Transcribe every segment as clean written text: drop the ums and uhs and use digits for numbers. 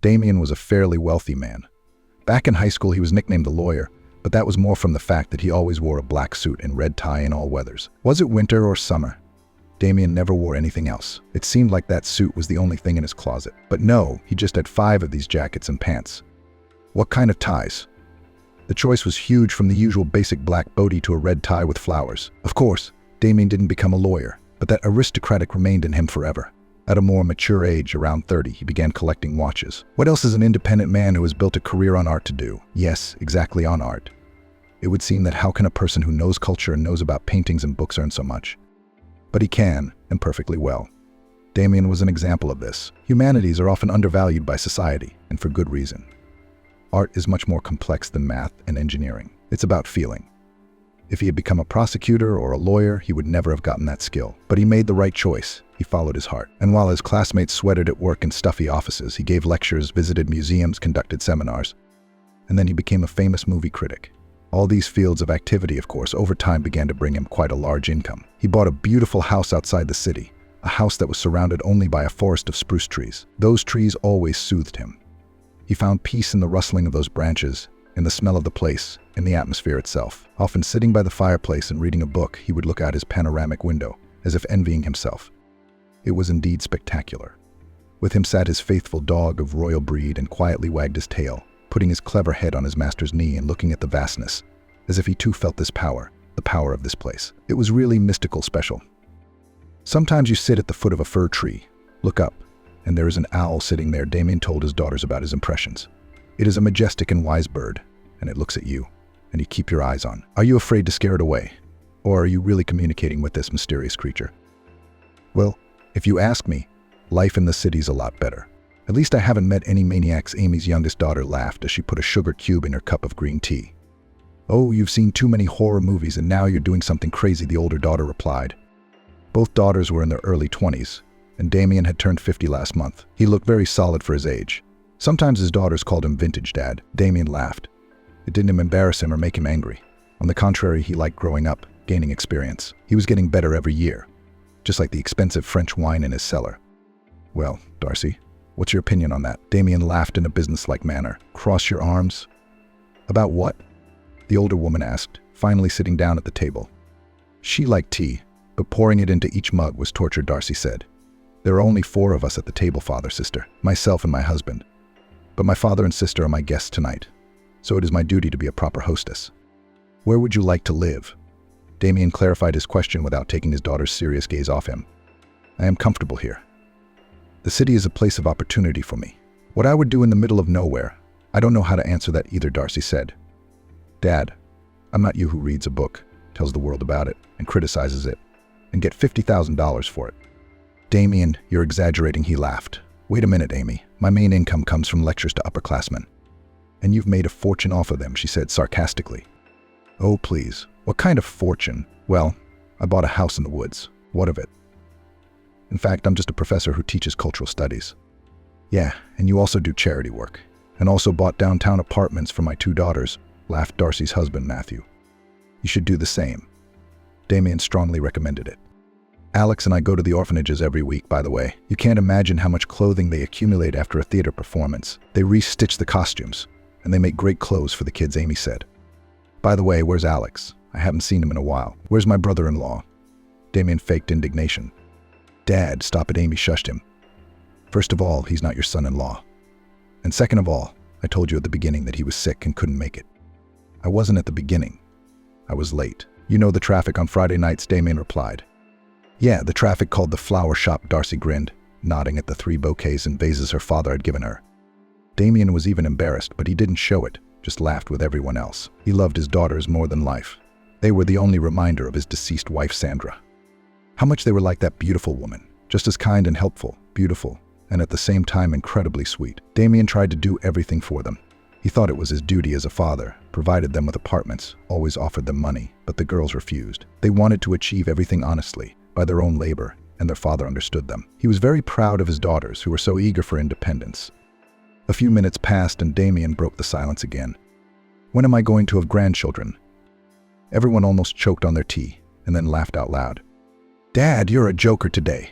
Damien was a fairly wealthy man. Back in high school, he was nicknamed the lawyer, but that was more from the fact that he always wore a black suit and red tie in all weathers. Was it winter or summer? Damien never wore anything else. It seemed like that suit was the only thing in his closet. But no, he just had 5 of these jackets and pants. What kind of ties? The choice was huge, from the usual basic black boatie to a red tie with flowers. Of course, Damien didn't become a lawyer, but that aristocratic remained in him forever. At a more mature age, around 30, he began collecting watches. What else is an independent man who has built a career on art to do? Yes, exactly, on art. It would seem that how can a person who knows culture and knows about paintings and books earn so much? But he can, and perfectly well. Damien was an example of this. Humanities are often undervalued by society, and for good reason. Art is much more complex than math and engineering. It's about feeling. If he had become a prosecutor or a lawyer, he would never have gotten that skill. But he made the right choice. He followed his heart. And while his classmates sweated at work in stuffy offices, he gave lectures, visited museums, conducted seminars, and then he became a famous movie critic. All these fields of activity, of course, over time began to bring him quite a large income. He bought a beautiful house outside the city, a house that was surrounded only by a forest of spruce trees. Those trees always soothed him. He found peace in the rustling of those branches, in the smell of the place, in the atmosphere itself. Often sitting by the fireplace and reading a book, he would look out his panoramic window, as if envying himself. It was indeed spectacular. With him sat his faithful dog of royal breed and quietly wagged his tail, putting his clever head on his master's knee and looking at the vastness, as if he too felt this power, the power of this place. It was really mystical, special. Sometimes you sit at the foot of a fir tree, look up, and there is an owl sitting there. Damien told his daughters about his impressions. It is a majestic and wise bird, and it looks at you, and you keep your eyes on. Are you afraid to scare it away? Or are you really communicating with this mysterious creature? Well, if you ask me, life in the city's a lot better. At least I haven't met any maniacs. Amy's youngest daughter laughed as she put a sugar cube in her cup of green tea. Oh, you've seen too many horror movies and now you're doing something crazy, the older daughter replied. Both daughters were in their early 20s, and Damien had turned 50 last month. He looked very solid for his age. Sometimes his daughters called him vintage dad. Damien laughed. It didn't embarrass him or make him angry. On the contrary, he liked growing up, gaining experience. He was getting better every year, just like the expensive French wine in his cellar. Well, Darcy, what's your opinion on that? Damien laughed in a businesslike manner. Cross your arms? About what? The older woman asked, finally sitting down at the table. She liked tea, but pouring it into each mug was torture, Darcy said. There are only 4 of us at the table, father, sister, myself and my husband. But my father and sister are my guests tonight, so it is my duty to be a proper hostess. Where would you like to live? Damien clarified his question without taking his daughter's serious gaze off him. I am comfortable here. The city is a place of opportunity for me. What I would do in the middle of nowhere, I don't know how to answer that either, Darcy said. Dad, I'm not you who reads a book, tells the world about it, and criticizes it, and get $50,000 for it. Damien, you're exaggerating, he laughed. Wait a minute, Amy. My main income comes from lectures to upperclassmen. And you've made a fortune off of them, she said sarcastically. Oh, please. What kind of fortune? Well, I bought a house in the woods. What of it? In fact, I'm just a professor who teaches cultural studies. Yeah, and you also do charity work. And also bought downtown apartments for my 2 daughters, laughed Darcy's husband, Matthew. You should do the same. Damien strongly recommended it. Alex and I go to the orphanages every week, by the way. You can't imagine how much clothing they accumulate after a theater performance. They re-stitch the costumes, and they make great clothes for the kids, Amy said. By the way, where's Alex? I haven't seen him in a while. Where's my brother-in-law? Damien faked indignation. Dad, stop it, Amy shushed him. First of all, he's not your son-in-law. And second of all, I told you at the beginning that he was sick and couldn't make it. I wasn't at the beginning. I was late. You know the traffic on Friday nights, Damien replied. Yeah, the traffic called the flower shop, Darcy grinned, nodding at the 3 bouquets and vases her father had given her. Damien was even embarrassed, but he didn't show it, just laughed with everyone else. He loved his daughters more than life. They were the only reminder of his deceased wife, Sandra. How much they were like that beautiful woman, just as kind and helpful, beautiful, and at the same time incredibly sweet. Damien tried to do everything for them. He thought it was his duty as a father, provided them with apartments, always offered them money, but the girls refused. They wanted to achieve everything honestly, by their own labor, and their father understood them. He was very proud of his daughters, who were so eager for independence. A few minutes passed and Damien broke the silence again. When am I going to have grandchildren? Everyone almost choked on their tea, and then laughed out loud. Dad, you're a joker today.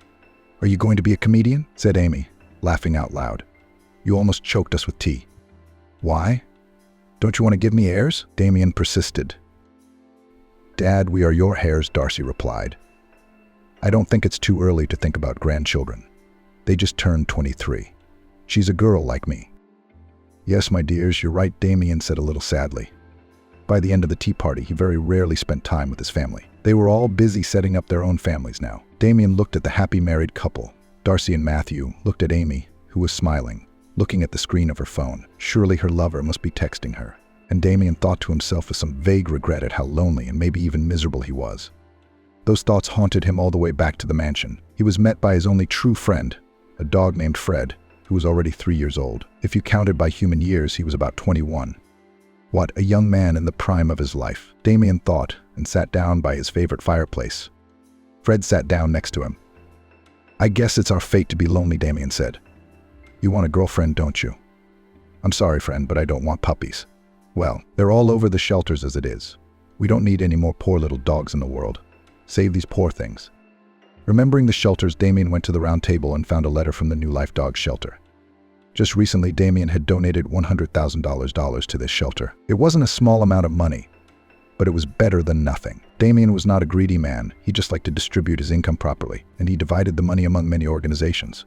Are you going to be a comedian? Said Amy, laughing out loud. You almost choked us with tea. Why? Don't you want to give me heirs? Damien persisted. Dad, we are your heirs, Darcy replied. I don't think it's too early to think about grandchildren. They just turned 23. She's a girl like me. Yes, my dears, you're right, Damien said a little sadly. By the end of the tea party, he very rarely spent time with his family. They were all busy setting up their own families now. Damien looked at the happy married couple. Darcy and Matthew looked at Amy, who was smiling, looking at the screen of her phone. Surely her lover must be texting her. And Damien thought to himself with some vague regret at how lonely and maybe even miserable he was. Those thoughts haunted him all the way back to the mansion. He was met by his only true friend, a dog named Fred, who was already 3 years old. If you counted by human years, he was about 21. What, a young man in the prime of his life? Damien thought, and sat down by his favorite fireplace. Fred sat down next to him. I guess it's our fate to be lonely, Damien said. You want a girlfriend, don't you? I'm sorry, friend, but I don't want puppies. Well, they're all over the shelters as it is. We don't need any more poor little dogs in the world. Save these poor things. Remembering the shelters, Damien went to the round table and found a letter from the New Life Dog Shelter. Just recently, Damien had donated $100,000 to this shelter. It wasn't a small amount of money, but it was better than nothing. Damien was not a greedy man. He just liked to distribute his income properly, and he divided the money among many organizations.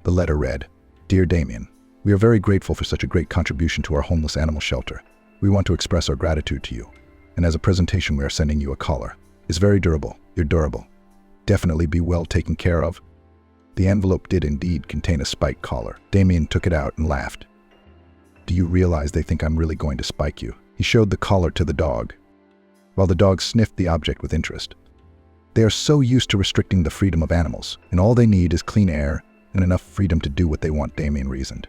The letter read, Dear Damien, we are very grateful for such a great contribution to our homeless animal shelter. We want to express our gratitude to you, and as a presentation we are sending you a collar. It's very durable. You're durable. Definitely be well taken care of. The envelope did indeed contain a spike collar. Damien took it out and laughed. Do you realize they think I'm really going to spike you? He showed the collar to the dog, while the dog sniffed the object with interest. They are so used to restricting the freedom of animals, and all they need is clean air and enough freedom to do what they want, Damien reasoned.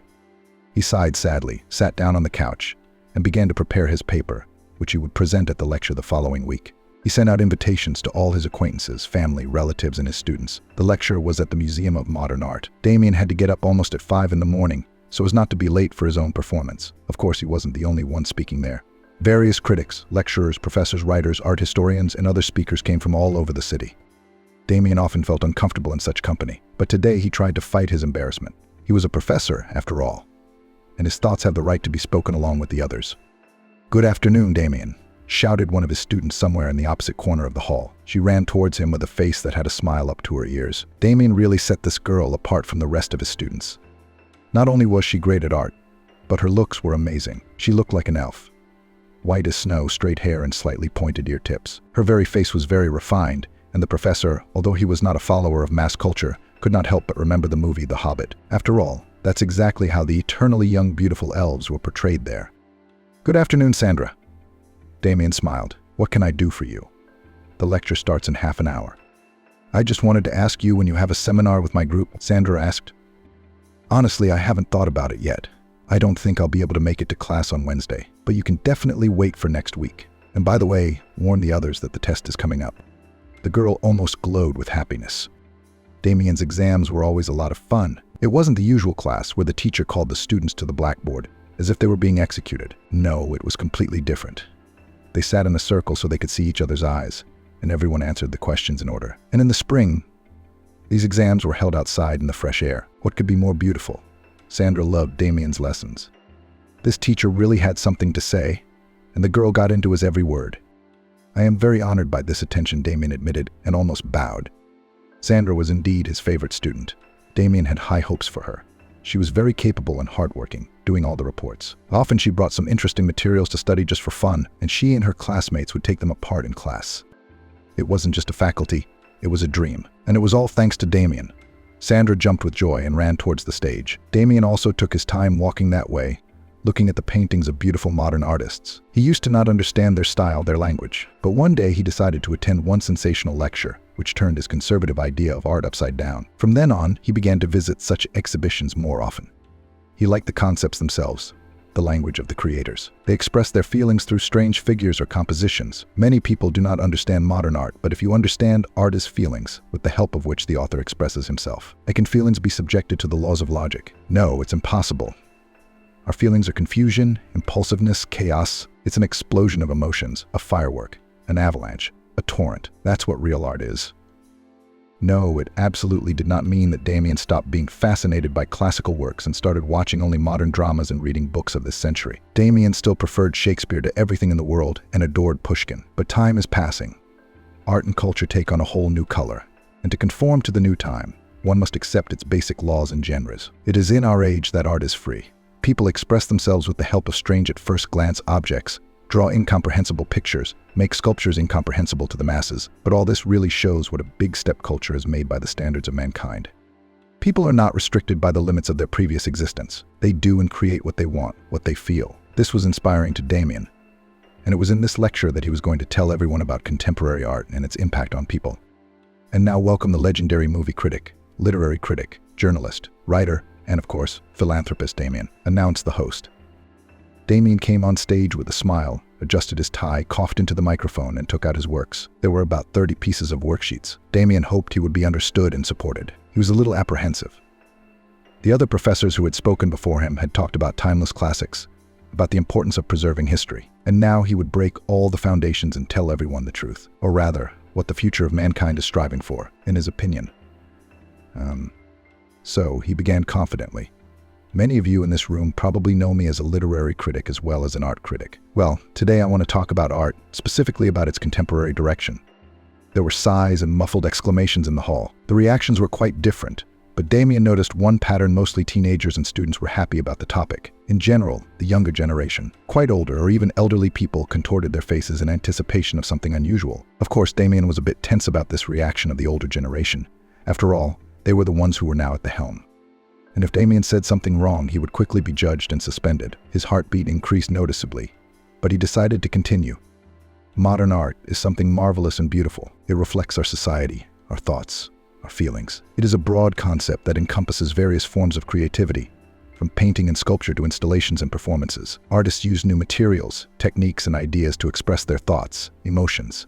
He sighed sadly, sat down on the couch, and began to prepare his paper, which he would present at the lecture the following week. He sent out invitations to all his acquaintances, family, relatives, and his students. The lecture was at the Museum of Modern Art. Damien had to get up almost at 5 in the morning, so as not to be late for his own performance. Of course, he wasn't the only one speaking there. Various critics, lecturers, professors, writers, art historians, and other speakers came from all over the city. Damien often felt uncomfortable in such company, but today he tried to fight his embarrassment. He was a professor, after all, and his thoughts have the right to be spoken along with the others. Good afternoon, Damien, shouted one of his students somewhere in the opposite corner of the hall. She ran towards him with a face that had a smile up to her ears. Damien really set this girl apart from the rest of his students. Not only was she great at art, but her looks were amazing. She looked like an elf. White as snow, straight hair, and slightly pointed ear tips. Her very face was very refined, and the professor, although he was not a follower of mass culture, could not help but remember the movie The Hobbit. After all, that's exactly how the eternally young, beautiful elves were portrayed there. Good afternoon, Sandra. Damien smiled. What can I do for you? The lecture starts in half an hour. I just wanted to ask you when you have a seminar with my group, Sandra asked. Honestly, I haven't thought about it yet. I don't think I'll be able to make it to class on Wednesday, but you can definitely wait for next week. And by the way, warn the others that the test is coming up. The girl almost glowed with happiness. Damien's exams were always a lot of fun. It wasn't the usual class where the teacher called the students to the blackboard as if they were being executed. No, it was completely different. They sat in a circle so they could see each other's eyes, and everyone answered the questions in order. And in the spring, these exams were held outside in the fresh air. What could be more beautiful? Sandra loved Damien's lessons. This teacher really had something to say, and the girl got into his every word. I am very honored by this attention, Damien admitted, and almost bowed. Sandra was indeed his favorite student. Damien had high hopes for her. She was very capable and hardworking, doing all the reports. Often she brought some interesting materials to study just for fun, and she and her classmates would take them apart in class. It wasn't just a faculty, it was a dream. And it was all thanks to Damien. Sandra jumped with joy and ran towards the stage. Damien also took his time walking that way, looking at the paintings of beautiful modern artists. He used to not understand their style, their language. But one day he decided to attend one sensational lecture, which turned his conservative idea of art upside down. From then on, he began to visit such exhibitions more often. He liked the concepts themselves, the language of the creators. They expressed their feelings through strange figures or compositions. Many people do not understand modern art, but if you understand art as feelings, with the help of which the author expresses himself, can feelings be subjected to the laws of logic? No, it's impossible. Our feelings are confusion, impulsiveness, chaos. It's an explosion of emotions, a firework, an avalanche, a torrent. That's what real art is. No, it absolutely did not mean that Damien stopped being fascinated by classical works and started watching only modern dramas and reading books of this century. Damien still preferred Shakespeare to everything in the world and adored Pushkin. But time is passing. Art and culture take on a whole new color. And to conform to the new time, one must accept its basic laws and genres. It is in our age that art is free. People express themselves with the help of strange at first glance objects, draw incomprehensible pictures, make sculptures incomprehensible to the masses, but all this really shows what a big step culture has made by the standards of mankind. People are not restricted by the limits of their previous existence. They do and create what they want, what they feel. This was inspiring to Damien, and it was in this lecture that he was going to tell everyone about contemporary art and its impact on people. And now welcome the legendary movie critic, literary critic, journalist, writer, and of course, philanthropist Damien, announced the host. Damien came on stage with a smile, adjusted his tie, coughed into the microphone, and took out his works. There were about 30 pieces of worksheets. Damien hoped he would be understood and supported. He was a little apprehensive. The other professors who had spoken before him had talked about timeless classics, about the importance of preserving history, and now he would break all the foundations and tell everyone the truth, or rather, what the future of mankind is striving for, in his opinion. So he began confidently. Many of you in this room probably know me as a literary critic as well as an art critic. Well, today I want to talk about art, specifically about its contemporary direction. There were sighs and muffled exclamations in the hall. The reactions were quite different, but Damien noticed one pattern. Mostly teenagers and students were happy about the topic. In general, the younger generation, quite older or even elderly people, contorted their faces in anticipation of something unusual. Of course, Damien was a bit tense about this reaction of the older generation. After all, they were the ones who were now at the helm. And if Damien said something wrong, he would quickly be judged and suspended. His heartbeat increased noticeably, but he decided to continue. Modern art is something marvelous and beautiful. It reflects our society, our thoughts, our feelings. It is a broad concept that encompasses various forms of creativity, from painting and sculpture to installations and performances. Artists use new materials, techniques, and ideas to express their thoughts, emotions.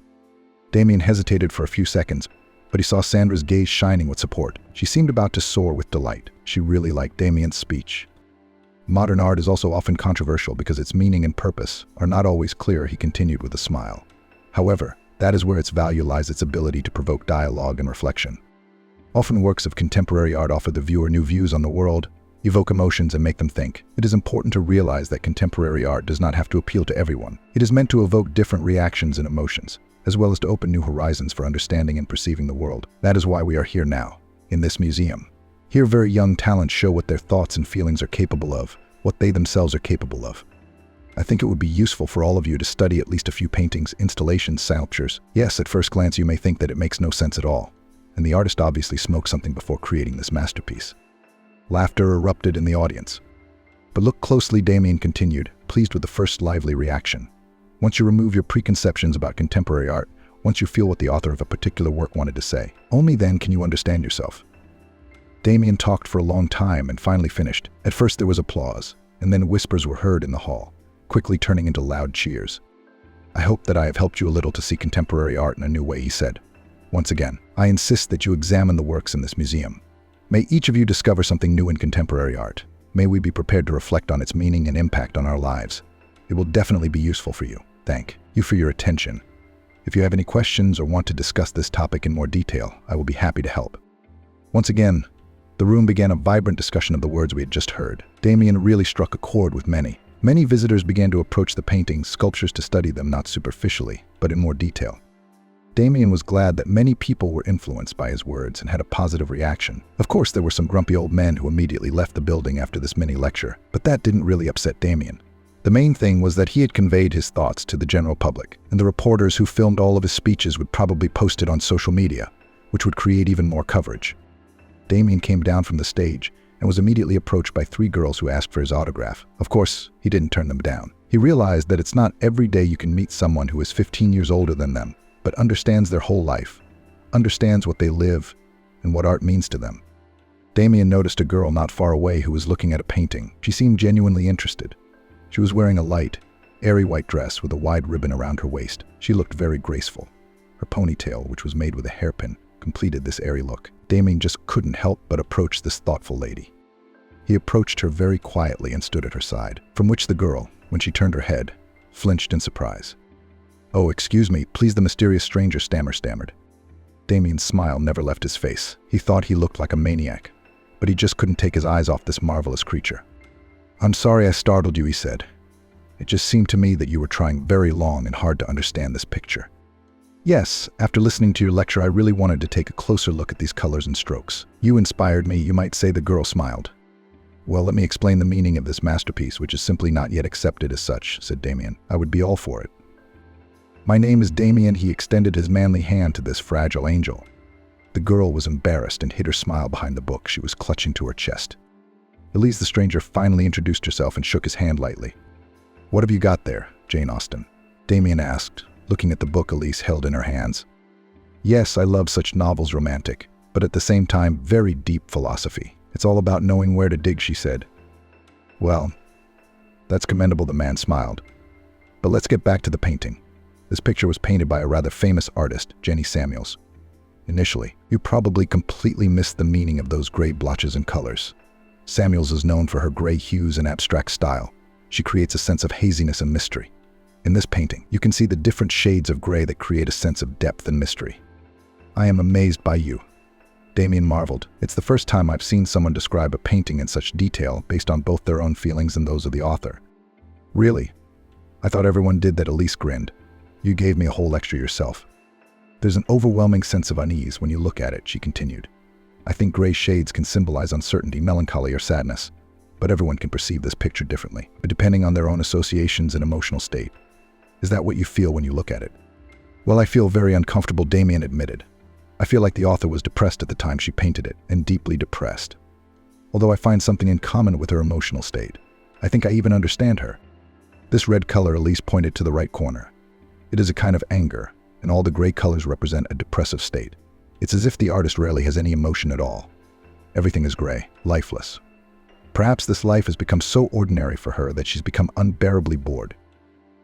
Damien hesitated for a few seconds, but he saw Sandra's gaze shining with support. She seemed about to soar with delight. She really liked Damien's speech. Modern art is also often controversial because its meaning and purpose are not always clear, he continued with a smile. However, that is where its value lies, its ability to provoke dialogue and reflection. Often works of contemporary art offer the viewer new views on the world, evoke emotions, and make them think. It is important to realize that contemporary art does not have to appeal to everyone. It is meant to evoke different reactions and emotions, as well as to open new horizons for understanding and perceiving the world. That is why we are here now, in this museum. Here very young talents show what their thoughts and feelings are capable of, what they themselves are capable of. I think it would be useful for all of you to study at least a few paintings, installations, sculptures. Yes, at first glance you may think that it makes no sense at all, and the artist obviously smoked something before creating this masterpiece. Laughter erupted in the audience. But look closely, Damien continued, pleased with the first lively reaction. Once you remove your preconceptions about contemporary art, once you feel what the author of a particular work wanted to say, only then can you understand yourself. Damien talked for a long time and finally finished. At first there was applause, and then whispers were heard in the hall, quickly turning into loud cheers. I hope that I have helped you a little to see contemporary art in a new way, he said. Once again, I insist that you examine the works in this museum. May each of you discover something new in contemporary art. May we be prepared to reflect on its meaning and impact on our lives. It will definitely be useful for you. Thank you for your attention. If you have any questions or want to discuss this topic in more detail, I will be happy to help. Once again, the room began a vibrant discussion of the words we had just heard. Damien really struck a chord with many. Many visitors began to approach the paintings, sculptures to study them not superficially, but in more detail. Damien was glad that many people were influenced by his words and had a positive reaction. Of course, there were some grumpy old men who immediately left the building after this mini lecture, but that didn't really upset Damien. The main thing was that he had conveyed his thoughts to the general public, and the reporters who filmed all of his speeches would probably post it on social media, which would create even more coverage. Damien came down from the stage and was immediately approached by 3 girls who asked for his autograph. Of course, he didn't turn them down. He realized that it's not every day you can meet someone who is 15 years older than them, but understands their whole life, understands what they live, and what art means to them. Damien noticed a girl not far away who was looking at a painting. She seemed genuinely interested. She was wearing a light, airy white dress with a wide ribbon around her waist. She looked very graceful. Her ponytail, which was made with a hairpin, completed this airy look. Damien just couldn't help but approach this thoughtful lady. He approached her very quietly and stood at her side, from which the girl, when she turned her head, flinched in surprise. "Oh, excuse me, please," the mysterious stranger stammered. Damien's smile never left his face. He thought he looked like a maniac, but he just couldn't take his eyes off this marvelous creature. "I'm sorry I startled you," he said. "It just seemed to me that you were trying very long and hard to understand this picture." "Yes, after listening to your lecture, I really wanted to take a closer look at these colors and strokes. You inspired me," you might say. The girl smiled. "Well, let me explain the meaning of this masterpiece, which is simply not yet accepted as such," said Damien. "I would be all for it." "My name is Damien." He extended his manly hand to this fragile angel. The girl was embarrassed and hid her smile behind the book she was clutching to her chest. Elise, the stranger, finally introduced herself and shook his hand lightly. "What have you got there, Jane Austen?" Damien asked, looking at the book Elise held in her hands. "Yes, I love such novels, romantic, but at the same time, very deep philosophy. It's all about knowing where to dig," she said. "Well, that's commendable," the man smiled. "But let's get back to the painting. This picture was painted by a rather famous artist, Jenny Samuels. Initially, you probably completely missed the meaning of those gray blotches and colors. Samuels is known for her gray hues and abstract style. She creates a sense of haziness and mystery. In this painting, you can see the different shades of gray that create a sense of depth and mystery." "I am amazed by you," Damien marveled. "It's the first time I've seen someone describe a painting in such detail based on both their own feelings and those of the author." "Really? I thought everyone did that." Elise grinned. "You gave me a whole lecture yourself." "There's an overwhelming sense of unease when you look at it," she continued. "I think gray shades can symbolize uncertainty, melancholy, or sadness, but everyone can perceive this picture differently, depending on their own associations and emotional state. Is that what you feel when you look at it?" "Well, I feel very uncomfortable," Damien admitted. "I feel like the author was depressed at the time she painted it, and deeply depressed. Although I find something in common with her emotional state. I think I even understand her." This red color, Elise pointed to the right corner. "It is a kind of anger, and all the gray colors represent a depressive state. It's as if the artist rarely has any emotion at all. Everything is gray, lifeless. Perhaps this life has become so ordinary for her that she's become unbearably bored."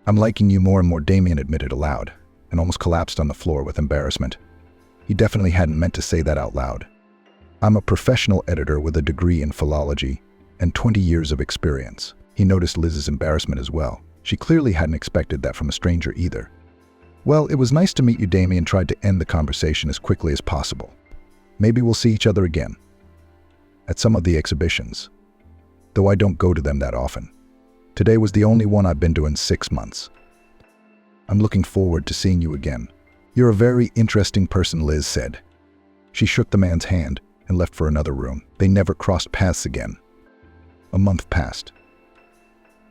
"I'm liking you more and more," Damien admitted aloud, and almost collapsed on the floor with embarrassment. He definitely hadn't meant to say that out loud. "I'm a professional editor with a degree in philology and 20 years of experience." He noticed Liz's embarrassment as well. She clearly hadn't expected that from a stranger either. "Well, it was nice to meet you," Damien tried to end the conversation as quickly as possible. "Maybe we'll see each other again. At some of the exhibitions. Though I don't go to them that often. Today was the only one I've been to in 6 months. I'm looking forward to seeing you again." "You're a very interesting person," Liz said. She shook the man's hand and left for another room. They never crossed paths again. A month passed.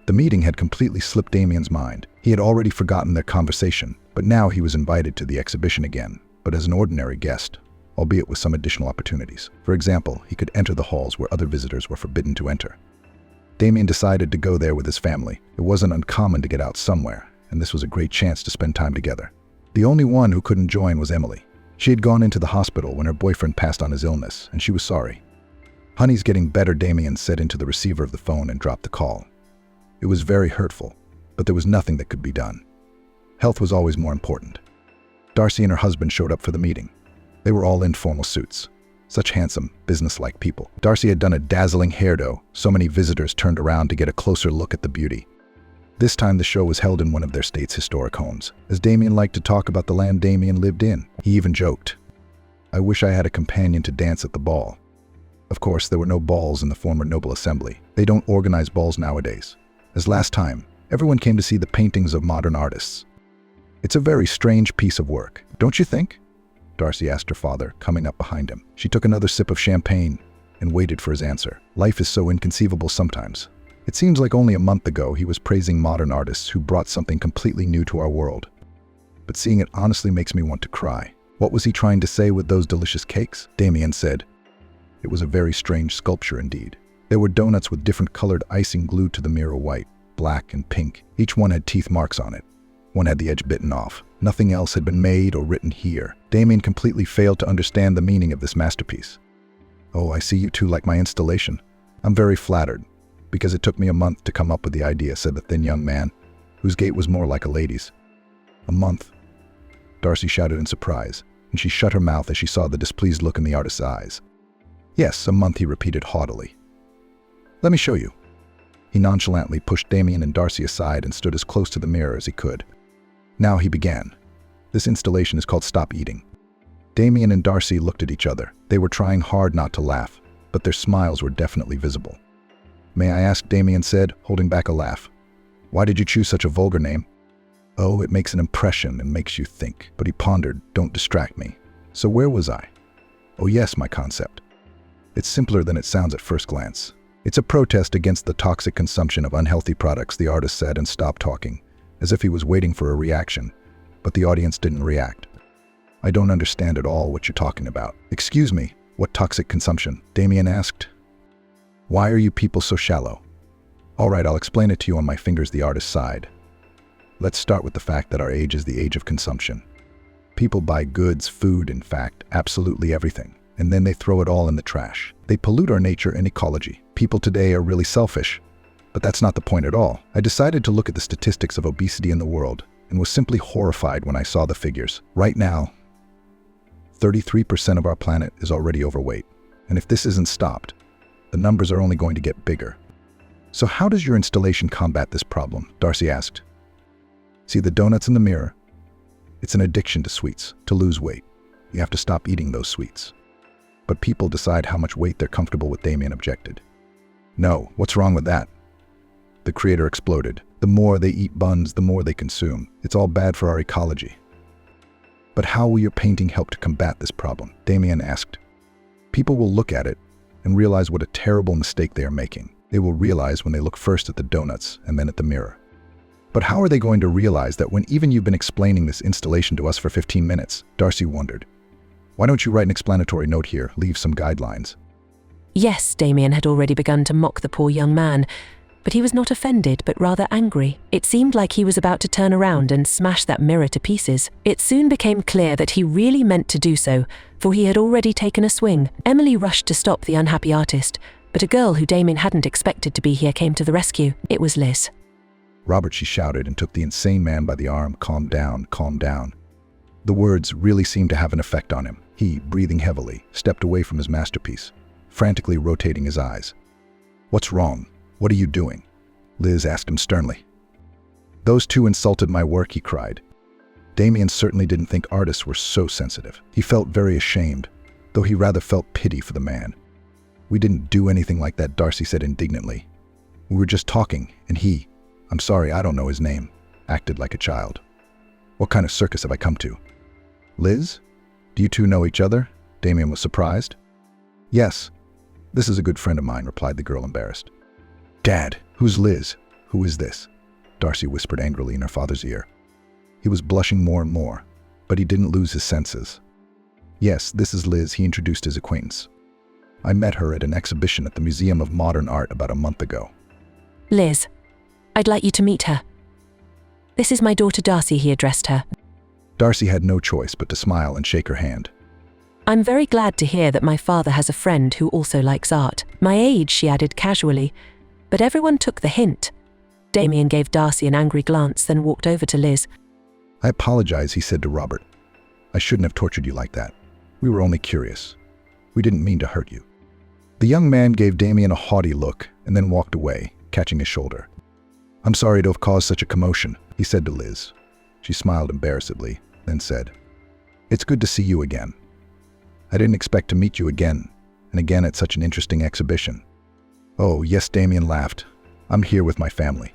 The meeting had completely slipped Damien's mind. He had already forgotten their conversation, but now he was invited to the exhibition again, but as an ordinary guest, albeit with some additional opportunities. For example, he could enter the halls where other visitors were forbidden to enter. Damien decided to go there with his family. It wasn't uncommon to get out somewhere, and this was a great chance to spend time together. The only one who couldn't join was Emily. She had gone into the hospital when her boyfriend passed on his illness, and she was sorry. "Honey's getting better," Damien said into the receiver of the phone and dropped the call. It was very hurtful, but there was nothing that could be done. Health was always more important. Darcy and her husband showed up for the meeting. They were all in formal suits. Such handsome, businesslike people. Darcy had done a dazzling hairdo. So many visitors turned around to get a closer look at the beauty. This time the show was held in one of their state's historic homes. As Damien liked to talk about the land Damien lived in, he even joked, "I wish I had a companion to dance at the ball." Of course, there were no balls in the former Noble Assembly. They don't organize balls nowadays. As last time, everyone came to see the paintings of modern artists. "It's a very strange piece of work, don't you think?" Darcy asked her father, coming up behind him. She took another sip of champagne and waited for his answer. Life is so inconceivable sometimes. It seems like only a month ago he was praising modern artists who brought something completely new to our world. But seeing it honestly makes me want to cry. What was he trying to say with those delicious cakes? Damien said. It was a very strange sculpture indeed. There were donuts with different colored icing glued to the mirror, white, black, and pink. Each one had teeth marks on it. One had the edge bitten off. Nothing else had been made or written here. Damien completely failed to understand the meaning of this masterpiece. "Oh, I see you two like my installation. I'm very flattered, because it took me a month to come up with the idea," said the thin young man, whose gait was more like a lady's. "A month?" Darcy shouted in surprise, and she shut her mouth as she saw the displeased look in the artist's eyes. "Yes, a month," he repeated haughtily. "Let me show you." He nonchalantly pushed Damien and Darcy aside and stood as close to the mirror as he could. Now he began. "This installation is called Stop Eating." Damien and Darcy looked at each other. They were trying hard not to laugh, but their smiles were definitely visible. "May I ask," Damien said, holding back a laugh, "why did you choose such a vulgar name?" "Oh, it makes an impression and makes you think." But he pondered, "Don't distract me. So where was I?" "Oh yes, my concept. It's simpler than it sounds at first glance. It's a protest against the toxic consumption of unhealthy products," the artist said and stopped talking, as if he was waiting for a reaction, but the audience didn't react. "I don't understand at all what you're talking about." "Excuse me, what toxic consumption?" Damien asked. "Why are you people so shallow?" "All right, I'll explain it to you on my fingers," the artist sighed. "Let's start with the fact that our age is the age of consumption. People buy goods, food, in fact, absolutely everything, and then they throw it all in the trash. They pollute our nature and ecology. People today are really selfish, but that's not the point at all. I decided to look at the statistics of obesity in the world and was simply horrified when I saw the figures. Right now, 33% of our planet is already overweight, and if this isn't stopped, the numbers are only going to get bigger." "So how does your installation combat this problem?" Darcy asked. "See the donuts in the mirror? It's an addiction to sweets. To lose weight, you have to stop eating those sweets. But people decide how much weight they're comfortable with," Damien objected. "No, what's wrong with that?" The creator exploded. "The more they eat buns, the more they consume. It's all bad for our ecology." "But how will your painting help to combat this problem?" Damien asked. "People will look at it and realize what a terrible mistake they are making. They will realize when they look first at the donuts and then at the mirror." "But how are they going to realize that when even you've been explaining this installation to us for 15 minutes? Darcy wondered. "Why don't you write an explanatory note here, leave some guidelines?" Yes, Damien had already begun to mock the poor young man, but he was not offended, but rather angry. It seemed like he was about to turn around and smash that mirror to pieces. It soon became clear that he really meant to do so, for he had already taken a swing. Emily rushed to stop the unhappy artist, but a girl who Damien hadn't expected to be here came to the rescue. It was Liz. "Robert," she shouted and took the insane man by the arm. "Calm down, calm down." The words really seemed to have an effect on him. He, breathing heavily, stepped away from his masterpiece, frantically rotating his eyes. "What's wrong? What are you doing?" Liz asked him sternly. "Those two insulted my work," he cried. Damien certainly didn't think artists were so sensitive. He felt very ashamed, though he rather felt pity for the man. "We didn't do anything like that," Darcy said indignantly. "We were just talking, and he, I'm sorry, I don't know his name, acted like a child. What kind of circus have I come to?" "Liz? Do you two know each other?" Damien was surprised. "Yes. This is a good friend of mine," replied the girl, embarrassed. "Dad, who's Liz? Who is this?" Darcy whispered angrily in her father's ear. He was blushing more and more, but he didn't lose his senses. "Yes, this is Liz," he introduced his acquaintance. "I met her at an exhibition at the Museum of Modern Art about a month ago." "Liz, I'd like you to meet her. This is my daughter Darcy," he addressed her. Darcy had no choice but to smile and shake her hand. "I'm very glad to hear that my father has a friend who also likes art. My age," she added casually, but everyone took the hint. Damien gave Darcy an angry glance, then walked over to Liz. "I apologize," he said to Robert. "I shouldn't have tortured you like that. We were only curious. We didn't mean to hurt you." The young man gave Damien a haughty look and then walked away, catching his shoulder. "I'm sorry to have caused such a commotion," he said to Liz. She smiled embarrassedly, then said, "It's good to see you again. I didn't expect to meet you again, and again at such an interesting exhibition." "Oh, yes," Damien laughed. "I'm here with my family."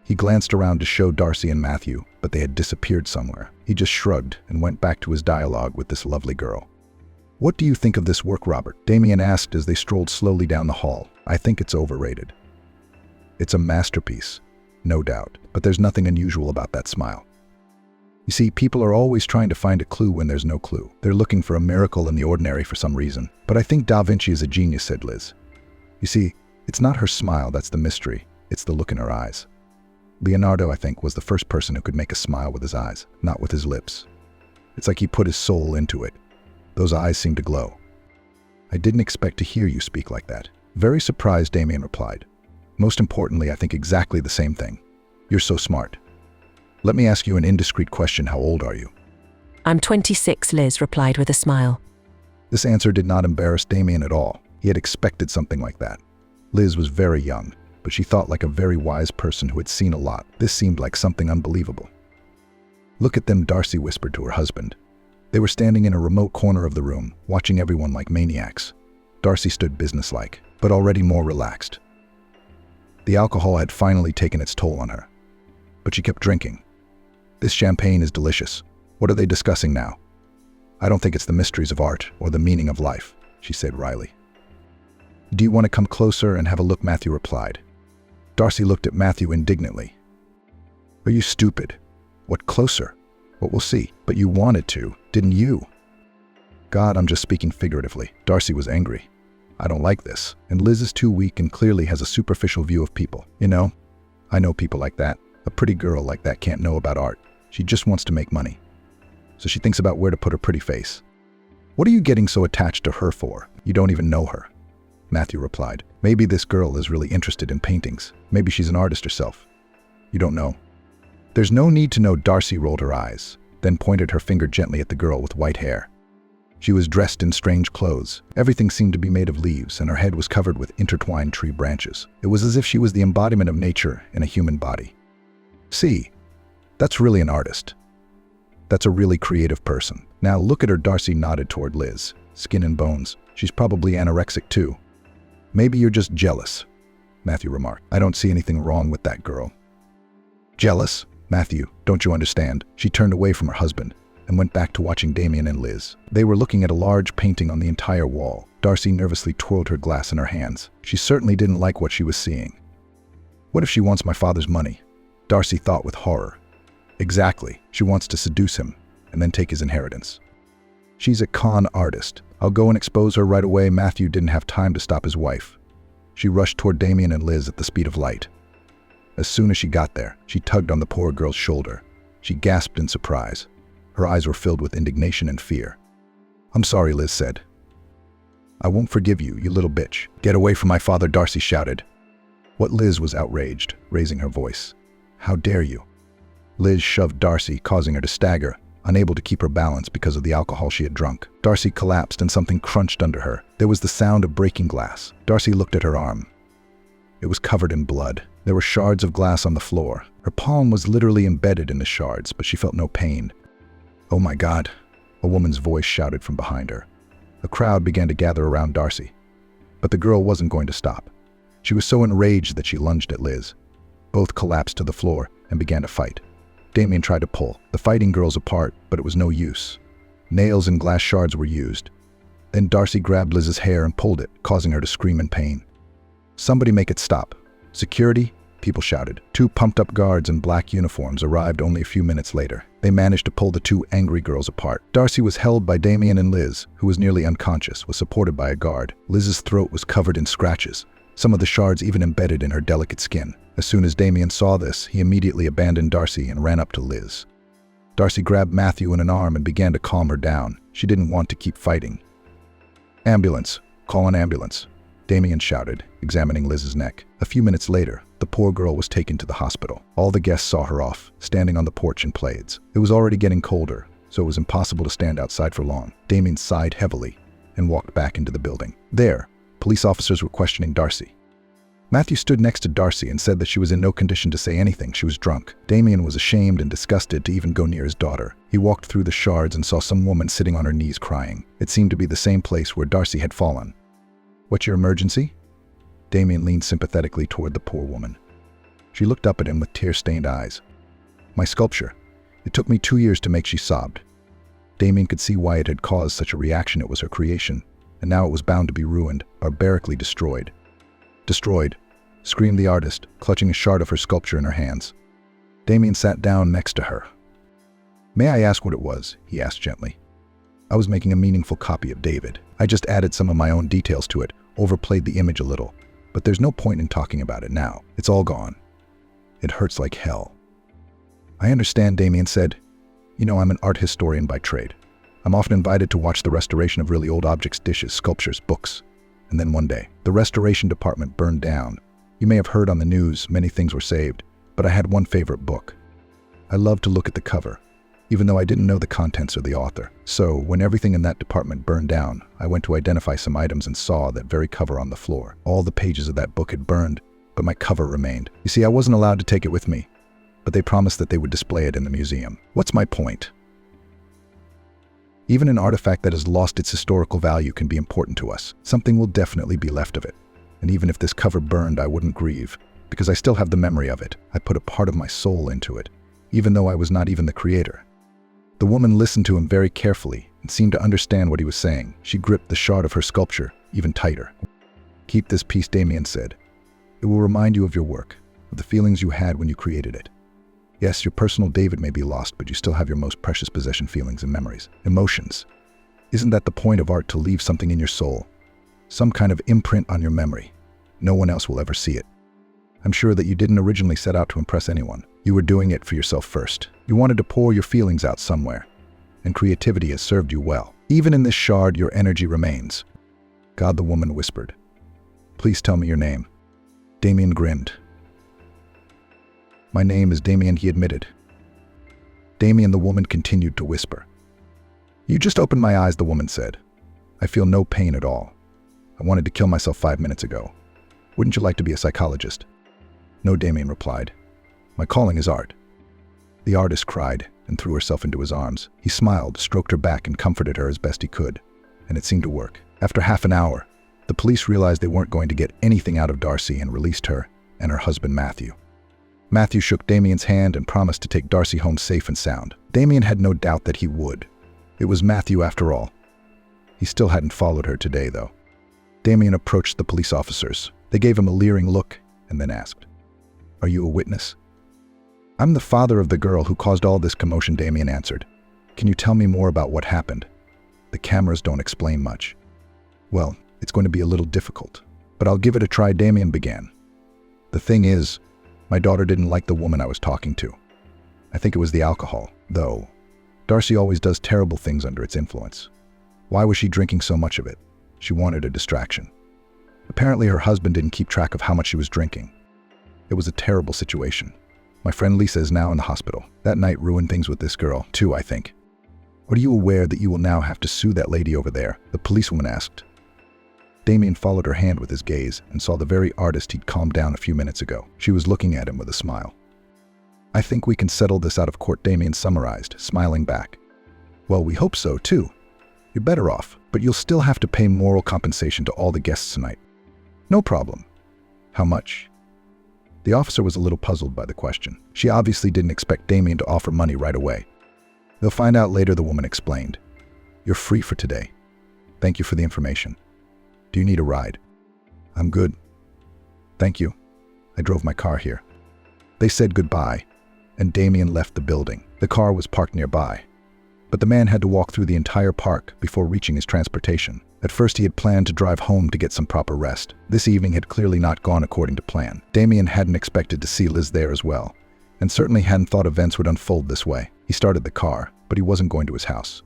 He glanced around to show Darcy and Matthew, but they had disappeared somewhere. He just shrugged and went back to his dialogue with this lovely girl. "What do you think of this work, Robert?" Damien asked as they strolled slowly down the hall. "I think it's overrated." "It's a masterpiece, no doubt, but there's nothing unusual about that smile. You see, people are always trying to find a clue when there's no clue. They're looking for a miracle in the ordinary for some reason. But I think Da Vinci is a genius," said Liz. "You see, it's not her smile that's the mystery, it's the look in her eyes. Leonardo, I think, was the first person who could make a smile with his eyes, not with his lips. It's like he put his soul into it. Those eyes seem to glow." "I didn't expect to hear you speak like that." "Very surprised," Damien replied. "Most importantly, I think exactly the same thing. You're so smart. Let me ask you an indiscreet question. How old are you?" "I'm 26, Liz replied with a smile. This answer did not embarrass Damien at all. He had expected something like that. Liz was very young, but she thought like a very wise person who had seen a lot. This seemed like something unbelievable. "Look at them," Darcy whispered to her husband. They were standing in a remote corner of the room, watching everyone like maniacs. Darcy stood businesslike, but already more relaxed. The alcohol had finally taken its toll on her, but she kept drinking. "This champagne is delicious. What are they discussing now?" "I don't think it's the mysteries of art or the meaning of life," she said wryly. "Do you want to come closer and have a look?" Matthew replied. Darcy looked at Matthew indignantly. "Are you stupid? What closer? What we'll see. But you wanted to, didn't you?" "God, I'm just speaking figuratively." Darcy was angry. "I don't like this. And Liz is too weak and clearly has a superficial view of people. You know, I know people like that. A pretty girl like that can't know about art. She just wants to make money. So she thinks about where to put her pretty face." "What are you getting so attached to her for? You don't even know her." Matthew replied. "Maybe this girl is really interested in paintings. Maybe she's an artist herself. You don't know." "There's no need to know." Darcy rolled her eyes, then pointed her finger gently at the girl with white hair. She was dressed in strange clothes. Everything seemed to be made of leaves, and her head was covered with intertwined tree branches. It was as if she was the embodiment of nature in a human body. "See, that's really an artist. That's a really creative person. Now look at her." Darcy nodded toward Liz. "Skin and bones. She's probably anorexic too." "Maybe you're just jealous," Matthew remarked. "I don't see anything wrong with that girl." "Jealous? Matthew, don't you understand?" She turned away from her husband and went back to watching Damien and Liz. They were looking at a large painting on the entire wall. Darcy nervously twirled her glass in her hands. She certainly didn't like what she was seeing. "What if she wants my father's money?" Darcy thought with horror. "Exactly. She wants to seduce him and then take his inheritance. She's a con artist. I'll go and expose her right away." Matthew didn't have time to stop his wife. She rushed toward Damien and Liz at the speed of light. As soon as she got there, she tugged on the poor girl's shoulder. She gasped in surprise. Her eyes were filled with indignation and fear. "I'm sorry," Liz said. "I won't forgive you, you little bitch." "Get away from my father," Darcy shouted. What Liz was outraged, raising her voice. "How dare you?" Liz shoved Darcy, causing her to stagger, unable to keep her balance because of the alcohol she had drunk. Darcy collapsed and something crunched under her. There was the sound of breaking glass. Darcy looked at her arm. It was covered in blood. There were shards of glass on the floor. Her palm was literally embedded in the shards, but she felt no pain. "Oh my God," a woman's voice shouted from behind her. A crowd began to gather around Darcy. But the girl wasn't going to stop. She was so enraged that she lunged at Liz. Both collapsed to the floor and began to fight. Damien tried to pull the fighting girls apart, but it was no use. Nails and glass shards were used. Then Darcy grabbed Liz's hair and pulled it, causing her to scream in pain. "Somebody make it stop." "Security?" people shouted. Two pumped-up guards in black uniforms arrived only a few minutes later. They managed to pull the two angry girls apart. Darcy was held by Damien, and Liz, who was nearly unconscious, was supported by a guard. Liz's throat was covered in scratches, some of the shards even embedded in her delicate skin. As soon as Damien saw this, he immediately abandoned Darcy and ran up to Liz. Darcy grabbed Matthew in an arm and began to calm her down. She didn't want to keep fighting. "Ambulance! Call an ambulance!" Damien shouted, examining Liz's neck. A few minutes later, the poor girl was taken to the hospital. All the guests saw her off, standing on the porch in plaids. It was already getting colder, so it was impossible to stand outside for long. Damien sighed heavily and walked back into the building. There, police officers were questioning Darcy. Matthew stood next to Darcy and said that she was in no condition to say anything. She was drunk. Damien was ashamed and disgusted to even go near his daughter. He walked through the shards and saw some woman sitting on her knees crying. It seemed to be the same place where Darcy had fallen. "What's your emergency?" Damien leaned sympathetically toward the poor woman. She looked up at him with tear-stained eyes. "My sculpture. It took me 2 years to make," she sobbed. Damien could see why it had caused such a reaction. It was her creation, and now it was bound to be ruined, barbarically destroyed. "Destroyed," screamed the artist, clutching a shard of her sculpture in her hands. Damien sat down next to her. "May I ask what it was?" he asked gently. "I was making a meaningful copy of David. I just added some of my own details to it, overplayed the image a little. But there's no point in talking about it now. It's all gone. It hurts like hell." "I understand," Damien said. "You know, I'm an art historian by trade. I'm often invited to watch the restoration of really old objects, dishes, sculptures, books. And then one day, the restoration department burned down. You may have heard on the news, many things were saved, but I had one favorite book. I loved to look at the cover, even though I didn't know the contents or the author. So, when everything in that department burned down, I went to identify some items and saw that very cover on the floor. All the pages of that book had burned, but my cover remained. You see, I wasn't allowed to take it with me, but they promised that they would display it in the museum. What's my point? Even an artifact that has lost its historical value can be important to us. Something will definitely be left of it. And even if this cover burned, I wouldn't grieve, because I still have the memory of it. I put a part of my soul into it, even though I was not even the creator. The woman listened to him very carefully and seemed to understand what he was saying. She gripped the shard of her sculpture even tighter. "Keep this piece," Damien said. "It will remind you of your work, of the feelings you had when you created it. Yes, your personal David may be lost, but you still have your most precious possession, feelings and memories, emotions. Isn't that the point of art, to leave something in your soul? Some kind of imprint on your memory. No one else will ever see it. I'm sure that you didn't originally set out to impress anyone. You were doing it for yourself first. You wanted to pour your feelings out somewhere, and creativity has served you well. Even in this shard, your energy remains." "God," the woman whispered. "Please tell me your name." Damien grinned. "My name is Damien," he admitted. "Damien," the woman continued to whisper. "You just opened my eyes," the woman said. "I feel no pain at all. I wanted to kill myself 5 minutes ago. Wouldn't you like to be a psychologist?" "No," Damien replied. "My calling is art." The artist cried and threw herself into his arms. He smiled, stroked her back, and comforted her as best he could, and it seemed to work. After half an hour, the police realized they weren't going to get anything out of Darcy and released her and her husband Matthew. Matthew shook Damien's hand and promised to take Darcy home safe and sound. Damien had no doubt that he would. It was Matthew after all. He still hadn't followed her today, though. Damien approached the police officers. They gave him a leering look and then asked, "Are you a witness?" "I'm the father of the girl who caused all this commotion," Damien answered. "Can you tell me more about what happened? The cameras don't explain much." "Well, it's going to be a little difficult, but I'll give it a try," Damien began. "The thing is, my daughter didn't like the woman I was talking to. I think it was the alcohol, though. Darcy always does terrible things under its influence. Why was she drinking so much of it? She wanted a distraction. Apparently her husband didn't keep track of how much she was drinking. It was a terrible situation. My friend Lisa is now in the hospital. That night ruined things with this girl, too, I think." "Are you aware that you will now have to sue that lady over there?" the policewoman asked. Damien followed her hand with his gaze and saw the very artist he'd calmed down a few minutes ago. She was looking at him with a smile. "I think we can settle this out of court," Damien summarized, smiling back. "Well, we hope so, too. You're better off, but you'll still have to pay moral compensation to all the guests tonight." "No problem. How much?" The officer was a little puzzled by the question. She obviously didn't expect Damien to offer money right away. "They'll find out later," the woman explained. "You're free for today. Thank you for the information. Do you need a ride?" "I'm good. Thank you. I drove my car here." They said goodbye, and Damien left the building. The car was parked nearby, but the man had to walk through the entire park before reaching his transportation. At first he had planned to drive home to get some proper rest. This evening had clearly not gone according to plan. Damien hadn't expected to see Liz there as well, and certainly hadn't thought events would unfold this way. He started the car, but he wasn't going to his house.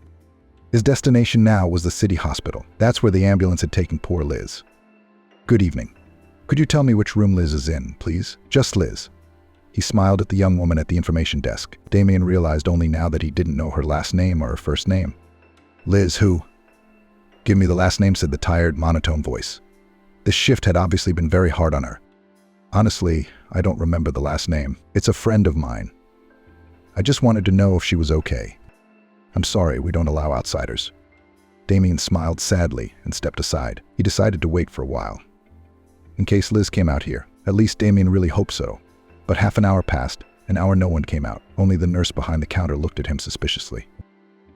His destination now was the city hospital. That's where the ambulance had taken poor Liz. "Good evening. Could you tell me which room Liz is in, please?" "Just Liz." He smiled at the young woman at the information desk. Damien realized only now that he didn't know her last name or her first name. "Liz who?" "Give me the last name," said the tired, monotone voice. This shift had obviously been very hard on her. "Honestly, I don't remember the last name. It's a friend of mine. I just wanted to know if she was okay. I'm sorry, we don't allow outsiders." Damien smiled sadly and stepped aside. He decided to wait for a while, in case Liz came out here. At least Damien really hoped so. But half an hour passed, an hour no one came out. Only the nurse behind the counter looked at him suspiciously.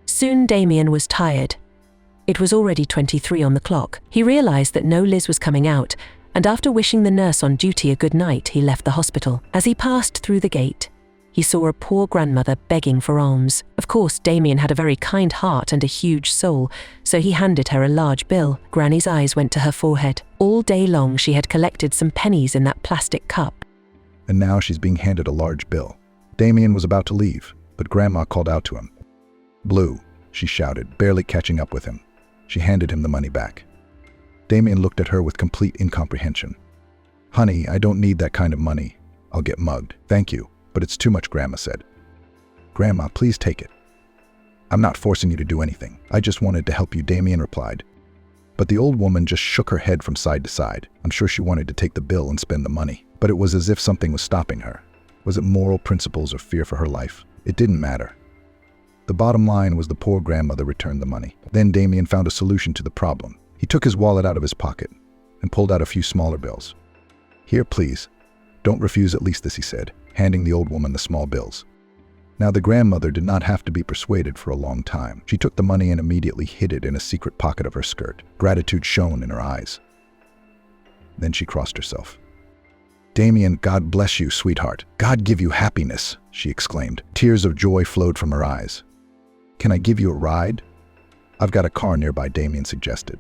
Soon Damien was tired. It was already 23 on the clock. He realized that no Liz was coming out, and after wishing the nurse on duty a good night, he left the hospital. As he passed through the gate, he saw a poor grandmother begging for alms. Of course, Damien had a very kind heart and a huge soul, so he handed her a large bill. Granny's eyes went to her forehead. All day long she had collected some pennies in that plastic cup. And now she's being handed a large bill. Damien was about to leave, but Grandma called out to him. "Blue," she shouted, barely catching up with him. She handed him the money back. Damien looked at her with complete incomprehension. "Honey, I don't need that kind of money. I'll get mugged." "Thank you, but it's too much," Grandma said. "Grandma, please take it. I'm not forcing you to do anything. I just wanted to help you," Damien replied. But the old woman just shook her head from side to side. I'm sure she wanted to take the bill and spend the money, but it was as if something was stopping her. Was it moral principles or fear for her life? It didn't matter. The bottom line was the poor grandmother returned the money. Then Damien found a solution to the problem. He took his wallet out of his pocket and pulled out a few smaller bills. "Here, please. Don't refuse at least this," he said, handing the old woman the small bills. Now the grandmother did not have to be persuaded for a long time. She took the money and immediately hid it in a secret pocket of her skirt. Gratitude shone in her eyes. Then she crossed herself. "Damien, God bless you, sweetheart. God give you happiness," she exclaimed. Tears of joy flowed from her eyes. "Can I give you a ride?" "I've got a car nearby," Damien suggested.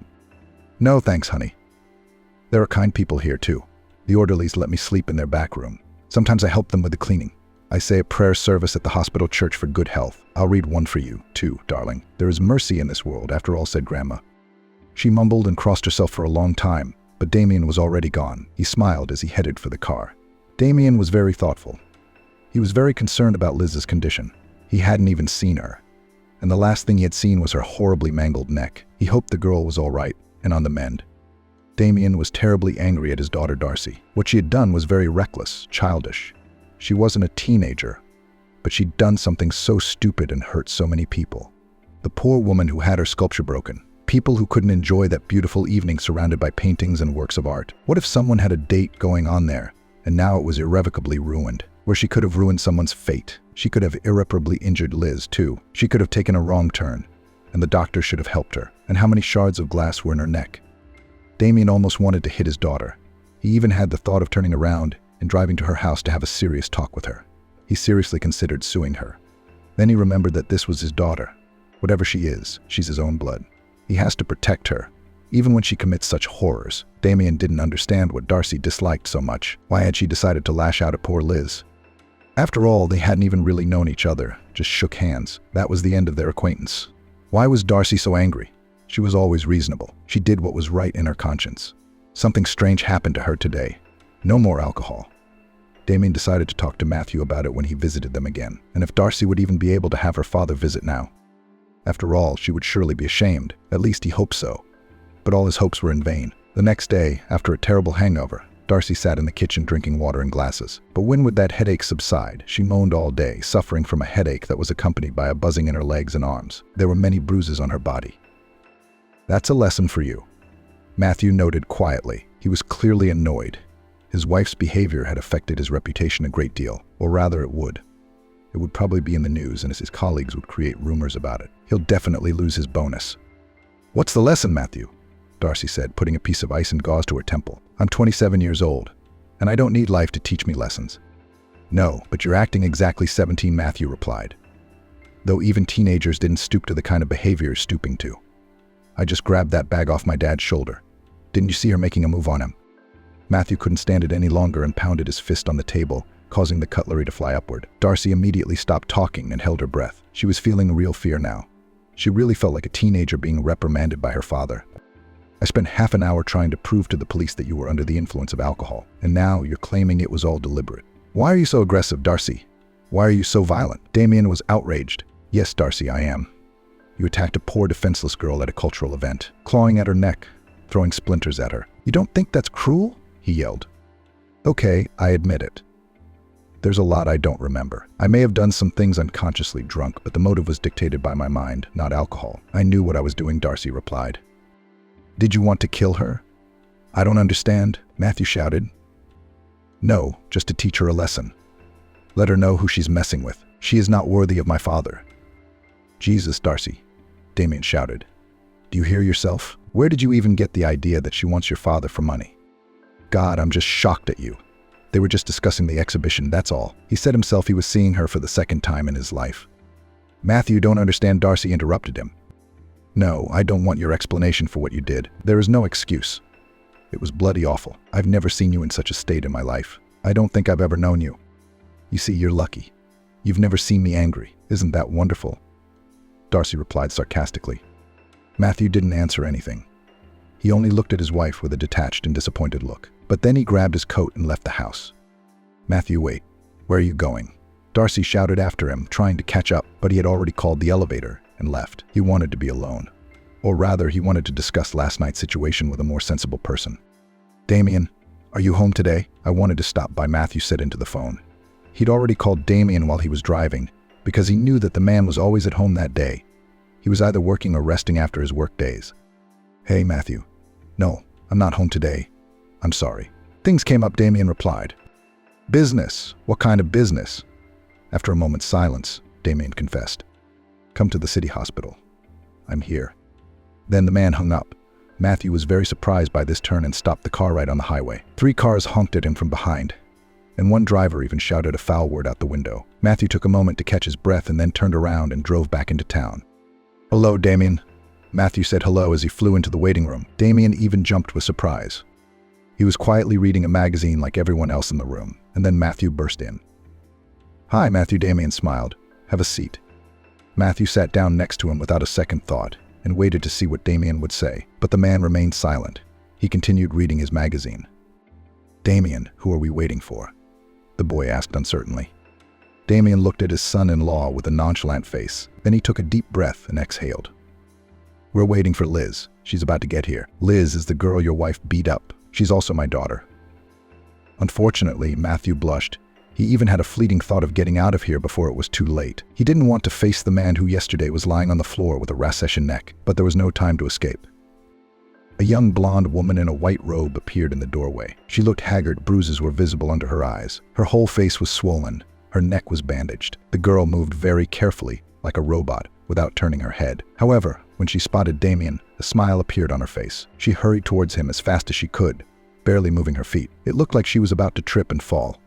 "No, thanks, honey. There are kind people here, too. The orderlies let me sleep in their back room. Sometimes I help them with the cleaning. I say a prayer service at the hospital church for good health. I'll read one for you, too, darling. There is mercy in this world, after all," said Grandma. She mumbled and crossed herself for a long time, but Damien was already gone. He smiled as he headed for the car. Damien was very thoughtful. He was very concerned about Liz's condition. He hadn't even seen her, and the last thing he had seen was her horribly mangled neck. He hoped the girl was all right and on the mend. Damien was terribly angry at his daughter Darcy. What she had done was very reckless, childish. She wasn't a teenager, but she'd done something so stupid and hurt so many people. The poor woman who had her sculpture broken. People who couldn't enjoy that beautiful evening surrounded by paintings and works of art. What if someone had a date going on there, and now it was irrevocably ruined? Where she could have ruined someone's fate. She could have irreparably injured Liz, too. She could have taken a wrong turn, and the doctor should have helped her. And how many shards of glass were in her neck? Damien almost wanted to hit his daughter. He even had the thought of turning around and driving to her house to have a serious talk with her. He seriously considered suing her. Then he remembered that this was his daughter. Whatever she is, she's his own blood. He has to protect her, even when she commits such horrors. Damien didn't understand what Darcy disliked so much. Why had she decided to lash out at poor Liz? After all, they hadn't even really known each other, just shook hands. That was the end of their acquaintance. Why was Darcy so angry? She was always reasonable. She did what was right in her conscience. Something strange happened to her today. No more alcohol. Damien decided to talk to Matthew about it when he visited them again, and if Darcy would even be able to have her father visit now. After all, she would surely be ashamed. At least he hoped so. But all his hopes were in vain. The next day, after a terrible hangover, Darcy sat in the kitchen drinking water in glasses. But when would that headache subside? She moaned all day, suffering from a headache that was accompanied by a buzzing in her legs and arms. There were many bruises on her body. "That's a lesson for you," Matthew noted quietly. He was clearly annoyed. His wife's behavior had affected his reputation a great deal, or rather it would. It would probably be in the news, and his colleagues would create rumors about it. He'll definitely lose his bonus. "What's the lesson, Matthew?" Darcy said, putting a piece of ice and gauze to her temple. "I'm 27 years old, and I don't need life to teach me lessons." "No, but you're acting exactly 17, Matthew replied. "Though even teenagers didn't stoop to the kind of behavior you're stooping to. I just grabbed that bag off my dad's shoulder. Didn't you see her making a move on him?" Matthew couldn't stand it any longer and pounded his fist on the table, causing the cutlery to fly upward. Darcy immediately stopped talking and held her breath. She was feeling real fear now. She really felt like a teenager being reprimanded by her father. "I spent half an hour trying to prove to the police that you were under the influence of alcohol, and now you're claiming it was all deliberate. Why are you so aggressive, Darcy? Why are you so violent?" Damien was outraged. "Yes, Darcy, I am. You attacked a poor, defenseless girl at a cultural event, clawing at her neck, throwing splinters at her. You don't think that's cruel?" he yelled. "Okay, I admit it. There's a lot I don't remember. I may have done some things unconsciously drunk, but the motive was dictated by my mind, not alcohol. I knew what I was doing," Darcy replied. "Did you want to kill her?" "I don't understand," Matthew shouted. "No, just to teach her a lesson. Let her know who she's messing with. She is not worthy of my father." "Jesus, Darcy," Damien shouted. "Do you hear yourself? Where did you even get the idea that she wants your father for money?" "God, I'm just shocked at you. They were just discussing the exhibition, that's all." He said himself he was seeing her for the second time in his life. "Matthew, don't understand," Darcy interrupted him. "No, I don't want your explanation for what you did. There is no excuse. It was bloody awful. I've never seen you in such a state in my life. I don't think I've ever known you. You see, you're lucky. You've never seen me angry. Isn't that wonderful?" Darcy replied sarcastically. Matthew didn't answer anything. He only looked at his wife with a detached and disappointed look. But then he grabbed his coat and left the house. "Matthew, wait. Where are you going?" Darcy shouted after him, trying to catch up, but he had already called the elevator and left. He wanted to be alone. Or rather, he wanted to discuss last night's situation with a more sensible person. "Damien, are you home today? I wanted to stop by," Matthew said into the phone. He'd already called Damien while he was driving, because he knew that the man was always at home that day. He was either working or resting after his work days. "Hey, Matthew. No, I'm not home today. I'm sorry." Things came up, Damien replied. "Business? What kind of business?" After a moment's silence, Damien confessed. "Come to the city hospital. I'm here." Then the man hung up. Matthew was very surprised by this turn and stopped the car right on the highway. 3 cars honked at him from behind, and one driver even shouted a foul word out the window. Matthew took a moment to catch his breath and then turned around and drove back into town. "Hello, Damien." Matthew said hello as he flew into the waiting room. Damien even jumped with surprise. He was quietly reading a magazine like everyone else in the room, and then Matthew burst in. "Hi, Matthew," Damien smiled. "Have a seat." Matthew sat down next to him without a second thought and waited to see what Damien would say, but the man remained silent. He continued reading his magazine. "Damien, who are we waiting for?" the boy asked uncertainly. Damien looked at his son-in-law with a nonchalant face. Then he took a deep breath and exhaled. "We're waiting for Liz. She's about to get here. Liz is the girl your wife beat up. She's also my daughter." Unfortunately, Matthew blushed. He even had a fleeting thought of getting out of here before it was too late. He didn't want to face the man who yesterday was lying on the floor with a Rassesian neck, but there was no time to escape. A young blonde woman in a white robe appeared in the doorway. She looked haggard, bruises were visible under her eyes. Her whole face was swollen. Her neck was bandaged. The girl moved very carefully, like a robot, without turning her head. However, when she spotted Damien, a smile appeared on her face. She hurried towards him as fast as she could, barely moving her feet. It looked like she was about to trip and fall.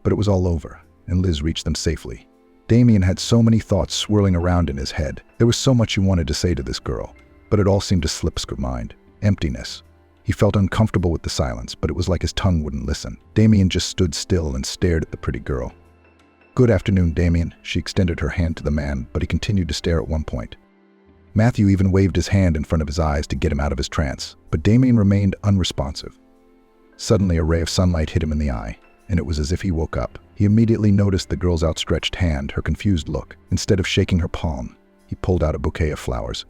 But it was all over, and Liz reached them safely. Damien had so many thoughts swirling around in his head. There was so much he wanted to say to this girl, but it all seemed to slip his mind. Emptiness. He felt uncomfortable with the silence, but it was like his tongue wouldn't listen. Damien just stood still and stared at the pretty girl. "Good afternoon, Damien." She extended her hand to the man, but he continued to stare at one point. Matthew even waved his hand in front of his eyes to get him out of his trance, but Damien remained unresponsive. Suddenly, a ray of sunlight hit him in the eye, and it was as if he woke up. He immediately noticed the girl's outstretched hand, her confused look. Instead of shaking her palm, he pulled out a bouquet of flowers.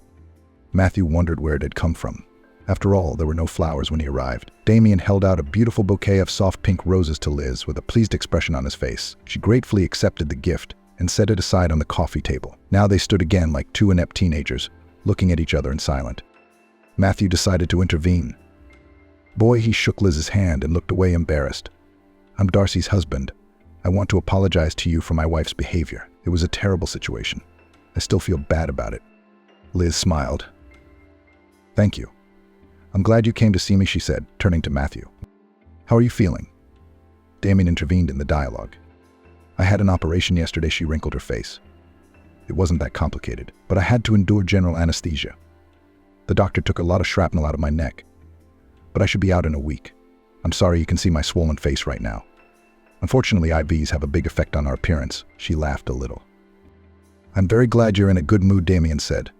Matthew wondered where it had come from. After all, there were no flowers when he arrived. Damien held out a beautiful bouquet of soft pink roses to Liz with a pleased expression on his face. She gratefully accepted the gift and set it aside on the coffee table. Now they stood again like 2 inept teenagers, looking at each other in silence. Matthew decided to intervene. "Boy," he shook Liz's hand and looked away embarrassed. "I'm Darcy's husband. I want to apologize to you for my wife's behavior. It was a terrible situation. I still feel bad about it." Liz smiled. "Thank you. I'm glad you came to see me," she said, turning to Matthew. "How are you feeling?" Damien intervened in the dialogue. "I had an operation yesterday," she wrinkled her face. "It wasn't that complicated, but I had to endure general anesthesia. The doctor took a lot of shrapnel out of my neck, but I should be out in a week. I'm sorry you can see my swollen face right now. Unfortunately, IVs have a big effect on our appearance." She laughed a little. "I'm very glad you're in a good mood," Damien said.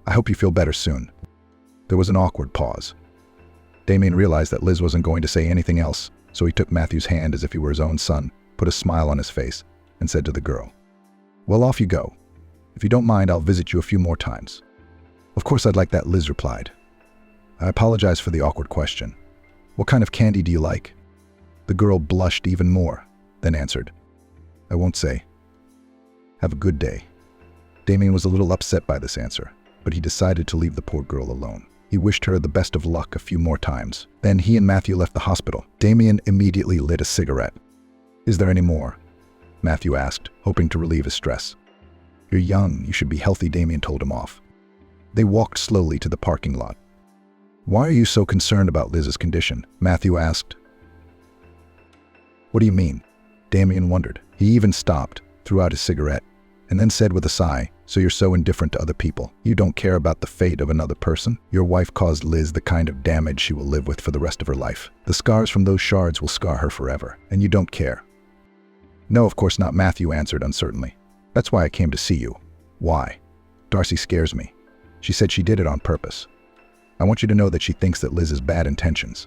"I hope you feel better soon." There was an awkward pause. Damien realized that Liz wasn't going to say anything else, so he took Matthew's hand as if he were his own son, put a smile on his face, and said to the girl, "Well, off you go. If you don't mind, I'll visit you a few more times." "Of course I'd like that," Liz replied. "I apologize for the awkward question. What kind of candy do you like?" The girl blushed even more, then answered, "I won't say. Have a good day." Damien was a little upset by this answer, but he decided to leave the poor girl alone. He wished her the best of luck a few more times. Then he and Matthew left the hospital. Damien immediately lit a cigarette. "Is there any more?" Matthew asked, hoping to relieve his stress. "You're young, you should be healthy," Damien told him off. They walked slowly to the parking lot. "Why are you so concerned about Liz's condition?" Matthew asked. "What do you mean?" Damien wondered. He even stopped, threw out his cigarette, and then said with a sigh, "So you're so indifferent to other people? You don't care about the fate of another person? Your wife caused Liz the kind of damage she will live with for the rest of her life. The scars from those shards will scar her forever, and you don't care." "No, of course not," Matthew answered uncertainly. "That's why I came to see you." "Why?" "Darcy scares me. She said she did it on purpose. I want you to know that she thinks that Liz has bad intentions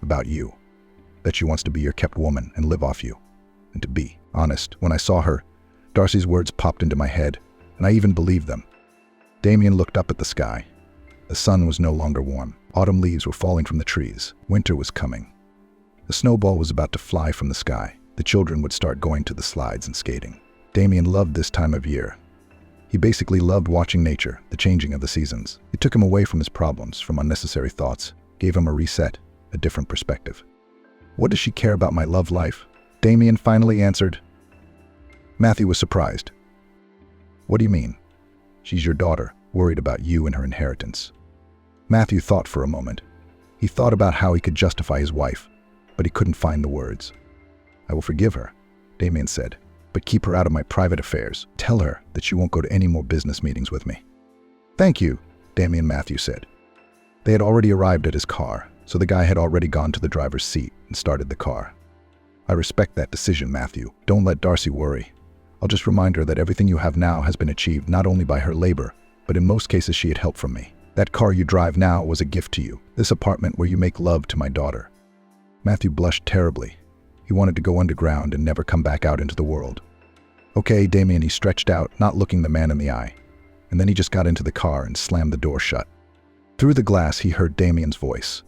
about you, that she wants to be your kept woman and live off you. And to be honest, when I saw her, Darcy's words popped into my head, and I even believed them." Damien looked up at the sky. The sun was no longer warm. Autumn leaves were falling from the trees. Winter was coming. The snowball was about to fly from the sky. The children would start going to the slides and skating. Damien loved this time of year. He basically loved watching nature, the changing of the seasons. It took him away from his problems, from unnecessary thoughts, gave him a reset, a different perspective. What does she care about my love life? Damien finally answered. Matthew was surprised. What do you mean? She's your daughter, worried about you and her inheritance. Matthew thought for a moment. He thought about how he could justify his wife, but he couldn't find the words. I will forgive her, Damien said, but keep her out of my private affairs. Tell her that she won't go to any more business meetings with me. Thank you, Damien, Matthew said. They had already arrived at his car, so the guy had already gone to the driver's seat and started the car. I respect that decision, Matthew. Don't let Darcy worry. I'll just remind her that everything you have now has been achieved not only by her labor, but in most cases she had help from me. That car you drive now was a gift to you, this apartment where you make love to my daughter. Matthew blushed terribly. He wanted to go underground and never come back out into the world. Okay, Damien, he stretched out, not looking the man in the eye. And then he just got into the car and slammed the door shut. Through the glass, he heard Damien's voice.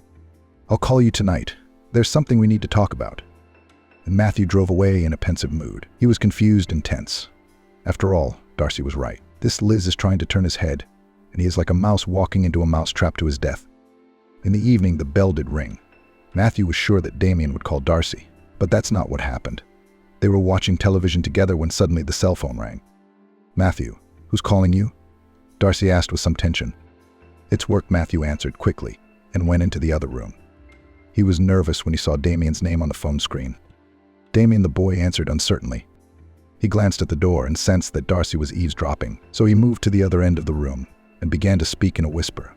I'll call you tonight. There's something we need to talk about. And Matthew drove away in a pensive mood. He was confused and tense. After all, Darcy was right. This Liz is trying to turn his head, and he is like a mouse walking into a mousetrap to his death. In the evening, the bell did ring. Matthew was sure that Damien would call Darcy, but that's not what happened. They were watching television together when suddenly the cell phone rang. Matthew, who's calling you? Darcy asked with some tension. It's work, Matthew answered quickly, and went into the other room. He was nervous when he saw Damien's name on the phone screen. Damien, the boy, answered uncertainly. He glanced at the door and sensed that Darcy was eavesdropping, so he moved to the other end of the room and began to speak in a whisper.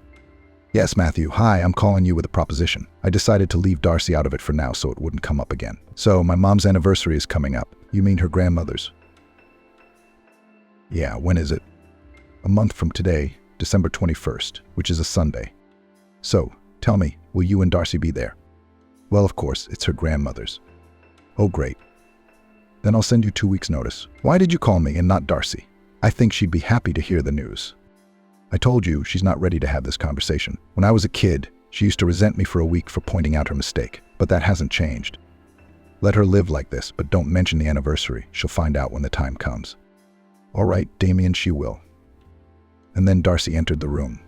Yes, Matthew, hi, I'm calling you with a proposition. I decided to leave Darcy out of it for now so it wouldn't come up again. So, my mom's anniversary is coming up. You mean her grandmother's? Yeah, when is it? A month from today, December 21st, which is a Sunday. So, tell me, will you and Darcy be there? Well, of course, it's her grandmother's. Oh, great. Then I'll send you 2 weeks' notice. Why did you call me and not Darcy? I think she'd be happy to hear the news. I told you she's not ready to have this conversation. When I was a kid, she used to resent me for a week for pointing out her mistake, but that hasn't changed. Let her live like this, but don't mention the anniversary. She'll find out when the time comes. All right, Damien, she will. And then Darcy entered the room.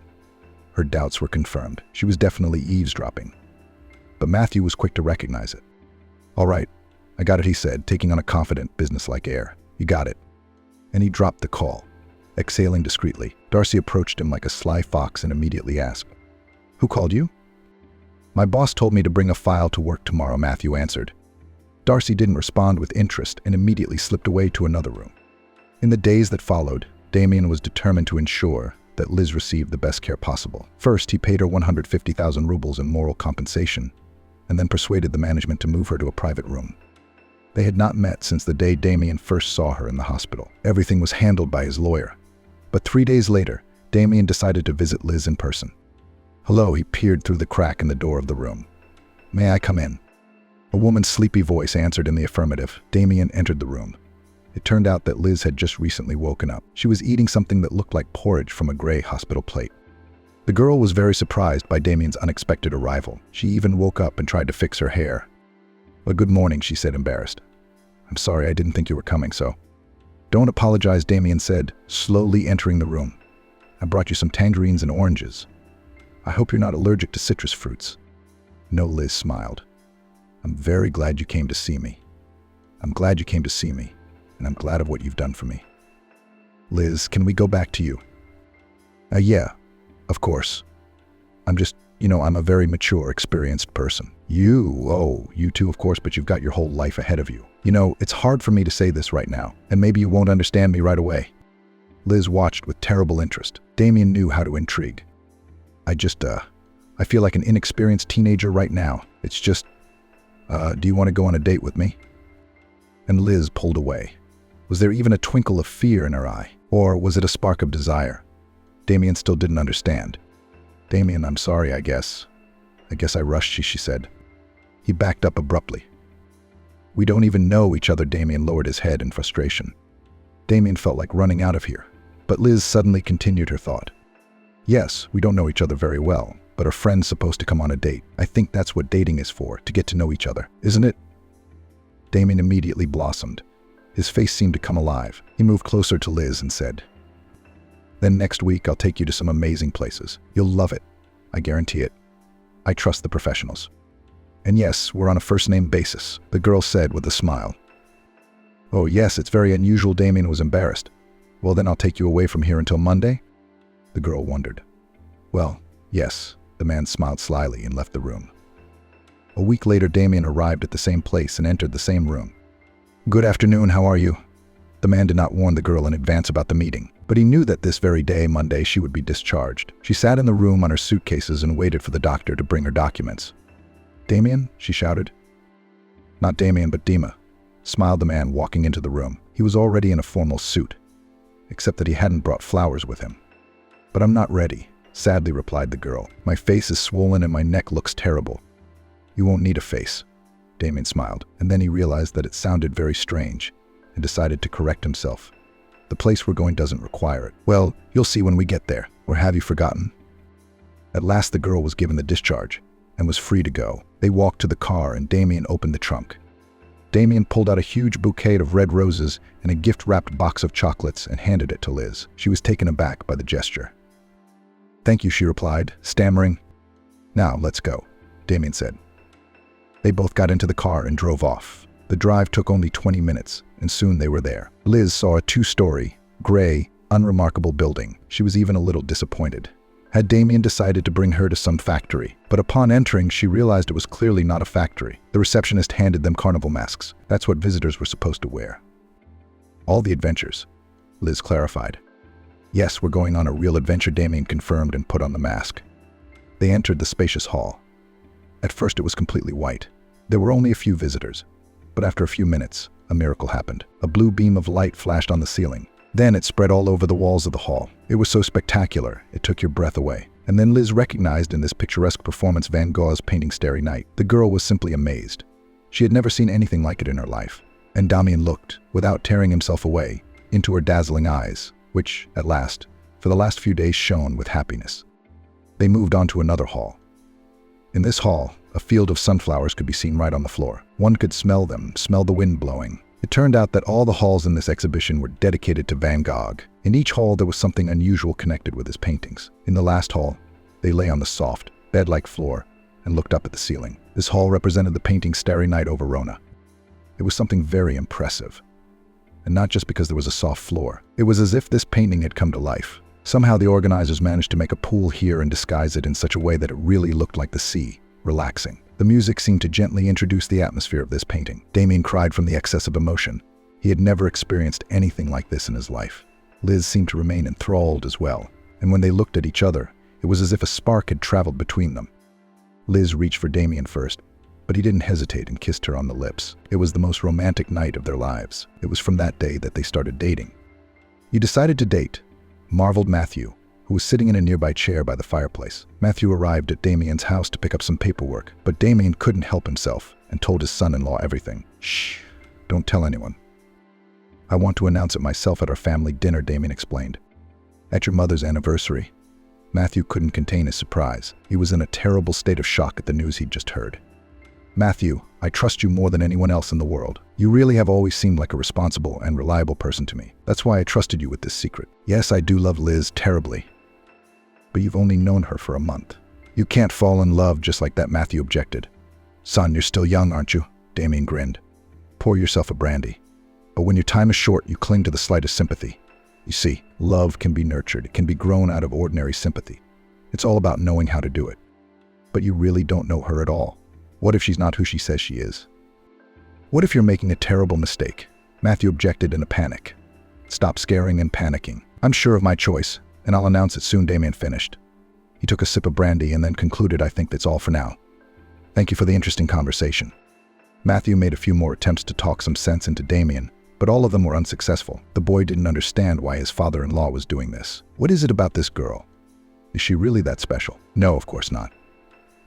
Her doubts were confirmed. She was definitely eavesdropping. But Matthew was quick to recognize it. All right, I got it, he said, taking on a confident, businesslike air. You got it. And he dropped the call. Exhaling discreetly, Darcy approached him like a sly fox and immediately asked, Who called you? My boss told me to bring a file to work tomorrow, Matthew answered. Darcy didn't respond with interest and immediately slipped away to another room. In the days that followed, Damien was determined to ensure that Liz received the best care possible. First, he paid her 150,000 rubles in moral compensation, and then persuaded the management to move her to a private room. They had not met since the day Damien first saw her in the hospital. Everything was handled by his lawyer. But 3 days later, Damien decided to visit Liz in person. Hello, he peered through the crack in the door of the room. May I come in? A woman's sleepy voice answered in the affirmative. Damien entered the room. It turned out that Liz had just recently woken up. She was eating something that looked like porridge from a gray hospital plate. The girl was very surprised by Damien's unexpected arrival. She even woke up and tried to fix her hair. Well, good morning, she said, embarrassed. I'm sorry, I didn't think you were coming, so. Don't apologize, Damien said, slowly entering the room. I brought you some tangerines and oranges. I hope you're not allergic to citrus fruits. No, Liz smiled. I'm very glad you came to see me. I'm glad you came to see me, and I'm glad of what you've done for me. Liz, can we go back to you? Yeah, of course. I'm a very mature, experienced person. You too, of course, but you've got your whole life ahead of you. It's hard for me to say this right now, and maybe you won't understand me right away. Liz watched with terrible interest. Damien knew how to intrigue. I feel like an inexperienced teenager right now. It's just, do you want to go on a date with me? And Liz pulled away. Was there even a twinkle of fear in her eye? Or was it a spark of desire? Damien still didn't understand. Damien, I'm sorry, I guess I rushed you, she said. He backed up abruptly. We don't even know each other, Damien lowered his head in frustration. Damien felt like running out of here, but Liz suddenly continued her thought. Yes, we don't know each other very well, but our friend's supposed to come on a date. I think that's what dating is for, to get to know each other, isn't it? Damien immediately blossomed. His face seemed to come alive. He moved closer to Liz and said, "Then next week I'll take you to some amazing places. You'll love it. I guarantee it. I trust the professionals." "And yes, we're on a first-name basis," the girl said with a smile. "Oh yes, it's very unusual." Damien was embarrassed. "Well, then I'll take you away from here until Monday?" The girl wondered. "Well, yes." The man smiled slyly and left the room. A week later, Damien arrived at the same place and entered the same room. "Good afternoon, how are you?" The man did not warn the girl in advance about the meeting, but he knew that this very day, Monday, she would be discharged. She sat in the room on her suitcases and waited for the doctor to bring her documents. "Damien?" she shouted. "Not Damien, but Dima," smiled the man, walking into the room. He was already in a formal suit, except that he hadn't brought flowers with him. "But I'm not ready," sadly replied the girl. "My face is swollen and my neck looks terrible." "You won't need a face," Damien smiled, and then he realized that it sounded very strange and decided to correct himself. "The place we're going doesn't require it." "Well, you'll see when we get there. Or have you forgotten?" At last the girl was given the discharge and was free to go. They walked to the car and Damien opened the trunk. Damien pulled out a huge bouquet of red roses and a gift-wrapped box of chocolates and handed it to Liz. She was taken aback by the gesture. "Thank you," she replied, stammering. "Now, let's go," Damien said. They both got into the car and drove off. The drive took only 20 minutes, and soon they were there. Liz saw a 2-story, gray, unremarkable building. She was even a little disappointed. Had Damien decided to bring her to some factory? But upon entering, she realized it was clearly not a factory. The receptionist handed them carnival masks. That's what visitors were supposed to wear. "All the adventures," Liz clarified. "Yes, we're going on a real adventure," Damien confirmed and put on the mask. They entered the spacious hall. At first it was completely white. There were only a few visitors, but after a few minutes, a miracle happened. A blue beam of light flashed on the ceiling. Then it spread all over the walls of the hall. It was so spectacular, it took your breath away. And then Liz recognized in this picturesque performance Van Gogh's painting Starry Night. The girl was simply amazed. She had never seen anything like it in her life. And Damien looked, without tearing himself away, into her dazzling eyes, which, at last, for the last few days shone with happiness. They moved on to another hall. In this hall, a field of sunflowers could be seen right on the floor. One could smell them, smell the wind blowing. It turned out that all the halls in this exhibition were dedicated to Van Gogh. In each hall there was something unusual connected with his paintings. In the last hall, they lay on the soft, bed-like floor and looked up at the ceiling. This hall represented the painting Starry Night over Rona. It was something very impressive. And not just because there was a soft floor. It was as if this painting had come to life. Somehow the organizers managed to make a pool here and disguise it in such a way that it really looked like the sea, relaxing. The music seemed to gently introduce the atmosphere of this painting. Damien cried from the excess of emotion. He had never experienced anything like this in his life. Liz seemed to remain enthralled as well, and when they looked at each other, it was as if a spark had traveled between them. Liz reached for Damien first, but he didn't hesitate and kissed her on the lips. It was the most romantic night of their lives. It was from that day that they started dating. "You decided to date," marveled Matthew, who was sitting in a nearby chair by the fireplace. Matthew arrived at Damien's house to pick up some paperwork, but Damien couldn't help himself and told his son-in-law everything. "Shh, don't tell anyone. I want to announce it myself at our family dinner," Damien explained. "At your mother's anniversary." Matthew couldn't contain his surprise. He was in a terrible state of shock at the news he'd just heard. "Matthew, I trust you more than anyone else in the world. You really have always seemed like a responsible and reliable person to me. That's why I trusted you with this secret. Yes, I do love Liz terribly. But you've only known her for a month. You can't fall in love just like that," Matthew objected. "Son, you're still young, aren't you?" Damien grinned. "Pour yourself a brandy. But when your time is short, you cling to the slightest sympathy. You see, love can be nurtured. It can be grown out of ordinary sympathy. It's all about knowing how to do it. But you really don't know her at all. What if she's not who she says she is? What if you're making a terrible mistake?" Matthew objected in a panic. "Stop scaring and panicking. I'm sure of my choice, and I'll announce it soon," Damien finished. He took a sip of brandy and then concluded, "I think that's all for now. Thank you for the interesting conversation." Matthew made a few more attempts to talk some sense into Damien, but all of them were unsuccessful. The boy didn't understand why his father-in-law was doing this. What is it about this girl? Is she really that special? No, of course not.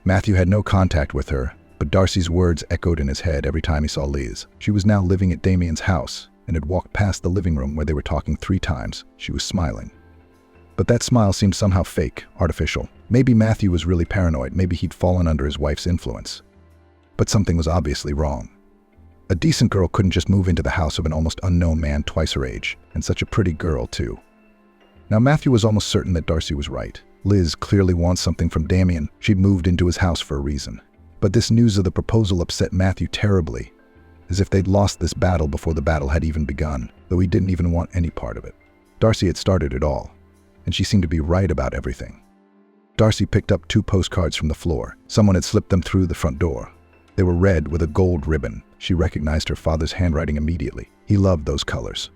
Matthew had no contact with her, but Darcy's words echoed in his head every time he saw Liz. She was now living at Damien's house and had walked past the living room where they were talking 3 times. She was smiling. But that smile seemed somehow fake, artificial. Maybe Matthew was really paranoid. Maybe he'd fallen under his wife's influence. But something was obviously wrong. A decent girl couldn't just move into the house of an almost unknown man twice her age, and such a pretty girl, too. Now Matthew was almost certain that Darcy was right. Liz clearly wants something from Damien. She'd moved into his house for a reason. But this news of the proposal upset Matthew terribly, as if they'd lost this battle before the battle had even begun, though he didn't even want any part of it. Darcy had started it all, and she seemed to be right about everything. Darcy picked up 2 postcards from the floor. Someone had slipped them through the front door. They were red with a gold ribbon. She recognized her father's handwriting immediately. He loved those colors.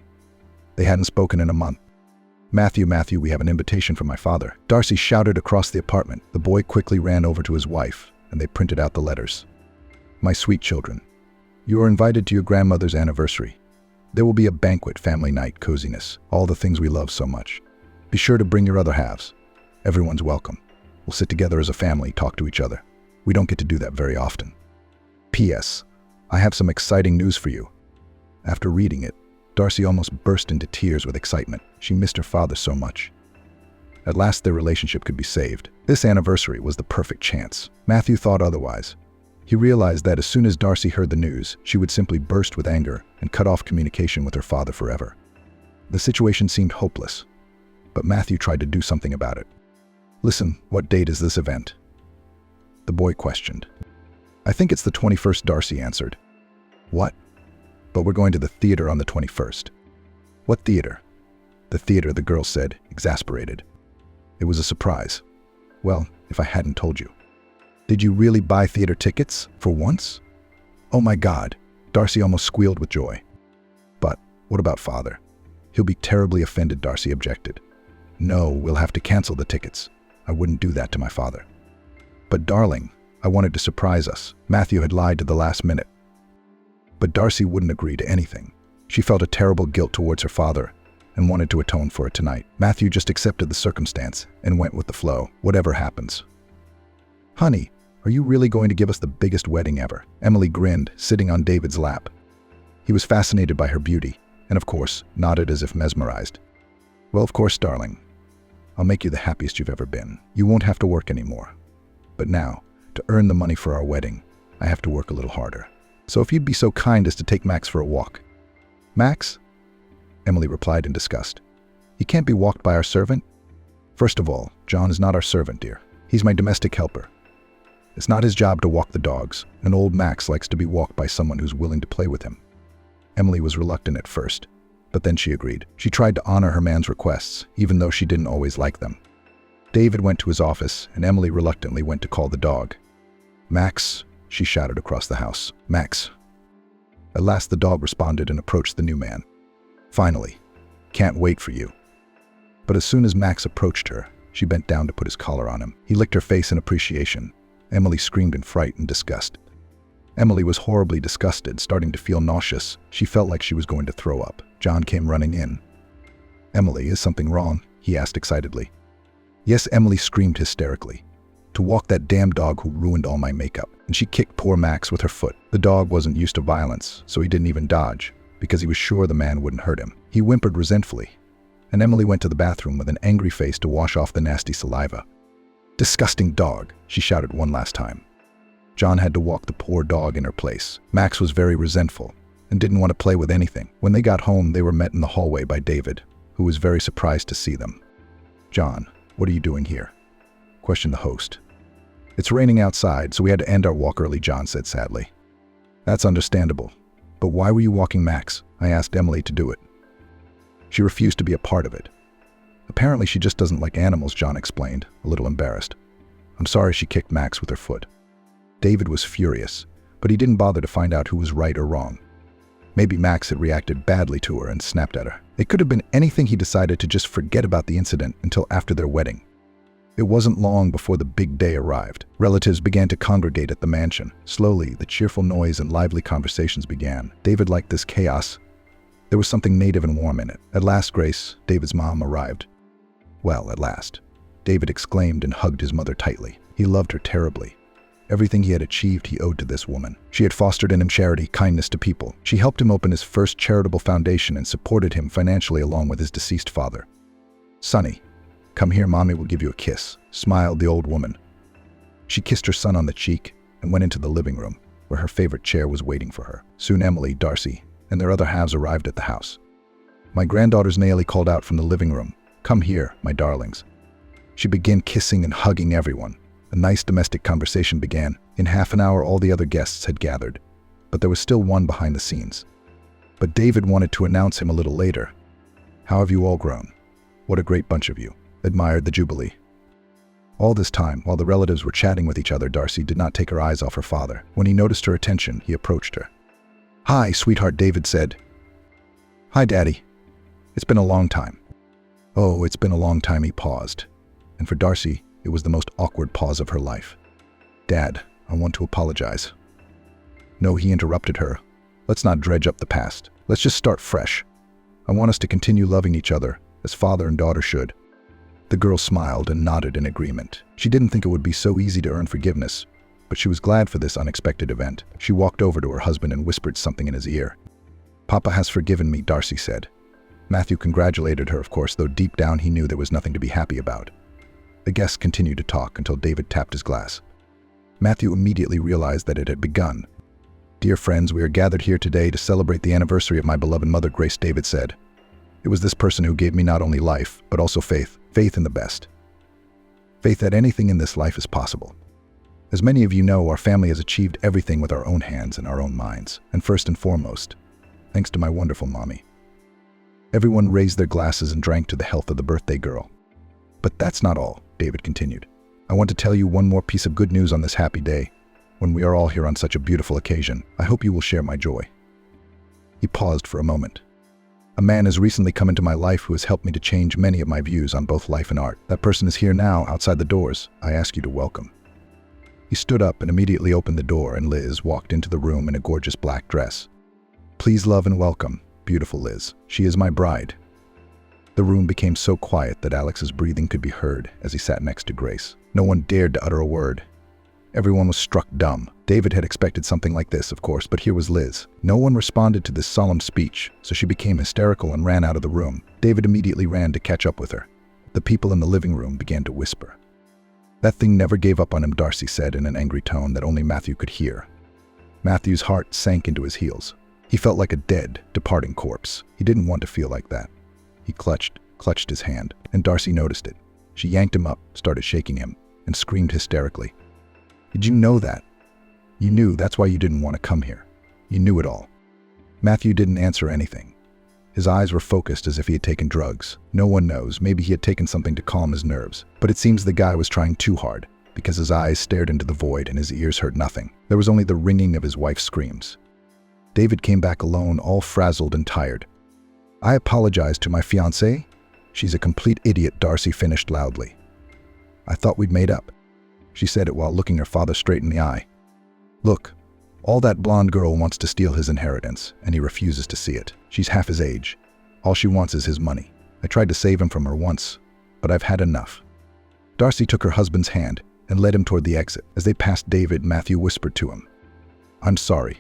They hadn't spoken in a month. Matthew, we have an invitation from my father." Darcy shouted across the apartment. The boy quickly ran over to his wife, and they printed out the letters. "My sweet children, you are invited to your grandmother's anniversary. There will be a banquet, family night, coziness, all the things we love so much. Be sure to bring your other halves. Everyone's welcome. We'll sit together as a family, talk to each other. We don't get to do that very often. P.S. I have some exciting news for you." After reading it, Darcy almost burst into tears with excitement. She missed her father so much. At last their relationship could be saved. This anniversary was the perfect chance. Matthew thought otherwise. He realized that as soon as Darcy heard the news, she would simply burst with anger and cut off communication with her father forever. The situation seemed hopeless, but Matthew tried to do something about it. "Listen, what date is this event?" the boy questioned. "I think it's the 21st, Darcy answered. "What?" "But we're going to the theater on the 21st. "What theater?" "The theater," the girl said, exasperated. It was a surprise. "Well, if I hadn't told you." "Did you really buy theater tickets? For once?" "Oh my God," Darcy almost squealed with joy. "But what about father? He'll be terribly offended," Darcy objected. "No, we'll have to cancel the tickets. I wouldn't do that to my father." "But darling, I wanted to surprise us." Matthew had lied to the last minute. But Darcy wouldn't agree to anything. She felt a terrible guilt towards her father and wanted to atone for it tonight. Matthew just accepted the circumstance and went with the flow. "Whatever happens." "Honey, are you really going to give us the biggest wedding ever?" Emily grinned, sitting on David's lap. He was fascinated by her beauty and, of course, nodded as if mesmerized. "Well, of course, darling. I'll make you the happiest you've ever been. You won't have to work anymore. But now, to earn the money for our wedding, I have to work a little harder. So if you'd be so kind as to take Max for a walk." "Max?" Emily replied in disgust. "He can't be walked by our servant." "First of all, John is not our servant, dear. He's my domestic helper. It's not his job to walk the dogs, and old Max likes to be walked by someone who's willing to play with him." Emily was reluctant at first, but then she agreed. She tried to honor her man's requests, even though she didn't always like them. David went to his office, and Emily reluctantly went to call the dog. "Max," she shouted across the house. "Max." At last the dog responded and approached the new man. "Finally. Can't wait for you." But as soon as Max approached her, she bent down to put his collar on him. He licked her face in appreciation. Emily screamed in fright and disgust. Emily was horribly disgusted, starting to feel nauseous. She felt like she was going to throw up. John came running in. "Emily, is something wrong?" he asked excitedly. "Yes," Emily screamed hysterically. "To walk that damn dog who ruined all my makeup." And she kicked poor Max with her foot. The dog wasn't used to violence, so he didn't even dodge, because he was sure the man wouldn't hurt him. He whimpered resentfully, and Emily went to the bathroom with an angry face to wash off the nasty saliva. "Disgusting dog," she shouted one last time. John had to walk the poor dog in her place. Max was very resentful and didn't want to play with anything. When they got home, they were met in the hallway by David, who was very surprised to see them. "John, what are you doing here?" questioned the host. "It's raining outside, so we had to end our walk early," John said sadly. "That's understandable. But why were you walking Max?" I asked Emily to do it. She refused to be a part of it. "Apparently she just doesn't like animals," John explained, a little embarrassed. "I'm sorry she kicked Max with her foot." David was furious, but he didn't bother to find out who was right or wrong. Maybe Max had reacted badly to her and snapped at her. It could have been anything. He decided to just forget about the incident until after their wedding. It wasn't long before the big day arrived. Relatives began to congregate at the mansion. Slowly, the cheerful noise and lively conversations began. David liked this chaos. There was something native and warm in it. At last, Grace, David's mom, arrived. Well, at last. David exclaimed and hugged his mother tightly. He loved her terribly. Everything he had achieved he owed to this woman. She had fostered in him charity, kindness to people. She helped him open his first charitable foundation and supported him financially along with his deceased father. "Sonny, come here, Mommy will give you a kiss," smiled the old woman. She kissed her son on the cheek and went into the living room, where her favorite chair was waiting for her. Soon Emily, Darcy, and their other halves arrived at the house. My granddaughter's Naomi called out from the living room, "Come here, my darlings." She began kissing and hugging everyone. A nice domestic conversation began. In half an hour, all the other guests had gathered, but there was still one behind the scenes. But David wanted to announce him a little later. "How have you all grown? What a great bunch of you," admired the Jubilee. All this time, while the relatives were chatting with each other, Darcy did not take her eyes off her father. When he noticed her attention, he approached her. "Hi, sweetheart," David said. "Hi, Daddy. It's been a long time." "Oh, it's been a long time," he paused. And for Darcy, it was the most awkward pause of her life. "Dad, I want to apologize." "No," he interrupted her. "Let's not dredge up the past. Let's just start fresh. I want us to continue loving each other, as father and daughter should." The girl smiled and nodded in agreement. She didn't think it would be so easy to earn forgiveness, but she was glad for this unexpected event. She walked over to her husband and whispered something in his ear. "Papa has forgiven me," Darcy said. Matthew congratulated her, of course, though deep down he knew there was nothing to be happy about. The guests continued to talk until David tapped his glass. Matthew immediately realized that it had begun. "Dear friends, we are gathered here today to celebrate the anniversary of my beloved mother, Grace," David said. "It was this person who gave me not only life, but also faith. Faith in the best. Faith that anything in this life is possible. As many of you know, our family has achieved everything with our own hands and our own minds, and first and foremost, thanks to my wonderful mommy." Everyone raised their glasses and drank to the health of the birthday girl. "But that's not all," David continued. "I want to tell you one more piece of good news on this happy day. When we are all here on such a beautiful occasion, I hope you will share my joy." He paused for a moment. "A man has recently come into my life who has helped me to change many of my views on both life and art. That person is here now, outside the doors. I ask you to welcome." He stood up and immediately opened the door, and Liz walked into the room in a gorgeous black dress. "Please love and welcome, beautiful Liz. She is my bride." The room became so quiet that Alex's breathing could be heard as he sat next to Grace. No one dared to utter a word. Everyone was struck dumb. David had expected something like this, of course, but here was Liz. No one responded to this solemn speech, so she became hysterical and ran out of the room. David immediately ran to catch up with her. The people in the living room began to whisper. "That thing never gave up on him," Darcy said in an angry tone that only Matthew could hear. Matthew's heart sank into his heels. He felt like a dead, departing corpse. He didn't want to feel like that. He clutched his hand, and Darcy noticed it. She yanked him up, started shaking him, and screamed hysterically. "Did you know that? You knew, that's why you didn't want to come here. You knew it all." Matthew didn't answer anything. His eyes were focused as if he had taken drugs. No one knows, maybe he had taken something to calm his nerves. But it seems the guy was trying too hard, because his eyes stared into the void and his ears heard nothing. There was only the ringing of his wife's screams. David came back alone, all frazzled and tired. "I apologized to my fiancée. She's a complete idiot," Darcy finished loudly. "I thought we'd made up." She said it while looking her father straight in the eye. "Look, all that blonde girl wants to steal his inheritance, and he refuses to see it. She's half his age. All she wants is his money. I tried to save him from her once, but I've had enough." Darcy took her husband's hand and led him toward the exit. As they passed David, Matthew whispered to him, "I'm sorry."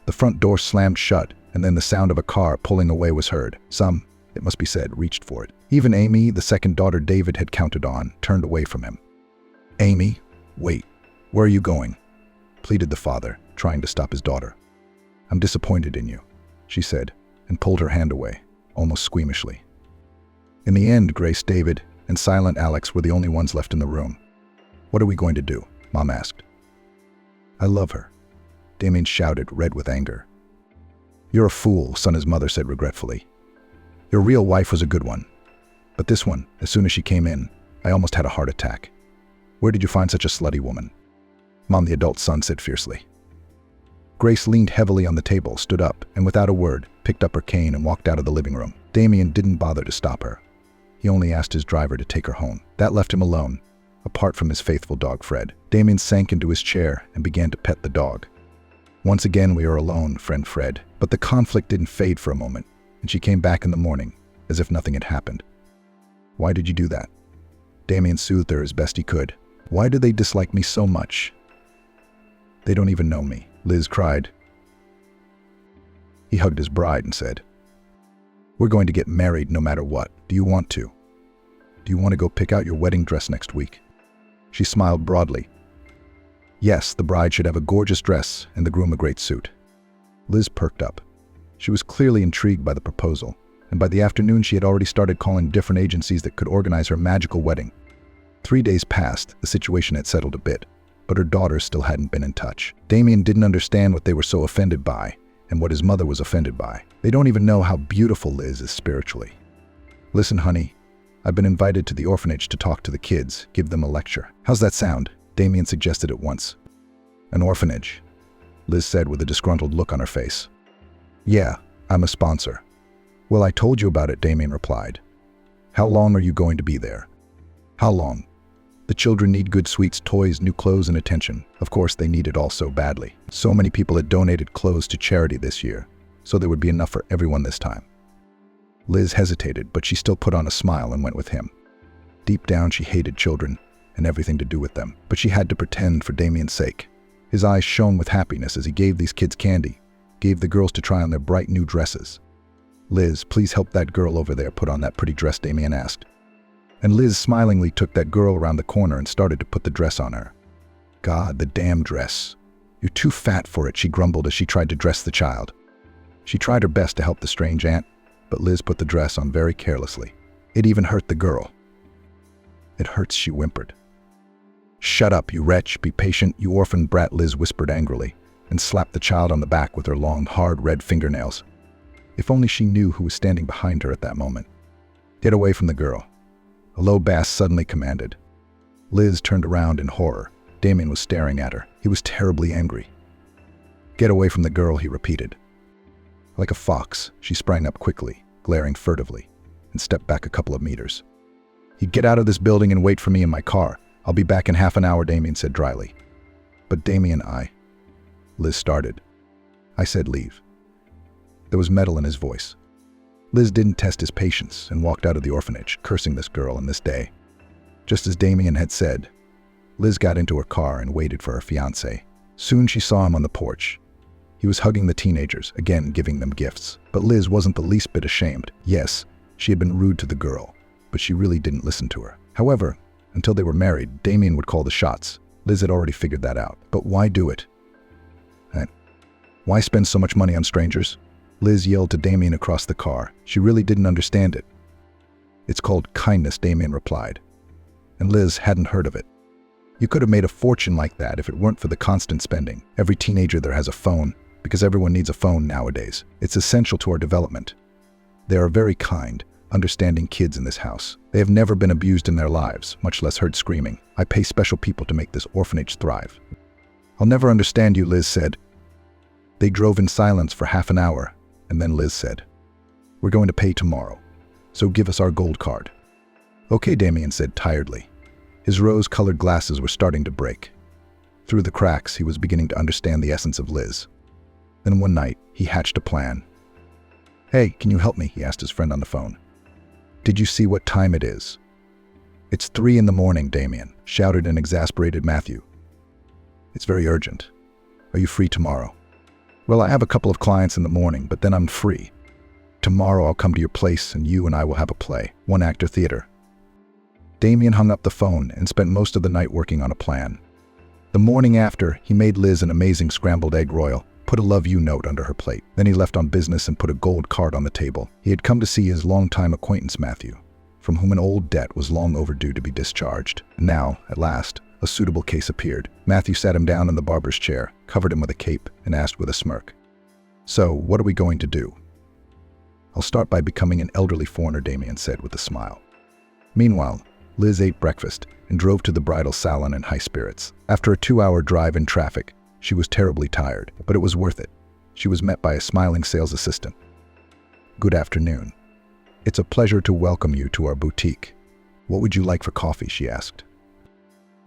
The front door slammed shut, and then the sound of a car pulling away was heard. Some, it must be said, reached for it. Even Amy, the second daughter David had counted on, turned away from him. "Amy, wait. Where are you going?" pleaded the father, trying to stop his daughter. "I'm disappointed in you," she said, and pulled her hand away, almost squeamishly. In the end, Grace, David, and silent Alex were the only ones left in the room. "What are we going to do?" Mom asked. "I love her," Damien shouted, red with anger. "You're a fool," Son's mother said regretfully. "Your real wife was a good one. But this one, as soon as she came in, I almost had a heart attack. Where did you find such a slutty woman?" Mom, the adult son, said fiercely. Grace leaned heavily on the table, stood up, and without a word, picked up her cane and walked out of the living room. Damien didn't bother to stop her. He only asked his driver to take her home. That left him alone, apart from his faithful dog Fred. Damien sank into his chair and began to pet the dog. "Once again we are alone, friend Fred." But the conflict didn't fade for a moment, and she came back in the morning, as if nothing had happened. "Why did you do that?" Damien soothed her as best he could. "Why do they dislike me so much?" "They don't even know me," Liz cried. He hugged his bride and said, "We're going to get married no matter what. Do you want to? Do you want to go pick out your wedding dress next week?" She smiled broadly. Yes, the bride should have a gorgeous dress and the groom a great suit. Liz perked up. She was clearly intrigued by the proposal, and by the afternoon she had already started calling different agencies that could organize her magical wedding. 3 days passed, the situation had settled a bit, but her daughters still hadn't been in touch. Damien didn't understand what they were so offended by, and what his mother was offended by. They don't even know how beautiful Liz is spiritually. Listen, honey, I've been invited to the orphanage to talk to the kids, give them a lecture. How's that sound? Damien suggested at once. An orphanage, Liz said with a disgruntled look on her face. Yeah, I'm a sponsor. Well, I told you about it, Damien replied. How long are you going to be there? How long? The children need good sweets, toys, new clothes, and attention. Of course, they need it all so badly. So many people had donated clothes to charity this year, so there would be enough for everyone this time. Liz hesitated, but she still put on a smile and went with him. Deep down, she hated children and everything to do with them, but she had to pretend for Damien's sake. His eyes shone with happiness as he gave these kids candy, gave the girls to try on their bright new dresses. Liz, please help that girl over there put on that pretty dress, Damien asked. And Liz smilingly took that girl around the corner and started to put the dress on her. God, the damn dress. You're too fat for it, she grumbled as she tried to dress the child. She tried her best to help the strange aunt, but Liz put the dress on very carelessly. It even hurt the girl. It hurts, she whimpered. Shut up, you wretch, be patient, you orphan brat, Liz whispered angrily, and slapped the child on the back with her long, hard red fingernails. If only she knew who was standing behind her at that moment. Get away from the girl, a low bass suddenly commanded. Liz turned around in horror. Damien was staring at her. He was terribly angry. Get away from the girl, he repeated. Like a fox, she sprang up quickly, glaring furtively, and stepped back a couple of meters. You get out of this building and wait for me in my car. I'll be back in half an hour, Damien said dryly. But Damien, Liz started. I said leave. There was metal in his voice. Liz didn't test his patience and walked out of the orphanage, cursing this girl and this day. Just as Damien had said, Liz got into her car and waited for her fiancé. Soon she saw him on the porch. He was hugging the teenagers, again giving them gifts. But Liz wasn't the least bit ashamed. Yes, she had been rude to the girl, but she really didn't listen to her. However, until they were married, Damien would call the shots. Liz had already figured that out. But why do it? Why spend so much money on strangers? Liz yelled to Damien across the car. She really didn't understand it. It's called kindness, Damien replied. And Liz hadn't heard of it. You could have made a fortune like that if it weren't for the constant spending. Every teenager there has a phone, because everyone needs a phone nowadays. It's essential to our development. There are very kind, understanding kids in this house. They have never been abused in their lives, much less heard screaming. I pay special people to make this orphanage thrive. I'll never understand you, Liz said. They drove in silence for half an hour, and then Liz said, We're going to pay tomorrow, so give us our gold card. Okay, Damien said tiredly. His rose-colored glasses were starting to break. Through the cracks, he was beginning to understand the essence of Liz. Then one night, he hatched a plan. Hey, can you help me? He asked his friend on the phone. Did you see what time it is? It's 3 a.m, Damien, shouted an exasperated Matthew. It's very urgent. Are you free tomorrow? Well, I have a couple of clients in the morning, but then I'm free. Tomorrow I'll come to your place and you and I will have a play, one-actor theater. Damien hung up the phone and spent most of the night working on a plan. The morning after, he made Liz an amazing scrambled egg royal, put a love you note under her plate. Then he left on business and put a gold card on the table. He had come to see his longtime acquaintance Matthew, from whom an old debt was long overdue to be discharged. Now, at last, a suitable case appeared. Matthew sat him down in the barber's chair, covered him with a cape, and asked with a smirk, So, what are we going to do? I'll start by becoming an elderly foreigner, Damien said with a smile. Meanwhile, Liz ate breakfast and drove to the bridal salon in high spirits. After a 2-hour drive in traffic, she was terribly tired, but it was worth it. She was met by a smiling sales assistant. Good afternoon. It's a pleasure to welcome you to our boutique. What would you like for coffee? She asked.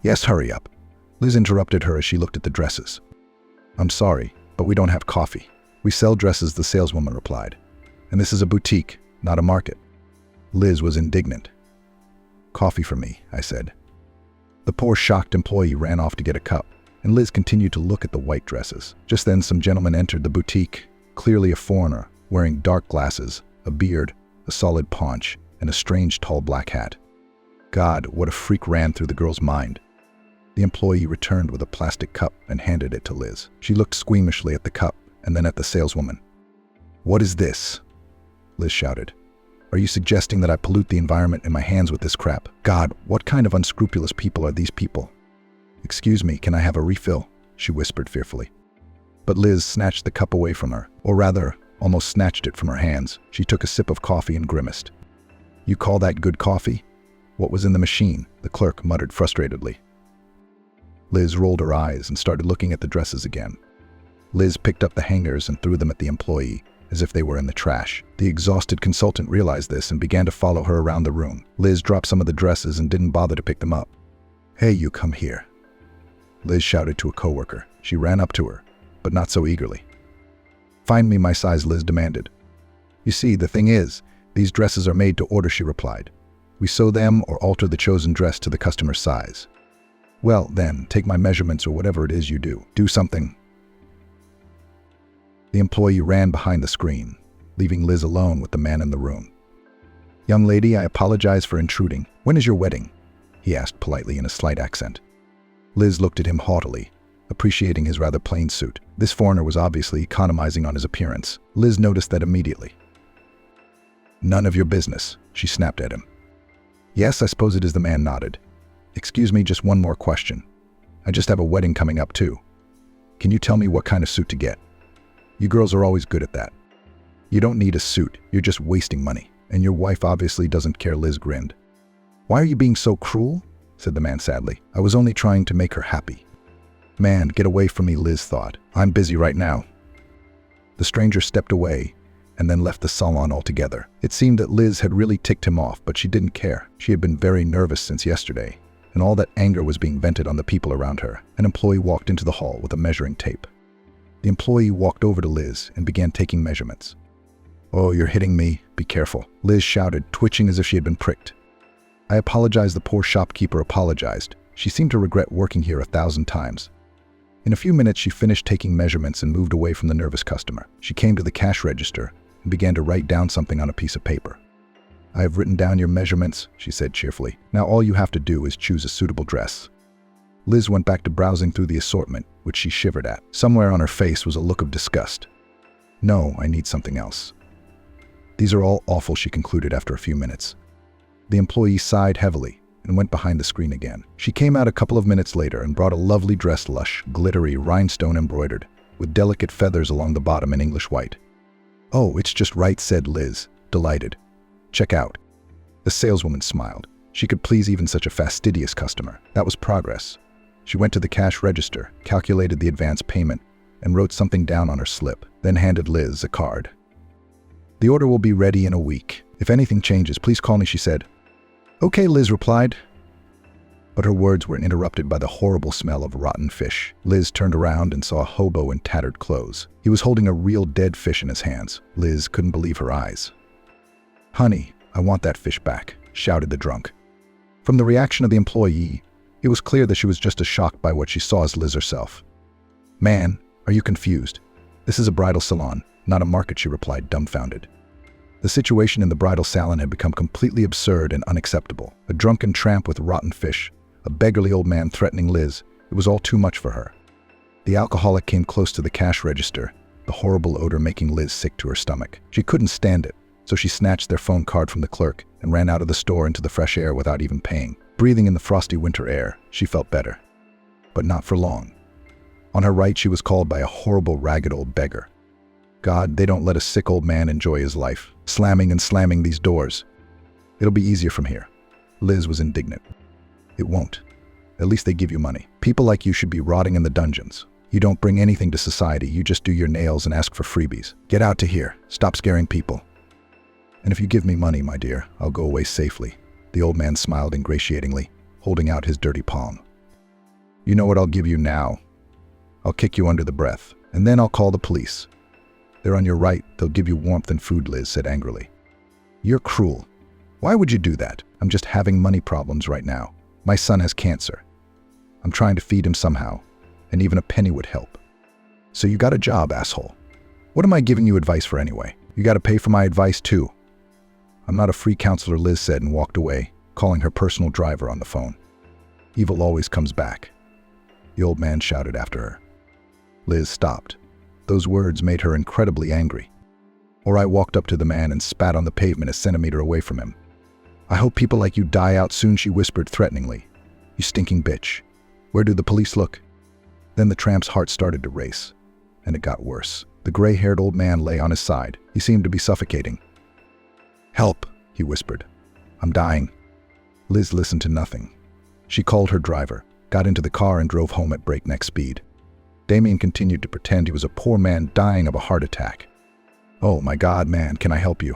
Yes, hurry up. Liz interrupted her as she looked at the dresses. I'm sorry, but we don't have coffee. We sell dresses, the saleswoman replied. And this is a boutique, not a market. Liz was indignant. Coffee for me, I said. The poor shocked employee ran off to get a cup, and Liz continued to look at the white dresses. Just then some gentleman entered the boutique, clearly a foreigner, wearing dark glasses, a beard, a solid paunch, and a strange tall black hat. God, what a freak ran through the girl's mind. The employee returned with a plastic cup and handed it to Liz. She looked squeamishly at the cup and then at the saleswoman. "What is this?" Liz shouted. "Are you suggesting that I pollute the environment in my hands with this crap? God, what kind of unscrupulous people are these people?" "Excuse me, can I have a refill?" she whispered fearfully. But Liz snatched the cup away from her, or rather, almost snatched it from her hands. She took a sip of coffee and grimaced. "You call that good coffee? What was in the machine?" the clerk muttered frustratedly. Liz rolled her eyes and started looking at the dresses again. Liz picked up the hangers and threw them at the employee, as if they were in the trash. The exhausted consultant realized this and began to follow her around the room. Liz dropped some of the dresses and didn't bother to pick them up. "Hey, you come here," Liz shouted to a coworker. She ran up to her, but not so eagerly. "Find me my size," Liz demanded. "You see, the thing is, these dresses are made to order," she replied. "We sew them or alter the chosen dress to the customer's size." "Well, then, take my measurements or whatever it is you do. Do something." The employee ran behind the screen, leaving Liz alone with the man in the room. "Young lady, I apologize for intruding. When is your wedding?" he asked politely in a slight accent. Liz looked at him haughtily, appreciating his rather plain suit. This foreigner was obviously economizing on his appearance. Liz noticed that immediately. "None of your business," she snapped at him. "Yes, I suppose it is," the man nodded. "Excuse me, just one more question. I just have a wedding coming up too. Can you tell me what kind of suit to get? You girls are always good at that." "You don't need a suit, you're just wasting money. And your wife obviously doesn't care," Liz grinned. "Why are you being so cruel?" said the man sadly. "I was only trying to make her happy." "Man, get away from me," Liz thought. "I'm busy right now." The stranger stepped away and then left the salon altogether. It seemed that Liz had really ticked him off, but she didn't care. She had been very nervous since yesterday, and all that anger was being vented on the people around her. An employee walked into the hall with a measuring tape. The employee walked over to Liz and began taking measurements. "Oh, you're hitting me. Be careful," Liz shouted, twitching as if she had been pricked. "I apologize," the poor shopkeeper apologized. She seemed to regret working here 1,000 times. In a few minutes, she finished taking measurements and moved away from the nervous customer. She came to the cash register and began to write down something on a piece of paper. "I have written down your measurements," she said cheerfully. "Now all you have to do is choose a suitable dress." Liz went back to browsing through the assortment, which she shivered at. Somewhere on her face was a look of disgust. "No, I need something else." "These are all awful," she concluded after a few minutes. The employee sighed heavily and went behind the screen again. She came out a couple of minutes later and brought a lovely dress, lush, glittery, rhinestone embroidered, with delicate feathers along the bottom in English white. "Oh, it's just right," said Liz, delighted. "Check out." The saleswoman smiled. She could please even such a fastidious customer. That was progress. She went to the cash register, calculated the advance payment, and wrote something down on her slip, then handed Liz a card. "The order will be ready in a week. If anything changes, please call me," she said. "Okay," Liz replied. But her words were interrupted by the horrible smell of rotten fish. Liz turned around and saw a hobo in tattered clothes. He was holding a real dead fish in his hands. Liz couldn't believe her eyes. "Honey, I want that fish back," shouted the drunk. From the reaction of the employee, it was clear that she was just as shocked by what she saw as Liz herself. "Man, are you confused? This is a bridal salon, not a market," she replied, dumbfounded. The situation in the bridal salon had become completely absurd and unacceptable. A drunken tramp with rotten fish, a beggarly old man threatening Liz. It was all too much for her. The alcoholic came close to the cash register, the horrible odor making Liz sick to her stomach. She couldn't stand it, so she snatched their phone card from the clerk and ran out of the store into the fresh air without even paying. Breathing in the frosty winter air, she felt better. But not for long. On her right, she was called by a horrible, ragged old beggar. God, they don't let a sick old man enjoy his life, slamming and slamming these doors. "It'll be easier from here." Liz was indignant. "It won't. At least they give you money. People like you should be rotting in the dungeons. You don't bring anything to society, you just do your nails and ask for freebies. Get out to here. Stop scaring people. And if you give me money, my dear, I'll go away safely." The old man smiled ingratiatingly, holding out his dirty palm. "You know what I'll give you now? I'll kick you under the breath, and then I'll call the police. They're on your right, they'll give you warmth and food," Liz said angrily. "You're cruel. Why would you do that? I'm just having money problems right now. My son has cancer. I'm trying to feed him somehow, and even a penny would help. So you got a job, asshole. What am I giving you advice for anyway? You got to pay for my advice too." "I'm not a free counselor," Liz said and walked away, calling her personal driver on the phone. Evil always comes back. the old man shouted after her. Liz stopped. Those words made her incredibly angry. I walked up to the man and spat on the pavement a centimeter away from him. "I hope people like you die out soon," she whispered threateningly. "You stinking bitch. Where do the police look?" Then the tramp's heart started to race, and it got worse. The gray-haired old man lay on his side. He seemed to be suffocating. "Help," he whispered. "I'm dying." Liz listened to nothing. She called her driver, got into the car and drove home at breakneck speed. Damien continued to pretend he was a poor man dying of a heart attack. "Oh my God, man, can I help you?"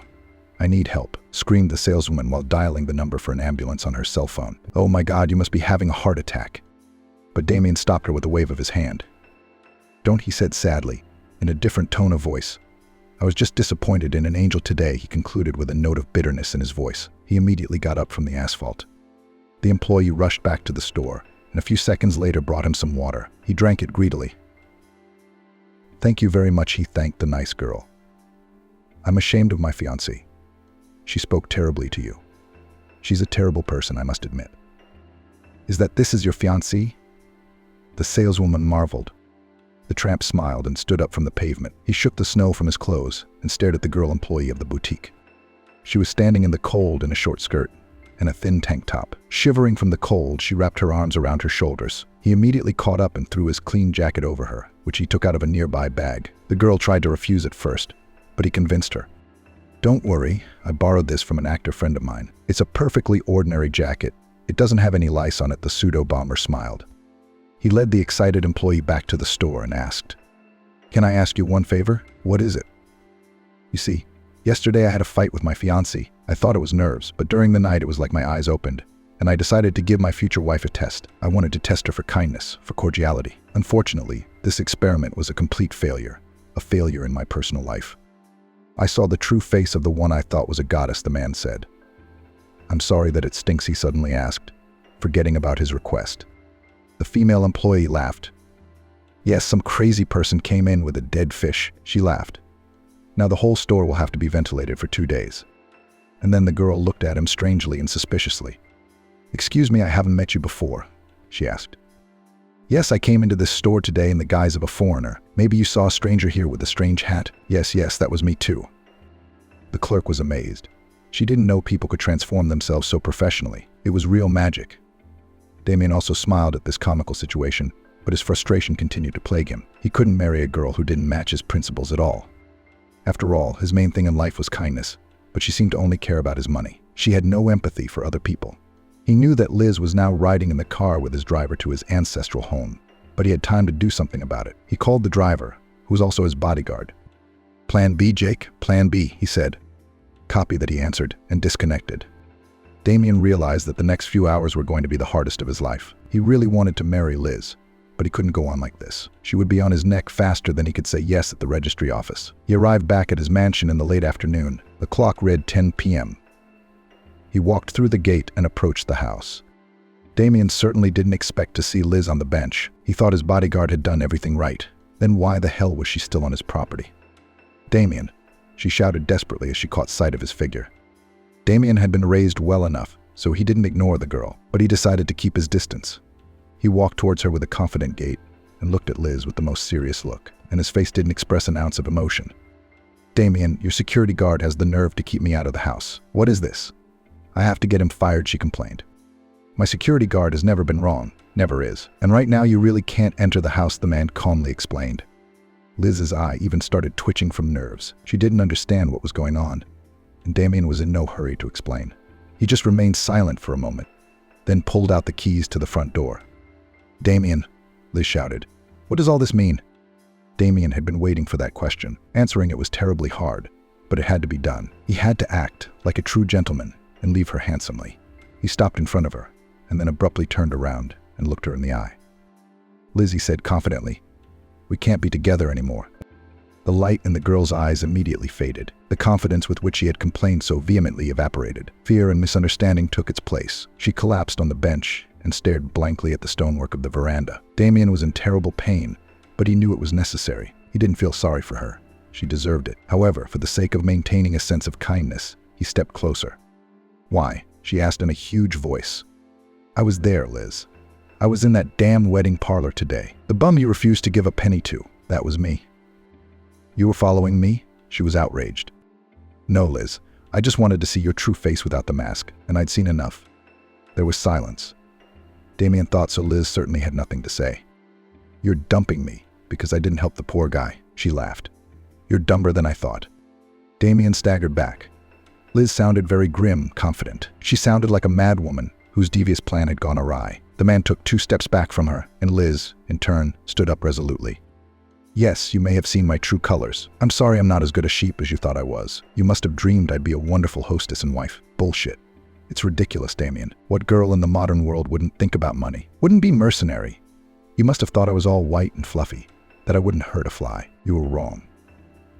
"I need help," screamed the saleswoman while dialing the number for an ambulance on her cell phone. "Oh my God, you must be having a heart attack." But Damien stopped her with a wave of his hand. "Don't," he said sadly, in a different tone of voice. "I was just disappointed in an angel today," he concluded with a note of bitterness in his voice. He immediately got up from the asphalt. The employee rushed back to the store, and a few seconds later brought him some water. He drank it greedily. "Thank you very much," he thanked the nice girl. "I'm ashamed of my fiancée. She spoke terribly to you. She's a terrible person, I must admit." "Is that this is your fiancée?" The saleswoman marveled. The tramp smiled and stood up from the pavement. He shook the snow from his clothes and stared at the girl employee of the boutique. She was standing in the cold in a short skirt and a thin tank top. Shivering from the cold, she wrapped her arms around her shoulders. He immediately caught up and threw his clean jacket over her, which he took out of a nearby bag. The girl tried to refuse at first, but he convinced her. "Don't worry, I borrowed this from an actor friend of mine. It's a perfectly ordinary jacket. It doesn't have any lice on it," the pseudo-bomber smiled. He led the excited employee back to the store and asked, "Can I ask you one favor?" "What is it?" "You see, yesterday I had a fight with my fiancée. I thought it was nerves, but during the night it was like my eyes opened, and I decided to give my future wife a test. I wanted to test her for kindness, for cordiality. Unfortunately, this experiment was a complete failure, a failure in my personal life. I saw the true face of the one I thought was a goddess," the man said. "I'm sorry that it stinks," he suddenly asked, forgetting about his request. The female employee laughed. "Yes, some crazy person came in with a dead fish," she laughed. "Now the whole store will have to be ventilated for 2 days." And then the girl looked at him strangely and suspiciously. "Excuse me, I haven't met you before," she asked. "Yes, I came into this store today in the guise of a foreigner. Maybe you saw a stranger here with a strange hat." Yes, that was me too." The clerk was amazed. She didn't know people could transform themselves so professionally. It was real magic. Damien also smiled at this comical situation, but his frustration continued to plague him. He couldn't marry a girl who didn't match his principles at all. After all, his main thing in life was kindness, but she seemed to only care about his money. She had no empathy for other people. He knew that Liz was now riding in the car with his driver to his ancestral home, but he had time to do something about it. He called the driver, who was also his bodyguard. "Plan B, Jake, Plan B," he said. "Copy that," he answered, and disconnected. Damien realized that the next few hours were going to be the hardest of his life. He really wanted to marry Liz, but he couldn't go on like this. She would be on his neck faster than he could say yes at the registry office. He arrived back at his mansion in the late afternoon. The clock read 10 p.m. He walked through the gate and approached the house. Damien certainly didn't expect to see Liz on the bench. He thought his bodyguard had done everything right. Then why the hell was she still on his property? "Damien," she shouted desperately as she caught sight of his figure. Damien had been raised well enough, so he didn't ignore the girl, but he decided to keep his distance. He walked towards her with a confident gait and looked at Liz with the most serious look, and his face didn't express an ounce of emotion. "Damien, your security guard has the nerve to keep me out of the house. What is this?" "I have to get him fired," she complained. "My security guard has never been wrong, never is. And right now you really can't enter the house," the man calmly explained. Liz's eye even started twitching from nerves. She didn't understand what was going on, and Damien was in no hurry to explain. He just remained silent for a moment, then pulled out the keys to the front door. "Damien," Liz shouted, "what does all this mean?" Damien had been waiting for that question. Answering it was terribly hard, but it had to be done. He had to act like a true gentleman and leave her handsomely. He stopped in front of her, and then abruptly turned around and looked her in the eye. "Liz," he said confidently, "we can't be together anymore." The light in the girl's eyes immediately faded. The confidence with which she had complained so vehemently evaporated. Fear and misunderstanding took its place. She collapsed on the bench and stared blankly at the stonework of the veranda. Damien was in terrible pain, but he knew it was necessary. He didn't feel sorry for her. She deserved it. However, for the sake of maintaining a sense of kindness, he stepped closer. "Why?" she asked in a huge voice. "I was there, Liz. I was in that damn wedding parlor today. The bum you refused to give a penny to. That was me. You were following me? She was outraged. No, Liz. I just wanted to see your true face without the mask, and I'd seen enough. There was silence. Damien thought so. Liz certainly had nothing to say. You're dumping me because I didn't help the poor guy, she laughed. You're dumber than I thought. Damien staggered back. Liz sounded very grim, confident. She sounded like a mad woman whose devious plan had gone awry. The man took 2 steps back from her, and Liz, in turn, stood up resolutely. Yes, you may have seen my true colors. I'm sorry I'm not as good a sheep as you thought I was. You must have dreamed I'd be a wonderful hostess and wife. Bullshit. It's ridiculous, Damien. What girl in the modern world wouldn't think about money? Wouldn't be mercenary? You must have thought I was all white and fluffy, that I wouldn't hurt a fly. You were wrong.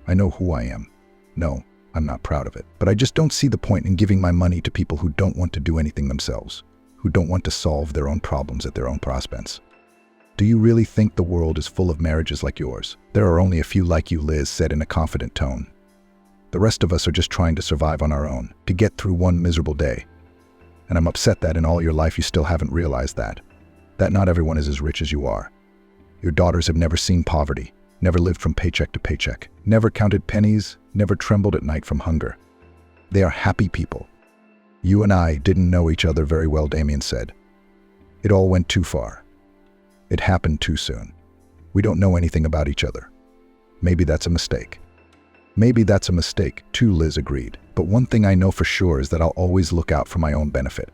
I know who I am. No, I'm not proud of it. But I just don't see the point in giving my money to people who don't want to do anything themselves, who don't want to solve their own problems at their own expense. Do you really think the world is full of marriages like yours? There are only a few like you, Liz said in a confident tone. The rest of us are just trying to survive on our own, to get through one miserable day. And I'm upset that in all your life you still haven't realized that not everyone is as rich as you are. Your daughters have never seen poverty, never lived from paycheck to paycheck, never counted pennies, never trembled at night from hunger. They are happy people. You and I didn't know each other very well, Damien said. It all went too far. It happened too soon. We don't know anything about each other. Maybe that's a mistake. Maybe that's a mistake, too, Liz agreed. But one thing I know for sure is that I'll always look out for my own benefit.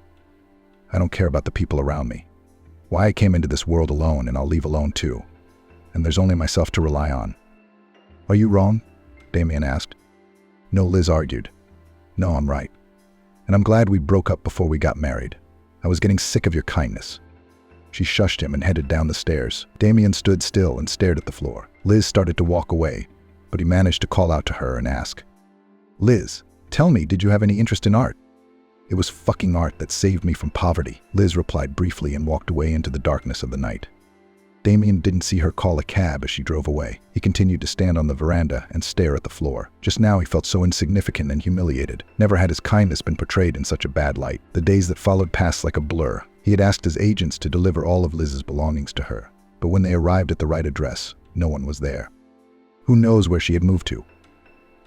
I don't care about the people around me. Why I came into this world alone, and I'll leave alone too. And there's only myself to rely on. Are you wrong? Damien asked. No, Liz argued. No, I'm right. And I'm glad we broke up before we got married. I was getting sick of your kindness. She shushed him and headed down the stairs. Damien stood still and stared at the floor. Liz started to walk away, but he managed to call out to her and ask, Liz, tell me, did you have any interest in art? It was fucking art that saved me from poverty, Liz replied briefly and walked away into the darkness of the night. Damien didn't see her call a cab as she drove away. He continued to stand on the veranda and stare at the floor. Just now he felt so insignificant and humiliated. Never had his kindness been portrayed in such a bad light. The days that followed passed like a blur. He had asked his agents to deliver all of Liz's belongings to her, but when they arrived at the right address, no one was there. Who knows where she had moved to?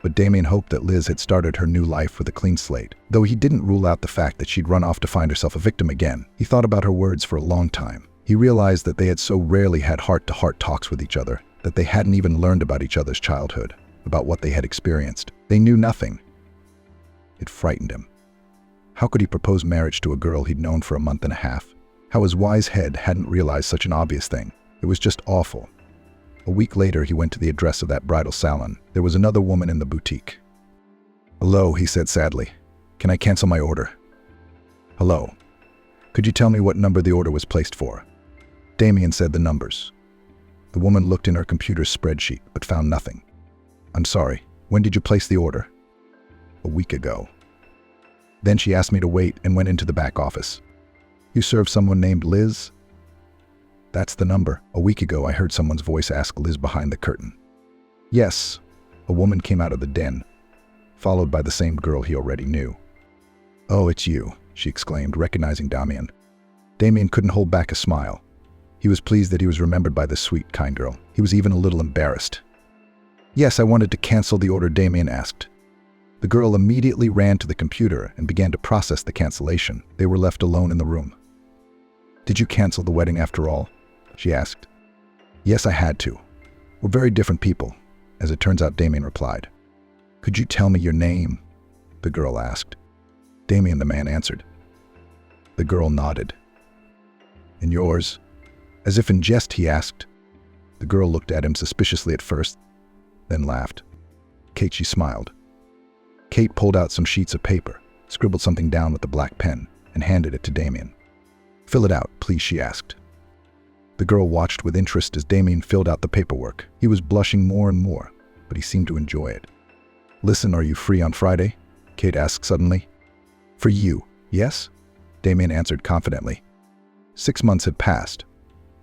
But Damien hoped that Liz had started her new life with a clean slate. Though he didn't rule out the fact that she'd run off to find herself a victim again, he thought about her words for a long time. He realized that they had so rarely had heart-to-heart talks with each other, that they hadn't even learned about each other's childhood, about what they had experienced. They knew nothing. It frightened him. How could he propose marriage to a girl he'd known for a month and a half? How his wise head hadn't realized such an obvious thing. It was just awful. A week later, he went to the address of that bridal salon. There was another woman in the boutique. Hello, he said sadly. Can I cancel my order? Hello. Could you tell me what number the order was placed for? Damien said the numbers. The woman looked in her computer's spreadsheet, but found nothing. I'm sorry, when did you place the order? A week ago. Then she asked me to wait and went into the back office. You serve someone named Liz? That's the number. A week ago, I heard someone's voice ask Liz behind the curtain. Yes, a woman came out of the den, followed by the same girl he already knew. Oh, it's you, she exclaimed, recognizing Damien. Damien couldn't hold back a smile. He was pleased that he was remembered by this sweet, kind girl. He was even a little embarrassed. Yes, I wanted to cancel the order, Damien asked. The girl immediately ran to the computer and began to process the cancellation. They were left alone in the room. Did you cancel the wedding after all? She asked. Yes, I had to. We're very different people, as it turns out, Damien replied. Could you tell me your name? The girl asked. Damien, the man answered. The girl nodded. And yours? As if in jest, he asked. The girl looked at him suspiciously at first, then laughed. Kate, she smiled. Kate pulled out some sheets of paper, scribbled something down with a black pen, and handed it to Damien. Fill it out, please, she asked. The girl watched with interest as Damien filled out the paperwork. He was blushing more and more, but he seemed to enjoy it. Listen, are you free on Friday? Kate asked suddenly. For you, yes? Damien answered confidently. 6 months had passed.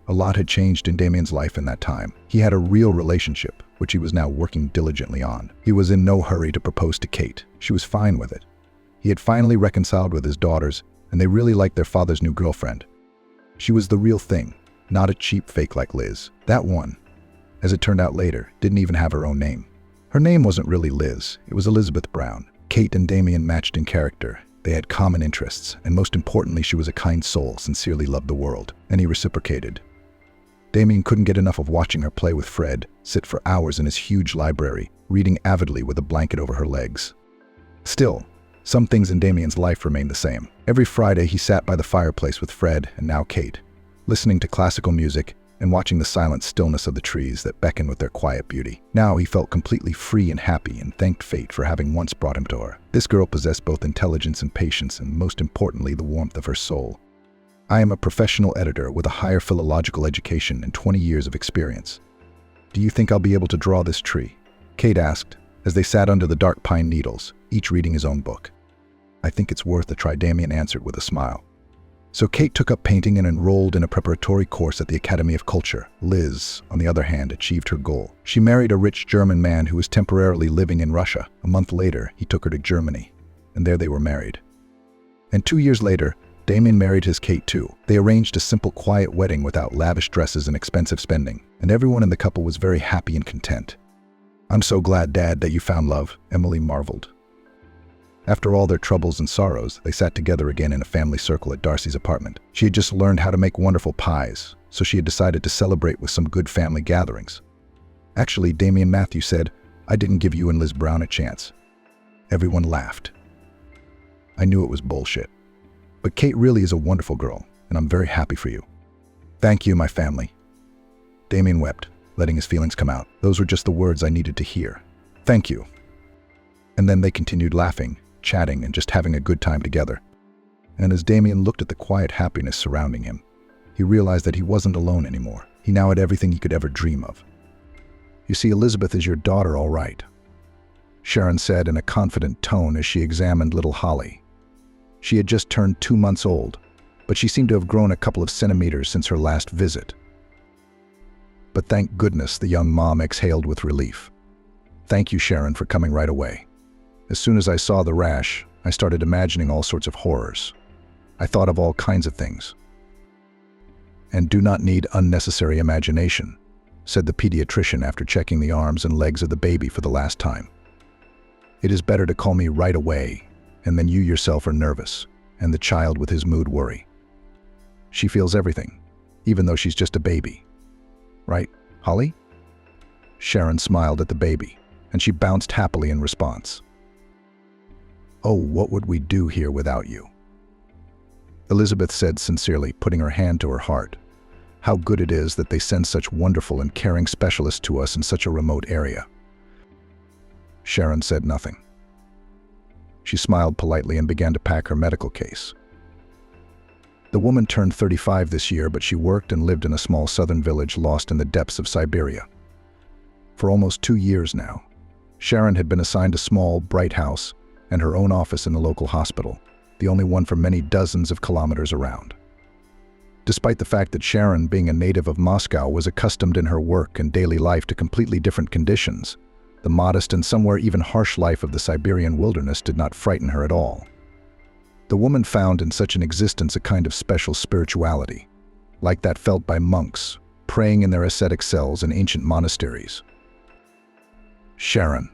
A lot had changed in Damien's life in that time. He had a real relationship, which he was now working diligently on. He was in no hurry to propose to Kate. She was fine with it. He had finally reconciled with his daughters, and they really liked their father's new girlfriend. She was the real thing, not a cheap fake like Liz. That one, as it turned out later, didn't even have her own name. Her name wasn't really Liz, it was Elizabeth Brown. Kate and Damien matched in character. They had common interests, and most importantly, she was a kind soul, sincerely loved the world, and he reciprocated. Damien couldn't get enough of watching her play with Fred, sit for hours in his huge library, reading avidly with a blanket over her legs. Still, some things in Damien's life remained the same. Every Friday, he sat by the fireplace with Fred and now Kate, listening to classical music and watching the silent stillness of the trees that beckoned with their quiet beauty. Now he felt completely free and happy and thanked fate for having once brought him to her. This girl possessed both intelligence and patience, and most importantly, the warmth of her soul. I am a professional editor with a higher philological education and 20 years of experience. Do you think I'll be able to draw this tree? Kate asked, as they sat under the dark pine needles, each reading his own book. I think it's worth a try, Damien answered with a smile. So Kate took up painting and enrolled in a preparatory course at the Academy of Culture. Liz, on the other hand, achieved her goal. She married a rich German man who was temporarily living in Russia. A month later, he took her to Germany, and there they were married. And 2 years later, Damien married his Kate too. They arranged a simple, quiet wedding without lavish dresses and expensive spending, and everyone in the couple was very happy and content. I'm so glad, Dad, that you found love, Emily marveled. After all their troubles and sorrows, they sat together again in a family circle at Darcy's apartment. She had just learned how to make wonderful pies, so she had decided to celebrate with some good family gatherings. Actually, Damien Matthew said, I didn't give you and Liz Brown a chance. Everyone laughed. I knew it was bullshit. But Kate really is a wonderful girl, and I'm very happy for you. Thank you, my family. Damien wept, letting his feelings come out. Those were just the words I needed to hear. Thank you. And then they continued laughing, chatting, and just having a good time together. And as Damien looked at the quiet happiness surrounding him, he realized that he wasn't alone anymore. He now had everything he could ever dream of. You see, Elizabeth is your daughter, all right, Sharon said in a confident tone as she examined little Holly. She had just turned 2 months old, but she seemed to have grown a couple of centimeters since her last visit. But thank goodness, the young mom exhaled with relief. Thank you, Sharon, for coming right away. As soon as I saw the rash, I started imagining all sorts of horrors. I thought of all kinds of things. And do not need unnecessary imagination, said the pediatrician after checking the arms and legs of the baby for the last time. It is better to call me right away, and then you yourself are nervous, and the child with his mood worry. She feels everything, even though she's just a baby. Right, Holly? Sharon smiled at the baby, and she bounced happily in response. Oh, what would we do here without you? Elizabeth said sincerely, putting her hand to her heart. How good it is that they send such wonderful and caring specialists to us in such a remote area. Sharon said nothing. She smiled politely and began to pack her medical case. The woman turned 35 this year, but she worked and lived in a small southern village lost in the depths of Siberia. For almost 2 years now, Sharon had been assigned a small, bright house and her own office in the local hospital, the only one for many dozens of kilometers around. Despite the fact that Sharon, being a native of Moscow, was accustomed in her work and daily life to completely different conditions, the modest and somewhere even harsh life of the Siberian wilderness did not frighten her at all. The woman found in such an existence a kind of special spirituality, like that felt by monks, praying in their ascetic cells in ancient monasteries. Sharon.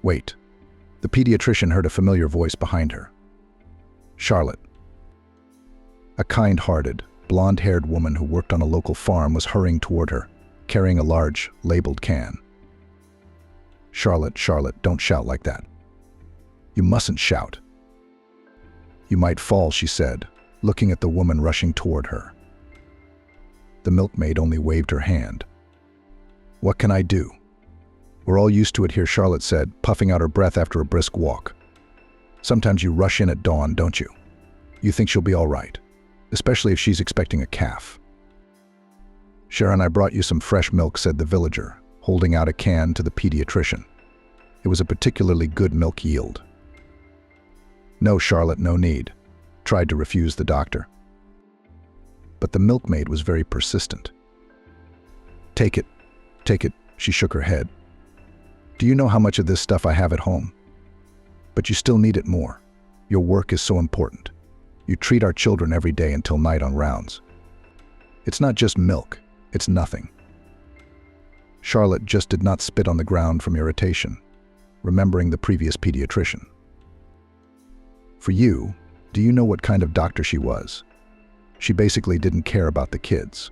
Wait. The pediatrician heard a familiar voice behind her. Charlotte. A kind-hearted, blonde-haired woman who worked on a local farm was hurrying toward her, carrying a large, labeled can. Charlotte, don't shout like that. You mustn't shout. You might fall, she said, looking at the woman rushing toward her. The milkmaid only waved her hand. What can I do? We're all used to it here, Charlotte said, puffing out her breath after a brisk walk. Sometimes you rush in at dawn, don't you? You think she'll be all right, especially if she's expecting a calf. Sharon, I brought you some fresh milk, said the villager, holding out a can to the pediatrician. It was a particularly good milk yield. No, Charlotte, no need, tried to refuse the doctor. But the milkmaid was very persistent. Take it, she shook her head. Do you know how much of this stuff I have at home? But you still need it more. Your work is so important. You treat our children every day until night on rounds. It's not just milk, it's nothing. Charlotte just did not spit on the ground from irritation, remembering the previous pediatrician. For you, do you know what kind of doctor she was? She basically didn't care about the kids.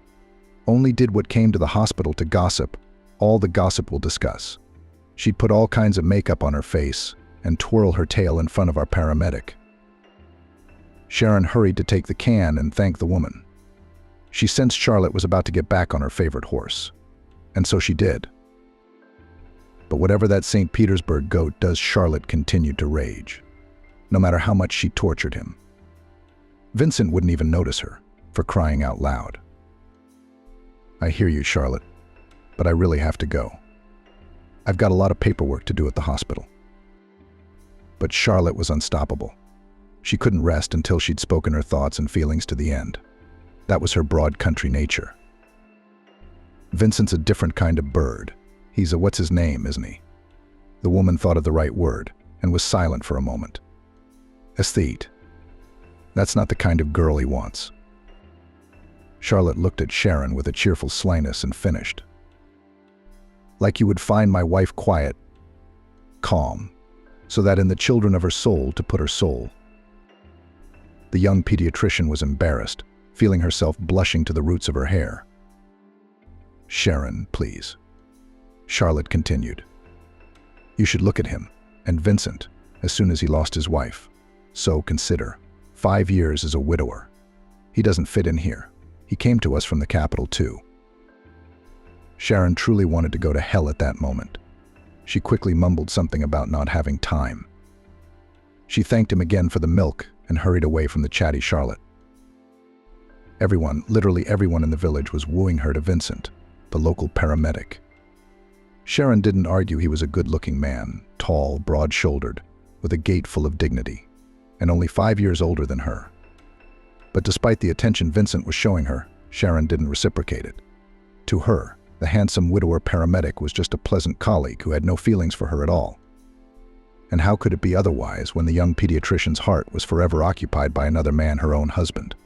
Only did what came to the hospital to gossip, all the gossip we'll discuss. She'd put all kinds of makeup on her face and twirl her tail in front of our paramedic. Sharon hurried to take the can and thank the woman. She sensed Charlotte was about to get back on her favorite horse. And so she did. But whatever that St. Petersburg goat does, Charlotte continued to rage, no matter how much she tortured him. Vincent wouldn't even notice her, for crying out loud. I hear you, Charlotte, but I really have to go. I've got a lot of paperwork to do at the hospital. But Charlotte was unstoppable. She couldn't rest until she'd spoken her thoughts and feelings to the end. That was her broad country nature. Vincent's a different kind of bird. He's a what's his name, isn't he? The woman thought of the right word and was silent for a moment. Aesthete. That's not the kind of girl he wants. Charlotte looked at Sharon with a cheerful slyness and finished. Like you would find my wife quiet, calm, so that in the children of her soul to put her soul. The young pediatrician was embarrassed, feeling herself blushing to the roots of her hair. Sharon, please. Charlotte continued. You should look at him, and Vincent, as soon as he lost his wife. So consider, 5 years as a widower. He doesn't fit in here. He came to us from the capital too. Sharon truly wanted to go to hell at that moment. She quickly mumbled something about not having time. She thanked him again for the milk and hurried away from the chatty Charlotte. Everyone, literally everyone in the village was wooing her to Vincent, the local paramedic. Sharon didn't argue he was a good-looking man, tall, broad-shouldered, with a gait full of dignity, and only 5 years older than her. But despite the attention Vincent was showing her, Sharon didn't reciprocate it. To her, the handsome widower paramedic was just a pleasant colleague who had no feelings for her at all. And how could it be otherwise when the young pediatrician's heart was forever occupied by another man, her own husband?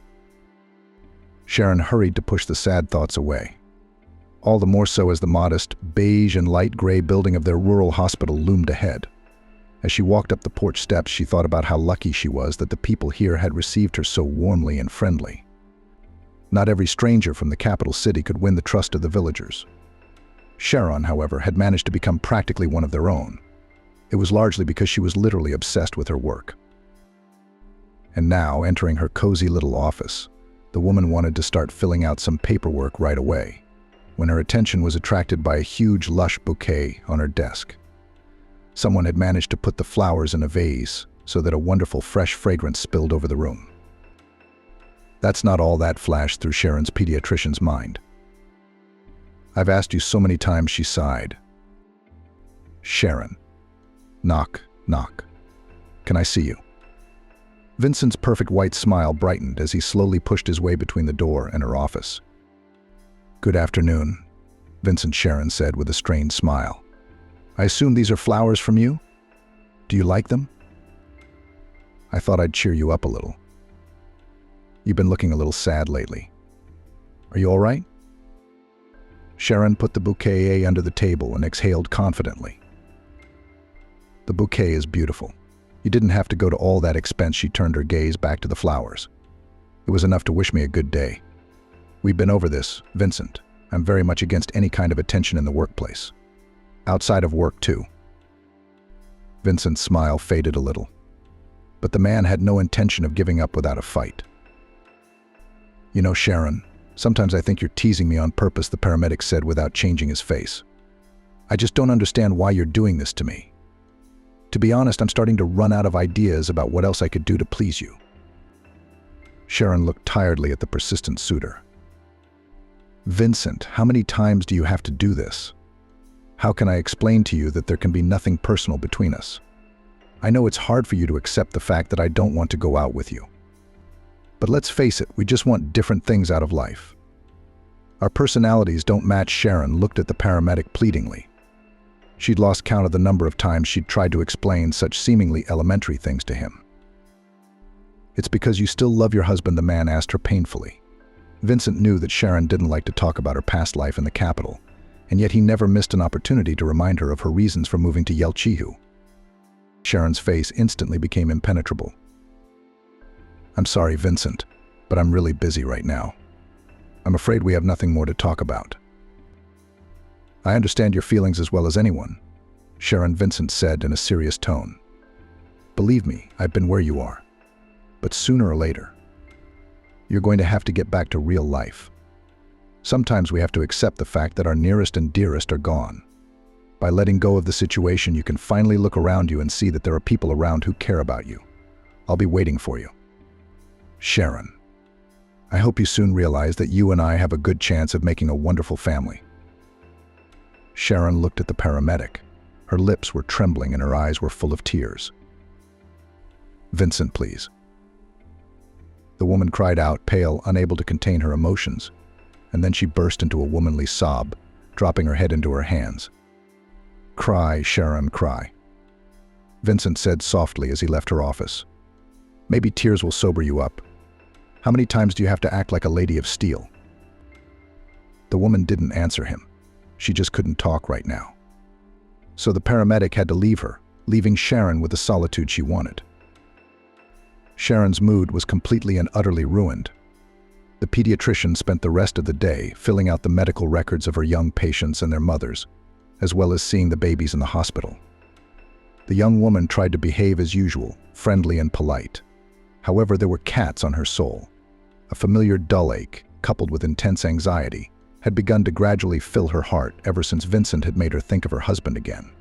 Sharon hurried to push the sad thoughts away. All the more so as the modest, beige and light gray building of their rural hospital loomed ahead. As she walked up the porch steps, she thought about how lucky she was that the people here had received her so warmly and friendly. Not every stranger from the capital city could win the trust of the villagers. Sharon, however, had managed to become practically one of their own. It was largely because she was literally obsessed with her work. And now, entering her cozy little office, the woman wanted to start filling out some paperwork right away, when her attention was attracted by a huge, lush bouquet on her desk. Someone had managed to put the flowers in a vase so that a wonderful fresh fragrance spilled over the room. That's not all that flashed through Sharon's pediatrician's mind. I've asked you so many times, she sighed. Sharon. Knock, knock. Can I see you? Vincent's perfect white smile brightened as he slowly pushed his way between the door and her office. Good afternoon, Vincent, Sharon said with a strained smile. I assume these are flowers from you? Do you like them? I thought I'd cheer you up a little. You've been looking a little sad lately. Are you all right? Sharon put the bouquet under the table and exhaled confidently. The bouquet is beautiful. You didn't have to go to all that expense. She turned her gaze back to the flowers. It was enough to wish me a good day. We've been over this, Vincent. I'm very much against any kind of attention in the workplace. Outside of work, too. Vincent's smile faded a little. But the man had no intention of giving up without a fight. You know, Sharon, sometimes I think you're teasing me on purpose, the paramedic said without changing his face. I just don't understand why you're doing this to me. To be honest, I'm starting to run out of ideas about what else I could do to please you. Sharon looked tiredly at the persistent suitor. Vincent, how many times do you have to do this? How can I explain to you that there can be nothing personal between us? I know it's hard for you to accept the fact that I don't want to go out with you. But let's face it, we just want different things out of life. Our personalities don't match. Sharon looked at the paramedic pleadingly. She'd lost count of the number of times she'd tried to explain such seemingly elementary things to him. It's because you still love your husband, the man asked her painfully. Vincent knew that Sharon didn't like to talk about her past life in the capital, and yet he never missed an opportunity to remind her of her reasons for moving to Yelchihu. Sharon's face instantly became impenetrable. I'm sorry, Vincent, but I'm really busy right now. I'm afraid we have nothing more to talk about. I understand your feelings as well as anyone, Sharon, Vincent said in a serious tone. Believe me, I've been where you are. But sooner or later, you're going to have to get back to real life. Sometimes we have to accept the fact that our nearest and dearest are gone. By letting go of the situation, you can finally look around you and see that there are people around who care about you. I'll be waiting for you. Sharon, I hope you soon realize that you and I have a good chance of making a wonderful family. Sharon looked at the paramedic. Her lips were trembling and her eyes were full of tears. Vincent, please. The woman cried out, pale, unable to contain her emotions, and then she burst into a womanly sob, dropping her head into her hands. Cry, Sharon, cry, Vincent said softly as he left her office. Maybe tears will sober you up. How many times do you have to act like a lady of steel? The woman didn't answer him. She just couldn't talk right now. So the paramedic had to leave her, leaving Sharon with the solitude she wanted. Sharon's mood was completely and utterly ruined. The pediatrician spent the rest of the day filling out the medical records of her young patients and their mothers, as well as seeing the babies in the hospital. The young woman tried to behave as usual, friendly and polite. However, there were cats on her soul. A familiar dull ache, coupled with intense anxiety, had begun to gradually fill her heart ever since Vincent had made her think of her husband again.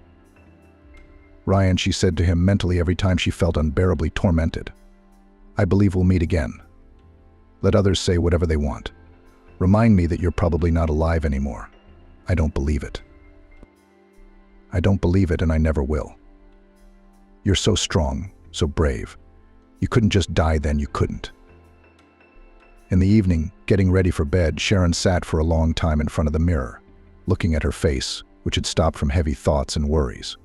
Ryan, she said to him mentally every time she felt unbearably tormented. I believe we'll meet again. Let others say whatever they want. Remind me that you're probably not alive anymore. I don't believe it. I don't believe it, and I never will. You're so strong, so brave. You couldn't just die then, you couldn't. In the evening, getting ready for bed, Sharon sat for a long time in front of the mirror, looking at her face, which had stopped from heavy thoughts and worries.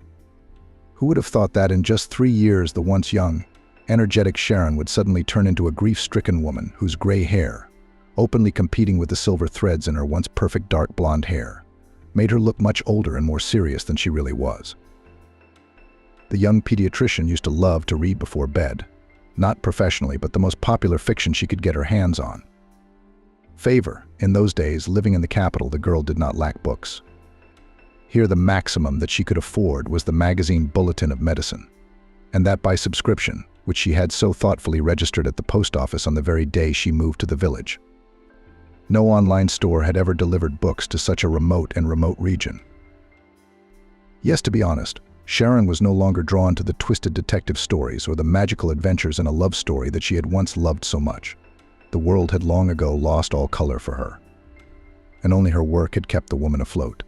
Who would have thought that in just 3 years the once young, energetic Sharon would suddenly turn into a grief-stricken woman whose gray hair, openly competing with the silver threads in her once perfect dark blonde hair, made her look much older and more serious than she really was. The young pediatrician used to love to read before bed, not professionally, but the most popular fiction she could get her hands on. Favor, in those days, living in the capital, the girl did not lack books. Here the maximum that she could afford was the magazine Bulletin of Medicine, and that by subscription, which she had so thoughtfully registered at the post office on the very day she moved to the village. No online store had ever delivered books to such a remote region. Yes, to be honest, Sharon was no longer drawn to the twisted detective stories or the magical adventures in a love story that she had once loved so much. The world had long ago lost all color for her, and only her work had kept the woman afloat.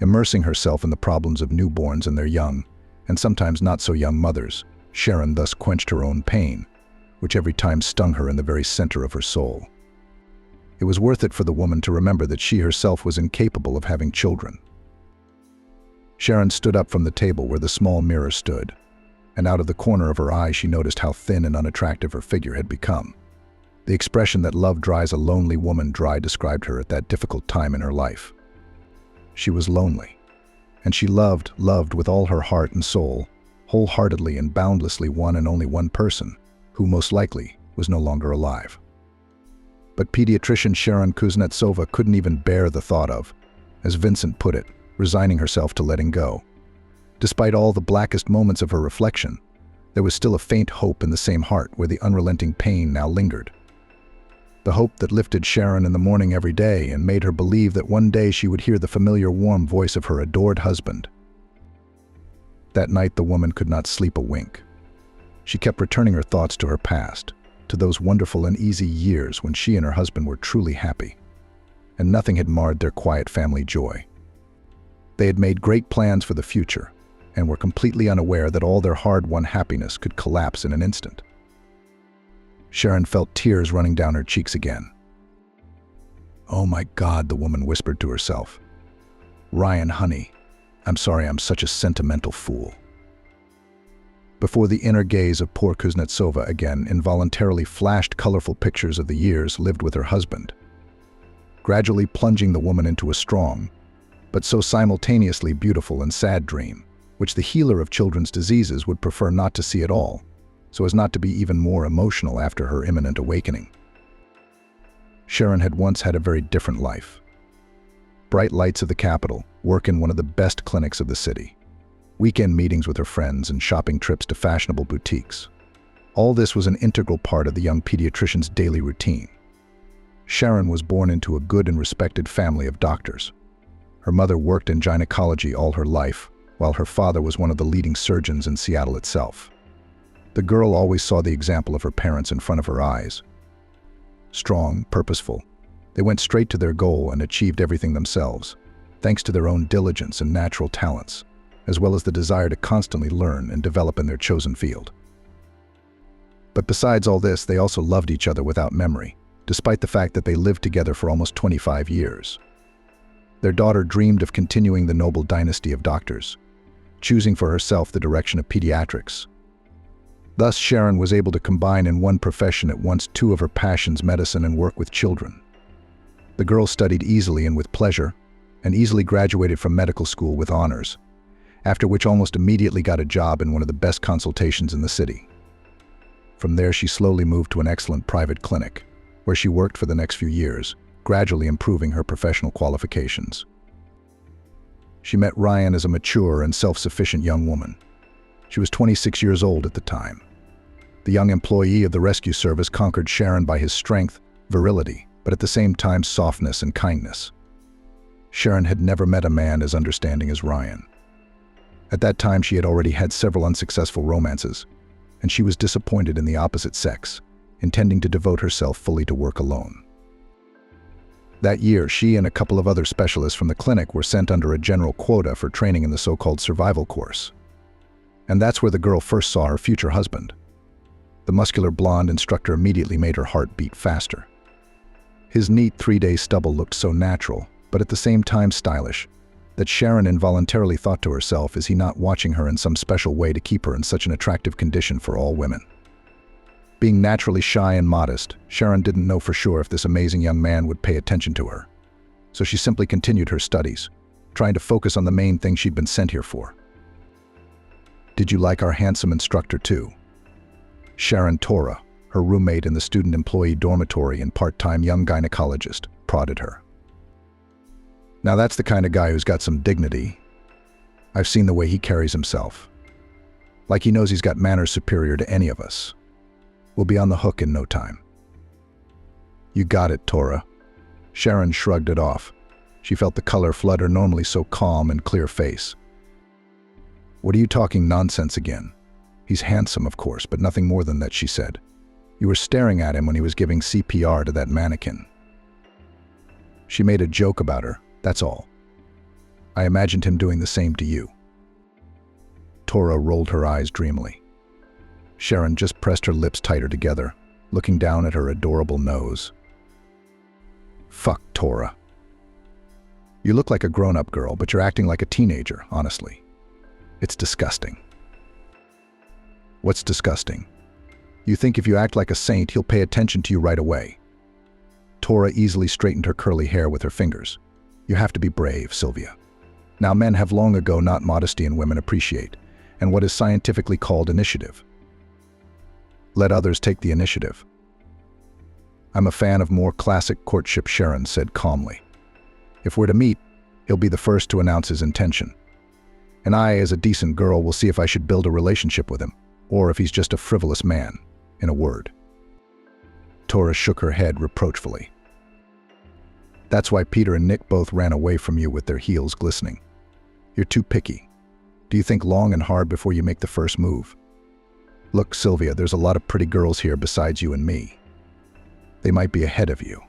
Immersing herself in the problems of newborns and their young, and sometimes not so young mothers, Sharon thus quenched her own pain, which every time stung her in the very center of her soul. It was worth it for the woman to remember that she herself was incapable of having children. Sharon stood up from the table where the small mirror stood, and out of the corner of her eye she noticed how thin and unattractive her figure had become. The expression that love dries a lonely woman dry described her at that difficult time in her life. She was lonely, and she loved with all her heart and soul, wholeheartedly and boundlessly one and only one person, who most likely was no longer alive. But pediatrician Sharon Kuznetsova couldn't even bear the thought of, as Vincent put it, resigning herself to letting go. Despite all the blackest moments of her reflection, there was still a faint hope in the same heart where the unrelenting pain now lingered. The hope that lifted Sharon in the morning every day and made her believe that one day she would hear the familiar warm voice of her adored husband. That night the woman could not sleep a wink. She kept returning her thoughts to her past, to those wonderful and easy years when she and her husband were truly happy, and nothing had marred their quiet family joy. They had made great plans for the future, and were completely unaware that all their hard-won happiness could collapse in an instant. Sharon felt tears running down her cheeks again. "Oh my God," the woman whispered to herself. "Ryan, honey, I'm sorry I'm such a sentimental fool." before the inner gaze of poor Kuznetsova again involuntarily flashed colorful pictures of the years lived with her husband, gradually plunging the woman into a strong, but so simultaneously beautiful and sad dream, which the healer of children's diseases would prefer not to see at all, so as not to be even more emotional after her imminent awakening. Sharon had once had a very different life. Bright lights of the capital, work in one of the best clinics of the city, weekend meetings with her friends, and shopping trips to fashionable boutiques. All this was an integral part of the young pediatrician's daily routine. Sharon was born into a good and respected family of doctors. Her mother worked in gynecology all her life, while her father was one of the leading surgeons in Seattle itself. The girl always saw the example of her parents in front of her eyes. Strong, purposeful, they went straight to their goal and achieved everything themselves, thanks to their own diligence and natural talents, as well as the desire to constantly learn and develop in their chosen field. But besides all this, they also loved each other without memory, despite the fact that they lived together for almost 25 years. Their daughter dreamed of continuing the noble dynasty of doctors, choosing for herself the direction of pediatrics. Thus, Sharon was able to combine in one profession at once two of her passions, medicine and work with children. The girl studied easily and with pleasure, and easily graduated from medical school with honors, after which almost immediately got a job in one of the best consultations in the city. From there, she slowly moved to an excellent private clinic, where she worked for the next few years, gradually improving her professional qualifications. She met Ryan as a mature and self-sufficient young woman. She was 26 years old at the time. The young employee of the rescue service conquered Sharon by his strength, virility, but at the same time softness and kindness. Sharon had never met a man as understanding as Ryan. At that time, she had already had several unsuccessful romances, and she was disappointed in the opposite sex, intending to devote herself fully to work alone. That year, she and a couple of other specialists from the clinic were sent under a general quota for training in the so-called survival course. And that's where the girl first saw her future husband. The muscular blonde instructor immediately made her heart beat faster. His neat 3-day stubble looked so natural, but at the same time stylish, that Sharon involuntarily thought to herself, is he not watching her in some special way to keep her in such an attractive condition for all women? Being naturally shy and modest, Sharon didn't know for sure if this amazing young man would pay attention to her. So she simply continued her studies, trying to focus on the main thing she'd been sent here for. "Did you like our handsome instructor too?" Sharon Tora, her roommate in the student employee dormitory and part-time young gynecologist, prodded her. "Now that's the kind of guy who's got some dignity. I've seen the way he carries himself. Like he knows he's got manners superior to any of us. We'll be on the hook in no time." "You got it, Tora." Sharon shrugged it off. She felt the color flood her normally so calm and clear face. "What are you talking nonsense again? He's handsome, of course, but nothing more than that," she said. "You were staring at him when he was giving CPR to that mannequin." She made a joke about her, that's all. "I imagined him doing the same to you." Tora rolled her eyes dreamily. Sharon just pressed her lips tighter together, looking down at her adorable nose. "Fuck, Tora. You look like a grown-up girl, but you're acting like a teenager, honestly. It's disgusting." "What's disgusting? You think if you act like a saint, he'll pay attention to you right away." Tora easily straightened her curly hair with her fingers. "You have to be brave, Sylvia. Now, men have long ago not modesty in women appreciate, and what is scientifically called initiative. Let others take the initiative." "I'm a fan of more classic courtship," Sharon said calmly. "If we're to meet, he'll be the first to announce his intention. And I, as a decent girl, will see if I should build a relationship with him, or if he's just a frivolous man, in a word." Tora shook her head reproachfully. "That's why Peter and Nick both ran away from you with their heels glistening. You're too picky. Do you think long and hard before you make the first move? Look, Sylvia, there's a lot of pretty girls here besides you and me. They might be ahead of you."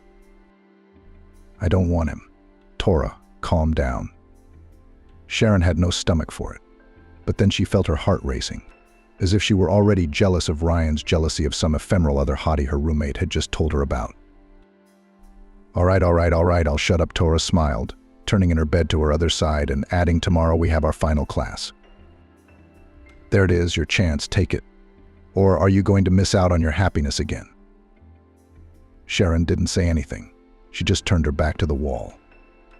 "I don't want him." "Tora, calm down." Sharon had no stomach for it, but then she felt her heart racing, as if she were already jealous of Ryan's jealousy of some ephemeral other hottie her roommate had just told her about. All right, I'll shut up," Tora smiled, turning in her bed to her other side and adding, "Tomorrow we have our final class." There it is, your chance, take it. Or are you going to miss out on your happiness again? Sharon didn't say anything. She just turned her back to the wall.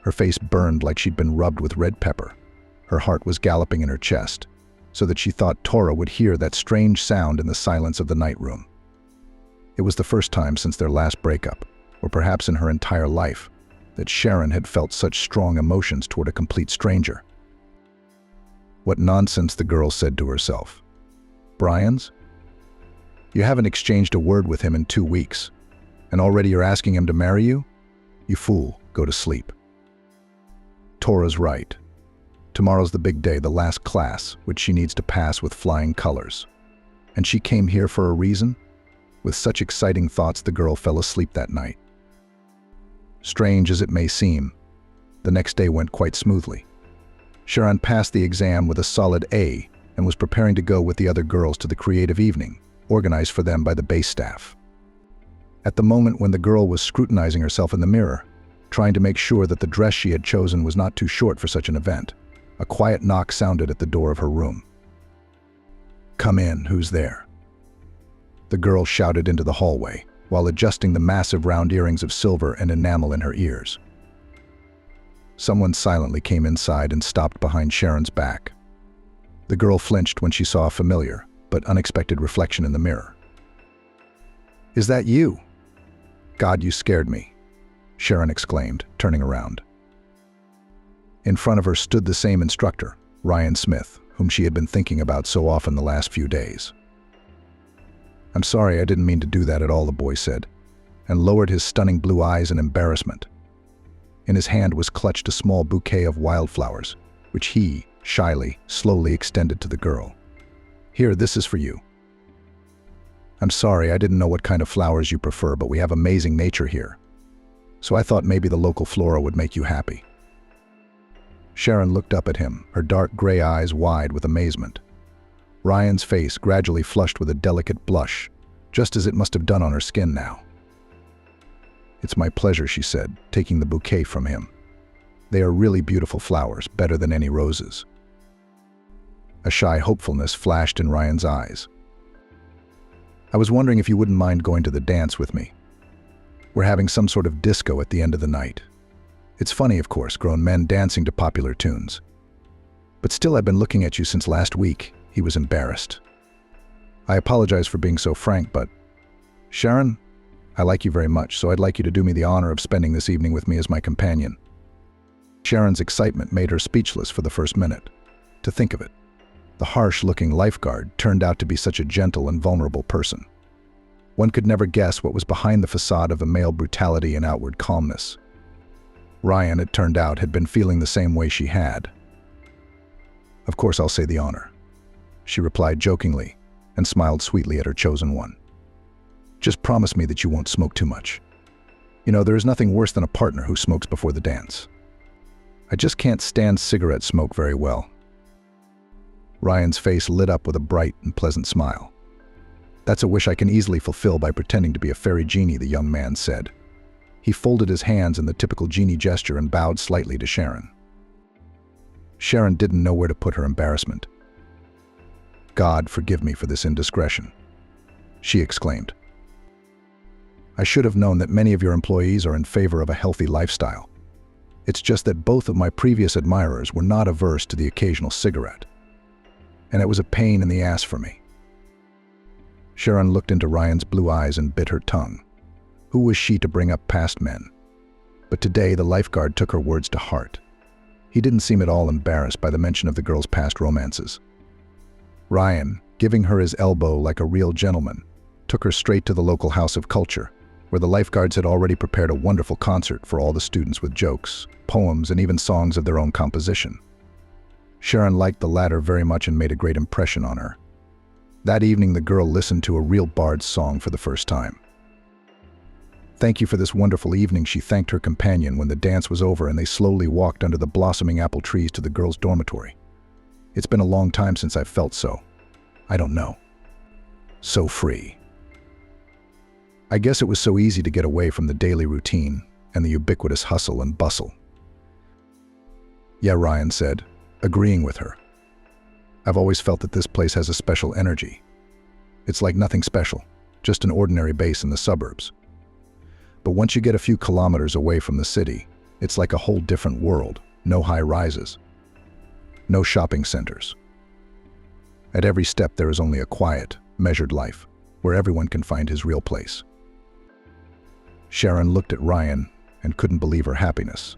Her face burned like she'd been rubbed with red pepper. Her heart was galloping in her chest, so that she thought Tora would hear that strange sound in the silence of the night room. It was the first time since their last breakup, or perhaps in her entire life, that Sharon had felt such strong emotions toward a complete stranger. What nonsense, the girl said to herself. Brian's? You haven't exchanged a word with him in 2 weeks, and already you're asking him to marry you? You fool, go to sleep. Tora's right. Tomorrow's the big day, the last class, which she needs to pass with flying colors. And she came here for a reason? With such exciting thoughts, the girl fell asleep that night. Strange as it may seem, the next day went quite smoothly. Sharon passed the exam with a solid A and was preparing to go with the other girls to the creative evening, organized for them by the base staff. At the moment when the girl was scrutinizing herself in the mirror, trying to make sure that the dress she had chosen was not too short for such an event, a quiet knock sounded at the door of her room. Come in, who's there? The girl shouted into the hallway, while adjusting the massive round earrings of silver and enamel in her ears. Someone silently came inside and stopped behind Sharon's back. The girl flinched when she saw a familiar, but unexpected reflection in the mirror. Is that you? God, you scared me, Sharon exclaimed, turning around. In front of her stood the same instructor, Ryan Smith, whom she had been thinking about so often the last few days. I'm sorry, I didn't mean to do that at all, the boy said, and lowered his stunning blue eyes in embarrassment. In his hand was clutched a small bouquet of wildflowers, which he, shyly, slowly extended to the girl. Here, this is for you. I'm sorry, I didn't know what kind of flowers you prefer, but we have amazing nature here. So I thought maybe the local flora would make you happy. Sharon looked up at him, her dark gray eyes wide with amazement. Ryan's face gradually flushed with a delicate blush, just as it must have done on her skin now. It's my pleasure, she said, taking the bouquet from him. They are really beautiful flowers, better than any roses. A shy hopefulness flashed in Ryan's eyes. I was wondering if you wouldn't mind going to the dance with me. We're having some sort of disco at the end of the night. It's funny, of course, grown men dancing to popular tunes. But still, I've been looking at you since last week. He was embarrassed. I apologize for being so frank, but Sharon, I like you very much, so I'd like you to do me the honor of spending this evening with me as my companion. Sharon's excitement made her speechless for the first minute. To think of it, the harsh-looking lifeguard turned out to be such a gentle and vulnerable person. One could never guess what was behind the facade of a male brutality and outward calmness. Ryan, it turned out, had been feeling the same way she had. Of course I'll say the honor, she replied jokingly, and smiled sweetly at her chosen one. Just promise me that you won't smoke too much. You know, there is nothing worse than a partner who smokes before the dance. I just can't stand cigarette smoke very well. Ryan's face lit up with a bright and pleasant smile. That's a wish I can easily fulfill by pretending to be a fairy genie, the young man said. He folded his hands in the typical genie gesture and bowed slightly to Sharon. Sharon didn't know where to put her embarrassment. God, forgive me for this indiscretion, she exclaimed. I should have known that many of your employees are in favor of a healthy lifestyle. It's just that both of my previous admirers were not averse to the occasional cigarette. And it was a pain in the ass for me. Sharon looked into Ryan's blue eyes and bit her tongue. Who was she to bring up past men? But today the lifeguard took her words to heart. He didn't seem at all embarrassed by the mention of the girl's past romances. Ryan, giving her his elbow like a real gentleman, took her straight to the local house of culture, where the lifeguards had already prepared a wonderful concert for all the students with jokes, poems, and even songs of their own composition. Sharon liked the latter very much and made a great impression on her. That evening the girl listened to a real bard's song for the first time. Thank you for this wonderful evening, she thanked her companion when the dance was over and they slowly walked under the blossoming apple trees to the girls' dormitory. It's been a long time since I've felt so, I don't know, so free. I guess it was so easy to get away from the daily routine and the ubiquitous hustle and bustle. Yeah, Ryan said, agreeing with her. I've always felt that this place has a special energy. It's like nothing special, just an ordinary base in the suburbs. But once you get a few kilometers away from the city, it's like a whole different world. No high rises, no shopping centers. At every step there is only a quiet, measured life, where everyone can find his real place. Sharon looked at Ryan and couldn't believe her happiness.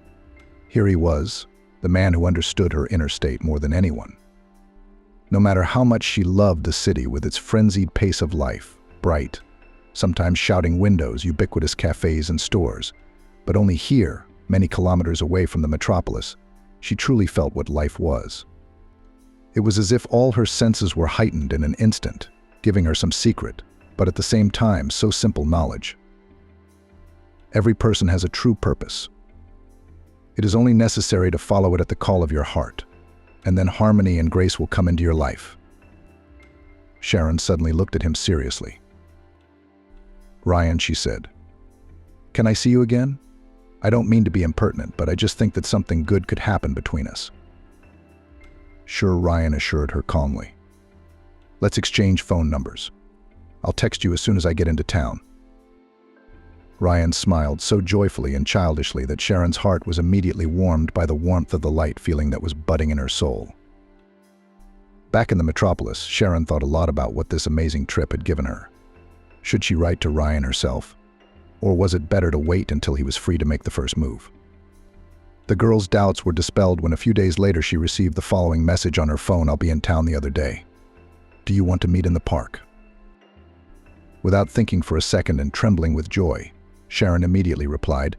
Here he was, the man who understood her inner state more than anyone. No matter how much she loved the city with its frenzied pace of life, bright, sometimes shouting windows, ubiquitous cafes and stores, but only here, many kilometers away from the metropolis, she truly felt what life was. It was as if all her senses were heightened in an instant, giving her some secret, but at the same time so simple knowledge. Every person has a true purpose. It is only necessary to follow it at the call of your heart, and then harmony and grace will come into your life. Sharon suddenly looked at him seriously. "Ryan," she said, "can I see you again? I don't mean to be impertinent, but I just think that something good could happen between us." "Sure," Ryan assured her calmly. "Let's exchange phone numbers. I'll text you as soon as I get into town." Ryan smiled so joyfully and childishly that Sharon's heart was immediately warmed by the warmth of the light feeling that was budding in her soul. Back in the metropolis, Sharon thought a lot about what this amazing trip had given her. Should she write to Ryan herself? Or was it better to wait until he was free to make the first move? The girl's doubts were dispelled when a few days later she received the following message on her phone: "I'll be in town the other day. Do you want to meet in the park?" Without thinking for a second and trembling with joy, Sharon immediately replied,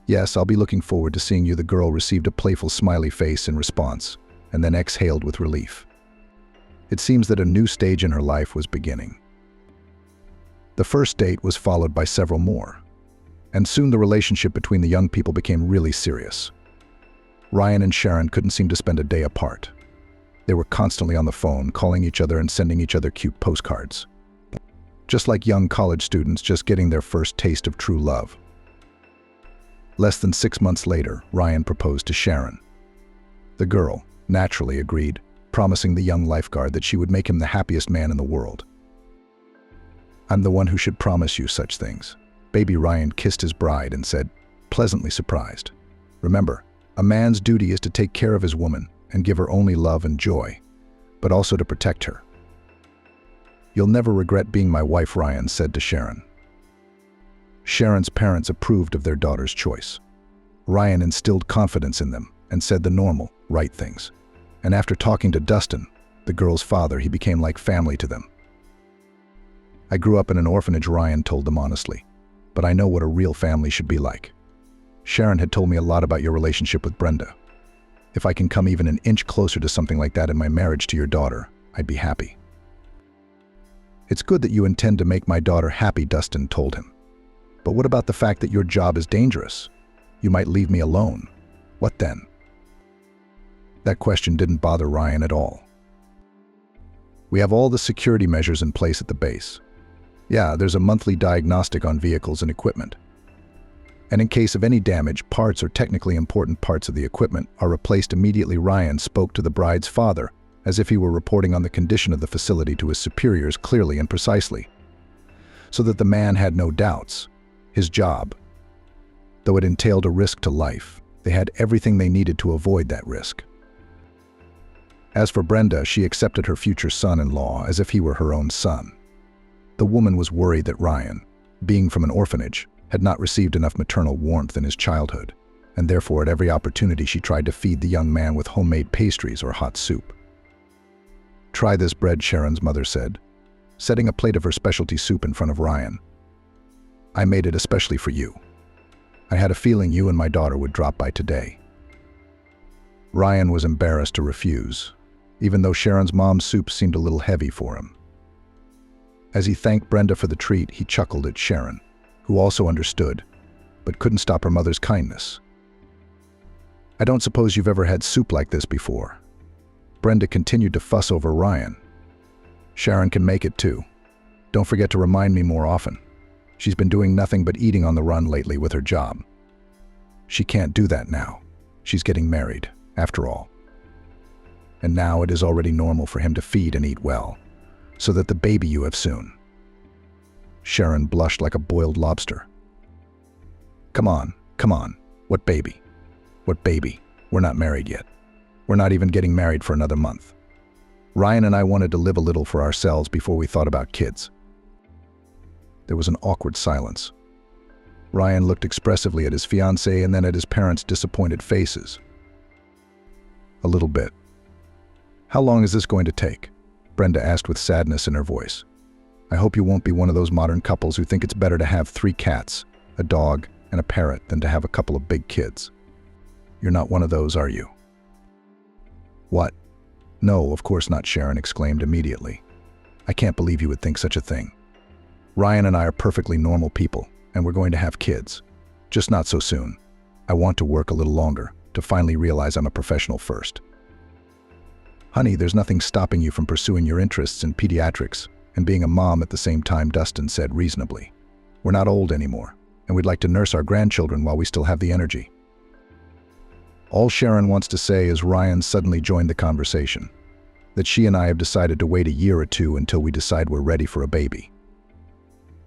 "Yes, I'll be looking forward to seeing you." The girl received a playful smiley face in response, and then exhaled with relief. It seems that a new stage in her life was beginning. The first date was followed by several more, and soon the relationship between the young people became really serious. Ryan and Sharon couldn't seem to spend a day apart. They were constantly on the phone, calling each other and sending each other cute postcards. Just like young college students just getting their first taste of true love. Less than 6 months later, Ryan proposed to Sharon. The girl naturally agreed, promising the young lifeguard that she would make him the happiest man in the world. "I'm the one who should promise you such things." Baby Ryan kissed his bride and said, pleasantly surprised, "Remember, a man's duty is to take care of his woman and give her only love and joy, but also to protect her." "You'll never regret being my wife," Ryan said to Sharon. Sharon's parents approved of their daughter's choice. Ryan instilled confidence in them and said the normal, right things. And after talking to Dustin, the girl's father, he became like family to them. "I grew up in an orphanage," Ryan told them honestly, "but I know what a real family should be like. Sharon had told me a lot about your relationship with Brenda. If I can come even an inch closer to something like that in my marriage to your daughter, I'd be happy." "It's good that you intend to make my daughter happy," Dustin told him. "But what about the fact that your job is dangerous? You might leave me alone. What then?" That question didn't bother Ryan at all. "We have all the security measures in place at the base. Yeah, there's a monthly diagnostic on vehicles and equipment. And in case of any damage, parts or technically important parts of the equipment are replaced immediately." Ryan spoke to the bride's father as if he were reporting on the condition of the facility to his superiors clearly and precisely, so that the man had no doubts. His job, though it entailed a risk to life, they had everything they needed to avoid that risk. As for Brenda, she accepted her future son-in-law as if he were her own son. The woman was worried that Ryan, being from an orphanage, had not received enough maternal warmth in his childhood, and therefore at every opportunity she tried to feed the young man with homemade pastries or hot soup. "Try this bread," Sharon's mother said, setting a plate of her specialty soup in front of Ryan. "I made it especially for you. I had a feeling you and my daughter would drop by today." Ryan was embarrassed to refuse, even though Sharon's mom's soup seemed a little heavy for him. As he thanked Brenda for the treat, he chuckled at Sharon, who also understood, but couldn't stop her mother's kindness. "I don't suppose you've ever had soup like this before." Brenda continued to fuss over Ryan. "Sharon can make it too. Don't forget to remind me more often. She's been doing nothing but eating on the run lately with her job." "She can't do that now. She's getting married, after all." and now it is already normal for him to feed and eat well, so that the baby you have soon. Sharon blushed like a boiled lobster. Come on. What baby? What baby? We're not married yet. We're not even getting married for another month. Ryan and I wanted to live a little for ourselves before we thought about kids. There was an awkward silence. Ryan looked expressively at his fiancée and then at his parents' disappointed faces. A little bit. How long is this going to take? Brenda asked with sadness in her voice. I hope you won't be one of those modern couples who think it's better to have 3 cats, a dog, and a parrot than to have a couple of big kids. You're not one of those, are you? What? No, of course not, Sharon exclaimed immediately. I can't believe you would think such a thing. Ryan and I are perfectly normal people, and we're going to have kids. Just not so soon. I want to work a little longer, to finally realize I'm a professional first. Honey, there's nothing stopping you from pursuing your interests in pediatrics and being a mom at the same time, Dustin said reasonably. We're not old anymore, and we'd like to nurse our grandchildren while we still have the energy. All Sharon wants to say is Ryan suddenly joined the conversation, that she and I have decided to wait a year or 2 until we decide we're ready for a baby.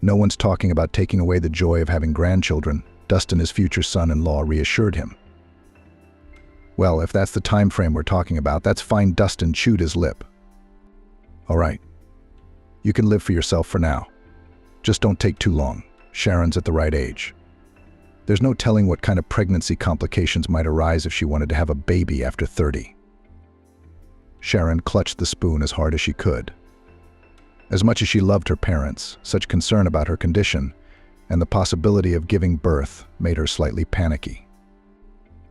No one's talking about taking away the joy of having grandchildren, Dustin, his future son-in-law, reassured him. Well, if that's the time frame we're talking about, that's fine, Dustin chewed his lip. All right. You can live for yourself for now. Just don't take too long. Sharon's at the right age. There's no telling what kind of pregnancy complications might arise if she wanted to have a baby after 30. Sharon clutched the spoon as hard as she could. As much as she loved her parents, such concern about her condition and the possibility of giving birth made her slightly panicky.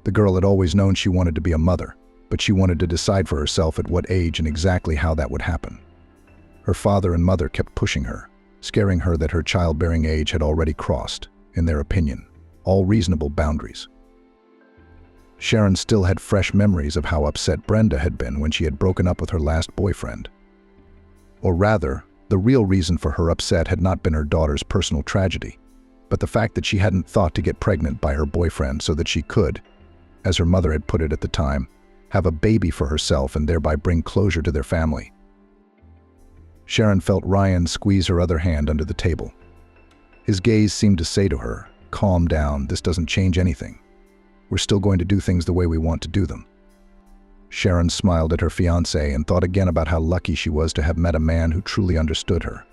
The girl had always known she wanted to be a mother, but she wanted to decide for herself at what age and exactly how that would happen. Her father and mother kept pushing her, scaring her that her childbearing age had already crossed, in their opinion, all reasonable boundaries. Sharon still had fresh memories of how upset Brenda had been when she had broken up with her last boyfriend. Or rather, the real reason for her upset had not been her daughter's personal tragedy, but the fact that she hadn't thought to get pregnant by her boyfriend so that she could, as her mother had put it at the time, have a baby for herself and thereby bring closure to their family. Sharon felt Ryan squeeze her other hand under the table. His gaze seemed to say to her, "Calm down, this doesn't change anything. We're still going to do things the way we want to do them." Sharon smiled at her fiancé and thought again about how lucky she was to have met a man who truly understood her.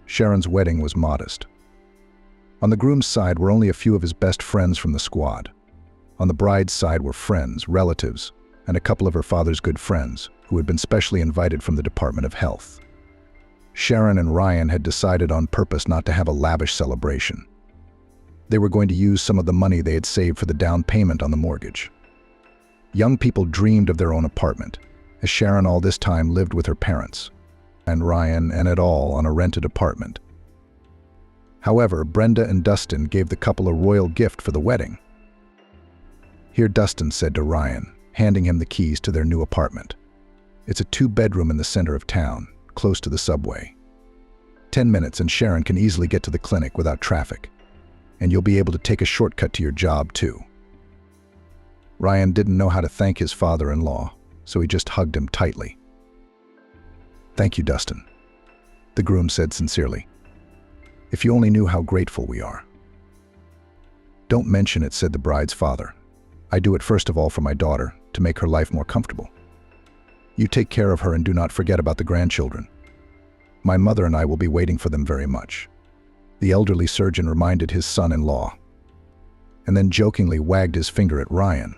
Sharon's wedding was modest. On the groom's side were only a few of his best friends from the squad. On the bride's side were friends, relatives, and a couple of her father's good friends, who had been specially invited from the Department of Health. Sharon and Ryan had decided on purpose not to have a lavish celebration. They were going to use some of the money they had saved for the down payment on the mortgage. Young people dreamed of their own apartment, as Sharon all this time lived with her parents, and Ryan and et al. On a rented apartment. However, Brenda and Dustin gave the couple a royal gift for the wedding. Here, Dustin said to Ryan, handing him the keys to their new apartment. It's a 2-bedroom in the center of town, close to the subway. 10 minutes and Sharon can easily get to the clinic without traffic. And you'll be able to take a shortcut to your job, too. Ryan didn't know how to thank his father-in-law, so he just hugged him tightly. Thank you, Dustin, the groom said sincerely. If you only knew how grateful we are. Don't mention it, said the bride's father. I do it first of all for my daughter, to make her life more comfortable. You take care of her and do not forget about the grandchildren. My mother and I will be waiting for them very much. The elderly surgeon reminded his son-in-law, and then jokingly wagged his finger at Ryan.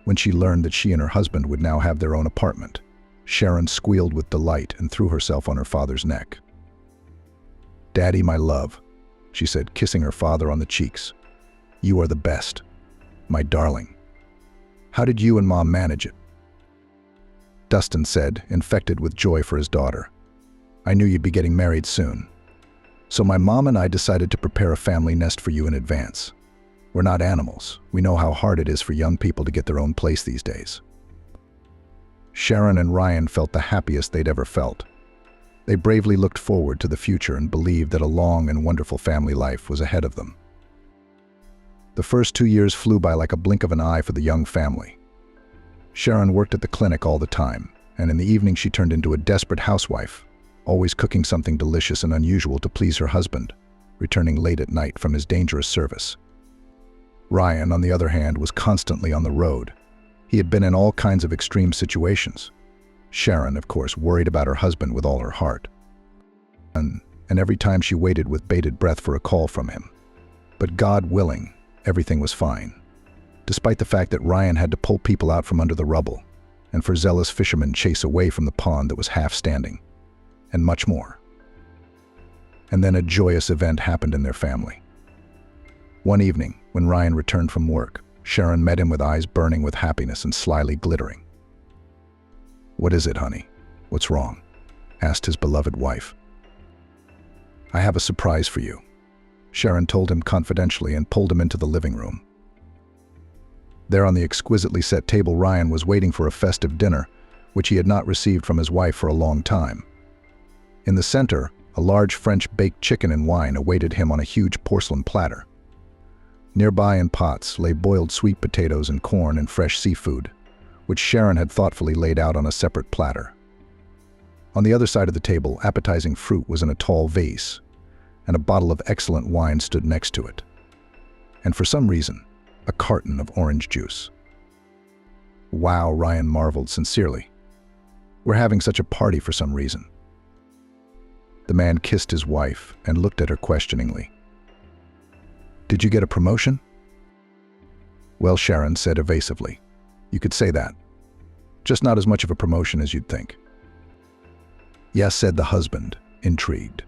When she learned that she and her husband would now have their own apartment, Sharon squealed with delight and threw herself on her father's neck. Daddy, my love, she said, kissing her father on the cheeks. You are the best, my darling. How did you and Mom manage it? Dustin said, infected with joy for his daughter. I knew you'd be getting married soon. So my mom and I decided to prepare a family nest for you in advance. We're not animals. We know how hard it is for young people to get their own place these days. Sharon and Ryan felt the happiest they'd ever felt. They bravely looked forward to the future and believed that a long and wonderful family life was ahead of them. The first 2 years flew by like a blink of an eye for the young family. Sharon worked at the clinic all the time, and in the evening she turned into a desperate housewife, always cooking something delicious and unusual to please her husband, returning late at night from his dangerous service. Ryan, on the other hand, was constantly on the road. He had been in all kinds of extreme situations. Sharon, of course, worried about her husband with all her heart. And every time she waited with bated breath for a call from him. But God willing, everything was fine, despite the fact that Ryan had to pull people out from under the rubble, and for zealous fishermen chase away from the pond that was half standing, and much more. And then a joyous event happened in their family. One evening, when Ryan returned from work, Sharon met him with eyes burning with happiness and slyly glittering. "What is it, honey? What's wrong?" asked his beloved wife. "I have a surprise for you," Sharon told him confidentially and pulled him into the living room. There on the exquisitely set table, Ryan was waiting for a festive dinner, which he had not received from his wife for a long time. In the center, a large French baked chicken and wine awaited him on a huge porcelain platter. Nearby in pots lay boiled sweet potatoes and corn and fresh seafood, which Sharon had thoughtfully laid out on a separate platter. On the other side of the table, appetizing fruit was in a tall vase, and a bottle of excellent wine stood next to it. And for some reason, a carton of orange juice. "Wow," Ryan marveled sincerely. "We're having such a party for some reason." The man kissed his wife and looked at her questioningly. "Did you get a promotion?" "Well," Sharon said evasively, "you could say that. Just not as much of a promotion as you'd think." "Yes," said the husband, intrigued.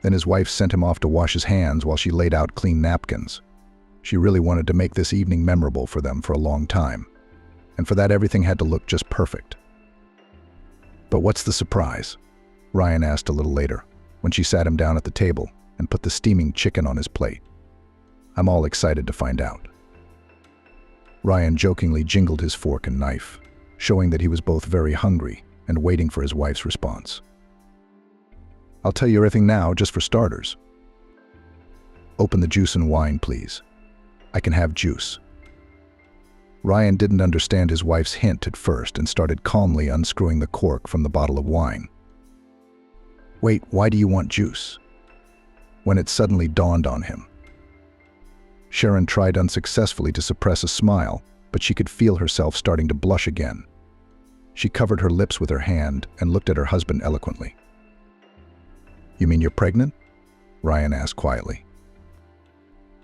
Then his wife sent him off to wash his hands while she laid out clean napkins. She really wanted to make this evening memorable for them for a long time, and for that everything had to look just perfect. "But what's the surprise?" Ryan asked a little later, when she sat him down at the table and put the steaming chicken on his plate. "I'm all excited to find out." Ryan jokingly jingled his fork and knife, showing that he was both very hungry and waiting for his wife's response. "I'll tell you everything now, just for starters." "Open the juice and wine, please. I can have juice." Ryan didn't understand his wife's hint at first and started calmly unscrewing the cork from the bottle of wine. "Wait, why do you want juice?" When it suddenly dawned on him. Sharon tried unsuccessfully to suppress a smile, but she could feel herself starting to blush again. She covered her lips with her hand and looked at her husband eloquently. "You mean you're pregnant?" Ryan asked quietly.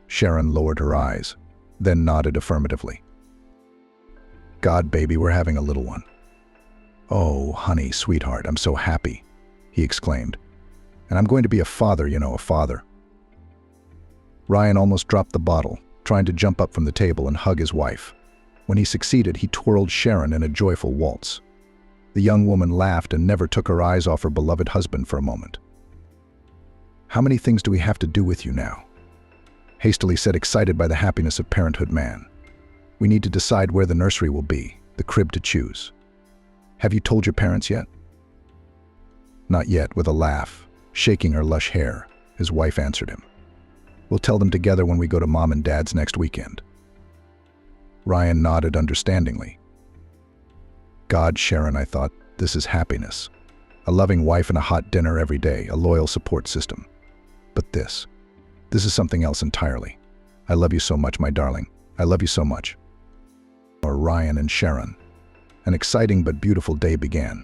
Sharon lowered her eyes, then nodded affirmatively. "God, baby, we're having a little one." "Oh, honey, sweetheart, I'm so happy," he exclaimed. "And I'm going to be a father, a father." Ryan almost dropped the bottle, trying to jump up from the table and hug his wife. When he succeeded, he twirled Sharon in a joyful waltz. The young woman laughed and never took her eyes off her beloved husband for a moment. "How many things do we have to do with you now?" hastily said, excited by the happiness of parenthood man. "We need to decide where the nursery will be, the crib to choose. Have you told your parents yet?" "Not yet," with a laugh, shaking her lush hair, his wife answered him. "We'll tell them together when we go to Mom and Dad's next weekend." Ryan nodded understandingly. "God, Sharon," I thought, "this is happiness. A loving wife and a hot dinner every day, a loyal support system. But this is something else entirely. I love you so much, my darling. I love you so much." Or Ryan and Sharon. An exciting but beautiful day began.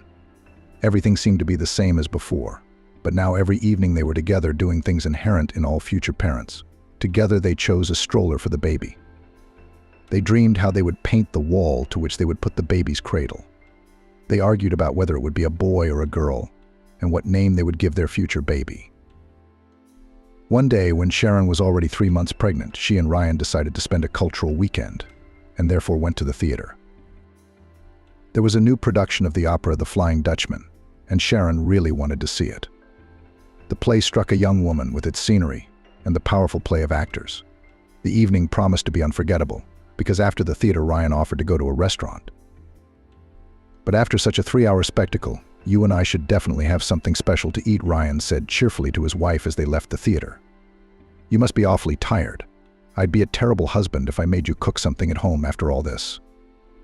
Everything seemed to be the same as before, but now every evening they were together doing things inherent in all future parents. Together they chose a stroller for the baby. They dreamed how they would paint the wall to which they would put the baby's cradle. They argued about whether it would be a boy or a girl, and what name they would give their future baby. One day, when Sharon was already 3 months pregnant, she and Ryan decided to spend a cultural weekend, and therefore went to the theater. There was a new production of the opera The Flying Dutchman, and Sharon really wanted to see it. The play struck a young woman with its scenery and the powerful play of actors. The evening promised to be unforgettable, because after the theater, Ryan offered to go to a restaurant. "But after such a 3-hour spectacle, you and I should definitely have something special to eat," Ryan said cheerfully to his wife as they left the theater. "You must be awfully tired. I'd be a terrible husband if I made you cook something at home after all this."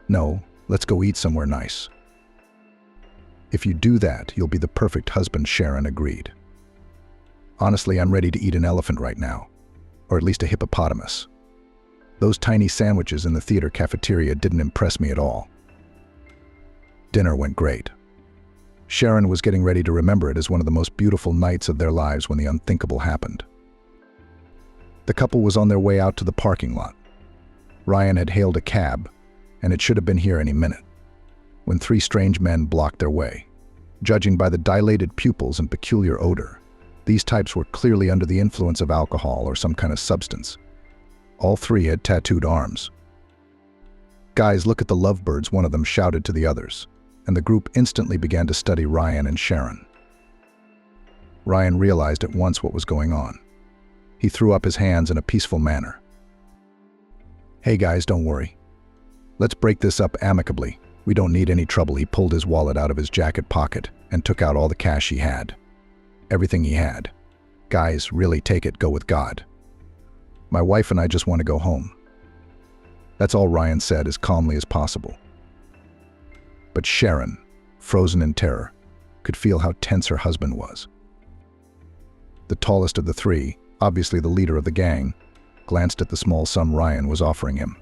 No, let's go eat somewhere nice. If you do that, you'll be the perfect husband, Sharon agreed. Honestly, I'm ready to eat an elephant right now, or at least a hippopotamus. Those tiny sandwiches in the theater cafeteria didn't impress me at all. Dinner went great. Sharon was getting ready to remember it as one of the most beautiful nights of their lives when the unthinkable happened. The couple was on their way out to the parking lot. Ryan had hailed a cab, and it should have been here any minute, when three strange men blocked their way. Judging by the dilated pupils and peculiar odor, these types were clearly under the influence of alcohol or some kind of substance. All three had tattooed arms. "Guys, look at the lovebirds," one of them shouted to the others, and the group instantly began to study Ryan and Sharon. Ryan realized at once what was going on. He threw up his hands in a peaceful manner. "Hey guys, don't worry. Let's break this up amicably. We don't need any trouble." He pulled his wallet out of his jacket pocket and took out all the cash he had. Everything he had. "Guys, really take it, go with God. My wife and I just want to go home." That's all Ryan said as calmly as possible. But Sharon, frozen in terror, could feel how tense her husband was. The tallest of the three, obviously the leader of the gang, glanced at the small sum Ryan was offering him.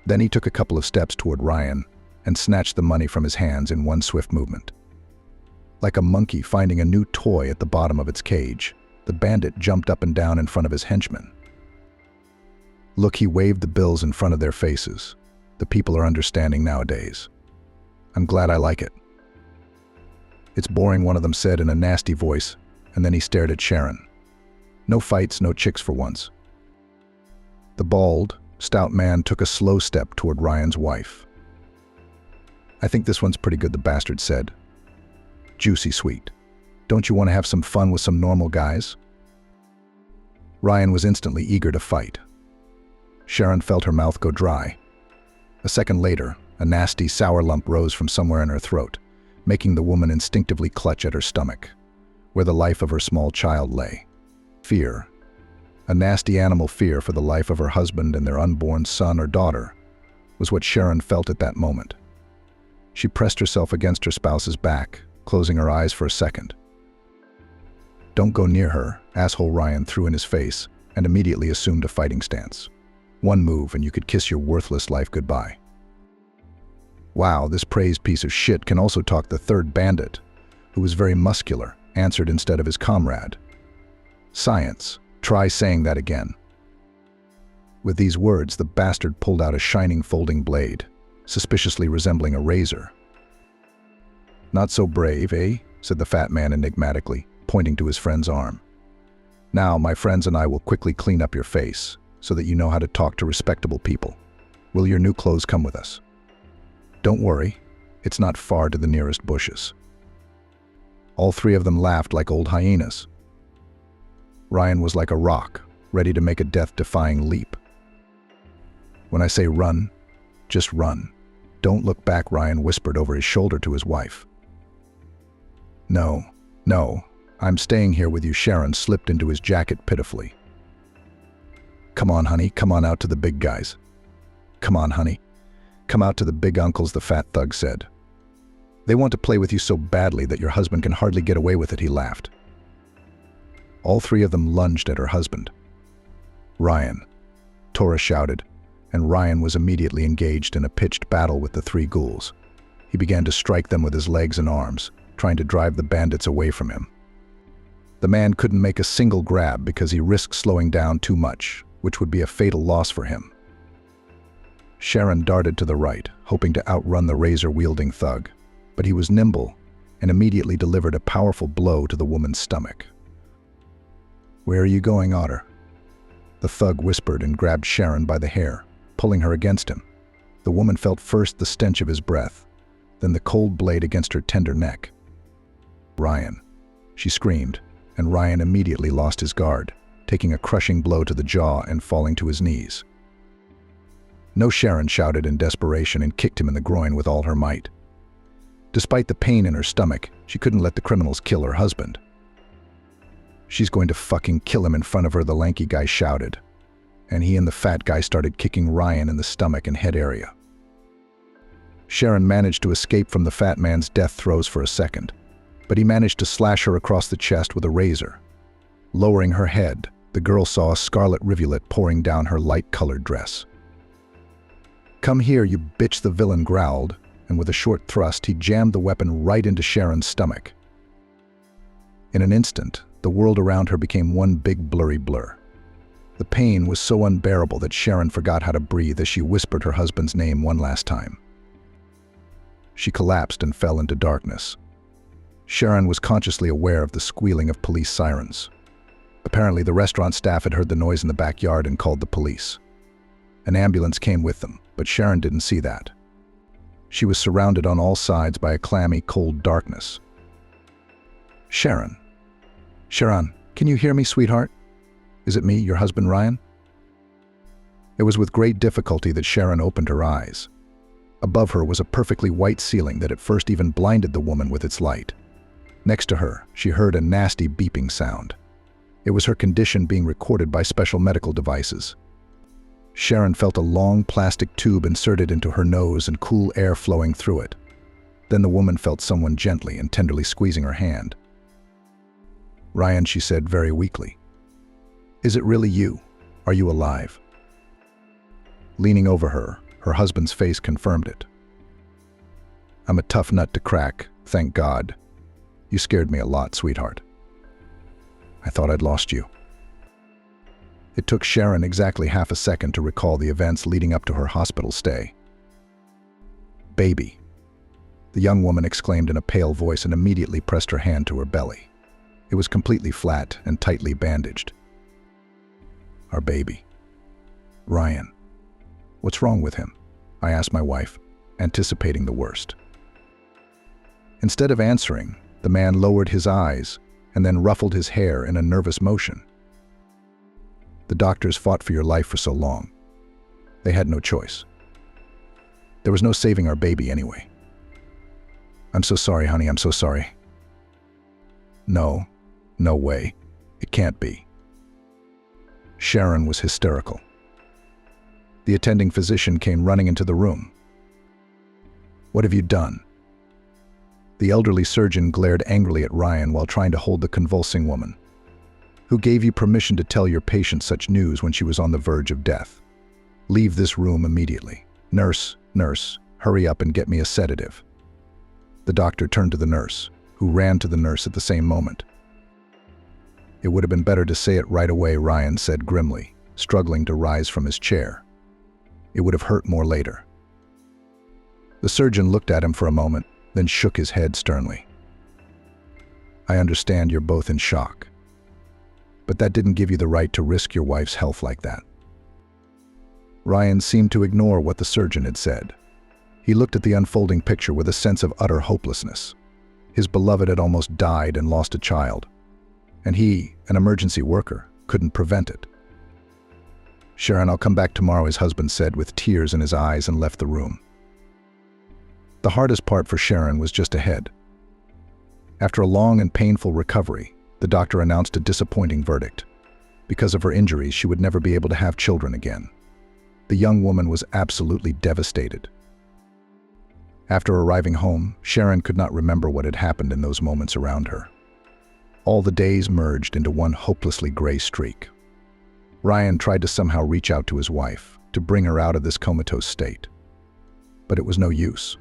Then he took a couple of steps toward Ryan and snatched the money from his hands in one swift movement. Like a monkey finding a new toy at the bottom of its cage, the bandit jumped up and down in front of his henchmen. "Look," he waved the bills in front of their faces. "The people are understanding nowadays. I'm glad I like it." "It's boring," one of them said in a nasty voice, and then he stared at Sharon. "No fights, no chicks for once." The bald, stout man took a slow step toward Ryan's wife. "I think this one's pretty good," the bastard said. "Juicy sweet. Don't you want to have some fun with some normal guys?" Ryan was instantly eager to fight. Sharon felt her mouth go dry. A second later, a nasty, sour lump rose from somewhere in her throat, making the woman instinctively clutch at her stomach, where the life of her small child lay. Fear. A nasty animal fear for the life of her husband and their unborn son or daughter was what Sharon felt at that moment. She pressed herself against her spouse's back, closing her eyes for a second. "Don't go near her," asshole Ryan threw in his face and immediately assumed a fighting stance. One move and you could kiss your worthless life goodbye. "Wow, this praised piece of shit can also talk," the third bandit, who was very muscular, answered instead of his comrade. "Science. Try saying that again." With these words, the bastard pulled out a shining folding blade, suspiciously resembling a razor. "Not so brave, eh?" said the fat man enigmatically, pointing to his friend's arm. "Now, my friends and I will quickly clean up your face, so that you know how to talk to respectable people. Will your new clothes come with us? Don't worry, it's not far to the nearest bushes." All three of them laughed like old hyenas. Ryan was like a rock, ready to make a death-defying leap. "When I say run, just run. Don't look back," Ryan whispered over his shoulder to his wife. No, I'm staying here with you," Sharon slipped into his jacket pitifully. "Come on, honey, come on out to the big guys. Come on, honey. Come out to the big uncles," the fat thug said. "They want to play with you so badly that your husband can hardly get away with it," he laughed. All three of them lunged at her husband. "Ryan," Tora shouted, and Ryan was immediately engaged in a pitched battle with the three ghouls. He began to strike them with his legs and arms, trying to drive the bandits away from him. The man couldn't make a single grab because he risked slowing down too much, which would be a fatal loss for him. Sharon darted to the right, hoping to outrun the razor-wielding thug, but he was nimble and immediately delivered a powerful blow to the woman's stomach. "Where are you going, Otter?" The thug whispered and grabbed Sharon by the hair, pulling her against him. The woman felt first the stench of his breath, then the cold blade against her tender neck. "Ryan," she screamed, and Ryan immediately lost his guard, taking a crushing blow to the jaw and falling to his knees. "No," Sharon shouted in desperation and kicked him in the groin with all her might. Despite the pain in her stomach, she couldn't let the criminals kill her husband. "She's going to fucking kill him in front of her," the lanky guy shouted, and he and the fat guy started kicking Ryan in the stomach and head area. Sharon managed to escape from the fat man's death throes for a second, but he managed to slash her across the chest with a razor. Lowering her head, the girl saw a scarlet rivulet pouring down her light-colored dress. "Come here, you bitch," the villain growled, and with a short thrust, he jammed the weapon right into Sharon's stomach. In an instant, the world around her became one big blurry blur. The pain was so unbearable that Sharon forgot how to breathe as she whispered her husband's name one last time. She collapsed and fell into darkness. Sharon was consciously aware of the squealing of police sirens. Apparently, the restaurant staff had heard the noise in the backyard and called the police. An ambulance came with them, but Sharon didn't see that. She was surrounded on all sides by a clammy, cold darkness. "Sharon. Sharon, can you hear me, sweetheart? Is it me, your husband Ryan?" It was with great difficulty that Sharon opened her eyes. Above her was a perfectly white ceiling that at first even blinded the woman with its light. Next to her, she heard a nasty beeping sound. It was her condition being recorded by special medical devices. Sharon felt a long plastic tube inserted into her nose and cool air flowing through it. Then the woman felt someone gently and tenderly squeezing her hand. "Ryan," she said very weakly. "Is it really you? Are you alive?" Leaning over her, her husband's face confirmed it. "I'm a tough nut to crack, thank God. You scared me a lot, sweetheart. I thought I'd lost you." It took Sharon exactly half a second to recall the events leading up to her hospital stay. "Baby," the young woman exclaimed in a pale voice and immediately pressed her hand to her belly. It was completely flat and tightly bandaged. "Our baby. Ryan. What's wrong with him?" I asked my wife, anticipating the worst. Instead of answering, the man lowered his eyes and then ruffled his hair in a nervous motion. "The doctors fought for your life for so long. They had no choice. There was no saving our baby anyway. I'm so sorry, honey, I'm so sorry." No way. It can't be." Sharon was hysterical. The attending physician came running into the room. "What have you done?" The elderly surgeon glared angrily at Ryan while trying to hold the convulsing woman. "Who gave you permission to tell your patient such news when she was on the verge of death? Leave this room immediately. Nurse, hurry up and get me a sedative." The doctor turned to the nurse, who ran to the nurse at the same moment. "It would have been better to say it right away," Ryan said grimly, struggling to rise from his chair. "It would have hurt more later." The surgeon looked at him for a moment, then shook his head sternly. "I understand you're both in shock, but that didn't give you the right to risk your wife's health like that." Ryan seemed to ignore what the surgeon had said. He looked at the unfolding picture with a sense of utter hopelessness. His beloved had almost died and lost a child, and he, an emergency worker, couldn't prevent it. "Sharon, I'll come back tomorrow," his husband said with tears in his eyes, and left the room. The hardest part for Sharon was just ahead. After a long and painful recovery, the doctor announced a disappointing verdict. Because of her injuries, she would never be able to have children again. The young woman was absolutely devastated. After arriving home, Sharon could not remember what had happened in those moments around her. All the days merged into one hopelessly gray streak. Ryan tried to somehow reach out to his wife, to bring her out of this comatose state. But it was no use.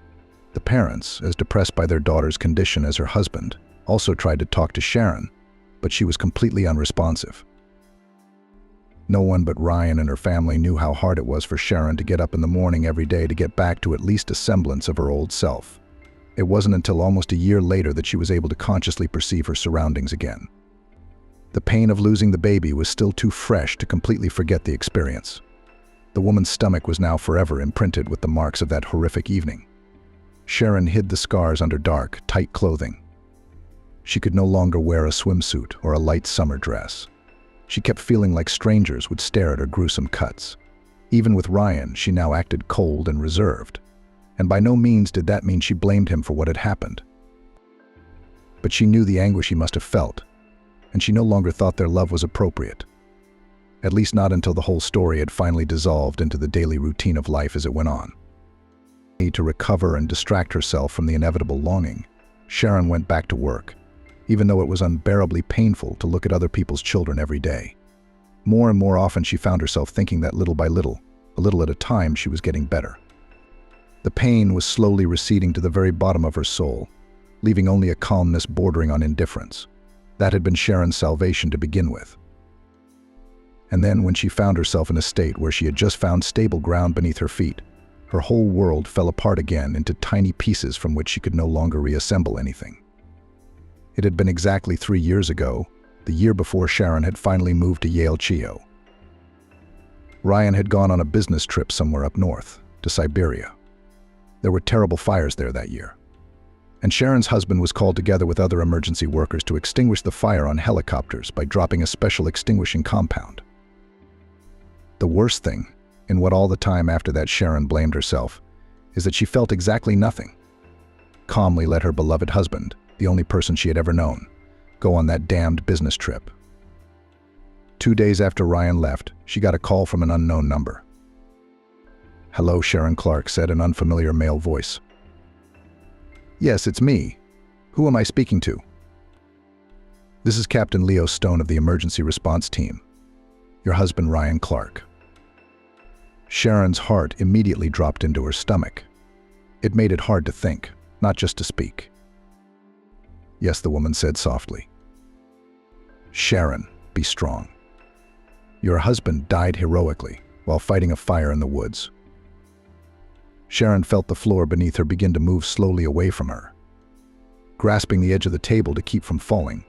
The parents, as depressed by their daughter's condition as her husband, also tried to talk to Sharon, but she was completely unresponsive. No one but Ryan and her family knew how hard it was for Sharon to get up in the morning every day to get back to at least a semblance of her old self. It wasn't until almost a year later that she was able to consciously perceive her surroundings again. The pain of losing the baby was still too fresh to completely forget the experience. The woman's stomach was now forever imprinted with the marks of that horrific evening. Sharon hid the scars under dark, tight clothing. She could no longer wear a swimsuit or a light summer dress. She kept feeling like strangers would stare at her gruesome cuts. Even with Ryan, she now acted cold and reserved. And by no means did that mean she blamed him for what had happened. But she knew the anguish he must have felt, and she no longer thought their love was appropriate. At least not until the whole story had finally dissolved into the daily routine of life as it went on. To recover and distract herself from the inevitable longing, Sharon went back to work, even though it was unbearably painful to look at other people's children every day. More and more often she found herself thinking that little by little, a little at a time, she was getting better. The pain was slowly receding to the very bottom of her soul, leaving only a calmness bordering on indifference. That had been Sharon's salvation to begin with. And then, when she found herself in a state where she had just found stable ground beneath her feet, her whole world fell apart again into tiny pieces from which she could no longer reassemble anything. It had been exactly 3 years ago, the year before Sharon had finally moved to Yale Chio. Ryan had gone on a business trip somewhere up north, to Siberia. There were terrible fires there that year, and Sharon's husband was called together with other emergency workers to extinguish the fire on helicopters by dropping a special extinguishing compound. The worst thing, in what all the time after that Sharon blamed herself, is that she felt exactly nothing. Calmly let her beloved husband, the only person she had ever known, go on that damned business trip. 2 days after Ryan left, she got a call from an unknown number. "Hello," Sharon Clark said, an unfamiliar male voice. "Yes, it's me. Who am I speaking to?" "This is Captain Leo Stone of the emergency response team. Your husband, Ryan Clark." Sharon's heart immediately dropped into her stomach. It made it hard to think, not just to speak. "Yes," the woman said softly. "Sharon, be strong. Your husband died heroically while fighting a fire in the woods." Sharon felt the floor beneath her begin to move slowly away from her. Grasping the edge of the table to keep from falling,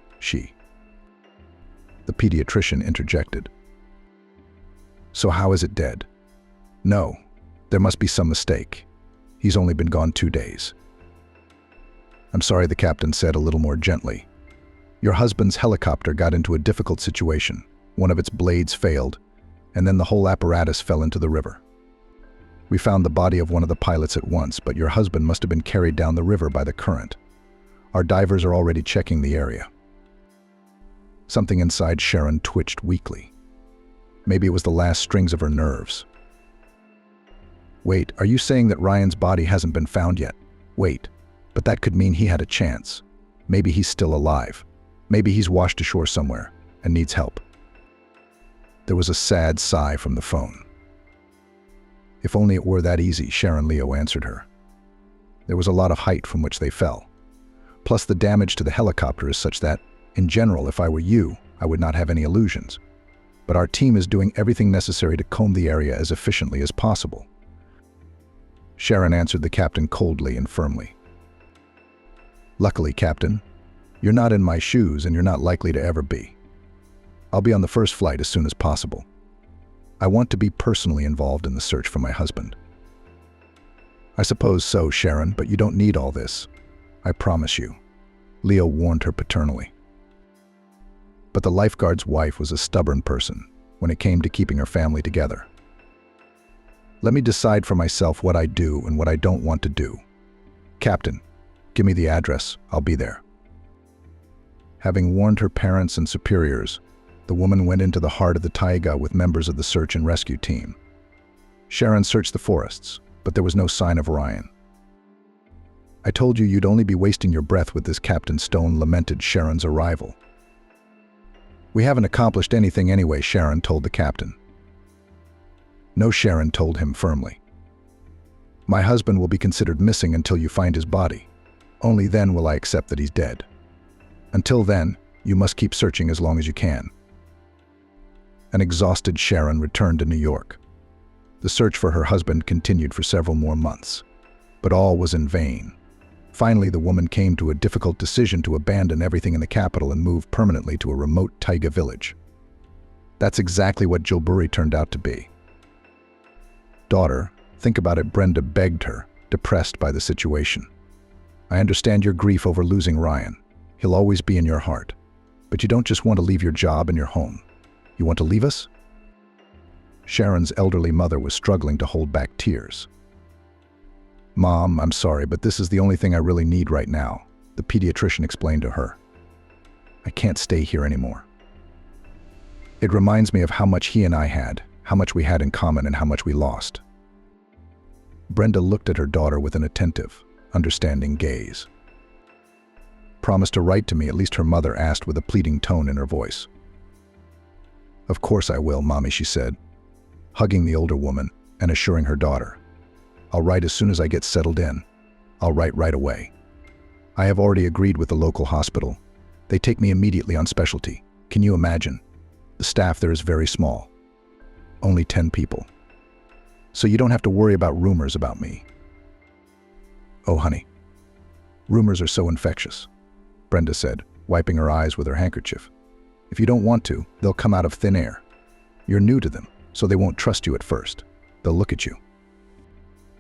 The pediatrician interjected. "So how is it dead?" "No, there must be some mistake. He's only been gone 2 days." "I'm sorry," the captain said a little more gently. "Your husband's helicopter got into a difficult situation. One of its blades failed, and then the whole apparatus fell into the river. We found the body of one of the pilots at once, but your husband must have been carried down the river by the current. Our divers are already checking the area." Something inside Sharon twitched weakly. Maybe it was the last strings of her nerves. "Wait, are you saying that Ryan's body hasn't been found yet? Wait, but that could mean he had a chance. Maybe he's still alive. Maybe he's washed ashore somewhere and needs help." There was a sad sigh from the phone. "If only it were that easy," Sharon Leo answered her. "There was a lot of height from which they fell. Plus the damage to the helicopter is such that, in general, if I were you, I would not have any illusions. But our team is doing everything necessary to comb the area as efficiently as possible." Sharon answered the captain coldly and firmly. "Luckily, Captain, you're not in my shoes and you're not likely to ever be. I'll be on the first flight as soon as possible. I want to be personally involved in the search for my husband." "I suppose so, Sharon, but you don't need all this. I promise you," Leo warned her paternally. But the lifeguard's wife was a stubborn person when it came to keeping her family together. "Let me decide for myself what I do and what I don't want to do. Captain, give me the address, I'll be there." Having warned her parents and superiors, the woman went into the heart of the taiga with members of the search and rescue team. Sharon searched the forests, but there was no sign of Ryan. "I told you you'd only be wasting your breath with this," Captain Stone lamented Sharon's arrival. "We haven't accomplished anything anyway," Sharon told the captain. "No," Sharon told him firmly. "My husband will be considered missing until you find his body. Only then will I accept that he's dead. Until then, you must keep searching as long as you can." An exhausted Sharon returned to New York. The search for her husband continued for several more months, but all was in vain. Finally, the woman came to a difficult decision to abandon everything in the capital and move permanently to a remote taiga village. That's exactly what Jilburi turned out to be. "Daughter, think about it," Brenda begged her, depressed by the situation. "I understand your grief over losing Ryan. He'll always be in your heart. But you don't just want to leave your job and your home. You want to leave us?" Sharon's elderly mother was struggling to hold back tears. "Mom, I'm sorry, but this is the only thing I really need right now," the pediatrician explained to her. "I can't stay here anymore. It reminds me of how much he and I had, how much we had in common and how much we lost." Brenda looked at her daughter with an attentive, understanding gaze. "Promise to write to me," at least her mother asked with a pleading tone in her voice. "Of course I will, Mommy," she said, hugging the older woman and assuring her daughter. "I'll write as soon as I get settled in. I'll write right away. I have already agreed with the local hospital. They take me immediately on specialty. Can you imagine? The staff there is very small. Only 10 people. So you don't have to worry about rumors about me." "Oh, honey. Rumors are so infectious," Brenda said, wiping her eyes with her handkerchief. "If you don't want to, they'll come out of thin air. You're new to them, so they won't trust you at first. They'll look at you.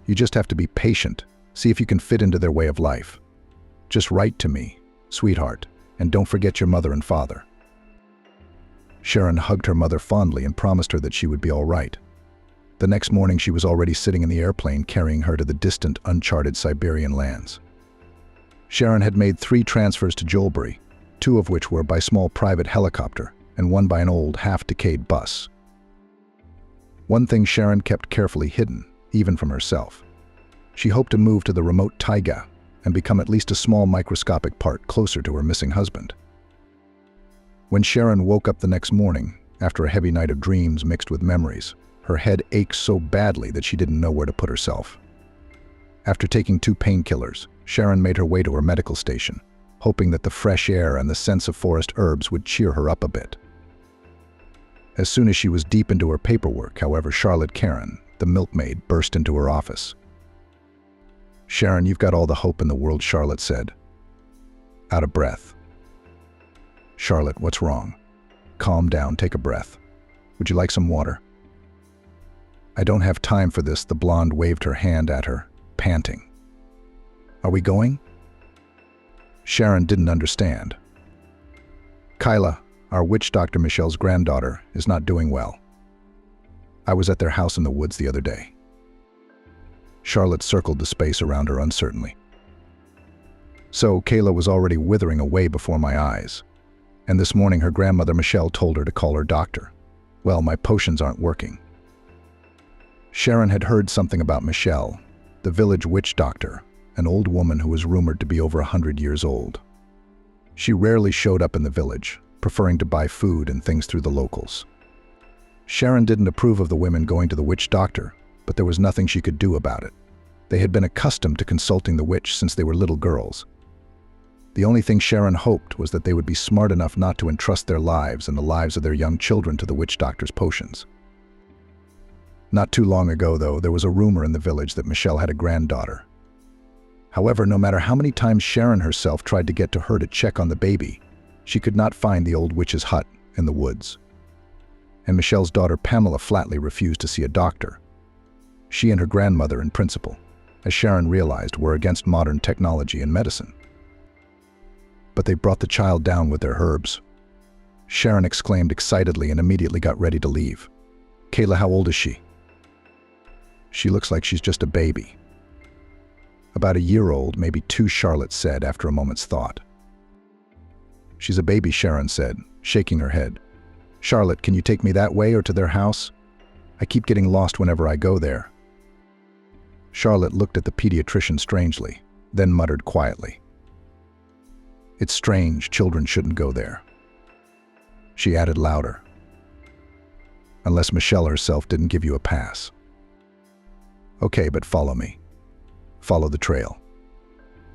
You just have to be patient, see if you can fit into their way of life. Just write to me, sweetheart, and don't forget your mother and father." Sharon hugged her mother fondly and promised her that she would be all right. The next morning she was already sitting in the airplane carrying her to the distant, uncharted Siberian lands. Sharon had made 3 transfers to Joelbury, 2 of which were by small private helicopter and 1 by an old, half-decayed bus. One thing Sharon kept carefully hidden, even from herself. She hoped to move to the remote taiga and become at least a small microscopic part closer to her missing husband. When Sharon woke up the next morning, after a heavy night of dreams mixed with memories, her head ached so badly that she didn't know where to put herself. After taking 2 painkillers, Sharon made her way to her medical station, hoping that the fresh air and the sense of forest herbs would cheer her up a bit. As soon as she was deep into her paperwork, however, Charlotte Karen, the milkmaid, burst into her office. "Sharon, you've got all the hope in the world," Charlotte said, out of breath. "Charlotte, what's wrong? Calm down, take a breath. Would you like some water?" "I don't have time for this," the blonde waved her hand at her, panting. "Are we going?" Sharon didn't understand. "Kyla, our witch doctor Michelle's granddaughter, is not doing well. I was at their house in the woods the other day." Charlotte circled the space around her uncertainly. "So Kayla was already withering away before my eyes. And this morning her grandmother Michelle told her to call her doctor. Well, my potions aren't working." Sharon had heard something about Michelle, the village witch doctor, an old woman who was rumored to be over 100 years old. She rarely showed up in the village, preferring to buy food and things through the locals. Sharon didn't approve of the women going to the witch doctor, but there was nothing she could do about it. They had been accustomed to consulting the witch since they were little girls. The only thing Sharon hoped was that they would be smart enough not to entrust their lives and the lives of their young children to the witch doctor's potions. Not too long ago, though, there was a rumor in the village that Michelle had a granddaughter. However, no matter how many times Sharon herself tried to get to her to check on the baby, she could not find the old witch's hut in the woods. And Michelle's daughter Pamela flatly refused to see a doctor. She and her grandmother, in principle, as Sharon realized, were against modern technology and medicine. But they brought the child down with their herbs. Sharon exclaimed excitedly and immediately got ready to leave. "Kayla, how old is she?" "She looks like she's just a baby." "About a year old, maybe 2, Charlotte said after a moment's thought. "She's a baby," Sharon said, shaking her head. "Charlotte, can you take me that way or to their house? I keep getting lost whenever I go there." Charlotte looked at the pediatrician strangely, then muttered quietly, "It's strange, children shouldn't go there." She added louder, "Unless Michelle herself didn't give you a pass." "Okay, but follow me. Follow the trail.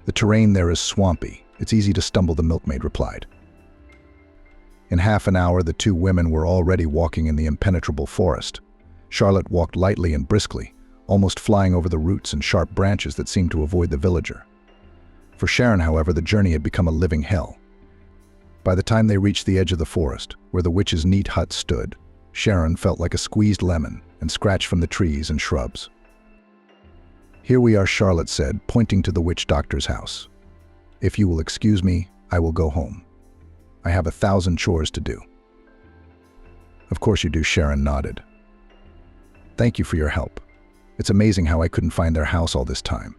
The terrain there is swampy. It's easy to stumble," the milkmaid replied. In half an hour, the 2 women were already walking in the impenetrable forest. Charlotte walked lightly and briskly, almost flying over the roots and sharp branches that seemed to avoid the villager. For Sharon, however, the journey had become a living hell. By the time they reached the edge of the forest, where the witch's neat hut stood, Sharon felt like a squeezed lemon and scratched from the trees and shrubs. "Here we are," Charlotte said, pointing to the witch doctor's house. "If you will excuse me, I will go home. I have 1,000 chores to do." "Of course you do," Sharon nodded. "Thank you for your help. It's amazing how I couldn't find their house all this time.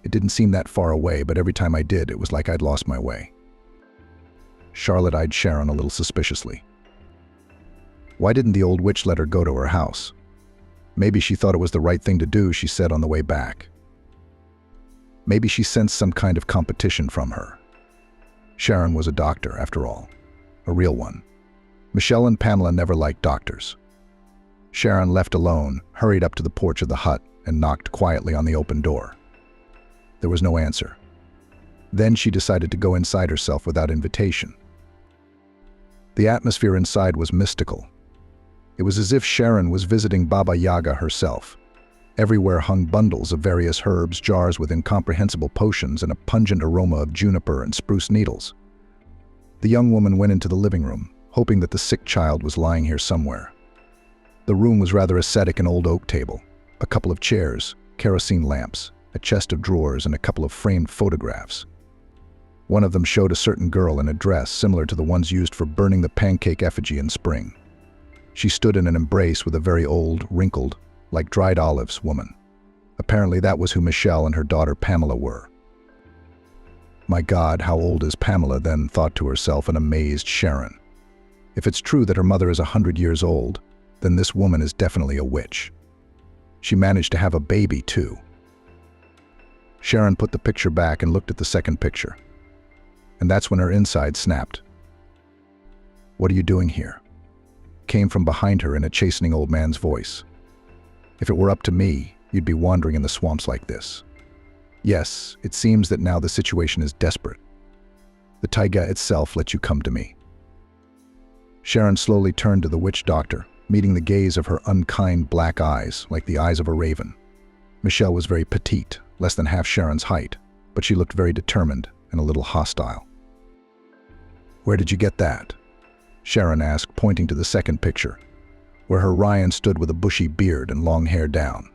It didn't seem that far away, but every time I did, it was like I'd lost my way." Charlotte eyed Sharon a little suspiciously. "Why didn't the old witch let her go to her house?" Maybe she thought it was the right thing to do, she said on the way back. Maybe she sensed some kind of competition from her. Sharon was a doctor, after all. A real one. Michelle and Pamela never liked doctors. Sharon, left alone, hurried up to the porch of the hut and knocked quietly on the open door. There was no answer. Then she decided to go inside herself without invitation. The atmosphere inside was mystical. It was as if Sharon was visiting Baba Yaga herself. Everywhere hung bundles of various herbs, jars with incomprehensible potions, and a pungent aroma of juniper and spruce needles. The young woman went into the living room, hoping that the sick child was lying here somewhere. The room was rather ascetic: an old oak table, a couple of chairs, kerosene lamps, a chest of drawers, and a couple of framed photographs. One of them showed a certain girl in a dress similar to the ones used for burning the pancake effigy in spring. She stood in an embrace with a very old, wrinkled, like dried olives, woman. Apparently that was who Michelle and her daughter Pamela were. My God, how old is Pamela then, thought to herself an amazed Sharon. If it's true that her mother is 100 years old, then this woman is definitely a witch. She managed to have a baby, too. Sharon put the picture back and looked at the second picture. And that's when her inside snapped. "What are you doing here?" came from behind her in a chastening old man's voice. "If it were up to me, you'd be wandering in the swamps like this. Yes, it seems that now the situation is desperate. The taiga itself let you come to me." Sharon slowly turned to the witch doctor, meeting the gaze of her unkind black eyes like the eyes of a raven. Michelle was very petite, less than half Sharon's height, but she looked very determined and a little hostile. "Where did you get that?" Sharon asked, pointing to the second picture, where her Ryan stood with a bushy beard and long hair down.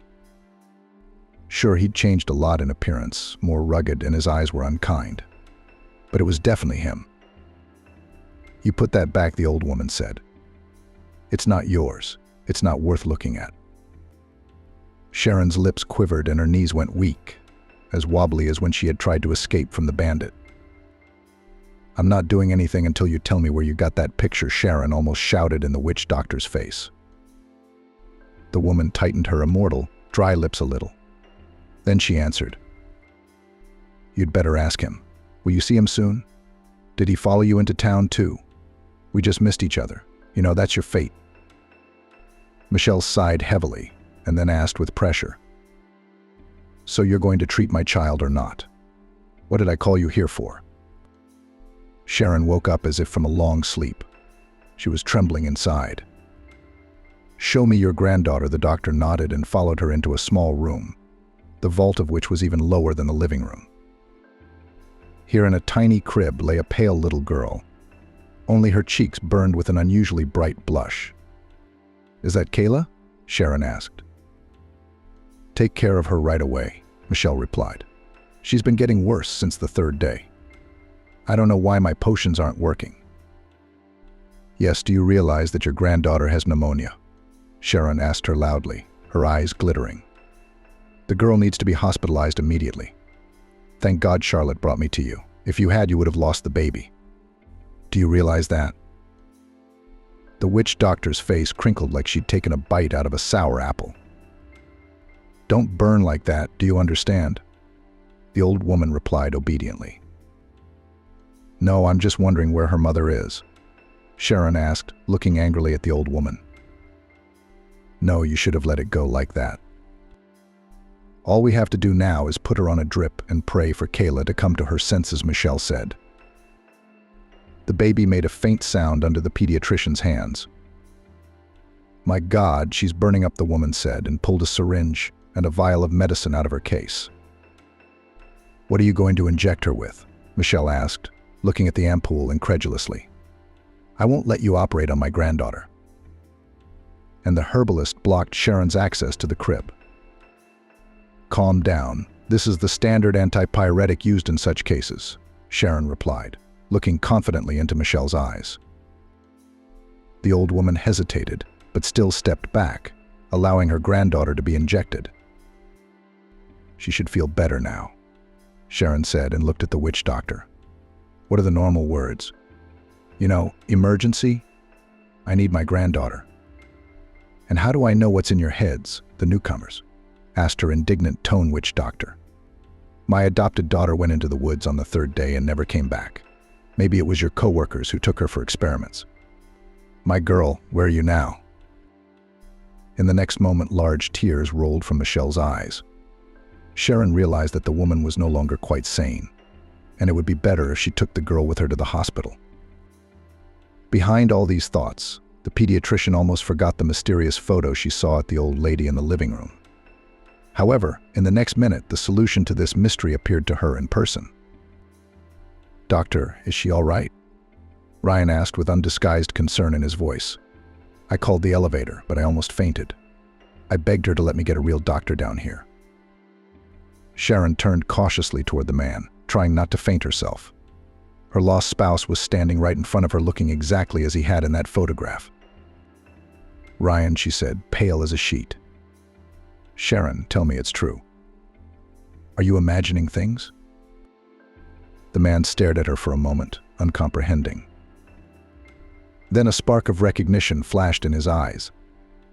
Sure, he'd changed a lot in appearance, more rugged, and his eyes were unkind. But it was definitely him. "You put that back," the old woman said. "It's not yours. It's not worth looking at." Sharon's lips quivered and her knees went weak, as wobbly as when she had tried to escape from the bandit. "I'm not doing anything until you tell me where you got that picture," Sharon almost shouted in the witch doctor's face. The woman tightened her immortal, dry lips a little. Then she answered, "You'd better ask him. Will you see him soon? Did he follow you into town too? We just missed each other. You know, that's your fate." Michelle sighed heavily and then asked with pressure, "So you're going to treat my child or not? What did I call you here for?" Sharon woke up as if from a long sleep. She was trembling inside. "Show me your granddaughter," the doctor nodded and followed her into a small room, the vault of which was even lower than the living room. Here in a tiny crib lay a pale little girl. Only her cheeks burned with an unusually bright blush. "Is that Kayla?" Sharon asked. "Take care of her right away," Michelle replied. "She's been getting worse since the third day. I don't know why my potions aren't working." "Yes, do you realize that your granddaughter has pneumonia?" Sharon asked her loudly, her eyes glittering. "The girl needs to be hospitalized immediately. Thank God Charlotte brought me to you. If you had, you would have lost the baby. Do you realize that?" The witch doctor's face crinkled like she'd taken a bite out of a sour apple. "Don't burn like that, do you understand?" The old woman replied obediently. "No, I'm just wondering where her mother is," Sharon asked, looking angrily at the old woman. "No, you should have let it go like that. All we have to do now is put her on a drip and pray for Kayla to come to her senses," Michelle said. The baby made a faint sound under the pediatrician's hands. "My God, she's burning up," the woman said, and pulled a syringe and a vial of medicine out of her case. "What are you going to inject her with?" Michelle asked, looking at the ampoule incredulously. "I won't let you operate on my granddaughter." And the herbalist blocked Sharon's access to the crib. "Calm down. This is the standard antipyretic used in such cases," Sharon replied, looking confidently into Michelle's eyes. The old woman hesitated, but still stepped back, allowing her granddaughter to be injected. "She should feel better now," Sharon said and looked at the witch doctor. "What are the normal words? You know, emergency? I need my granddaughter." "And how do I know what's in your heads, the newcomers?" asked her indignant tone witch doctor. "My adopted daughter went into the woods on the third day and never came back. Maybe it was your coworkers who took her for experiments. My girl, where are you now?" In the next moment, large tears rolled from Michelle's eyes. Sharon realized that the woman was no longer quite sane, and it would be better if she took the girl with her to the hospital. Behind all these thoughts, the pediatrician almost forgot the mysterious photo she saw at the old lady in the living room. However, in the next minute, the solution to this mystery appeared to her in person. "Doctor, is she all right?" Ryan asked with undisguised concern in his voice. "I called the elevator, but I almost fainted. I begged her to let me get a real doctor down here." Sharon turned cautiously toward the man, trying not to faint herself. Her lost spouse was standing right in front of her, looking exactly as he had in that photograph. "Ryan," she said, pale as a sheet. "Sharon, tell me it's true. Are you imagining things?" The man stared at her for a moment, uncomprehending. Then a spark of recognition flashed in his eyes,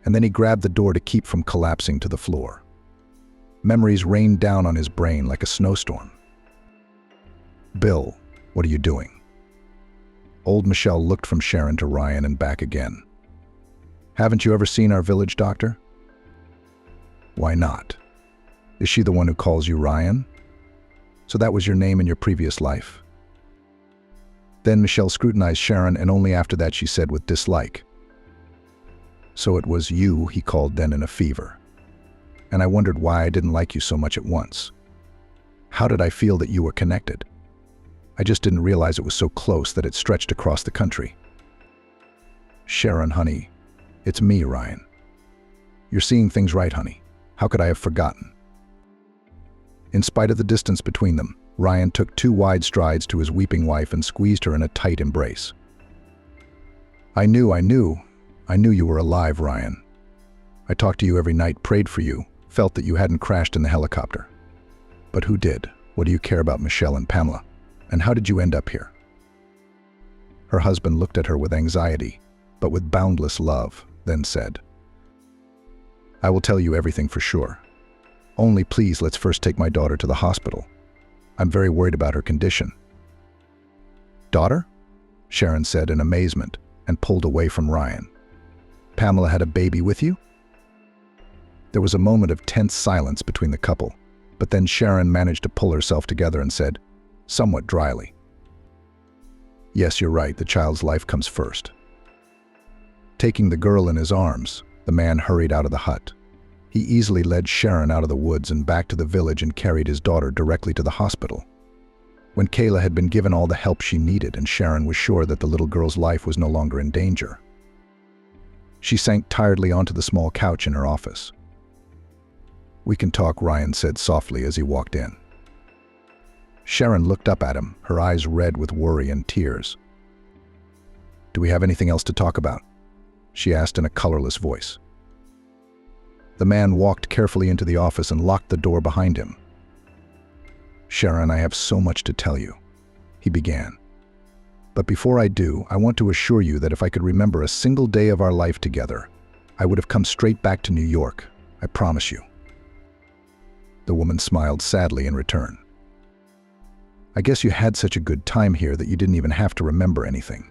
and then he grabbed the door to keep from collapsing to the floor. Memories rained down on his brain like a snowstorm. "Bill, what are you doing?" Old Michelle looked from Sharon to Ryan and back again. "Haven't you ever seen our village doctor?" "Why not? Is she the one who calls you Ryan? So that was your name in your previous life?" Then Michelle scrutinized Sharon, and only after that she said with dislike, "So it was you he called then in a fever. And I wondered why I didn't like you so much at once. How did I feel that you were connected? I just didn't realize it was so close that it stretched across the country." "Sharon, honey, it's me, Ryan. You're seeing things right, honey. How could I have forgotten?" In spite of the distance between them, Ryan took 2 wide strides to his weeping wife and squeezed her in a tight embrace. I knew you were alive, Ryan. I talked to you every night, prayed for you, felt that you hadn't crashed in the helicopter. But who did? What do you care about Michelle and Pamela? And how did you end up here?" Her husband looked at her with anxiety, but with boundless love, then said, "I will tell you everything for sure. Only please, let's first take my daughter to the hospital. I'm very worried about her condition." "Daughter?" Sharon said in amazement and pulled away from Ryan. "Pamela had a baby with you?" There was a moment of tense silence between the couple, but then Sharon managed to pull herself together and said, somewhat dryly, "Yes, you're right, the child's life comes first." Taking the girl in his arms, the man hurried out of the hut. He easily led Sharon out of the woods and back to the village and carried his daughter directly to the hospital. When Kayla had been given all the help she needed and Sharon was sure that the little girl's life was no longer in danger, she sank tiredly onto the small couch in her office. "We can talk," Ryan said softly as he walked in. Sharon looked up at him, her eyes red with worry and tears. "Do we have anything else to talk about?" she asked in a colorless voice. The man walked carefully into the office and locked the door behind him. "Sharon, I have so much to tell you," he began. "But before I do, I want to assure you that if I could remember a single day of our life together, I would have come straight back to New York. I promise you." The woman smiled sadly in return. "I guess you had such a good time here that you didn't even have to remember anything.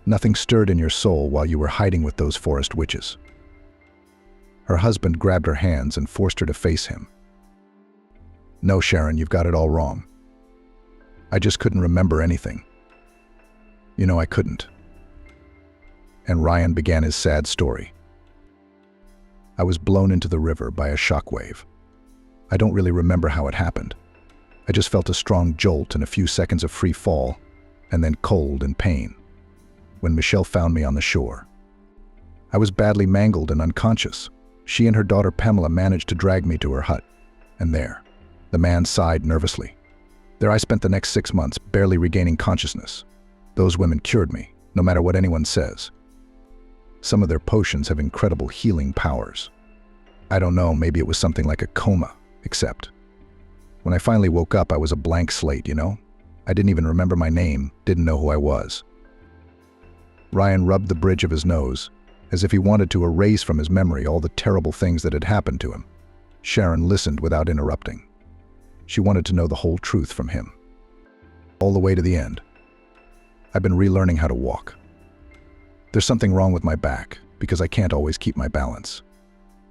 Nothing stirred in your soul while you were hiding with those forest witches." Her husband grabbed her hands and forced her to face him. "No, Sharon, you've got it all wrong. I just couldn't remember anything. You know I couldn't." And Ryan began his sad story. "I was blown into the river by a shockwave. I don't really remember how it happened. I just felt a strong jolt and a few seconds of free fall, and then cold and pain, when Michelle found me on the shore. I was badly mangled and unconscious. She and her daughter Pamela managed to drag me to her hut. And there," the man sighed nervously, "there I spent the next 6 months, barely regaining consciousness. Those women cured me, no matter what anyone says. Some of their potions have incredible healing powers. I don't know, maybe it was something like a coma, except when I finally woke up, I was a blank slate, you know? I didn't even remember my name, didn't know who I was." Ryan rubbed the bridge of his nose, as if he wanted to erase from his memory all the terrible things that had happened to him. Sharon listened without interrupting. She wanted to know the whole truth from him, all the way to the end. I've been relearning how to walk. There's something wrong with my back because I can't always keep my balance.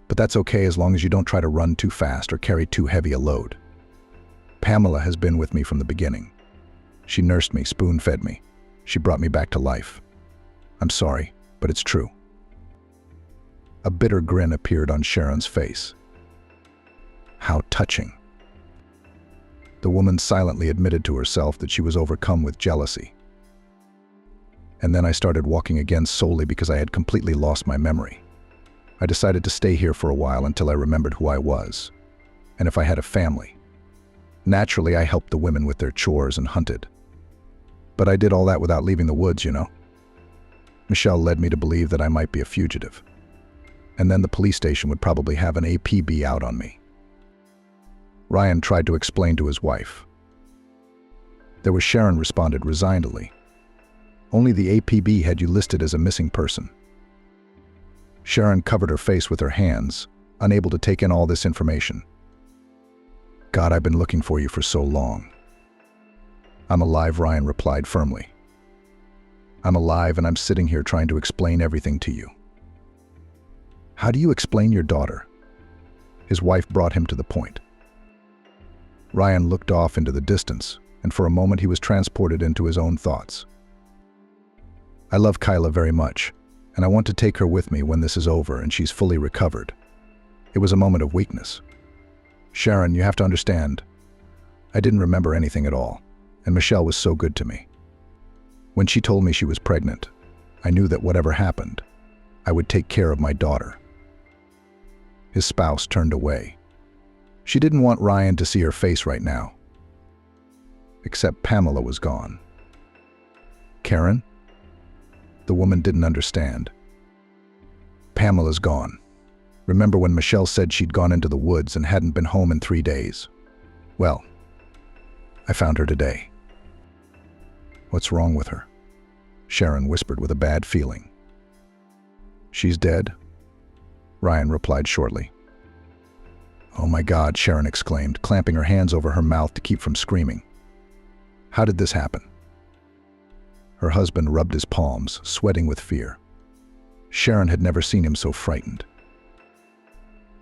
But that's okay as long as you don't try to run too fast or carry too heavy a load. Pamela has been with me from the beginning. She nursed me, spoon-fed me. She brought me back to life. I'm sorry, but it's true. A bitter grin appeared on Sharon's face. How touching. The woman silently admitted to herself that she was overcome with jealousy. And then I started walking again solely because I had completely lost my memory. I decided to stay here for a while until I remembered who I was, and if I had a family. Naturally, I helped the women with their chores and hunted. But I did all that without leaving the woods, you know. Michelle led me to believe that I might be a fugitive. And then the police station would probably have an APB out on me. Ryan tried to explain to his wife. There was Sharon responded resignedly. Only the APB had you listed as a missing person. Sharon covered her face with her hands, unable to take in all this information. God, I've been looking for you for so long. I'm alive, Ryan replied firmly. I'm alive and I'm sitting here trying to explain everything to you. How do you explain your daughter? His wife brought him to the point. Ryan looked off into the distance, and for a moment he was transported into his own thoughts. I love Kyla very much, and I want to take her with me when this is over and she's fully recovered. It was a moment of weakness. Sharon, you have to understand, I didn't remember anything at all, and Michelle was so good to me. When she told me she was pregnant, I knew that whatever happened, I would take care of my daughter. His spouse turned away. She didn't want Ryan to see her face right now. Except Pamela was gone. Karen? The woman didn't understand. Pamela's gone. Remember when Michelle said she'd gone into the woods and hadn't been home in 3 days? Well, I found her today. What's wrong with her? Sharon whispered with a bad feeling. She's dead, Ryan replied shortly. Oh my God, Sharon exclaimed, clamping her hands over her mouth to keep from screaming. How did this happen? Her husband rubbed his palms, sweating with fear. Sharon had never seen him so frightened.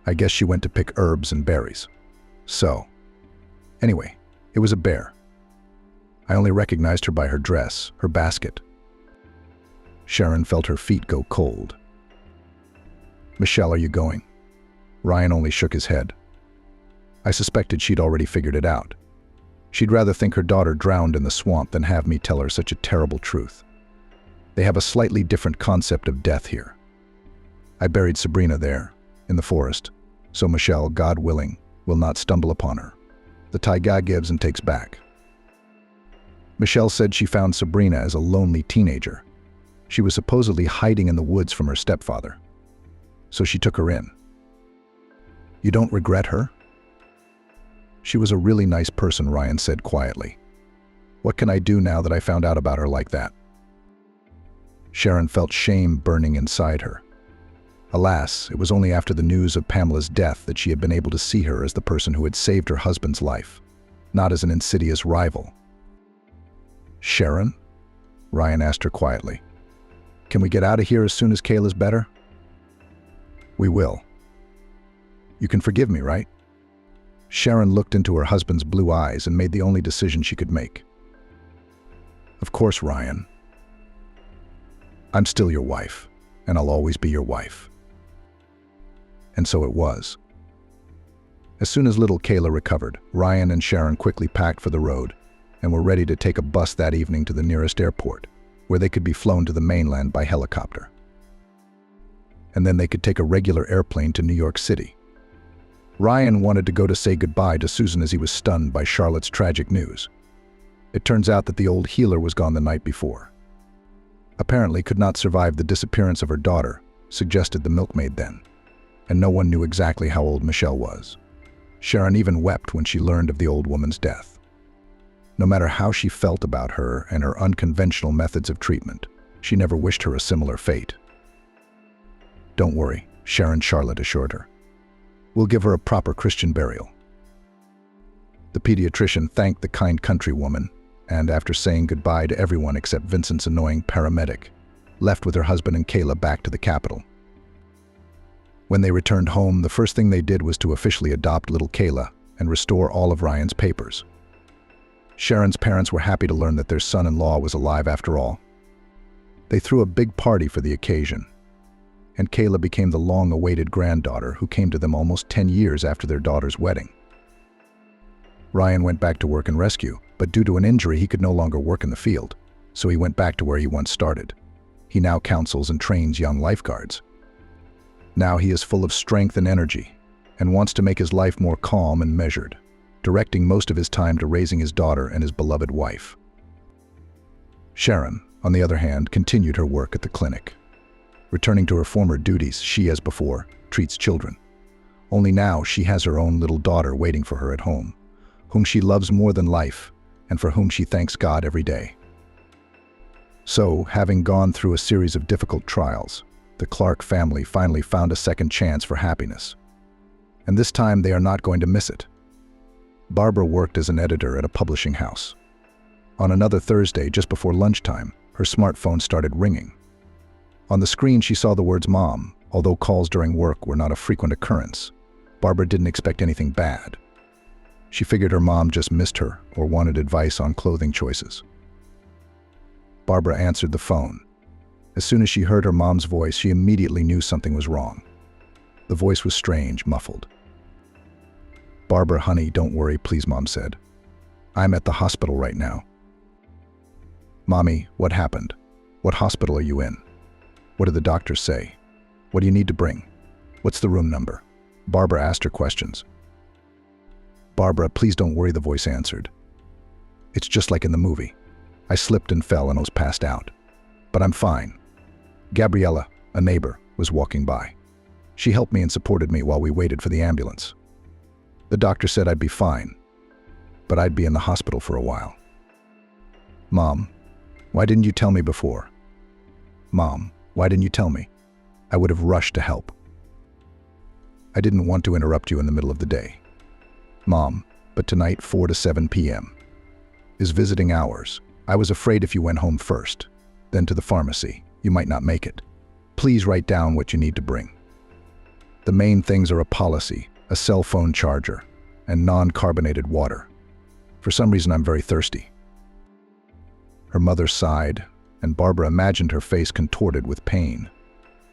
I guess she went to pick herbs and berries. So, anyway, it was a bear. I only recognized her by her dress, her basket. Sharon felt her feet go cold. Michelle, are you going? Ryan only shook his head. I suspected she'd already figured it out. She'd rather think her daughter drowned in the swamp than have me tell her such a terrible truth. They have a slightly different concept of death here. I buried Sabrina there, in the forest, so Michelle, God willing, will not stumble upon her. The taiga gives and takes back. Michelle said she found Sabrina as a lonely teenager. She was supposedly hiding in the woods from her stepfather. So she took her in. You don't regret her? She was a really nice person, Ryan said quietly. What can I do now that I found out about her like that? Sharon felt shame burning inside her. Alas, it was only after the news of Pamela's death that she had been able to see her as the person who had saved her husband's life, not as an insidious rival. Sharon? Ryan asked her quietly. Can we get out of here as soon as Kayla's better? We will. You can forgive me, right? Sharon looked into her husband's blue eyes and made the only decision she could make. Of course, Ryan. I'm still your wife, and I'll always be your wife. And so it was. As soon as little Kayla recovered, Ryan and Sharon quickly packed for the road and were ready to take a bus that evening to the nearest airport, where they could be flown to the mainland by helicopter. And then they could take a regular airplane to New York City. Ryan wanted to go to say goodbye to Susan as he was stunned by Charlotte's tragic news. It turns out that the old healer was gone the night before. Apparently could not survive the disappearance of her daughter, suggested the milkmaid then, and no one knew exactly how old Michelle was. Sharon even wept when she learned of the old woman's death. No matter how she felt about her and her unconventional methods of treatment, she never wished her a similar fate. Don't worry, Sharon Charlotte assured her. We'll give her a proper Christian burial. The pediatrician thanked the kind countrywoman, and after saying goodbye to everyone except Vincent's annoying paramedic, left with her husband and Kayla back to the capital. When they returned home, the first thing they did was to officially adopt little Kayla and restore all of Ryan's papers. Sharon's parents were happy to learn that their son-in-law was alive after all. They threw a big party for the occasion, and Kayla became the long-awaited granddaughter who came to them almost 10 years after their daughter's wedding. Ryan went back to work in rescue, but due to an injury he could no longer work in the field, so he went back to where he once started. He now counsels and trains young lifeguards. Now he is full of strength and energy, and wants to make his life more calm and measured, directing most of his time to raising his daughter and his beloved wife. Sharon, on the other hand, continued her work at the clinic. Returning to her former duties, she, as before, treats children. Only now she has her own little daughter waiting for her at home, whom she loves more than life, and for whom she thanks God every day. So, having gone through a series of difficult trials, the Clark family finally found a second chance for happiness. And this time they are not going to miss it. Barbara worked as an editor at a publishing house. On another Thursday, just before lunchtime, her smartphone started ringing. On the screen she saw the words "Mom." Although calls during work were not a frequent occurrence, Barbara didn't expect anything bad. She figured her mom just missed her or wanted advice on clothing choices. Barbara answered the phone. As soon as she heard her mom's voice, she immediately knew something was wrong. The voice was strange, muffled. "Barbara, honey, don't worry, please," Mom said. "I'm at the hospital right now." "Mommy, what happened? What hospital are you in? What do the doctors say? What do you need to bring? What's the room number?" Barbara asked her questions. "Barbara, please don't worry," the voice answered. "It's just like in the movie. I slipped and fell and was passed out. But I'm fine." Gabriella, a neighbor, was walking by. She helped me and supported me while we waited for the ambulance. The doctor said I'd be fine, but I'd be in the hospital for a while. "Mom, why didn't you tell me before? Mom, why didn't you tell me? I would have rushed to help. I didn't want to interrupt you in the middle of the day. Mom, but tonight 4 to 7 p.m. is visiting hours. I was afraid if you went home first, then to the pharmacy, you might not make it. Please write down what you need to bring. The main things are a policy, a cell phone charger, and non-carbonated water. For some reason I'm very thirsty." Her mother sighed, and Barbara imagined her face contorted with pain.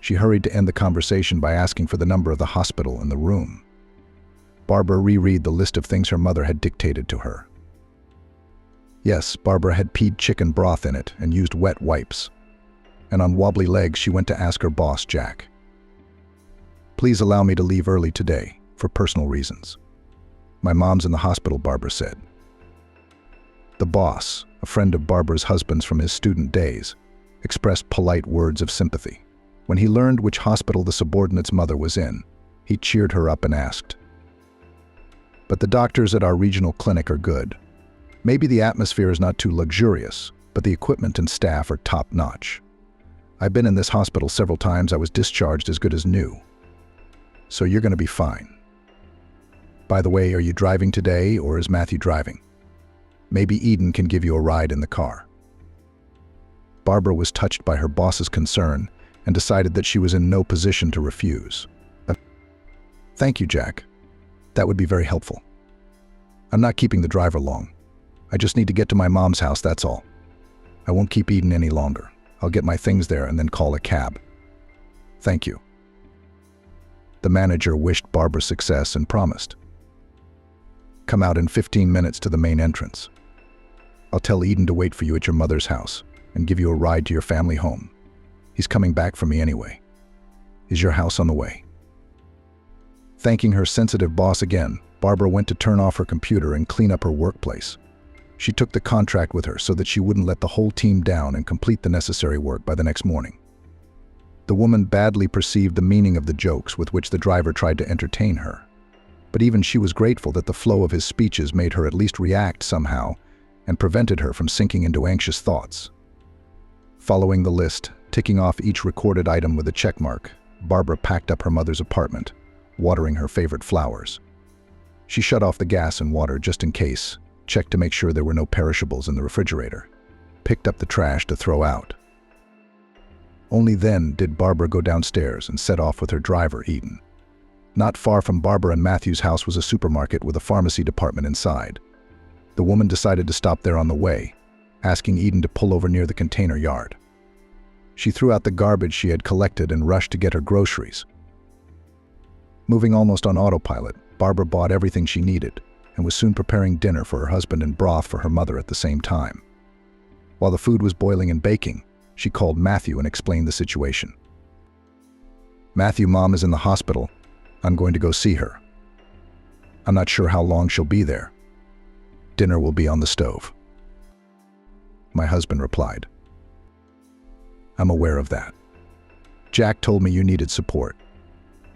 She hurried to end the conversation by asking for the number of the hospital and the room. Barbara reread the list of things her mother had dictated to her. Yes, Barbara had peed chicken broth in it and used wet wipes. And on wobbly legs she went to ask her boss, Jack. "Please allow me to leave early today, for personal reasons. My mom's in the hospital," Barbara said. The boss, a friend of Barbara's husband's from his student days, expressed polite words of sympathy. When he learned which hospital the subordinate's mother was in, he cheered her up and asked, "But the doctors at our regional clinic are good. Maybe the atmosphere is not too luxurious, but the equipment and staff are top-notch. I've been in this hospital several times. I was discharged as good as new. So you're going to be fine. By the way, are you driving today, or is Matthew driving? Maybe Eden can give you a ride in the car." Barbara was touched by her boss's concern and decided that she was in no position to refuse. "Thank you, Jack. That would be very helpful. I'm not keeping the driver long. I just need to get to my mom's house, that's all. I won't keep Eden any longer. I'll get my things there and then call a cab. Thank you." The manager wished Barbara success and promised, "Come out in 15 minutes to the main entrance. I'll tell Eden to wait for you at your mother's house and give you a ride to your family home. He's coming back for me anyway. Is your house on the way?" Thanking her sensitive boss again, Barbara went to turn off her computer and clean up her workplace. She took the contract with her so that she wouldn't let the whole team down and complete the necessary work by the next morning. The woman badly perceived the meaning of the jokes with which the driver tried to entertain her, but even she was grateful that the flow of his speeches made her at least react somehow and prevented her from sinking into anxious thoughts. Following the list, ticking off each recorded item with a check mark, Barbara packed up her mother's apartment, watering her favorite flowers. She shut off the gas and water just in case, checked to make sure there were no perishables in the refrigerator, picked up the trash to throw out. Only then did Barbara go downstairs and set off with her driver, Eden. Not far from Barbara and Matthew's house was a supermarket with a pharmacy department inside. The woman decided to stop there on the way, asking Eden to pull over near the container yard. She threw out the garbage she had collected and rushed to get her groceries. Moving almost on autopilot, Barbara bought everything she needed and was soon preparing dinner for her husband and broth for her mother at the same time. While the food was boiling and baking, she called Matthew and explained the situation. "Matthew, Mom is in the hospital. I'm going to go see her. I'm not sure how long she'll be there. Dinner will be on the stove." My husband replied, "I'm aware of that. Jack told me you needed support.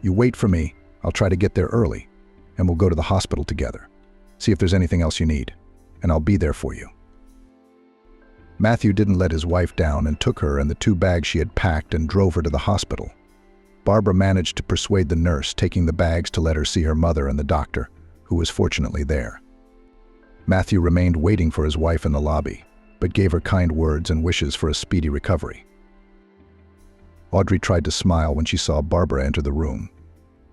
You wait for me, I'll try to get there early, and we'll go to the hospital together. See if there's anything else you need, and I'll be there for you." Matthew didn't let his wife down and took her and the 2 bags she had packed and drove her to the hospital. Barbara managed to persuade the nurse taking the bags to let her see her mother and the doctor, who was fortunately there. Matthew remained waiting for his wife in the lobby, but gave her kind words and wishes for a speedy recovery. Audrey tried to smile when she saw Barbara enter the room,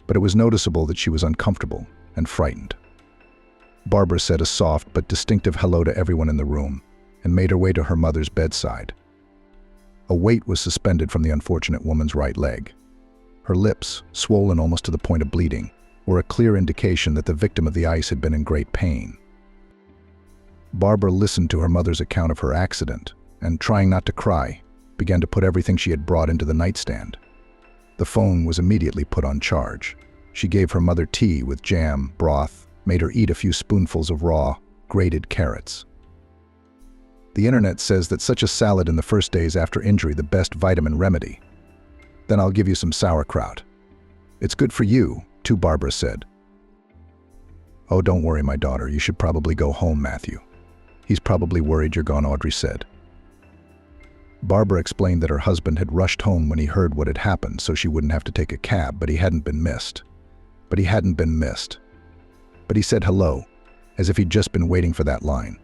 but it was noticeable that she was uncomfortable and frightened. Barbara said a soft but distinctive hello to everyone in the room and made her way to her mother's bedside. A weight was suspended from the unfortunate woman's right leg. Her lips, swollen almost to the point of bleeding, were a clear indication that the victim of the ice had been in great pain. Barbara listened to her mother's account of her accident and, trying not to cry, began to put everything she had brought into the nightstand. The phone was immediately put on charge. She gave her mother tea with jam, broth, made her eat a few spoonfuls of raw, grated carrots. The internet says that such a salad in the first days after injury the best vitamin remedy. Then I'll give you some sauerkraut. It's good for you, too, Barbara said. Oh, don't worry, my daughter. You should probably go home, Matthew. He's probably worried you're gone, Audrey said. Barbara explained that her husband had rushed home when he heard what had happened so she wouldn't have to take a cab, but he hadn't been missed. But he said hello, as if he'd just been waiting for that line.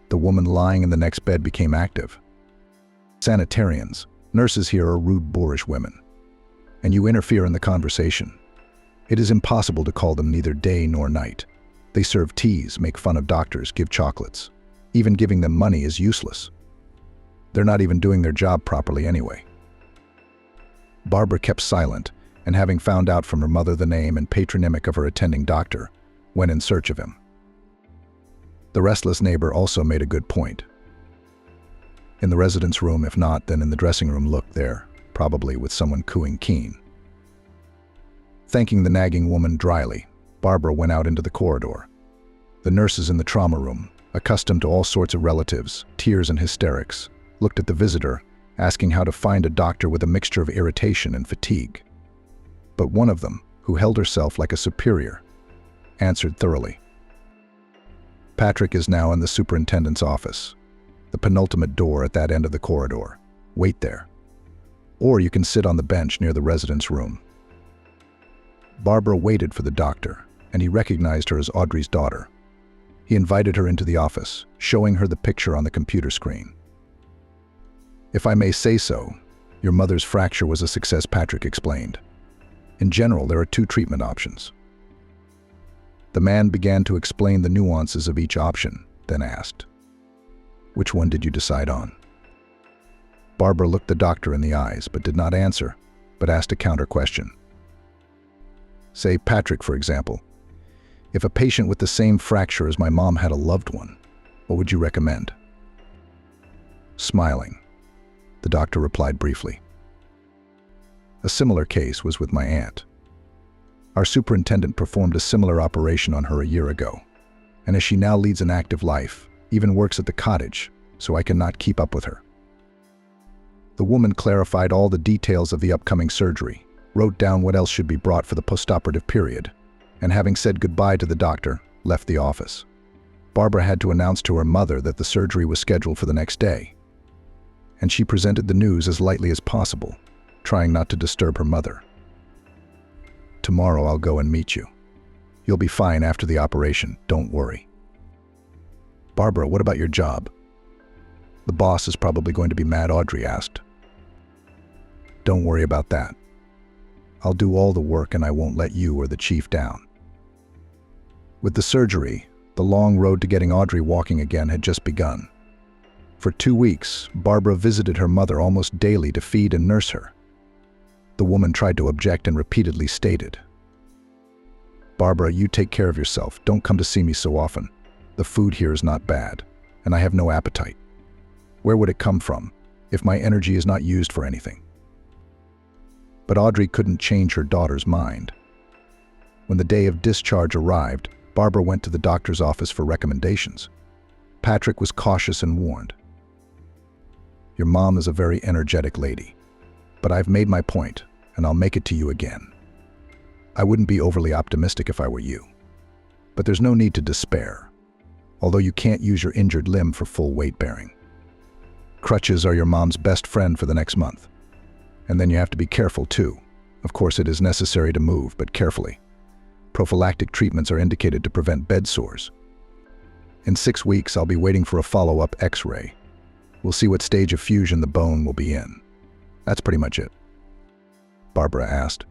The woman lying in the next bed became active. "Sanitarians, nurses here are rude, boorish women, and you interfere in the conversation. It is impossible to call them neither day nor night. They serve teas, make fun of doctors, give chocolates. Even giving them money is useless. They're not even doing their job properly anyway." Barbara kept silent, and having found out from her mother the name and patronymic of her attending doctor, went in search of him. The restless neighbor also made a good point. In the residence room, if not, then in the dressing room, looked there, probably with someone cooing keen. Thanking the nagging woman dryly, Barbara went out into the corridor. The nurses in the trauma room, accustomed to all sorts of relatives, tears and hysterics, looked at the visitor, asking how to find a doctor with a mixture of irritation and fatigue. But one of them, who held herself like a superior, answered thoroughly. "Patrick is now in the superintendent's office. The penultimate door at that end of the corridor. Wait there. Or you can sit on the bench near the residence room." Barbara waited for the doctor, and he recognized her as Audrey's daughter. He invited her into the office, showing her the picture on the computer screen. "If I may say so, your mother's fracture was a success," Patrick explained. "In general, there are 2 treatment options." The man began to explain the nuances of each option, then asked, "Which one did you decide on?" Barbara looked the doctor in the eyes, but did not answer, but asked a counter question. "Say, Patrick, for example, if a patient with the same fracture as my mom had a loved one, what would you recommend?" Smiling, the doctor replied briefly, "A similar case was with my aunt. Our superintendent performed a similar operation on her a year ago, and as she now leads an active life, even works at the cottage, so I cannot keep up with her." The woman clarified all the details of the upcoming surgery, wrote down what else should be brought for the postoperative period, and having said goodbye to the doctor, left the office. Barbara had to announce to her mother that the surgery was scheduled for the next day, and she presented the news as lightly as possible, trying not to disturb her mother. "Tomorrow I'll go and meet you. You'll be fine after the operation, don't worry." "Barbara, what about your job?" "The boss is probably going to be mad," Audrey asked. "Don't worry about that. I'll do all the work and I won't let you or the chief down." With the surgery, the long road to getting Audrey walking again had just begun. For 2 weeks, Barbara visited her mother almost daily to feed and nurse her. The woman tried to object and repeatedly stated, "Barbara, you take care of yourself. Don't come to see me so often. The food here is not bad, and I have no appetite. Where would it come from if my energy is not used for anything?" But Audrey couldn't change her daughter's mind. When the day of discharge arrived, Barbara went to the doctor's office for recommendations. Patrick was cautious and warned, "Your mom is a very energetic lady, but I've made my point, and I'll make it to you again. I wouldn't be overly optimistic if I were you. But there's no need to despair, although you can't use your injured limb for full weight bearing. Crutches are your mom's best friend for the next month. And then you have to be careful too. Of course it is necessary to move, but carefully. Prophylactic treatments are indicated to prevent bed sores. In 6 weeks, I'll be waiting for a follow-up X-ray. We'll see what stage of fusion the bone will be in. That's pretty much it." Barbara asked.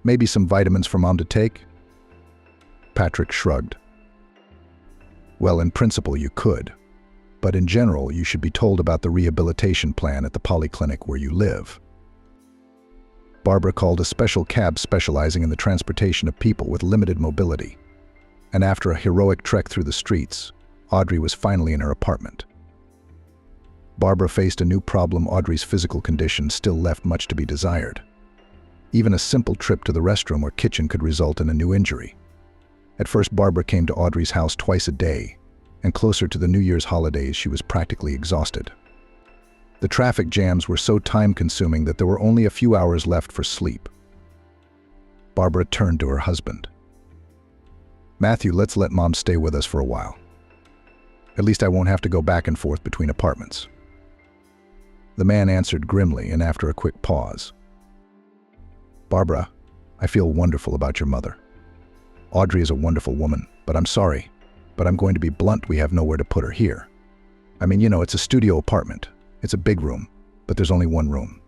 "Maybe some vitamins for Mom to take?" Patrick shrugged. "Well, in principle you could, but in general you should be told about the rehabilitation plan at the polyclinic where you live." Barbara called a special cab specializing in the transportation of people with limited mobility. And after a heroic trek through the streets, Audrey was finally in her apartment. Barbara faced a new problem. Audrey's physical condition still left much to be desired. Even a simple trip to the restroom or kitchen could result in a new injury. At first, Barbara came to Audrey's house twice a day, and closer to the New Year's holidays, she was practically exhausted. The traffic jams were so time-consuming that there were only a few hours left for sleep. Barbara turned to her husband. "Matthew, let's let Mom stay with us for a while. At least I won't have to go back and forth between apartments." The man answered grimly, and after a quick pause, "Barbara, I feel wonderful about your mother. Audrey is a wonderful woman, but I'm sorry, but I'm going to be blunt, we have nowhere to put her here. I mean, it's a studio apartment. It's a big room, but there's only one room.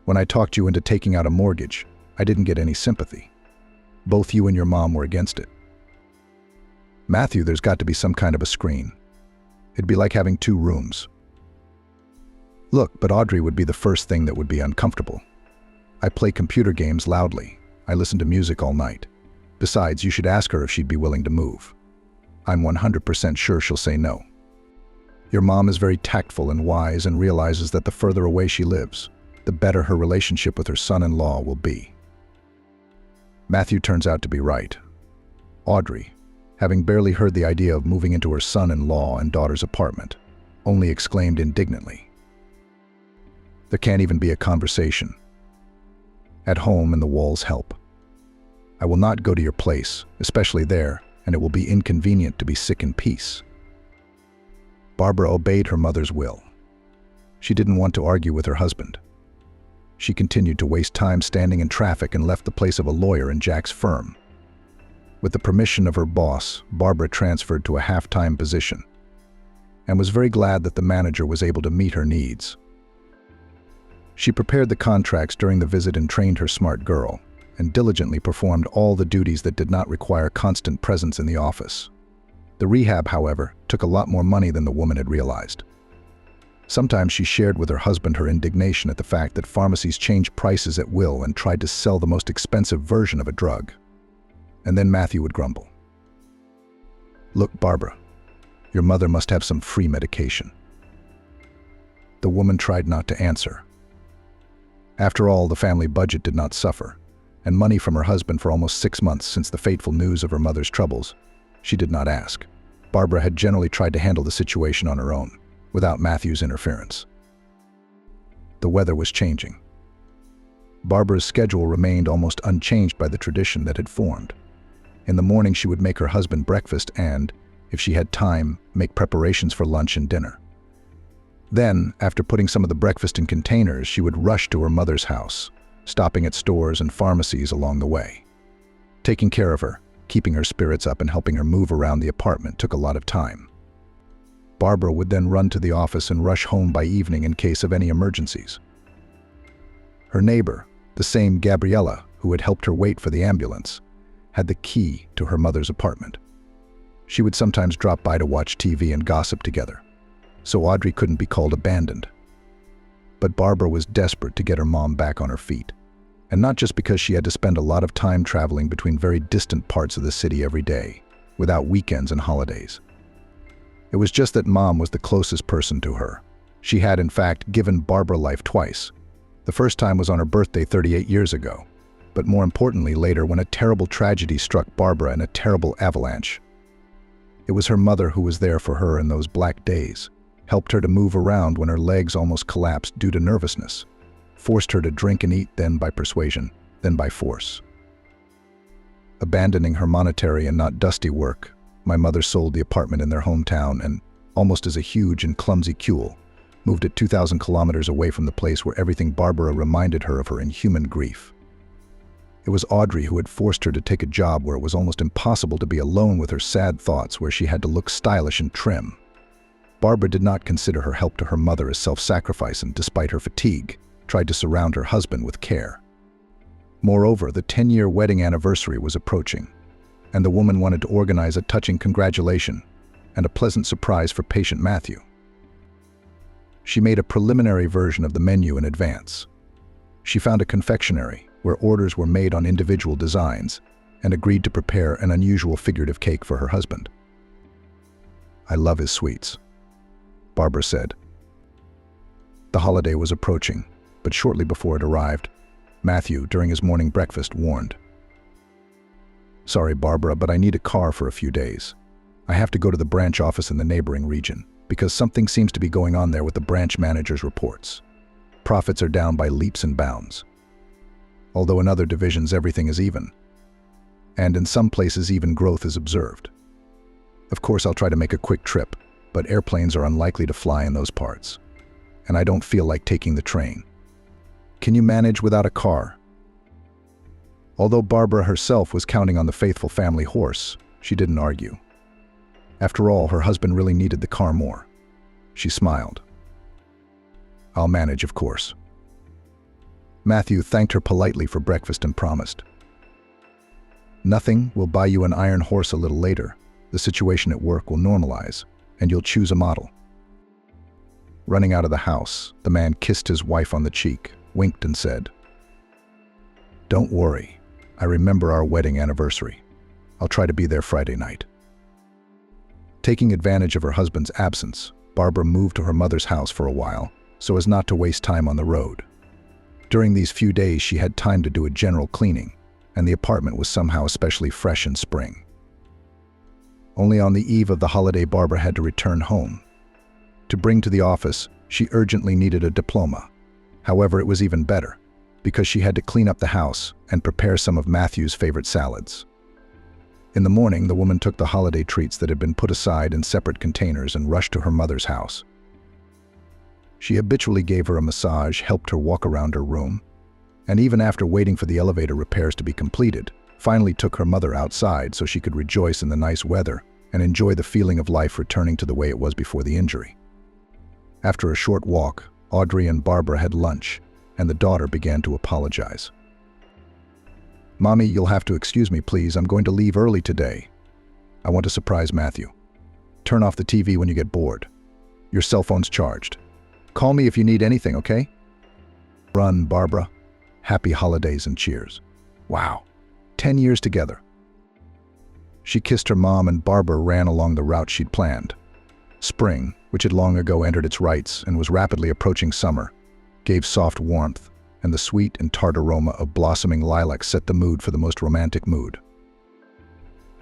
When I talked you into taking out a mortgage, I didn't get any sympathy. Both you and your mom were against it. Matthew, there's got to be some kind of a screen. It'd be like having 2 rooms. Look, but Audrey would be the first thing that would be uncomfortable. I play computer games loudly. I listen to music all night. Besides, you should ask her if she'd be willing to move. I'm 100% sure she'll say no. Your mom is very tactful and wise and realizes that the further away she lives, the better her relationship with her son-in-law will be." Matthew turns out to be right. Audrey, having barely heard the idea of moving into her son-in-law and daughter's apartment, only exclaimed indignantly, "There can't even be a conversation. At home and the walls help. I will not go to your place, especially there, and it will be inconvenient to be sick in peace." Barbara obeyed her mother's will. She didn't want to argue with her husband. She continued to waste time standing in traffic and left the place of a lawyer in Jack's firm. With the permission of her boss, Barbara transferred to a half-time position and was very glad that the manager was able to meet her needs. She prepared the contracts during the visit and trained her smart girl, and diligently performed all the duties that did not require constant presence in the office. The rehab, however, took a lot more money than the woman had realized. Sometimes she shared with her husband her indignation at the fact that pharmacies changed prices at will and tried to sell the most expensive version of a drug. And then Matthew would grumble. "Look, Barbara, your mother must have some free medication." The woman tried not to answer. After all, the family budget did not suffer, and money from her husband for almost 6 months since the fateful news of her mother's troubles, she did not ask. Barbara had generally tried to handle the situation on her own, without Matthew's interference. The weather was changing. Barbara's schedule remained almost unchanged by the tradition that had formed. In the morning she would make her husband breakfast and, if she had time, make preparations for lunch and dinner. Then, after putting some of the breakfast in containers, she would rush to her mother's house, stopping at stores and pharmacies along the way. Taking care of her, keeping her spirits up and helping her move around the apartment took a lot of time. Barbara would then run to the office and rush home by evening in case of any emergencies. Her neighbor, the same Gabriella who had helped her wait for the ambulance, had the key to her mother's apartment. She would sometimes drop by to watch TV and gossip together, so Audrey couldn't be called abandoned. But Barbara was desperate to get her mom back on her feet, and not just because she had to spend a lot of time traveling between very distant parts of the city every day, without weekends and holidays. It was just that Mom was the closest person to her. She had, in fact, given Barbara life twice. The first time was on her birthday 38 years ago, but more importantly later when a terrible tragedy struck Barbara in a terrible avalanche. It was her mother who was there for her in those black days, helped her to move around when her legs almost collapsed due to nervousness, forced her to drink and eat, then by persuasion, then by force. Abandoning her monetary and not dusty work, my mother sold the apartment in their hometown and, almost as a huge and clumsy cule, moved it 2,000 kilometers away from the place where everything Barbara reminded her of her inhuman grief. It was Audrey who had forced her to take a job where it was almost impossible to be alone with her sad thoughts, where she had to look stylish and trim. Barbara did not consider her help to her mother as self-sacrifice and, despite her fatigue, tried to surround her husband with care. Moreover, the 10-year wedding anniversary was approaching, and the woman wanted to organize a touching congratulation and a pleasant surprise for patient Matthew. She made a preliminary version of the menu in advance. She found a confectionery where orders were made on individual designs and agreed to prepare an unusual figurative cake for her husband. "I love his sweets," Barbara said. The holiday was approaching, but shortly before it arrived, Matthew, during his morning breakfast, warned, "Sorry, Barbara, but I need a car for a few days. I have to go to the branch office in the neighboring region because something seems to be going on there with the branch manager's reports. Profits are down by leaps and bounds. Although in other divisions everything is even, and in some places even growth is observed. Of course, I'll try to make a quick trip, but airplanes are unlikely to fly in those parts, and I don't feel like taking the train. Can you manage without a car?" Although Barbara herself was counting on the faithful family horse, she didn't argue. After all, her husband really needed the car more. She smiled. "I'll manage, of course." Matthew thanked her politely for breakfast and promised, "Nothing, we'll buy you an iron horse a little later. The situation at work will normalize, and you'll choose a model." Running out of the house, the man kissed his wife on the cheek, winked and said, "Don't worry, I remember our wedding anniversary. I'll try to be there Friday night." Taking advantage of her husband's absence, Barbara moved to her mother's house for a while, so as not to waste time on the road. During these few days, she had time to do a general cleaning, and the apartment was somehow especially fresh in spring. Only on the eve of the holiday, Barbara had to return home. To bring to the office, she urgently needed a diploma. However, it was even better, because she had to clean up the house and prepare some of Matthew's favorite salads. In the morning, the woman took the holiday treats that had been put aside in separate containers and rushed to her mother's house. She habitually gave her a massage, helped her walk around her room, and even after waiting for the elevator repairs to be completed, finally took her mother outside so she could rejoice in the nice weather and enjoy the feeling of life returning to the way it was before the injury. After a short walk, Audrey and Barbara had lunch, and the daughter began to apologize. "Mommy, you'll have to excuse me, please. I'm going to leave early today. I want to surprise Matthew. Turn off the TV when you get bored. Your cell phone's charged. Call me if you need anything, okay?" "Run, Barbara. Happy holidays and cheers." Wow, 10 years together. She kissed her mom, and Barbara ran along the route she'd planned. Spring, which had long ago entered its rights and was rapidly approaching summer, gave soft warmth, and the sweet and tart aroma of blossoming lilac set the mood for the most romantic mood.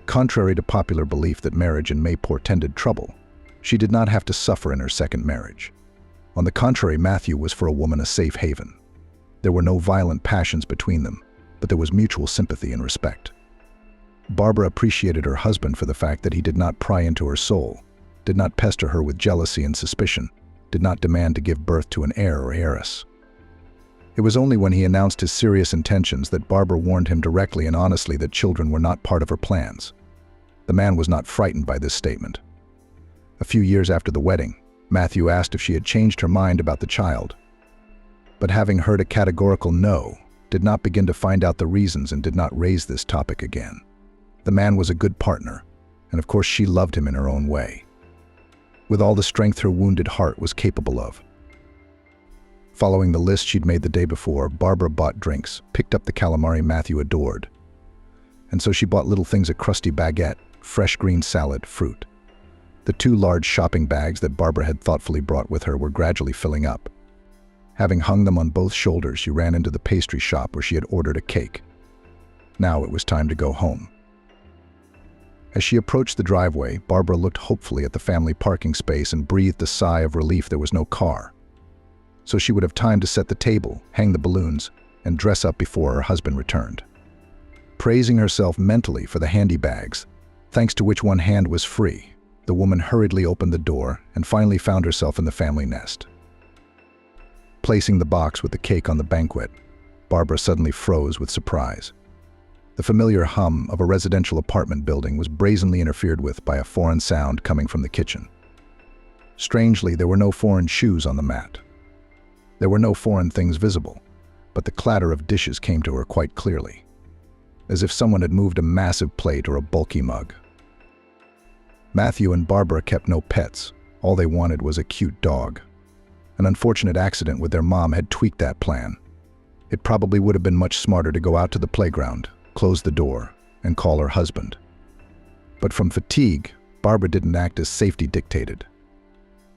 Contrary to popular belief that marriage in May portended trouble, she did not have to suffer in her second marriage. On the contrary, Matthew was for a woman a safe haven. There were no violent passions between them, but there was mutual sympathy and respect. Barbara appreciated her husband for the fact that he did not pry into her soul, did not pester her with jealousy and suspicion, did not demand to give birth to an heir or heiress. It was only when he announced his serious intentions that Barbara warned him directly and honestly that children were not part of her plans. The man was not frightened by this statement. A few years after the wedding, Matthew asked if she had changed her mind about the child. But having heard a categorical no, did not begin to find out the reasons and did not raise this topic again. The man was a good partner, and of course she loved him in her own way, with all the strength her wounded heart was capable of. Following the list she'd made the day before, Barbara bought drinks, picked up the calamari Matthew adored. And so she bought little things: a crusty baguette, fresh green salad, fruit. The 2 large shopping bags that Barbara had thoughtfully brought with her were gradually filling up. Having hung them on both shoulders, she ran into the pastry shop where she had ordered a cake. Now it was time to go home. As she approached the driveway, Barbara looked hopefully at the family parking space and breathed a sigh of relief there was no car. So she would have time to set the table, hang the balloons, and dress up before her husband returned. Praising herself mentally for the handy bags, thanks to which one hand was free, the woman hurriedly opened the door and finally found herself in the family nest. Placing the box with the cake on the banquet, Barbara suddenly froze with surprise. The familiar hum of a residential apartment building was brazenly interfered with by a foreign sound coming from the kitchen. Strangely, there were no foreign shoes on the mat. There were no foreign things visible, but the clatter of dishes came to her quite clearly, as if someone had moved a massive plate or a bulky mug. Matthew and Barbara kept no pets. All they wanted was a cute dog. An unfortunate accident with their mom had tweaked that plan. It probably would have been much smarter to go out to the playground, close the door, and call her husband. But from fatigue, Barbara didn't act as safety dictated.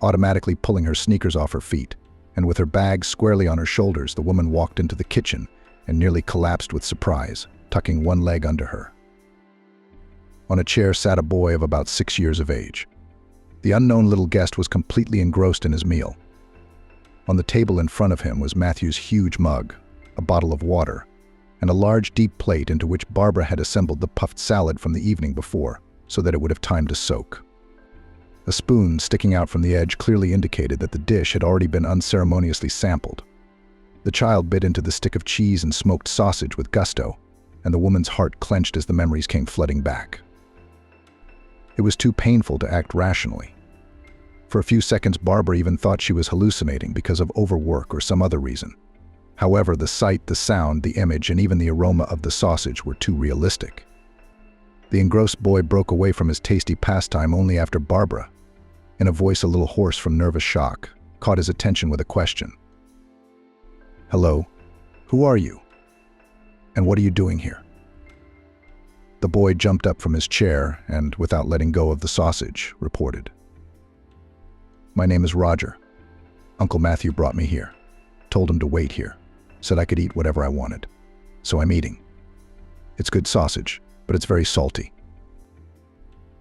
Automatically pulling her sneakers off her feet, and with her bag squarely on her shoulders, the woman walked into the kitchen and nearly collapsed with surprise, tucking one leg under her. On a chair sat a boy of about 6 years of age. The unknown little guest was completely engrossed in his meal. On the table in front of him was Matthew's huge mug, a bottle of water, and a large deep plate into which Barbara had assembled the puffed salad from the evening before, so that it would have time to soak. A spoon sticking out from the edge clearly indicated that the dish had already been unceremoniously sampled. The child bit into the stick of cheese and smoked sausage with gusto, and the woman's heart clenched as the memories came flooding back. It was too painful to act rationally. For a few seconds, Barbara even thought she was hallucinating because of overwork or some other reason. However, the sight, the sound, the image, and even the aroma of the sausage were too realistic. The engrossed boy broke away from his tasty pastime only after Barbara, in a voice a little hoarse from nervous shock, caught his attention with a question. "Hello, who are you? And what are you doing here?" The boy jumped up from his chair and, without letting go of the sausage, reported. "My name is Roger. Uncle Matthew brought me here. Told him to wait here. Said I could eat whatever I wanted. So I'm eating. It's good sausage, but it's very salty."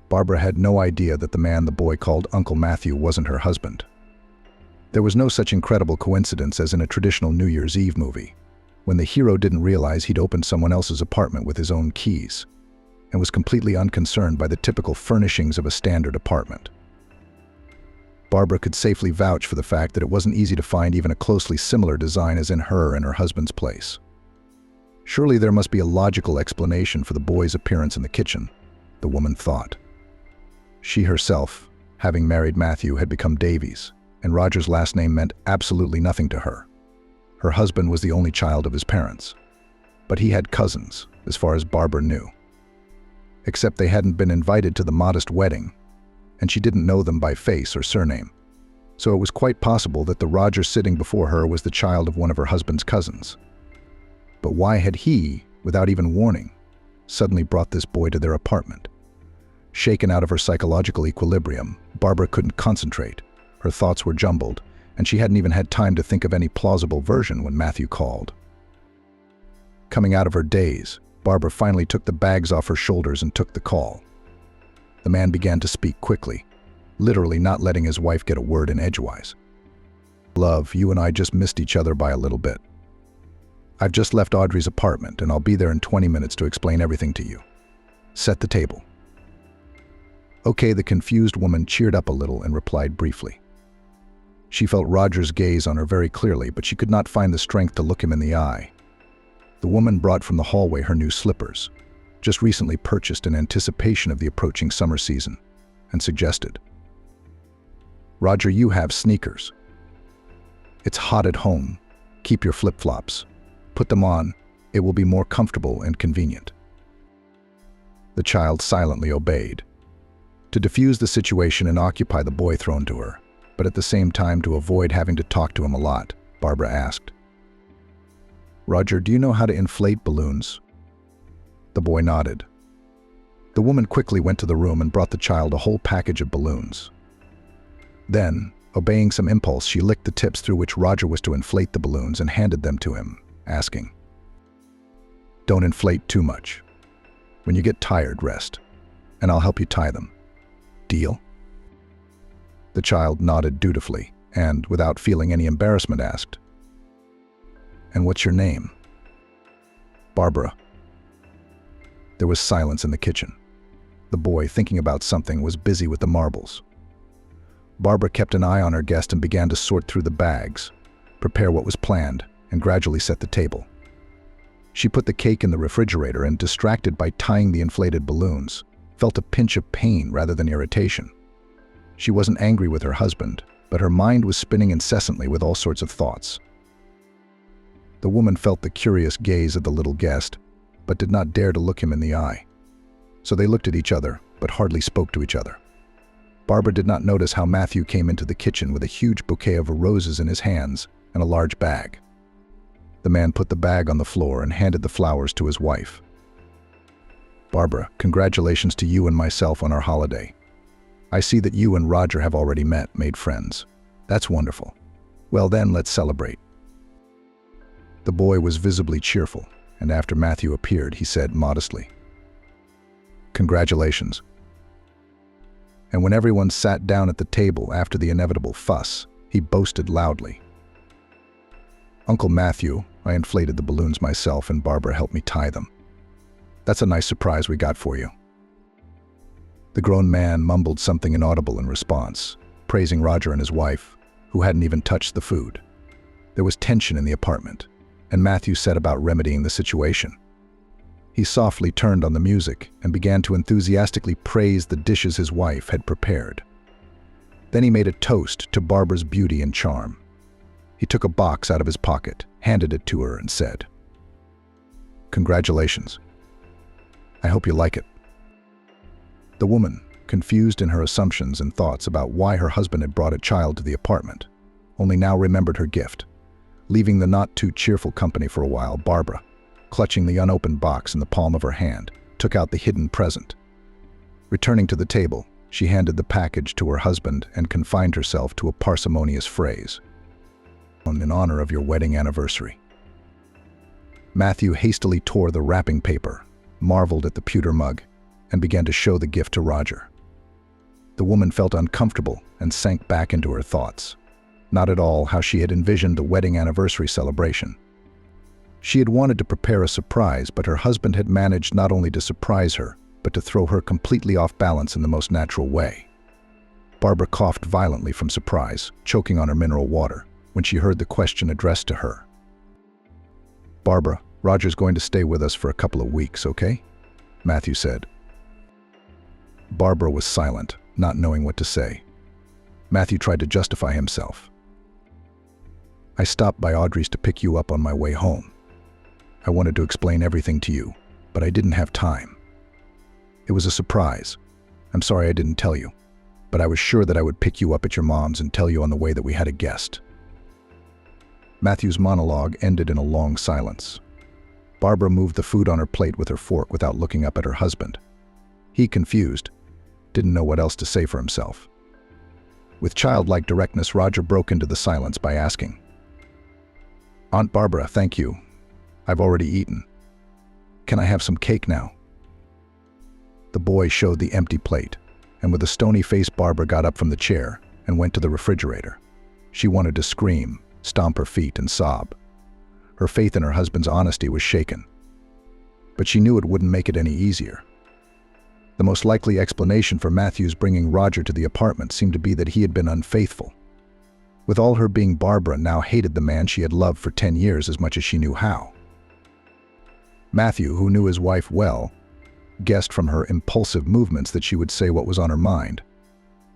Barbara had no idea that the man the boy called Uncle Matthew wasn't her husband. There was no such incredible coincidence as in a traditional New Year's Eve movie, when the hero didn't realize he'd opened someone else's apartment with his own keys, and was completely unconcerned by the typical furnishings of a standard apartment. Barbara could safely vouch for the fact that it wasn't easy to find even a closely similar design as in her and her husband's place. Surely there must be a logical explanation for the boy's appearance in the kitchen, the woman thought. She herself, having married Matthew, had become Davies, and Roger's last name meant absolutely nothing to her. Her husband was the only child of his parents. But he had cousins, as far as Barbara knew. Except they hadn't been invited to the modest wedding, and she didn't know them by face or surname. So it was quite possible that the Roger sitting before her was the child of one of her husband's cousins. But why had he, without even warning, suddenly brought this boy to their apartment? Shaken out of her psychological equilibrium, Barbara couldn't concentrate. Her thoughts were jumbled, and she hadn't even had time to think of any plausible version when Matthew called. Coming out of her daze, Barbara finally took the bags off her shoulders and took the call. The man began to speak quickly, literally not letting his wife get a word in edgewise. "Love, you and I just missed each other by a little bit. I've just left Audrey's apartment, and I'll be there in 20 minutes to explain everything to you. Set the table." "Okay," the confused woman cheered up a little and replied briefly. She felt Roger's gaze on her very clearly, but she could not find the strength to look him in the eye. The woman brought from the hallway her new slippers, just recently purchased in anticipation of the approaching summer season, and suggested, "Roger, you have sneakers. It's hot at home. Keep your flip-flops. Put them on. It will be more comfortable and convenient." The child silently obeyed. To defuse the situation and occupy the boy thrown to her, but at the same time to avoid having to talk to him a lot, Barbara asked, "Roger, do you know how to inflate balloons?" The boy nodded. The woman quickly went to the room and brought the child a whole package of balloons. Then, obeying some impulse, she licked the tips through which Roger was to inflate the balloons and handed them to him, asking, "Don't inflate too much. When you get tired, rest, and I'll help you tie them. Deal?" The child nodded dutifully and, without feeling any embarrassment, asked, "And what's your name?" "Barbara." There was silence in the kitchen. The boy, thinking about something, was busy with the marbles. Barbara kept an eye on her guest and began to sort through the bags, prepare what was planned, and gradually set the table. She put the cake in the refrigerator and, distracted by tying the inflated balloons, felt a pinch of pain rather than irritation. She wasn't angry with her husband, but her mind was spinning incessantly with all sorts of thoughts. The woman felt the curious gaze of the little guest, but did not dare to look him in the eye. So they looked at each other, but hardly spoke to each other. Barbara did not notice how Matthew came into the kitchen with a huge bouquet of roses in his hands and a large bag. The man put the bag on the floor and handed the flowers to his wife. "Barbara, congratulations to you and myself on our holiday. I see that you and Roger have already made friends. That's wonderful. Well then, let's celebrate." The boy was visibly cheerful, and after Matthew appeared, he said modestly, "Congratulations." And when everyone sat down at the table after the inevitable fuss, he boasted loudly, "Uncle Matthew, I inflated the balloons myself and Barbara helped me tie them. That's a nice surprise we got for you." The grown man mumbled something inaudible in response, praising Roger and his wife, who hadn't even touched the food. There was tension in the apartment, and Matthew set about remedying the situation. He softly turned on the music and began to enthusiastically praise the dishes his wife had prepared. Then he made a toast to Barbara's beauty and charm. He took a box out of his pocket, handed it to her, and said, "Congratulations. I hope you like it." The woman, confused in her assumptions and thoughts about why her husband had brought a child to the apartment, only now remembered her gift. Leaving the not-too-cheerful company for a while, Barbara, clutching the unopened box in the palm of her hand, took out the hidden present. Returning to the table, she handed the package to her husband and confined herself to a parsimonious phrase, "In honor of your wedding anniversary." Matthew hastily tore the wrapping paper, marveled at the pewter mug, and began to show the gift to Roger. The woman felt uncomfortable and sank back into her thoughts, not at all how she had envisioned the wedding anniversary celebration. She had wanted to prepare a surprise, but her husband had managed not only to surprise her, but to throw her completely off balance in the most natural way. Barbara coughed violently from surprise, choking on her mineral water, when she heard the question addressed to her. "Barbara, Roger's going to stay with us for a couple of weeks, okay?" Matthew said. Barbara was silent, not knowing what to say. Matthew tried to justify himself. "I stopped by Audrey's to pick you up on my way home. I wanted to explain everything to you, but I didn't have time. It was a surprise. I'm sorry I didn't tell you, but I was sure that I would pick you up at your mom's and tell you on the way that we had a guest." Matthew's monologue ended in a long silence. Barbara moved the food on her plate with her fork without looking up at her husband. He, confused, didn't know what else to say for himself. With childlike directness, Roger broke into the silence by asking, "Aunt Barbara, thank you. I've already eaten. Can I have some cake now?" The boy showed the empty plate, and with a stony face, Barbara got up from the chair and went to the refrigerator. She wanted to scream, stomp her feet, and sob. Her faith in her husband's honesty was shaken. But she knew it wouldn't make it any easier. The most likely explanation for Matthew's bringing Roger to the apartment seemed to be that he had been unfaithful. With all her being, Barbara now hated the man she had loved for 10 years as much as she knew how. Matthew, who knew his wife well, guessed from her impulsive movements that she would say what was on her mind.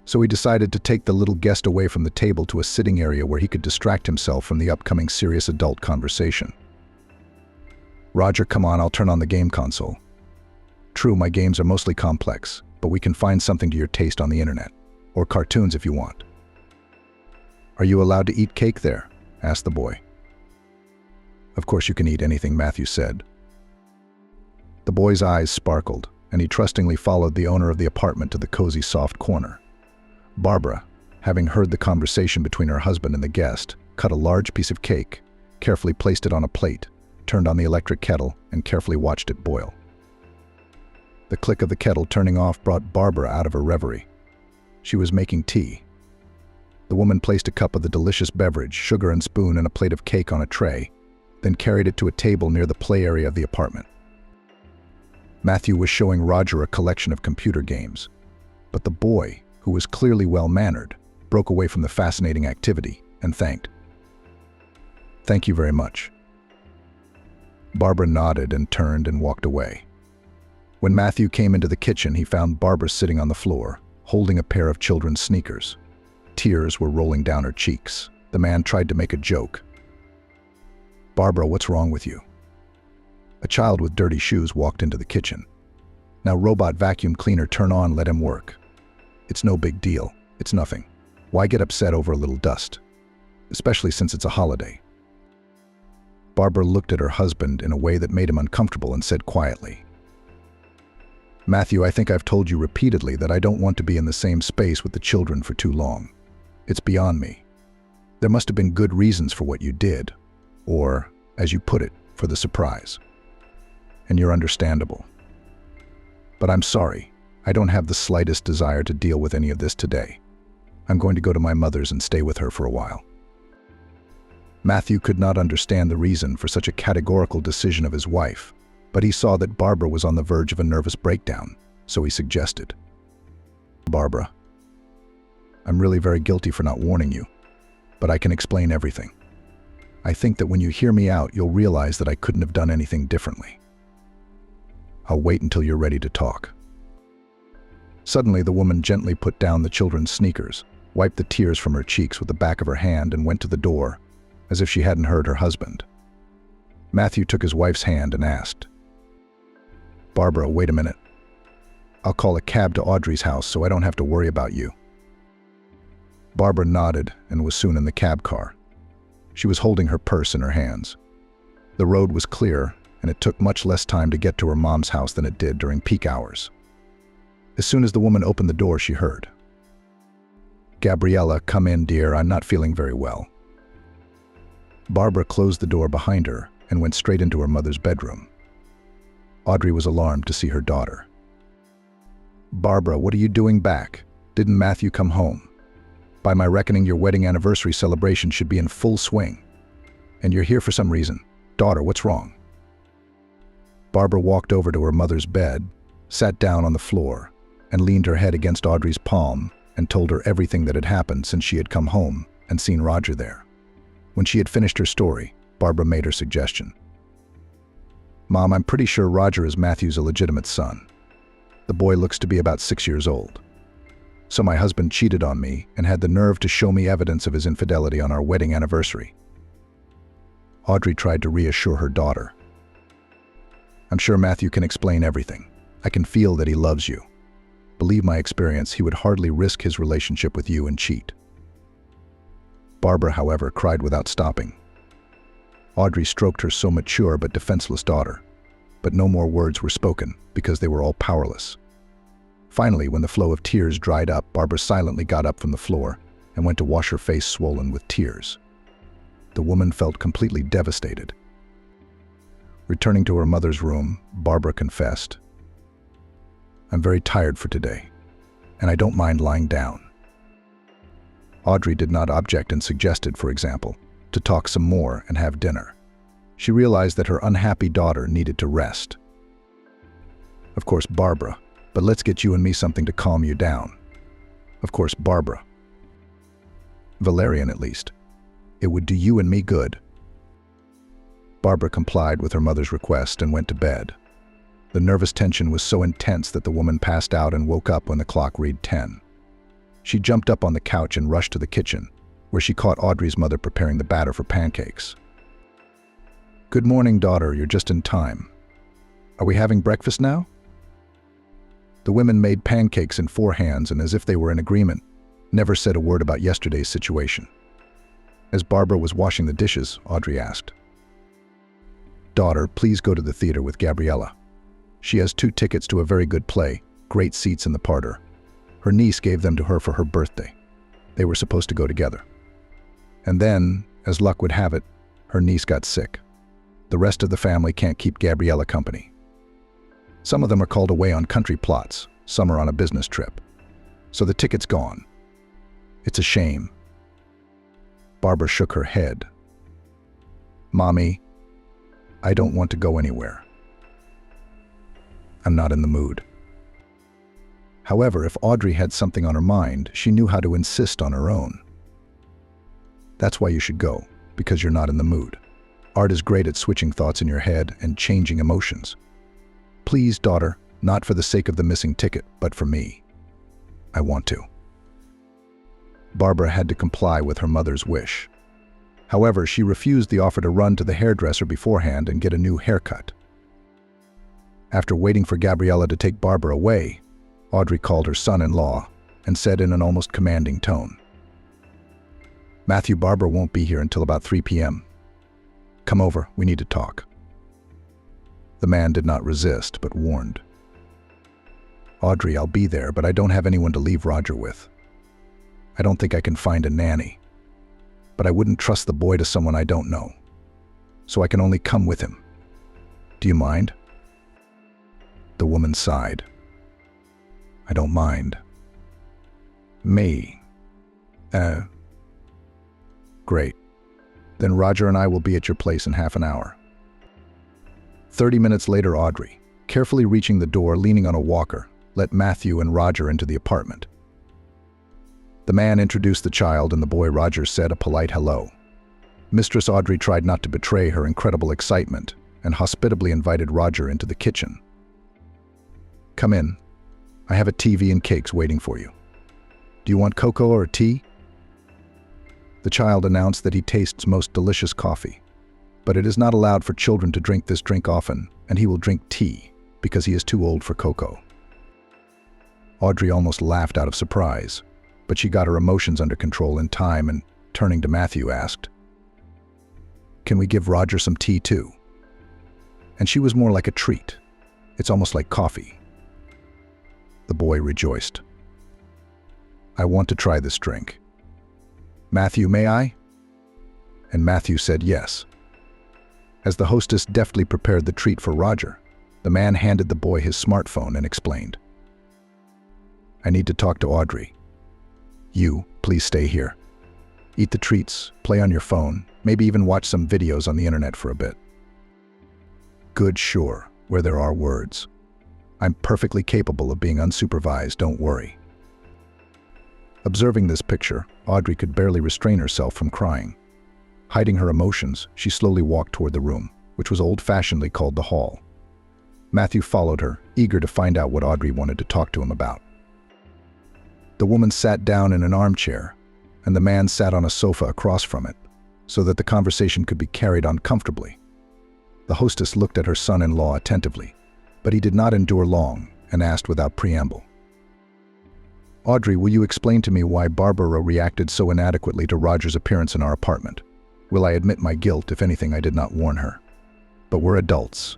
So he decided to take the little guest away from the table to a sitting area where he could distract himself from the upcoming serious adult conversation. "Roger, come on, I'll turn on the game console. True, my games are mostly complex, but we can find something to your taste on the internet. Or cartoons if you want." "Are you allowed to eat cake there?" asked the boy. "Of course you can eat anything," Matthew said. The boy's eyes sparkled, and he trustingly followed the owner of the apartment to the cozy, soft corner. Barbara, having heard the conversation between her husband and the guest, cut a large piece of cake, carefully placed it on a plate, turned on the electric kettle, and carefully watched it boil. The click of the kettle turning off brought Barbara out of her reverie. She was making tea. The woman placed a cup of the delicious beverage, sugar and spoon, and a plate of cake on a tray, then carried it to a table near the play area of the apartment. Matthew was showing Roger a collection of computer games, but the boy, who was clearly well-mannered, broke away from the fascinating activity and thanked. "Thank you very much." Barbara nodded and turned and walked away. When Matthew came into the kitchen, he found Barbara sitting on the floor, holding a pair of children's sneakers. Tears were rolling down her cheeks. The man tried to make a joke. "Barbara, what's wrong with you?" A child with dirty shoes walked into the kitchen. "Now, robot vacuum cleaner, turn on, let him work. It's no big deal. It's nothing. Why get upset over a little dust? Especially since it's a holiday." Barbara looked at her husband in a way that made him uncomfortable and said quietly, "Matthew, I think I've told you repeatedly that I don't want to be in the same space with the children for too long. It's beyond me. There must have been good reasons for what you did, or, as you put it, for the surprise. And you're understandable. But I'm sorry, I don't have the slightest desire to deal with any of this today. I'm going to go to my mother's and stay with her for a while." Matthew could not understand the reason for such a categorical decision of his wife, but he saw that Barbara was on the verge of a nervous breakdown, so he suggested, "Barbara, I'm really very guilty for not warning you, but I can explain everything. I think that when you hear me out, you'll realize that I couldn't have done anything differently. I'll wait until you're ready to talk." Suddenly, the woman gently put down the children's sneakers, wiped the tears from her cheeks with the back of her hand, and went to the door, as if she hadn't heard her husband. Matthew took his wife's hand and asked, "Barbara, wait a minute. I'll call a cab to Audrey's house so I don't have to worry about you." Barbara nodded and was soon in the cab car. She was holding her purse in her hands. The road was clear, and it took much less time to get to her mom's house than it did during peak hours. As soon as the woman opened the door, she heard, "Gabriella, come in, dear. I'm not feeling very well." Barbara closed the door behind her and went straight into her mother's bedroom. Audrey was alarmed to see her daughter. "Barbara, what are you doing back? Didn't Matthew come home? By my reckoning, your wedding anniversary celebration should be in full swing. And you're here for some reason. Daughter, what's wrong?" Barbara walked over to her mother's bed, sat down on the floor, and leaned her head against Audrey's palm and told her everything that had happened since she had come home and seen Roger there. When she had finished her story, Barbara made her suggestion. "Mom, I'm pretty sure Roger is Matthew's illegitimate son. The boy looks to be about 6 years old. So my husband cheated on me and had the nerve to show me evidence of his infidelity on our wedding anniversary." Audrey tried to reassure her daughter. "I'm sure Matthew can explain everything. I can feel that he loves you. Believe my experience, he would hardly risk his relationship with you and cheat." Barbara, however, cried without stopping. Audrey stroked her so mature but defenseless daughter, but no more words were spoken because they were all powerless. Finally, when the flow of tears dried up, Barbara silently got up from the floor and went to wash her face swollen with tears. The woman felt completely devastated. Returning to her mother's room, Barbara confessed, "I'm very tired for today, and I don't mind lying down." Audrey did not object and suggested, for example, to talk some more and have dinner. She realized that her unhappy daughter needed to rest. "Of course, Barbara, but let's get you and me something to calm you down." "Of course, Barbara." Valerian at least. It would do you and me good. Barbara complied with her mother's request and went to bed. The nervous tension was so intense that the woman passed out and woke up when the clock read 10. She jumped up on the couch and rushed to the kitchen, where she caught Audrey's mother preparing the batter for pancakes. "Good morning, daughter, you're just in time. Are we having breakfast now?" The women made pancakes in 4 hands and, as if they were in agreement, never said a word about yesterday's situation. As Barbara was washing the dishes, Audrey asked, "Daughter, please go to the theater with Gabriella. She has 2 tickets to a very good play, great seats in the parlor. Her niece gave them to her for her birthday. They were supposed to go together. And then, as luck would have it, her niece got sick. The rest of the family can't keep Gabriella company. Some of them are called away on country plots, some are on a business trip. So the ticket's gone. It's a shame." Barbara shook her head. "Mommy, I don't want to go anywhere. I'm not in the mood." However, if Audrey had something on her mind, she knew how to insist on her own. "That's why you should go, because you're not in the mood. Art is great at switching thoughts in your head and changing emotions. Please, daughter, not for the sake of the missing ticket, but for me. I want to." Barbara had to comply with her mother's wish. However, she refused the offer to run to the hairdresser beforehand and get a new haircut. After waiting for Gabriella to take Barbara away, Audrey called her son-in-law and said in an almost commanding tone, "Matthew, Barbara won't be here until about 3 p.m. Come over, we need to talk." The man did not resist, but warned, "Audrey, I'll be there, but I don't have anyone to leave Roger with. I don't think I can find a nanny, but I wouldn't trust the boy to someone I don't know, so I can only come with him. Do you mind?" The woman sighed. "I don't mind." "Me? Great. Then Roger and I will be at your place in half an hour." 30 minutes later, Audrey, carefully reaching the door leaning on a walker, let Matthew and Roger into the apartment. The man introduced the child and the boy Roger said a polite hello. Mistress Audrey tried not to betray her incredible excitement and hospitably invited Roger into the kitchen. "Come in. I have a TV and cakes waiting for you. Do you want cocoa or tea?" The child announced that he tastes most delicious coffee, but it is not allowed for children to drink this drink often, and he will drink tea because he is too old for cocoa. Audrey almost laughed out of surprise, but she got her emotions under control in time and, turning to Matthew, asked, "Can we give Roger some tea too?" And she was more like a treat. It's almost like coffee. The boy rejoiced. "I want to try this drink. Matthew, may I?" And Matthew said yes. As the hostess deftly prepared the treat for Roger, the man handed the boy his smartphone and explained, "I need to talk to Audrey. You, please stay here. Eat the treats, play on your phone, maybe even watch some videos on the internet for a bit." "Good, sure, where there are words. I'm perfectly capable of being unsupervised, don't worry." Observing this picture, Audrey could barely restrain herself from crying. Hiding her emotions, she slowly walked toward the room, which was old-fashionedly called the hall. Matthew followed her, eager to find out what Audrey wanted to talk to him about. The woman sat down in an armchair, and the man sat on a sofa across from it, so that the conversation could be carried on comfortably. The hostess looked at her son-in-law attentively, but he did not endure long and asked without preamble, "Audrey, will you explain to me why Barbara reacted so inadequately to Roger's appearance in our apartment? Will I admit my guilt if anything I did not warn her? But we're adults.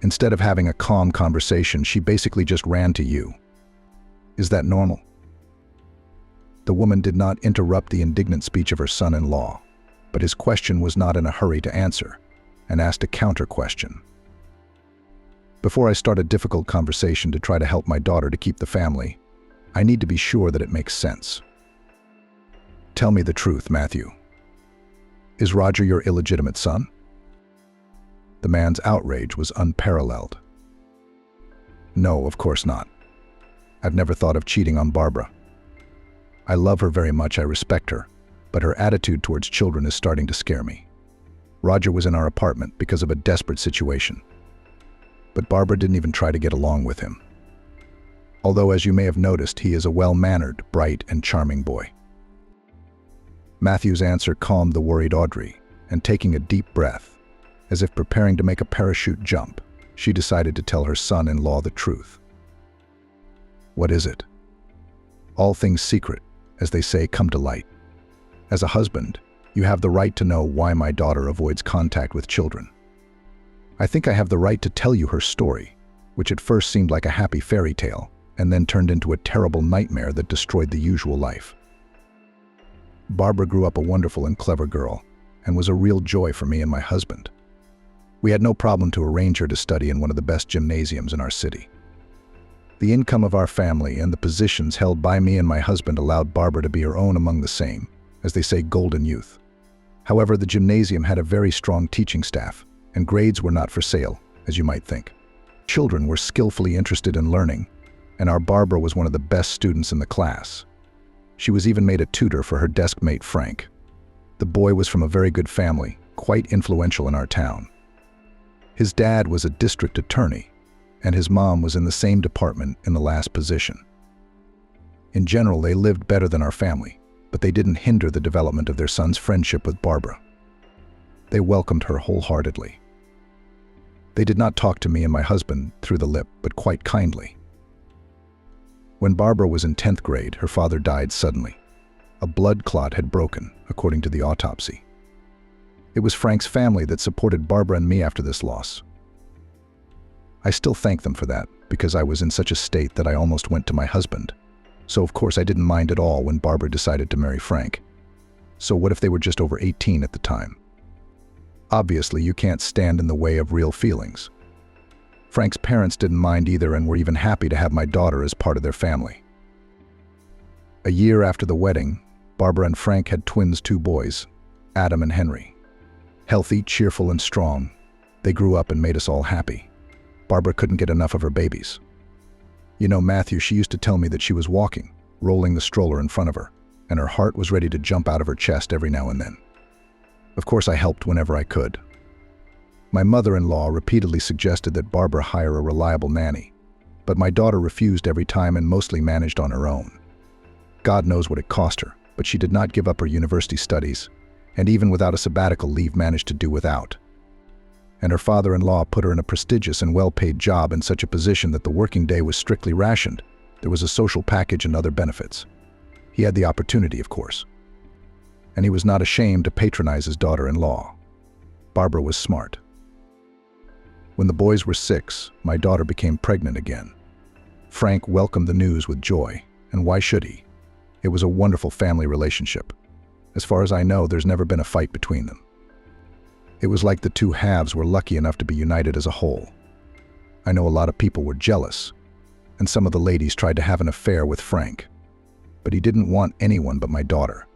Instead of having a calm conversation, she basically just ran to you. Is that normal?" The woman did not interrupt the indignant speech of her son-in-law, but his question was not in a hurry to answer, and asked a counter-question. "Before I start a difficult conversation to try to help my daughter to keep the family, I need to be sure that it makes sense. Tell me the truth, Matthew. Is Roger your illegitimate son?" The man's outrage was unparalleled. "No, of course not. I've never thought of cheating on Barbara. I love her very much, I respect her, but her attitude towards children is starting to scare me. Roger was in our apartment because of a desperate situation, but Barbara didn't even try to get along with him. Although, as you may have noticed, he is a well-mannered, bright, and charming boy. Matthew's answer calmed the worried Audrey, and taking a deep breath, as if preparing to make a parachute jump, she decided to tell her son-in-law the truth. What is it? All things secret, as they say, come to light. As a husband, you have the right to know why my daughter avoids contact with children. I think I have the right to tell you her story, which at first seemed like a happy fairy tale, and then turned into a terrible nightmare that destroyed the usual life. Barbara grew up a wonderful and clever girl, and was a real joy for me and my husband. We had no problem to arrange her to study in one of the best gymnasiums in our city. The income of our family and the positions held by me and my husband allowed Barbara to be her own among the same, as they say, golden youth. However, the gymnasium had a very strong teaching staff, and grades were not for sale, as you might think. Children were skillfully interested in learning, and our Barbara was one of the best students in the class. She was even made a tutor for her desk mate Frank. The boy was from a very good family, quite influential in our town. His dad was a district attorney, and his mom was in the same department in the last position. In general, they lived better than our family, but they didn't hinder the development of their son's friendship with Barbara. They welcomed her wholeheartedly. They did not talk to me and my husband through the lip, but quite kindly. When Barbara was in 10th grade, her father died suddenly. A blood clot had broken, according to the autopsy. It was Frank's family that supported Barbara and me after this loss. I still thank them for that, because I was in such a state that I almost went to my husband. So of course I didn't mind at all when Barbara decided to marry Frank. So what if they were just over 18 at the time? Obviously, you can't stand in the way of real feelings. Frank's parents didn't mind either and were even happy to have my daughter as part of their family. A year after the wedding, Barbara and Frank had twins, 2 boys, Adam and Henry. Healthy, cheerful, and strong, they grew up and made us all happy. Barbara couldn't get enough of her babies. You know, Matthew, she used to tell me that she was walking, rolling the stroller in front of her, and her heart was ready to jump out of her chest every now and then. Of course, I helped whenever I could. My mother-in-law repeatedly suggested that Barbara hire a reliable nanny, but my daughter refused every time and mostly managed on her own. God knows what it cost her, but she did not give up her university studies, and even without a sabbatical leave managed to do without. And her father-in-law put her in a prestigious and well-paid job in such a position that the working day was strictly rationed. There was a social package and other benefits. He had the opportunity, of course. And he was not ashamed to patronize his daughter-in-law. Barbara was smart. When the boys were 6, my daughter became pregnant again. Frank welcomed the news with joy, and why should he? It was a wonderful family relationship. As far as I know, there's never been a fight between them. It was like the 2 halves were lucky enough to be united as a whole. I know a lot of people were jealous, and some of the ladies tried to have an affair with Frank. But he didn't want anyone but my daughter.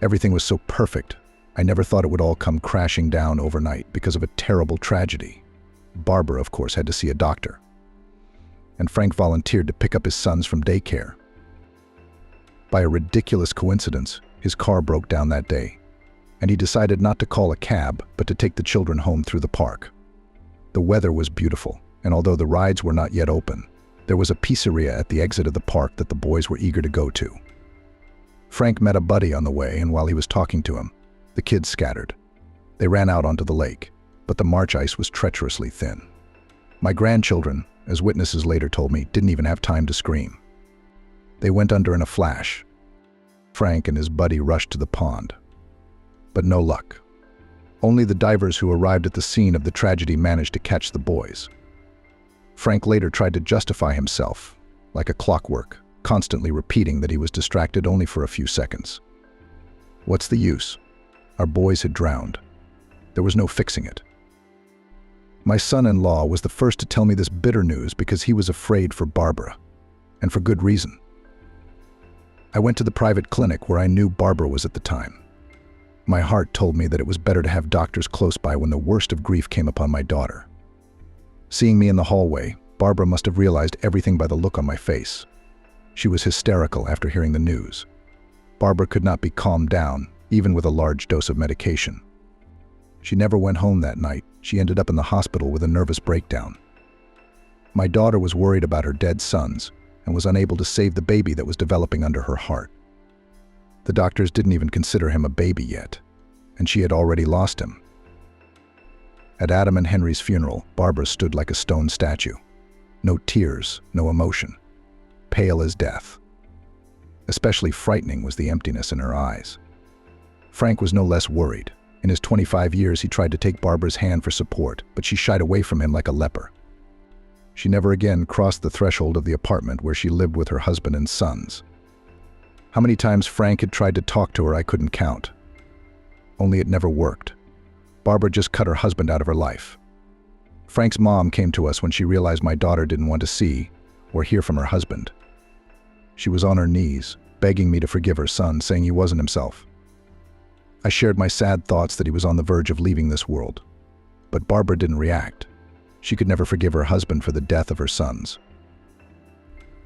Everything was so perfect, I never thought it would all come crashing down overnight because of a terrible tragedy. Barbara, of course, had to see a doctor. And Frank volunteered to pick up his sons from daycare. By a ridiculous coincidence, his car broke down that day, and he decided not to call a cab, but to take the children home through the park. The weather was beautiful, and although the rides were not yet open, there was a pizzeria at the exit of the park that the boys were eager to go to. Frank met a buddy on the way, and while he was talking to him, the kids scattered. They ran out onto the lake, but the marsh ice was treacherously thin. My grandchildren, as witnesses later told me, didn't even have time to scream. They went under in a flash. Frank and his buddy rushed to the pond. But no luck. Only the divers who arrived at the scene of the tragedy managed to catch the boys. Frank later tried to justify himself, like a clockwork, constantly repeating that he was distracted only for a few seconds. What's the use? Our boys had drowned. There was no fixing it. My son-in-law was the first to tell me this bitter news because he was afraid for Barbara, and for good reason. I went to the private clinic where I knew Barbara was at the time. My heart told me that it was better to have doctors close by when the worst of grief came upon my daughter. Seeing me in the hallway, Barbara must have realized everything by the look on my face. She was hysterical after hearing the news. Barbara could not be calmed down, even with a large dose of medication. She never went home that night. She ended up in the hospital with a nervous breakdown. My daughter was worried about her dead sons and was unable to save the baby that was developing under her heart. The doctors didn't even consider him a baby yet, and she had already lost him. At Adam and Henry's funeral, Barbara stood like a stone statue. No tears, no emotion. Pale as death. Especially frightening was the emptiness in her eyes. Frank was no less worried. In his 25 years, he tried to take Barbara's hand for support, but she shied away from him like a leper. She never again crossed the threshold of the apartment where she lived with her husband and sons. How many times Frank had tried to talk to her, I couldn't count. Only it never worked. Barbara just cut her husband out of her life. Frank's mom came to us when she realized my daughter didn't want to see or hear from her husband. She was on her knees, begging me to forgive her son, saying he wasn't himself. I shared my sad thoughts that he was on the verge of leaving this world. But Barbara didn't react. She could never forgive her husband for the death of her sons.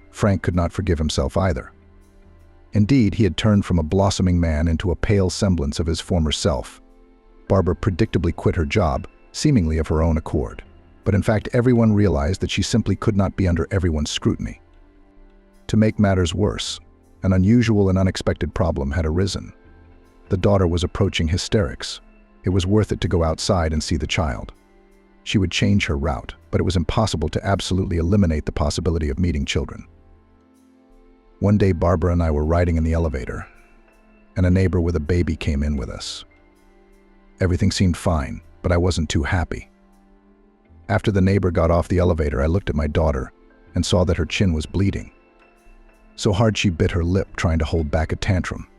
Frank could not forgive himself either. Indeed, he had turned from a blossoming man into a pale semblance of his former self. Barbara predictably quit her job, seemingly of her own accord. But in fact, everyone realized that she simply could not be under everyone's scrutiny. To make matters worse, an unusual and unexpected problem had arisen. The daughter was approaching hysterics. It was worth it to go outside and see the child. She would change her route, but it was impossible to absolutely eliminate the possibility of meeting children. One day, Barbara and I were riding in the elevator, and a neighbor with a baby came in with us. Everything seemed fine, but I wasn't too happy. After the neighbor got off the elevator, I looked at my daughter and saw that her chin was bleeding. So hard she bit her lip trying to hold back a tantrum.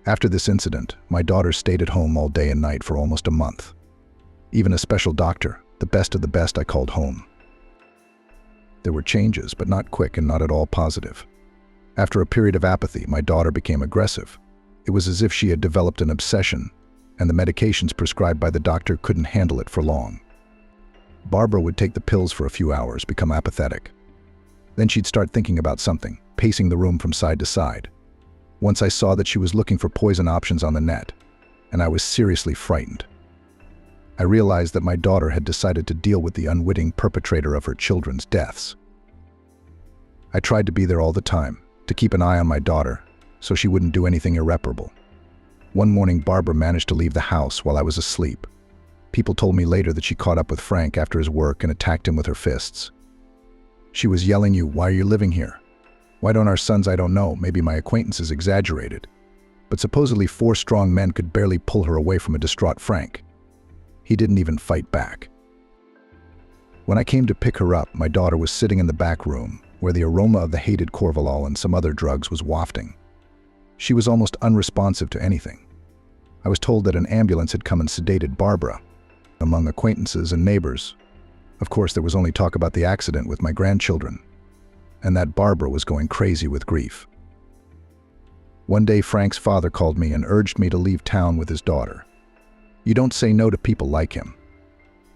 After this incident, my daughter stayed at home all day and night for almost a month. Even a special doctor, the best of the best, I called home. There were changes, but not quick and not at all positive. After a period of apathy, my daughter became aggressive. It was as if she had developed an obsession, and the medications prescribed by the doctor couldn't handle it for long. Barbara would take the pills for a few hours, become apathetic. Then she'd start thinking about something, pacing the room from side to side. Once I saw that she was looking for poison options on the net, and I was seriously frightened. I realized that my daughter had decided to deal with the unwitting perpetrator of her children's deaths. I tried to be there all the time, to keep an eye on my daughter, so she wouldn't do anything irreparable. One morning, Barbara managed to leave the house while I was asleep. People told me later that she caught up with Frank after his work and attacked him with her fists. She was yelling, "Why are you living here? Why don't our sons? I don't know, maybe my acquaintances exaggerated." But supposedly 4 strong men could barely pull her away from a distraught Frank. He didn't even fight back. When I came to pick her up, my daughter was sitting in the back room, where the aroma of the hated Corvalol and some other drugs was wafting. She was almost unresponsive to anything. I was told that an ambulance had come and sedated Barbara. Among acquaintances and neighbors, of course, there was only talk about the accident with my grandchildren, and that Barbara was going crazy with grief. One day, Frank's father called me and urged me to leave town with his daughter. You don't say no to people like him.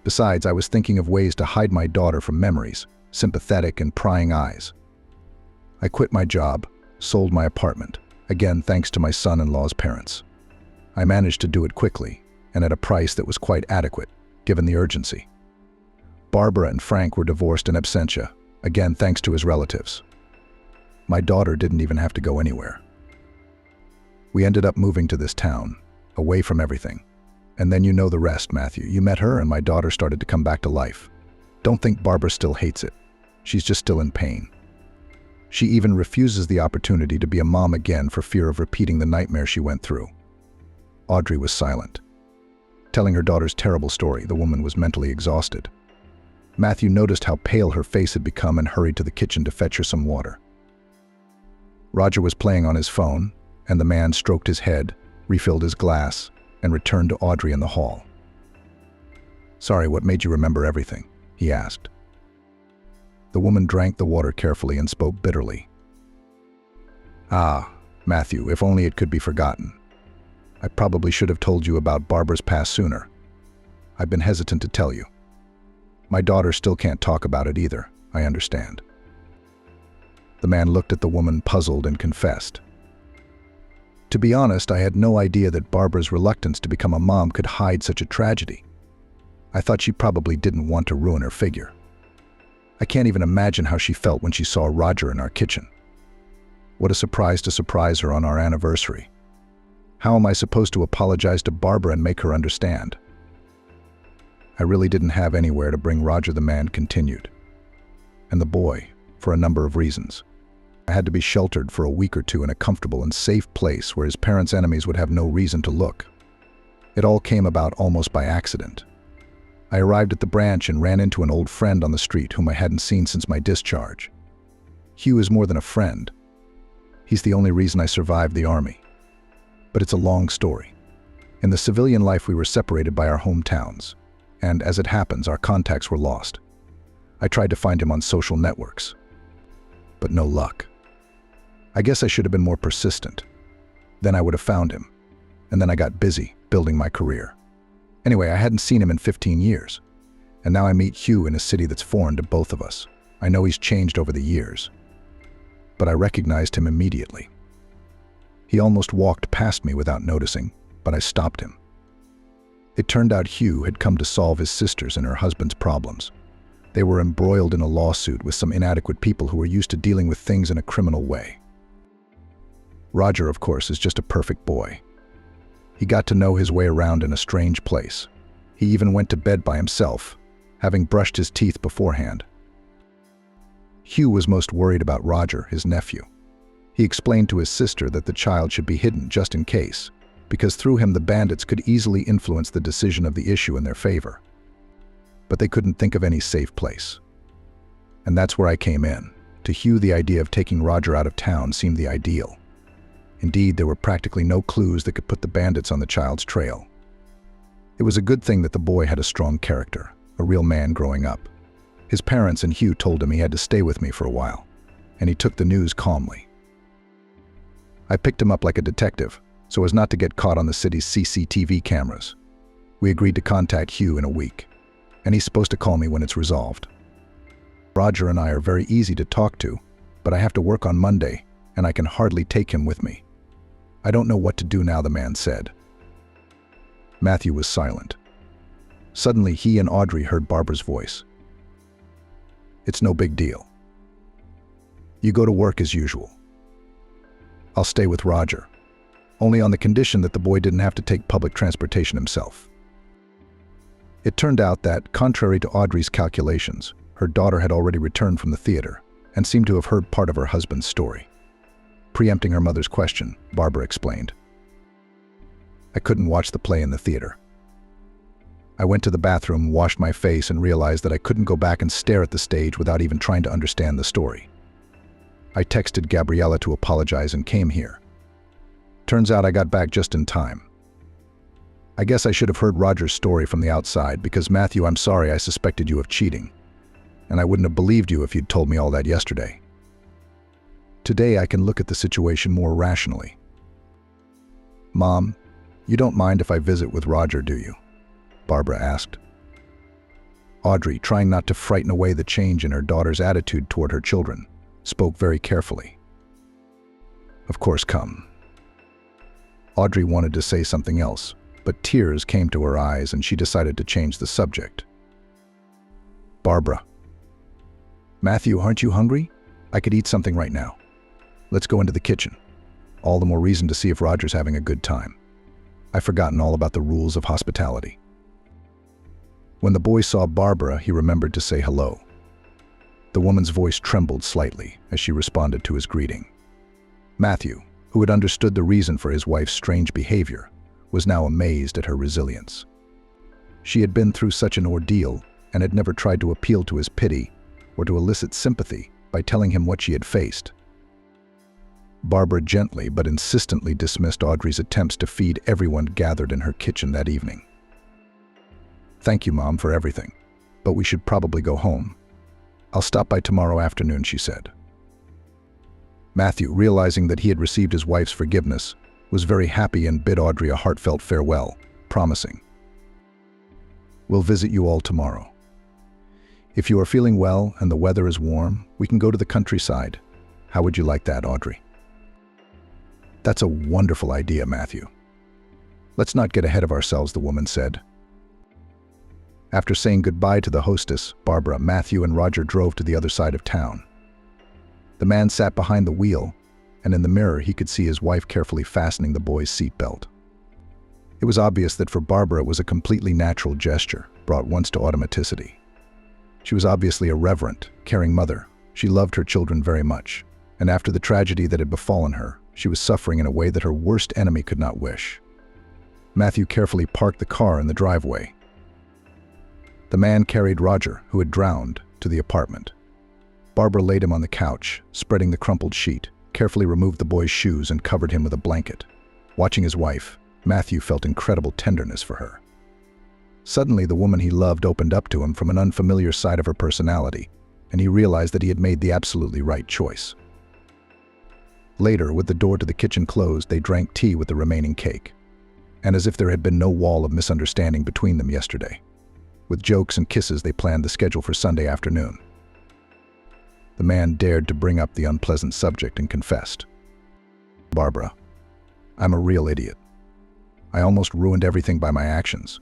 Besides, I was thinking of ways to hide my daughter from memories, sympathetic and prying eyes. I quit my job, sold my apartment, again thanks to my son-in-law's parents. I managed to do it quickly, and at a price that was quite adequate, given the urgency. Barbara and Frank were divorced in absentia, again thanks to his relatives. My daughter didn't even have to go anywhere. We ended up moving to this town, away from everything. And then you know the rest, Matthew. You met her and my daughter started to come back to life. Don't think Barbara still hates it. She's just still in pain. She even refuses the opportunity to be a mom again for fear of repeating the nightmare she went through. Audrey was silent. Telling her daughter's terrible story, the woman was mentally exhausted. Matthew noticed how pale her face had become and hurried to the kitchen to fetch her some water. Roger was playing on his phone, and the man stroked his head, refilled his glass, and returned to Audrey in the hall. "Sorry, what made you remember everything?" he asked. The woman drank the water carefully and spoke bitterly. "Ah, Matthew, if only it could be forgotten. I probably should have told you about Barbara's past sooner. I've been hesitant to tell you. My daughter still can't talk about it either, I understand." The man looked at the woman puzzled and confessed. To be honest, I had no idea that Barbara's reluctance to become a mom could hide such a tragedy. I thought she probably didn't want to ruin her figure. I can't even imagine how she felt when she saw Roger in our kitchen. What a surprise to surprise her on our anniversary. How am I supposed to apologize to Barbara and make her understand? I really didn't have anywhere to bring Roger. The man continued. And the boy, for a number of reasons. I had to be sheltered for a week or two in a comfortable and safe place where his parents' enemies would have no reason to look. It all came about almost by accident. I arrived at the branch and ran into an old friend on the street whom I hadn't seen since my discharge. Hugh is more than a friend. He's the only reason I survived the army. But it's a long story. In the civilian life, we were separated by our hometowns, and as it happens, our contacts were lost. I tried to find him on social networks, but no luck. I guess I should have been more persistent. Then I would have found him, and then I got busy building my career. Anyway, I hadn't seen him in 15 years, and now I meet Hugh in a city that's foreign to both of us. I know he's changed over the years, but I recognized him immediately. He almost walked past me without noticing, but I stopped him. It turned out Hugh had come to solve his sister's and her husband's problems. They were embroiled in a lawsuit with some inadequate people who were used to dealing with things in a criminal way. Roger, of course, is just a perfect boy. He got to know his way around in a strange place. He even went to bed by himself, having brushed his teeth beforehand. Hugh was most worried about Roger, his nephew. He explained to his sister that the child should be hidden just in case, because through him the bandits could easily influence the decision of the issue in their favor. But they couldn't think of any safe place. And that's where I came in. To Hugh, the idea of taking Roger out of town seemed the ideal. Indeed, there were practically no clues that could put the bandits on the child's trail. It was a good thing that the boy had a strong character, a real man growing up. His parents and Hugh told him he had to stay with me for a while, and he took the news calmly. I picked him up like a detective, so as not to get caught on the city's CCTV cameras. We agreed to contact Hugh in a week, and he's supposed to call me when it's resolved. Roger and I are very easy to talk to, but I have to work on Monday, and I can hardly take him with me. I don't know what to do now, the man said. Matthew was silent. Suddenly, he and Audrey heard Barbara's voice. It's no big deal. You go to work as usual. I'll stay with Roger, only on the condition that the boy didn't have to take public transportation himself. It turned out that, contrary to Audrey's calculations, her daughter had already returned from the theater and seemed to have heard part of her husband's story. Preempting her mother's question, Barbara explained. I couldn't watch the play in the theater. I went to the bathroom, washed my face, and realized that I couldn't go back and stare at the stage without even trying to understand the story. I texted Gabriella to apologize and came here. Turns out I got back just in time. I guess I should have heard Roger's story from the outside because, Matthew, I'm sorry I suspected you of cheating. And I wouldn't have believed you if you'd told me all that yesterday. Today I can look at the situation more rationally. Mom, you don't mind if I visit with Roger, do you? Barbara asked. Audrey, trying not to frighten away the change in her daughter's attitude toward her children, spoke very carefully. Of course, come. Audrey wanted to say something else, but tears came to her eyes and she decided to change the subject. Barbara. Matthew, aren't you hungry? I could eat something right now. Let's go into the kitchen. All the more reason to see if Roger's having a good time. I've forgotten all about the rules of hospitality. When the boy saw Barbara, he remembered to say hello. The woman's voice trembled slightly as she responded to his greeting. Matthew, who had understood the reason for his wife's strange behavior, was now amazed at her resilience. She had been through such an ordeal and had never tried to appeal to his pity or to elicit sympathy by telling him what she had faced. Barbara gently but insistently dismissed Audrey's attempts to feed everyone gathered in her kitchen that evening. Thank you, Mom, for everything, but we should probably go home. I'll stop by tomorrow afternoon, she said. Matthew, realizing that he had received his wife's forgiveness, was very happy and bid Audrey a heartfelt farewell, promising, "We'll visit you all tomorrow. If you are feeling well and the weather is warm, we can go to the countryside. How would you like that, Audrey?" That's a wonderful idea, Matthew. Let's not get ahead of ourselves, the woman said. After saying goodbye to the hostess, Barbara, Matthew, and Roger drove to the other side of town. The man sat behind the wheel, and in the mirror he could see his wife carefully fastening the boy's seatbelt. It was obvious that for Barbara it was a completely natural gesture, brought once to automaticity. She was obviously a reverent, caring mother. She loved her children very much, and after the tragedy that had befallen her, she was suffering in a way that her worst enemy could not wish. Matthew carefully parked the car in the driveway. The man carried Roger, who had drowned, to the apartment. Barbara laid him on the couch, spreading the crumpled sheet, carefully removed the boy's shoes and covered him with a blanket. Watching his wife, Matthew felt incredible tenderness for her. Suddenly, the woman he loved opened up to him from an unfamiliar side of her personality, and he realized that he had made the absolutely right choice. Later, with the door to the kitchen closed, they drank tea with the remaining cake, and as if there had been no wall of misunderstanding between them yesterday. With jokes and kisses, they planned the schedule for Sunday afternoon. The man dared to bring up the unpleasant subject and confessed. "Barbara, I'm a real idiot. I almost ruined everything by my actions,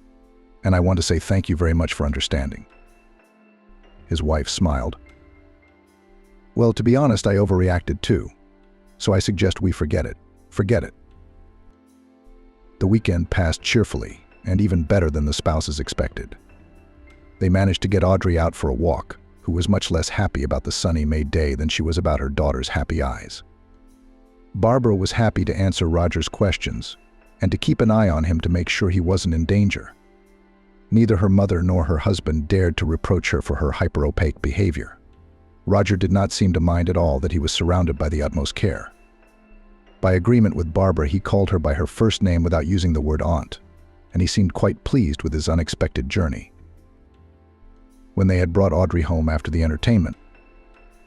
and I want to say thank you very much for understanding." His wife smiled. "Well, to be honest, I overreacted too, so I suggest we forget it. Forget it." The weekend passed cheerfully, and even better than the spouses expected. They managed to get Audrey out for a walk, who was much less happy about the sunny May day than she was about her daughter's happy eyes. Barbara was happy to answer Roger's questions and to keep an eye on him to make sure he wasn't in danger. Neither her mother nor her husband dared to reproach her for her hyper-opaque behavior. Roger did not seem to mind at all that he was surrounded by the utmost care. By agreement with Barbara, he called her by her first name without using the word aunt, and he seemed quite pleased with his unexpected journey. When they had brought Audrey home after the entertainment,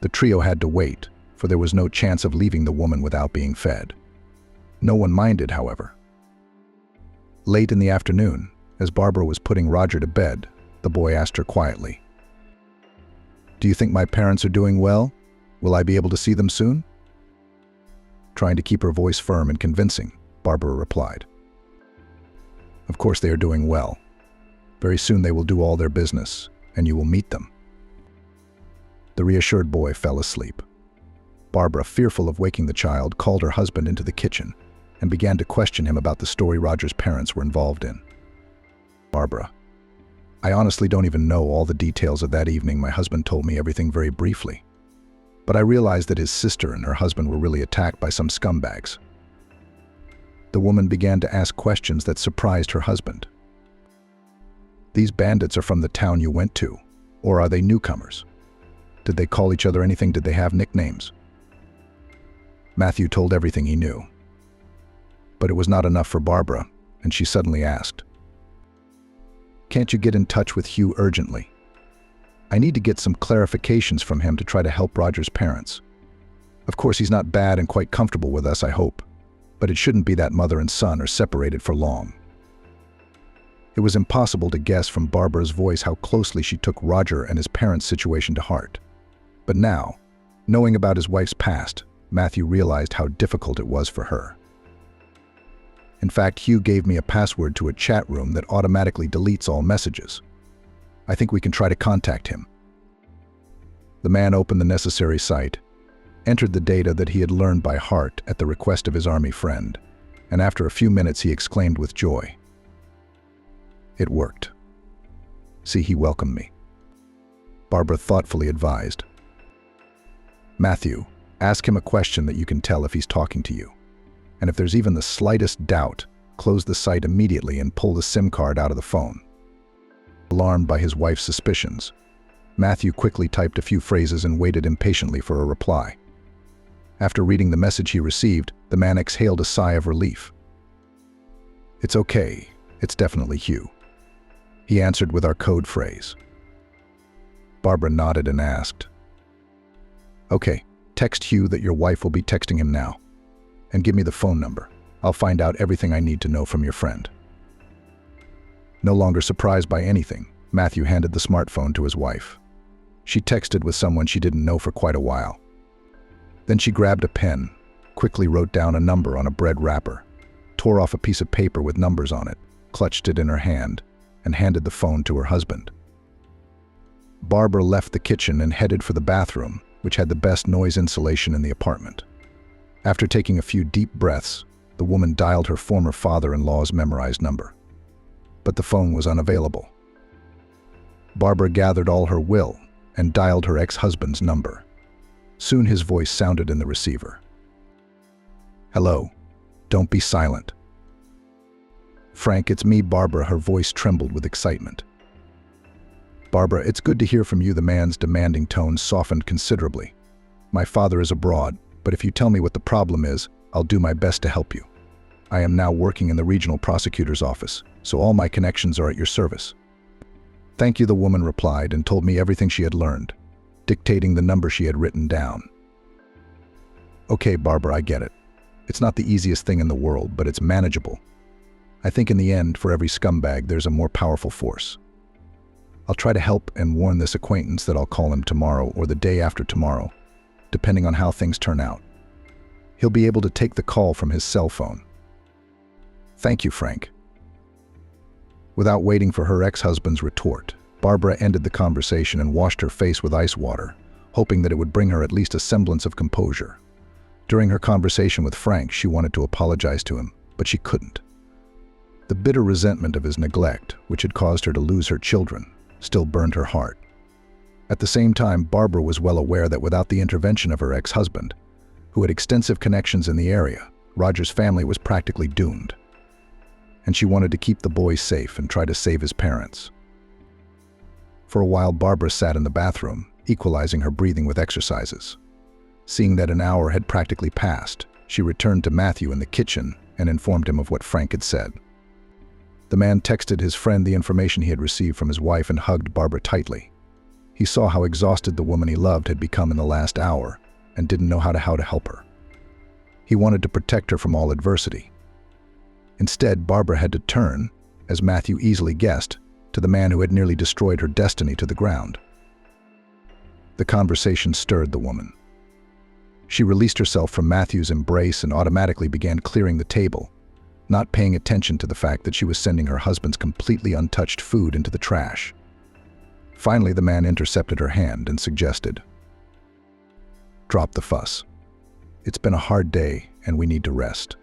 the trio had to wait, for there was no chance of leaving the woman without being fed. No one minded, however. Late in the afternoon, as Barbara was putting Roger to bed, the boy asked her quietly, "Do you think my parents are doing well? Will I be able to see them soon?" Trying to keep her voice firm and convincing, Barbara replied, "Of course they are doing well. Very soon they will do all their business, and you will meet them." The reassured boy fell asleep. Barbara, fearful of waking the child, called her husband into the kitchen and began to question him about the story Roger's parents were involved in. "Barbara, I honestly don't even know all the details of that evening. My husband told me everything very briefly. But I realized that his sister and her husband were really attacked by some scumbags." The woman began to ask questions that surprised her husband. "These bandits are from the town you went to, or are they newcomers? Did they call each other anything? Did they have nicknames?" Matthew told everything he knew. But it was not enough for Barbara, and she suddenly asked, "Can't you get in touch with Hugh urgently? I need to get some clarifications from him to try to help Roger's parents. Of course, he's not bad and quite comfortable with us, I hope, but it shouldn't be that mother and son are separated for long." It was impossible to guess from Barbara's voice how closely she took Roger and his parents' situation to heart. But now, knowing about his wife's past, Matthew realized how difficult it was for her. "In fact, Hugh gave me a password to a chat room that automatically deletes all messages. I think we can try to contact him." The man opened the necessary site, entered the data that he had learned by heart at the request of his army friend, and after a few minutes he exclaimed with joy, "It worked. See, he welcomed me." Barbara thoughtfully advised, "Matthew, ask him a question that you can tell if he's talking to you. And if there's even the slightest doubt, close the site immediately and pull the SIM card out of the phone." Alarmed by his wife's suspicions, Matthew quickly typed a few phrases and waited impatiently for a reply. After reading the message he received, the man exhaled a sigh of relief. "It's okay. It's definitely Hugh," he answered with our code phrase. Barbara nodded and asked, "Okay, text Hugh that your wife will be texting him now. And give me the phone number. I'll find out everything I need to know from your friend." No longer surprised by anything, Matthew handed the smartphone to his wife. She texted with someone she didn't know for quite a while. Then she grabbed a pen, quickly wrote down a number on a bread wrapper, tore off a piece of paper with numbers on it, clutched it in her hand, and handed the phone to her husband. Barbara left the kitchen and headed for the bathroom, which had the best noise insulation in the apartment. After taking a few deep breaths, the woman dialed her former father-in-law's memorized number. But the phone was unavailable. Barbara gathered all her will and dialed her ex-husband's number. Soon his voice sounded in the receiver. "Hello. Don't be silent." "Frank, it's me, Barbara." Her voice trembled with excitement. "Barbara, it's good to hear from you." The man's demanding tone softened considerably. "My father is abroad, but if you tell me what the problem is, I'll do my best to help you. I am now working in the regional prosecutor's office, so all my connections are at your service." "Thank you," the woman replied and told me everything she had learned, dictating the number she had written down. "Okay, Barbara, I get it. It's not the easiest thing in the world, but it's manageable. I think in the end, for every scumbag, there's a more powerful force. I'll try to help and warn this acquaintance that I'll call him tomorrow or the day after tomorrow, depending on how things turn out. He'll be able to take the call from his cell phone." "Thank you, Frank." Without waiting for her ex-husband's retort, Barbara ended the conversation and washed her face with ice water, hoping that it would bring her at least a semblance of composure. During her conversation with Frank, she wanted to apologize to him, but she couldn't. The bitter resentment of his neglect, which had caused her to lose her children, still burned her heart. At the same time, Barbara was well aware that without the intervention of her ex-husband, who had extensive connections in the area, Roger's family was practically doomed. And she wanted to keep the boy safe and try to save his parents. For a while, Barbara sat in the bathroom, equalizing her breathing with exercises. Seeing that an hour had practically passed, she returned to Matthew in the kitchen and informed him of what Frank had said. The man texted his friend the information he had received from his wife and hugged Barbara tightly. He saw how exhausted the woman he loved had become in the last hour and didn't know how to help her. He wanted to protect her from all adversity. Instead, Barbara had to turn, as Matthew easily guessed, to the man who had nearly destroyed her destiny to the ground. The conversation stirred the woman. She released herself from Matthew's embrace and automatically began clearing the table, not paying attention to the fact that she was sending her husband's completely untouched food into the trash. Finally, the man intercepted her hand and suggested, "Drop the fuss. It's been a hard day and we need to rest."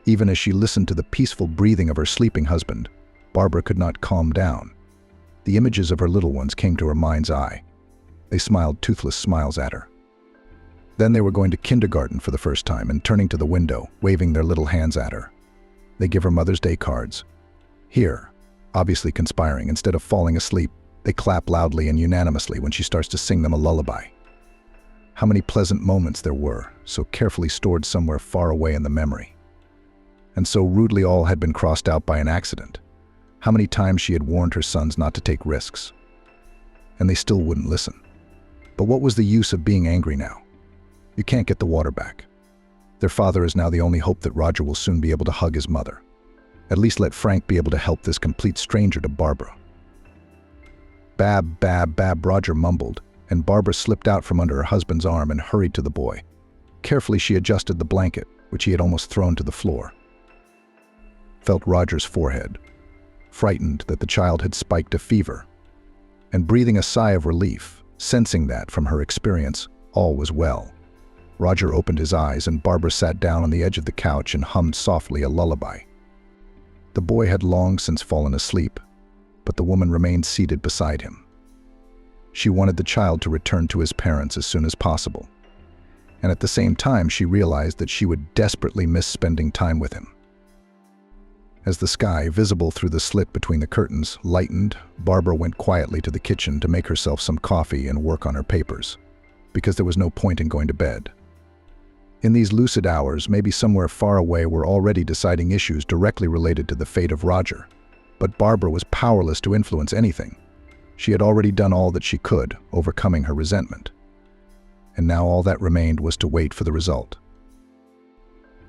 Even as she listened to the peaceful breathing of her sleeping husband, Barbara could not calm down. The images of her little ones came to her mind's eye. They smiled toothless smiles at her. Then they were going to kindergarten for the first time and turning to the window, waving their little hands at her. They give her Mother's Day cards. Here, obviously conspiring, instead of falling asleep, they clap loudly and unanimously when she starts to sing them a lullaby. How many pleasant moments there were, so carefully stored somewhere far away in the memory. And so rudely all had been crossed out by an accident. How many times she had warned her sons not to take risks. And they still wouldn't listen. But what was the use of being angry now? You can't get the water back. Their father is now the only hope that Roger will soon be able to hug his mother. At least let Frank be able to help this complete stranger to Barbara. "Bab, bab, bab," Roger mumbled, and Barbara slipped out from under her husband's arm and hurried to the boy. Carefully, she adjusted the blanket, which he had almost thrown to the floor. Felt Roger's forehead, frightened that the child had spiked a fever, and breathing a sigh of relief, sensing that, from her experience, all was well. Roger opened his eyes and Barbara sat down on the edge of the couch and hummed softly a lullaby. The boy had long since fallen asleep, but the woman remained seated beside him. She wanted the child to return to his parents as soon as possible, and at the same time she realized that she would desperately miss spending time with him. As the sky, visible through the slit between the curtains, lightened, Barbara went quietly to the kitchen to make herself some coffee and work on her papers, because there was no point in going to bed. In these lucid hours, maybe somewhere far away, were already deciding issues directly related to the fate of Roger. But Barbara was powerless to influence anything. She had already done all that she could, overcoming her resentment. And now all that remained was to wait for the result.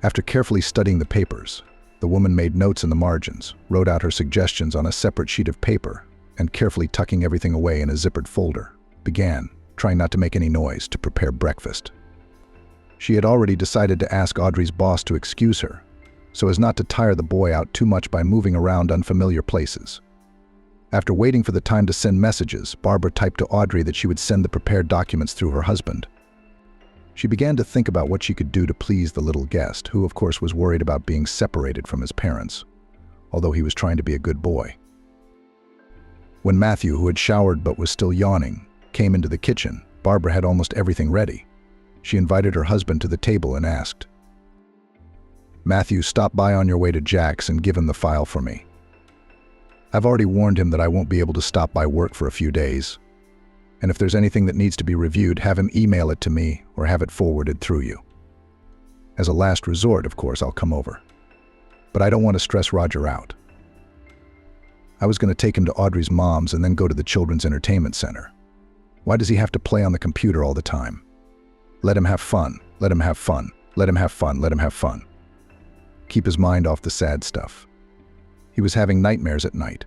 After carefully studying the papers, the woman made notes in the margins, wrote out her suggestions on a separate sheet of paper, and carefully tucking everything away in a zippered folder, began, trying not to make any noise, to prepare breakfast. She had already decided to ask Audrey's boss to excuse her, so as not to tire the boy out too much by moving around unfamiliar places. After waiting for the time to send messages, Barbara typed to Audrey that she would send the prepared documents through her husband. She began to think about what she could do to please the little guest, who of course was worried about being separated from his parents, although he was trying to be a good boy. When Matthew, who had showered but was still yawning, came into the kitchen, Barbara had almost everything ready. She invited her husband to the table and asked, "Matthew, stop by on your way to Jack's and give him the file for me. I've already warned him that I won't be able to stop by work for a few days. And if there's anything that needs to be reviewed, have him email it to me or have it forwarded through you. As a last resort, of course, I'll come over. But I don't want to stress Roger out. I was going to take him to Audrey's mom's and then go to the Children's Entertainment Center. Why does he have to play on the computer all the time? Let him have fun, let him have fun, let him have fun, let him have fun. Keep his mind off the sad stuff. He was having nightmares at night."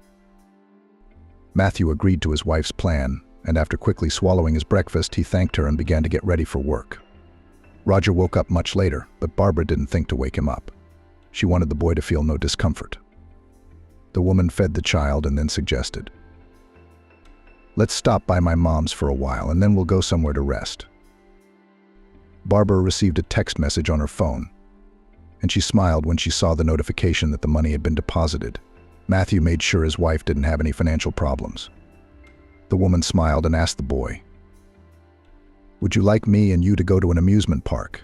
Matthew agreed to his wife's plan, and after quickly swallowing his breakfast, he thanked her and began to get ready for work. Roger woke up much later, but Barbara didn't think to wake him up. She wanted the boy to feel no discomfort. The woman fed the child and then suggested, "Let's stop by my mom's for a while and then we'll go somewhere to rest." Barbara received a text message on her phone, and she smiled when she saw the notification that the money had been deposited. Matthew made sure his wife didn't have any financial problems. The woman smiled and asked the boy, "Would you like me and you to go to an amusement park?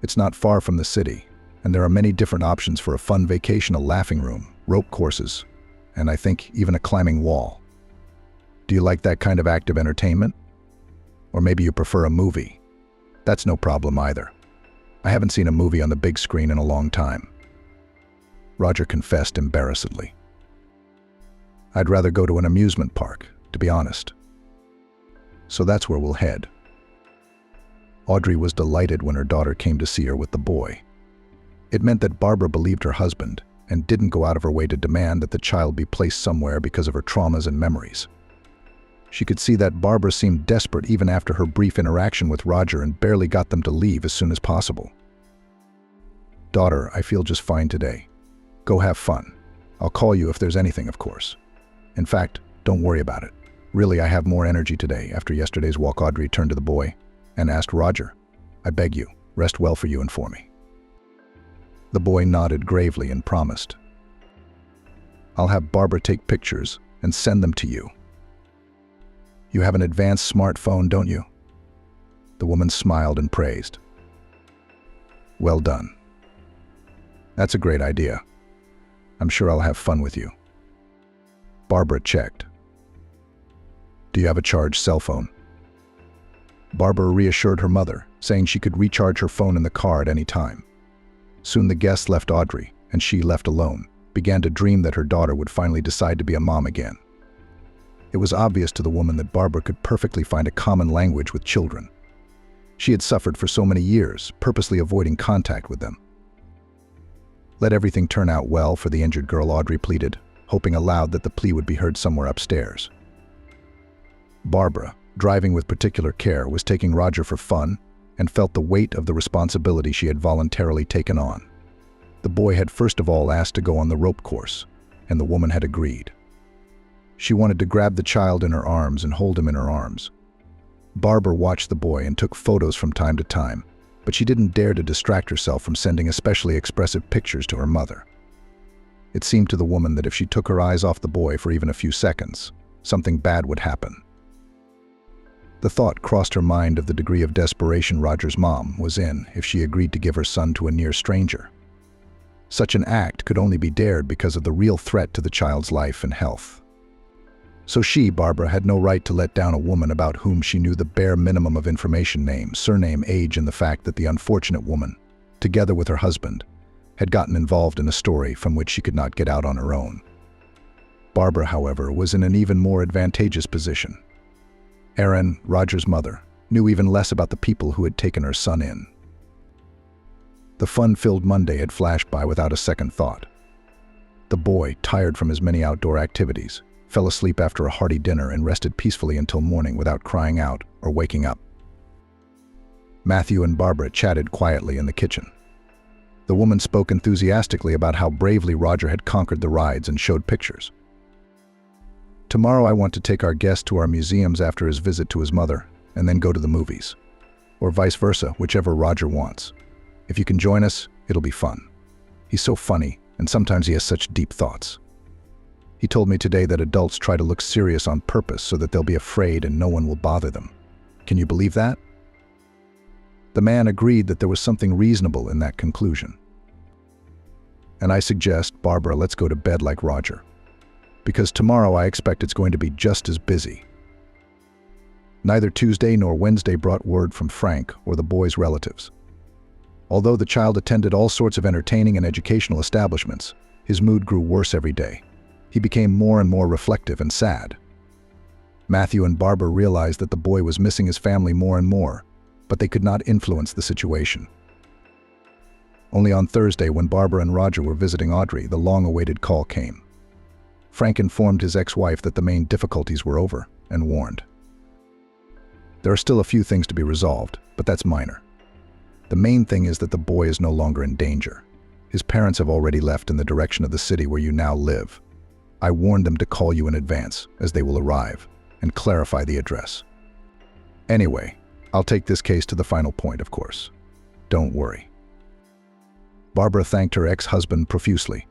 It's not far from the city, and there are many different options for a fun vacation: a laughing room, rope courses, and I think even a climbing wall. Do you like that kind of active entertainment? Or maybe you prefer a movie? That's no problem either. I haven't seen a movie on the big screen in a long time." Roger confessed embarrassedly, "I'd rather go to an amusement park, to be honest. So that's where we'll head." Audrey was delighted when her daughter came to see her with the boy. It meant that Barbara believed her husband and didn't go out of her way to demand that the child be placed somewhere because of her traumas and memories. She could see that Barbara seemed desperate even after her brief interaction with Roger and barely got them to leave as soon as possible. "Daughter, I feel just fine today. Go have fun. I'll call you if there's anything, of course. In fact, don't worry about it. Really, I have more energy today after yesterday's walk." Audrey turned to the boy and asked Roger, "I beg you, rest well for you and for me." The boy nodded gravely and promised, "I'll have Barbara take pictures and send them to you. You have an advanced smartphone, don't you?" The woman smiled and praised. "Well done. That's a great idea. I'm sure I'll have fun with you." Barbara checked. "Do you have a charged cell phone?" Barbara reassured her mother, saying she could recharge her phone in the car at any time. Soon the guests left Audrey, and she, left alone, began to dream that her daughter would finally decide to be a mom again. It was obvious to the woman that Barbara could perfectly find a common language with children. She had suffered for so many years, purposely avoiding contact with them. "Let everything turn out well for the injured girl," Audrey pleaded, hoping aloud that the plea would be heard somewhere upstairs. Barbara, driving with particular care, was taking Roger for fun and felt the weight of the responsibility she had voluntarily taken on. The boy had first of all asked to go on the rope course, and the woman had agreed. She wanted to grab the child in her arms and hold him in her arms. Barbara watched the boy and took photos from time to time, but she didn't dare to distract herself from sending especially expressive pictures to her mother. It seemed to the woman that if she took her eyes off the boy for even a few seconds, something bad would happen. The thought crossed her mind of the degree of desperation Roger's mom was in if she agreed to give her son to a near stranger. Such an act could only be dared because of the real threat to the child's life and health. So she, Barbara, had no right to let down a woman about whom she knew the bare minimum of information: name, surname, age, and the fact that the unfortunate woman, together with her husband, had gotten involved in a story from which she could not get out on her own. Barbara, however, was in an even more advantageous position. Erin, Roger's mother, knew even less about the people who had taken her son in. The fun-filled Monday had flashed by without a second thought. The boy, tired from his many outdoor activities, fell asleep after a hearty dinner and rested peacefully until morning without crying out or waking up. Matthew and Barbara chatted quietly in the kitchen. The woman spoke enthusiastically about how bravely Roger had conquered the rides and showed pictures. "Tomorrow I want to take our guest to our museums after his visit to his mother, and then go to the movies. Or vice versa, whichever Roger wants. If you can join us, it'll be fun. He's so funny, and sometimes he has such deep thoughts. He told me today that adults try to look serious on purpose so that they'll be afraid and no one will bother them. Can you believe that?" The man agreed that there was something reasonable in that conclusion. "And I suggest, Barbara, let's go to bed like Roger. Because tomorrow I expect it's going to be just as busy." Neither Tuesday nor Wednesday brought word from Frank or the boy's relatives. Although the child attended all sorts of entertaining and educational establishments, his mood grew worse every day. He became more and more reflective and sad. Matthew and Barbara realized that the boy was missing his family more and more, but they could not influence the situation. Only on Thursday, when Barbara and Roger were visiting Audrey, the long-awaited call came. Frank informed his ex-wife that the main difficulties were over and warned. "There are still a few things to be resolved, but that's minor. The main thing is that the boy is no longer in danger. His parents have already left in the direction of the city where you now live. I warned them to call you in advance, as they will arrive, and clarify the address. Anyway, I'll take this case to the final point, of course. Don't worry." Barbara thanked her ex-husband profusely.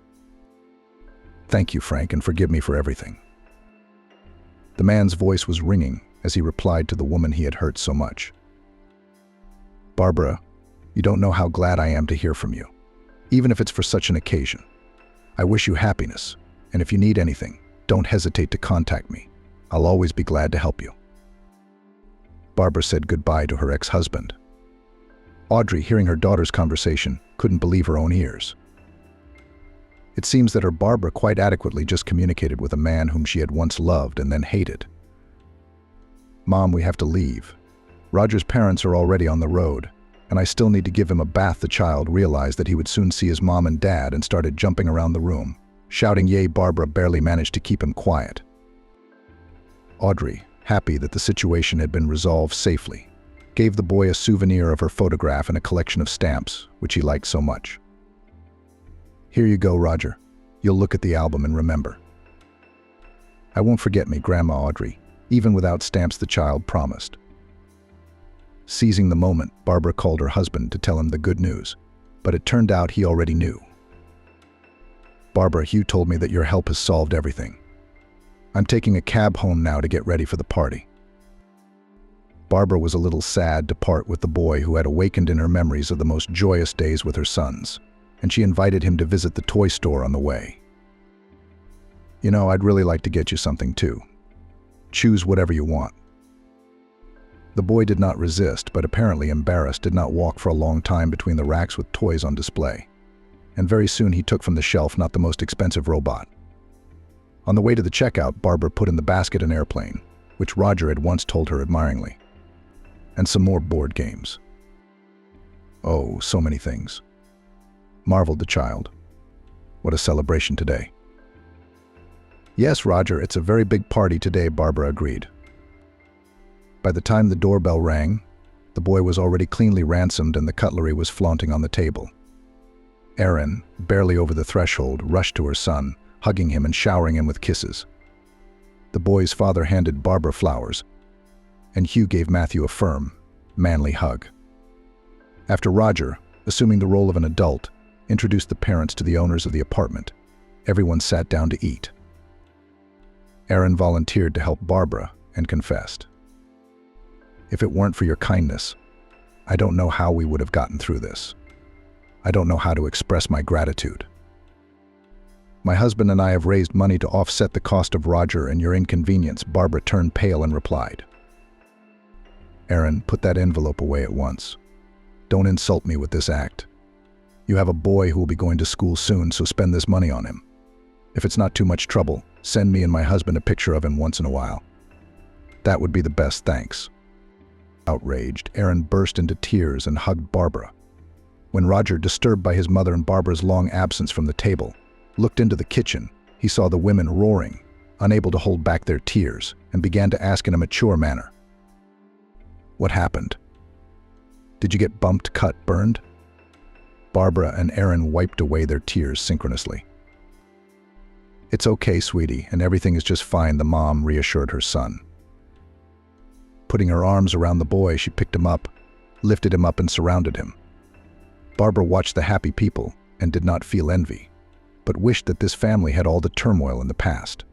"Thank you, Frank, and forgive me for everything." The man's voice was ringing as he replied to the woman he had hurt so much. "Barbara, you don't know how glad I am to hear from you, even if it's for such an occasion. I wish you happiness, and if you need anything, don't hesitate to contact me. I'll always be glad to help you." Barbara said goodbye to her ex-husband. Audrey, hearing her daughter's conversation, couldn't believe her own ears. It seems that her Barbara quite adequately just communicated with a man whom she had once loved and then hated. "Mom, we have to leave. Roger's parents are already on the road, and I still need to give him a bath." The child realized that he would soon see his mom and dad and started jumping around the room, shouting yay. Barbara barely managed to keep him quiet. Audrey, happy that the situation had been resolved safely, gave the boy a souvenir of her photograph and a collection of stamps, which he liked so much. "Here you go, Roger. You'll look at the album and remember." "I won't forget me, Grandma Audrey," even without stamps, the child promised. Seizing the moment, Barbara called her husband to tell him the good news, but it turned out he already knew. "Barbara, Hugh told me that your help has solved everything. I'm taking a cab home now to get ready for the party." Barbara was a little sad to part with the boy who had awakened in her memories of the most joyous days with her sons, and she invited him to visit the toy store on the way. "You know, I'd really like to get you something too. Choose whatever you want." The boy did not resist, but apparently embarrassed, did not walk for a long time between the racks with toys on display. And very soon he took from the shelf not the most expensive robot. On the way to the checkout, Barbara put in the basket an airplane, which Roger had once told her admiringly, and some more board games. "Oh, so many things," marveled the child. "What a celebration today." "Yes, Roger, it's a very big party today," Barbara agreed. By the time the doorbell rang, the boy was already cleanly ransomed and the cutlery was flaunting on the table. Erin, barely over the threshold, rushed to her son, hugging him and showering him with kisses. The boy's father handed Barbara flowers, and Hugh gave Matthew a firm, manly hug. After Roger, assuming the role of an adult, introduced the parents to the owners of the apartment, everyone sat down to eat. Erin volunteered to help Barbara and confessed, "If it weren't for your kindness, I don't know how we would have gotten through this. I don't know how to express my gratitude. My husband and I have raised money to offset the cost of Roger and your inconvenience." Barbara turned pale and replied, "Erin, put that envelope away at once. Don't insult me with this act. You have a boy who will be going to school soon, so spend this money on him. If it's not too much trouble, send me and my husband a picture of him once in a while. That would be the best thanks." Outraged, Erin burst into tears and hugged Barbara. When Roger, disturbed by his mother and Barbara's long absence from the table, looked into the kitchen, he saw the women roaring, unable to hold back their tears, and began to ask in a mature manner, "What happened? Did you get bumped, cut, burned? Barbara and Aaron wiped away their tears synchronously. It's okay, sweetie, and everything is just fine, the mom reassured her son. Putting her arms around the boy, she picked him up, lifted him up, and surrounded him. Barbara watched the happy people and did not feel envy, but wished that this family had all the turmoil in the past.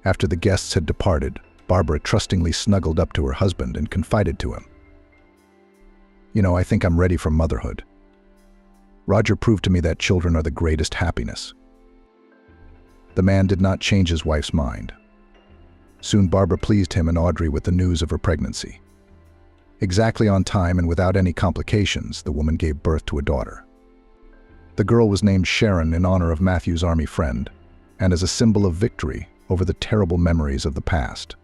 After the guests had departed, Barbara trustingly snuggled up to her husband and confided to him. You know, I think I'm ready for motherhood. Roger proved to me that children are the greatest happiness. The man did not change his wife's mind. Soon Barbara pleased him and Audrey with the news of her pregnancy. Exactly on time and without any complications, the woman gave birth to a daughter. The girl was named Sharon in honor of Matthew's army friend, and as a symbol of victory over the terrible memories of the past.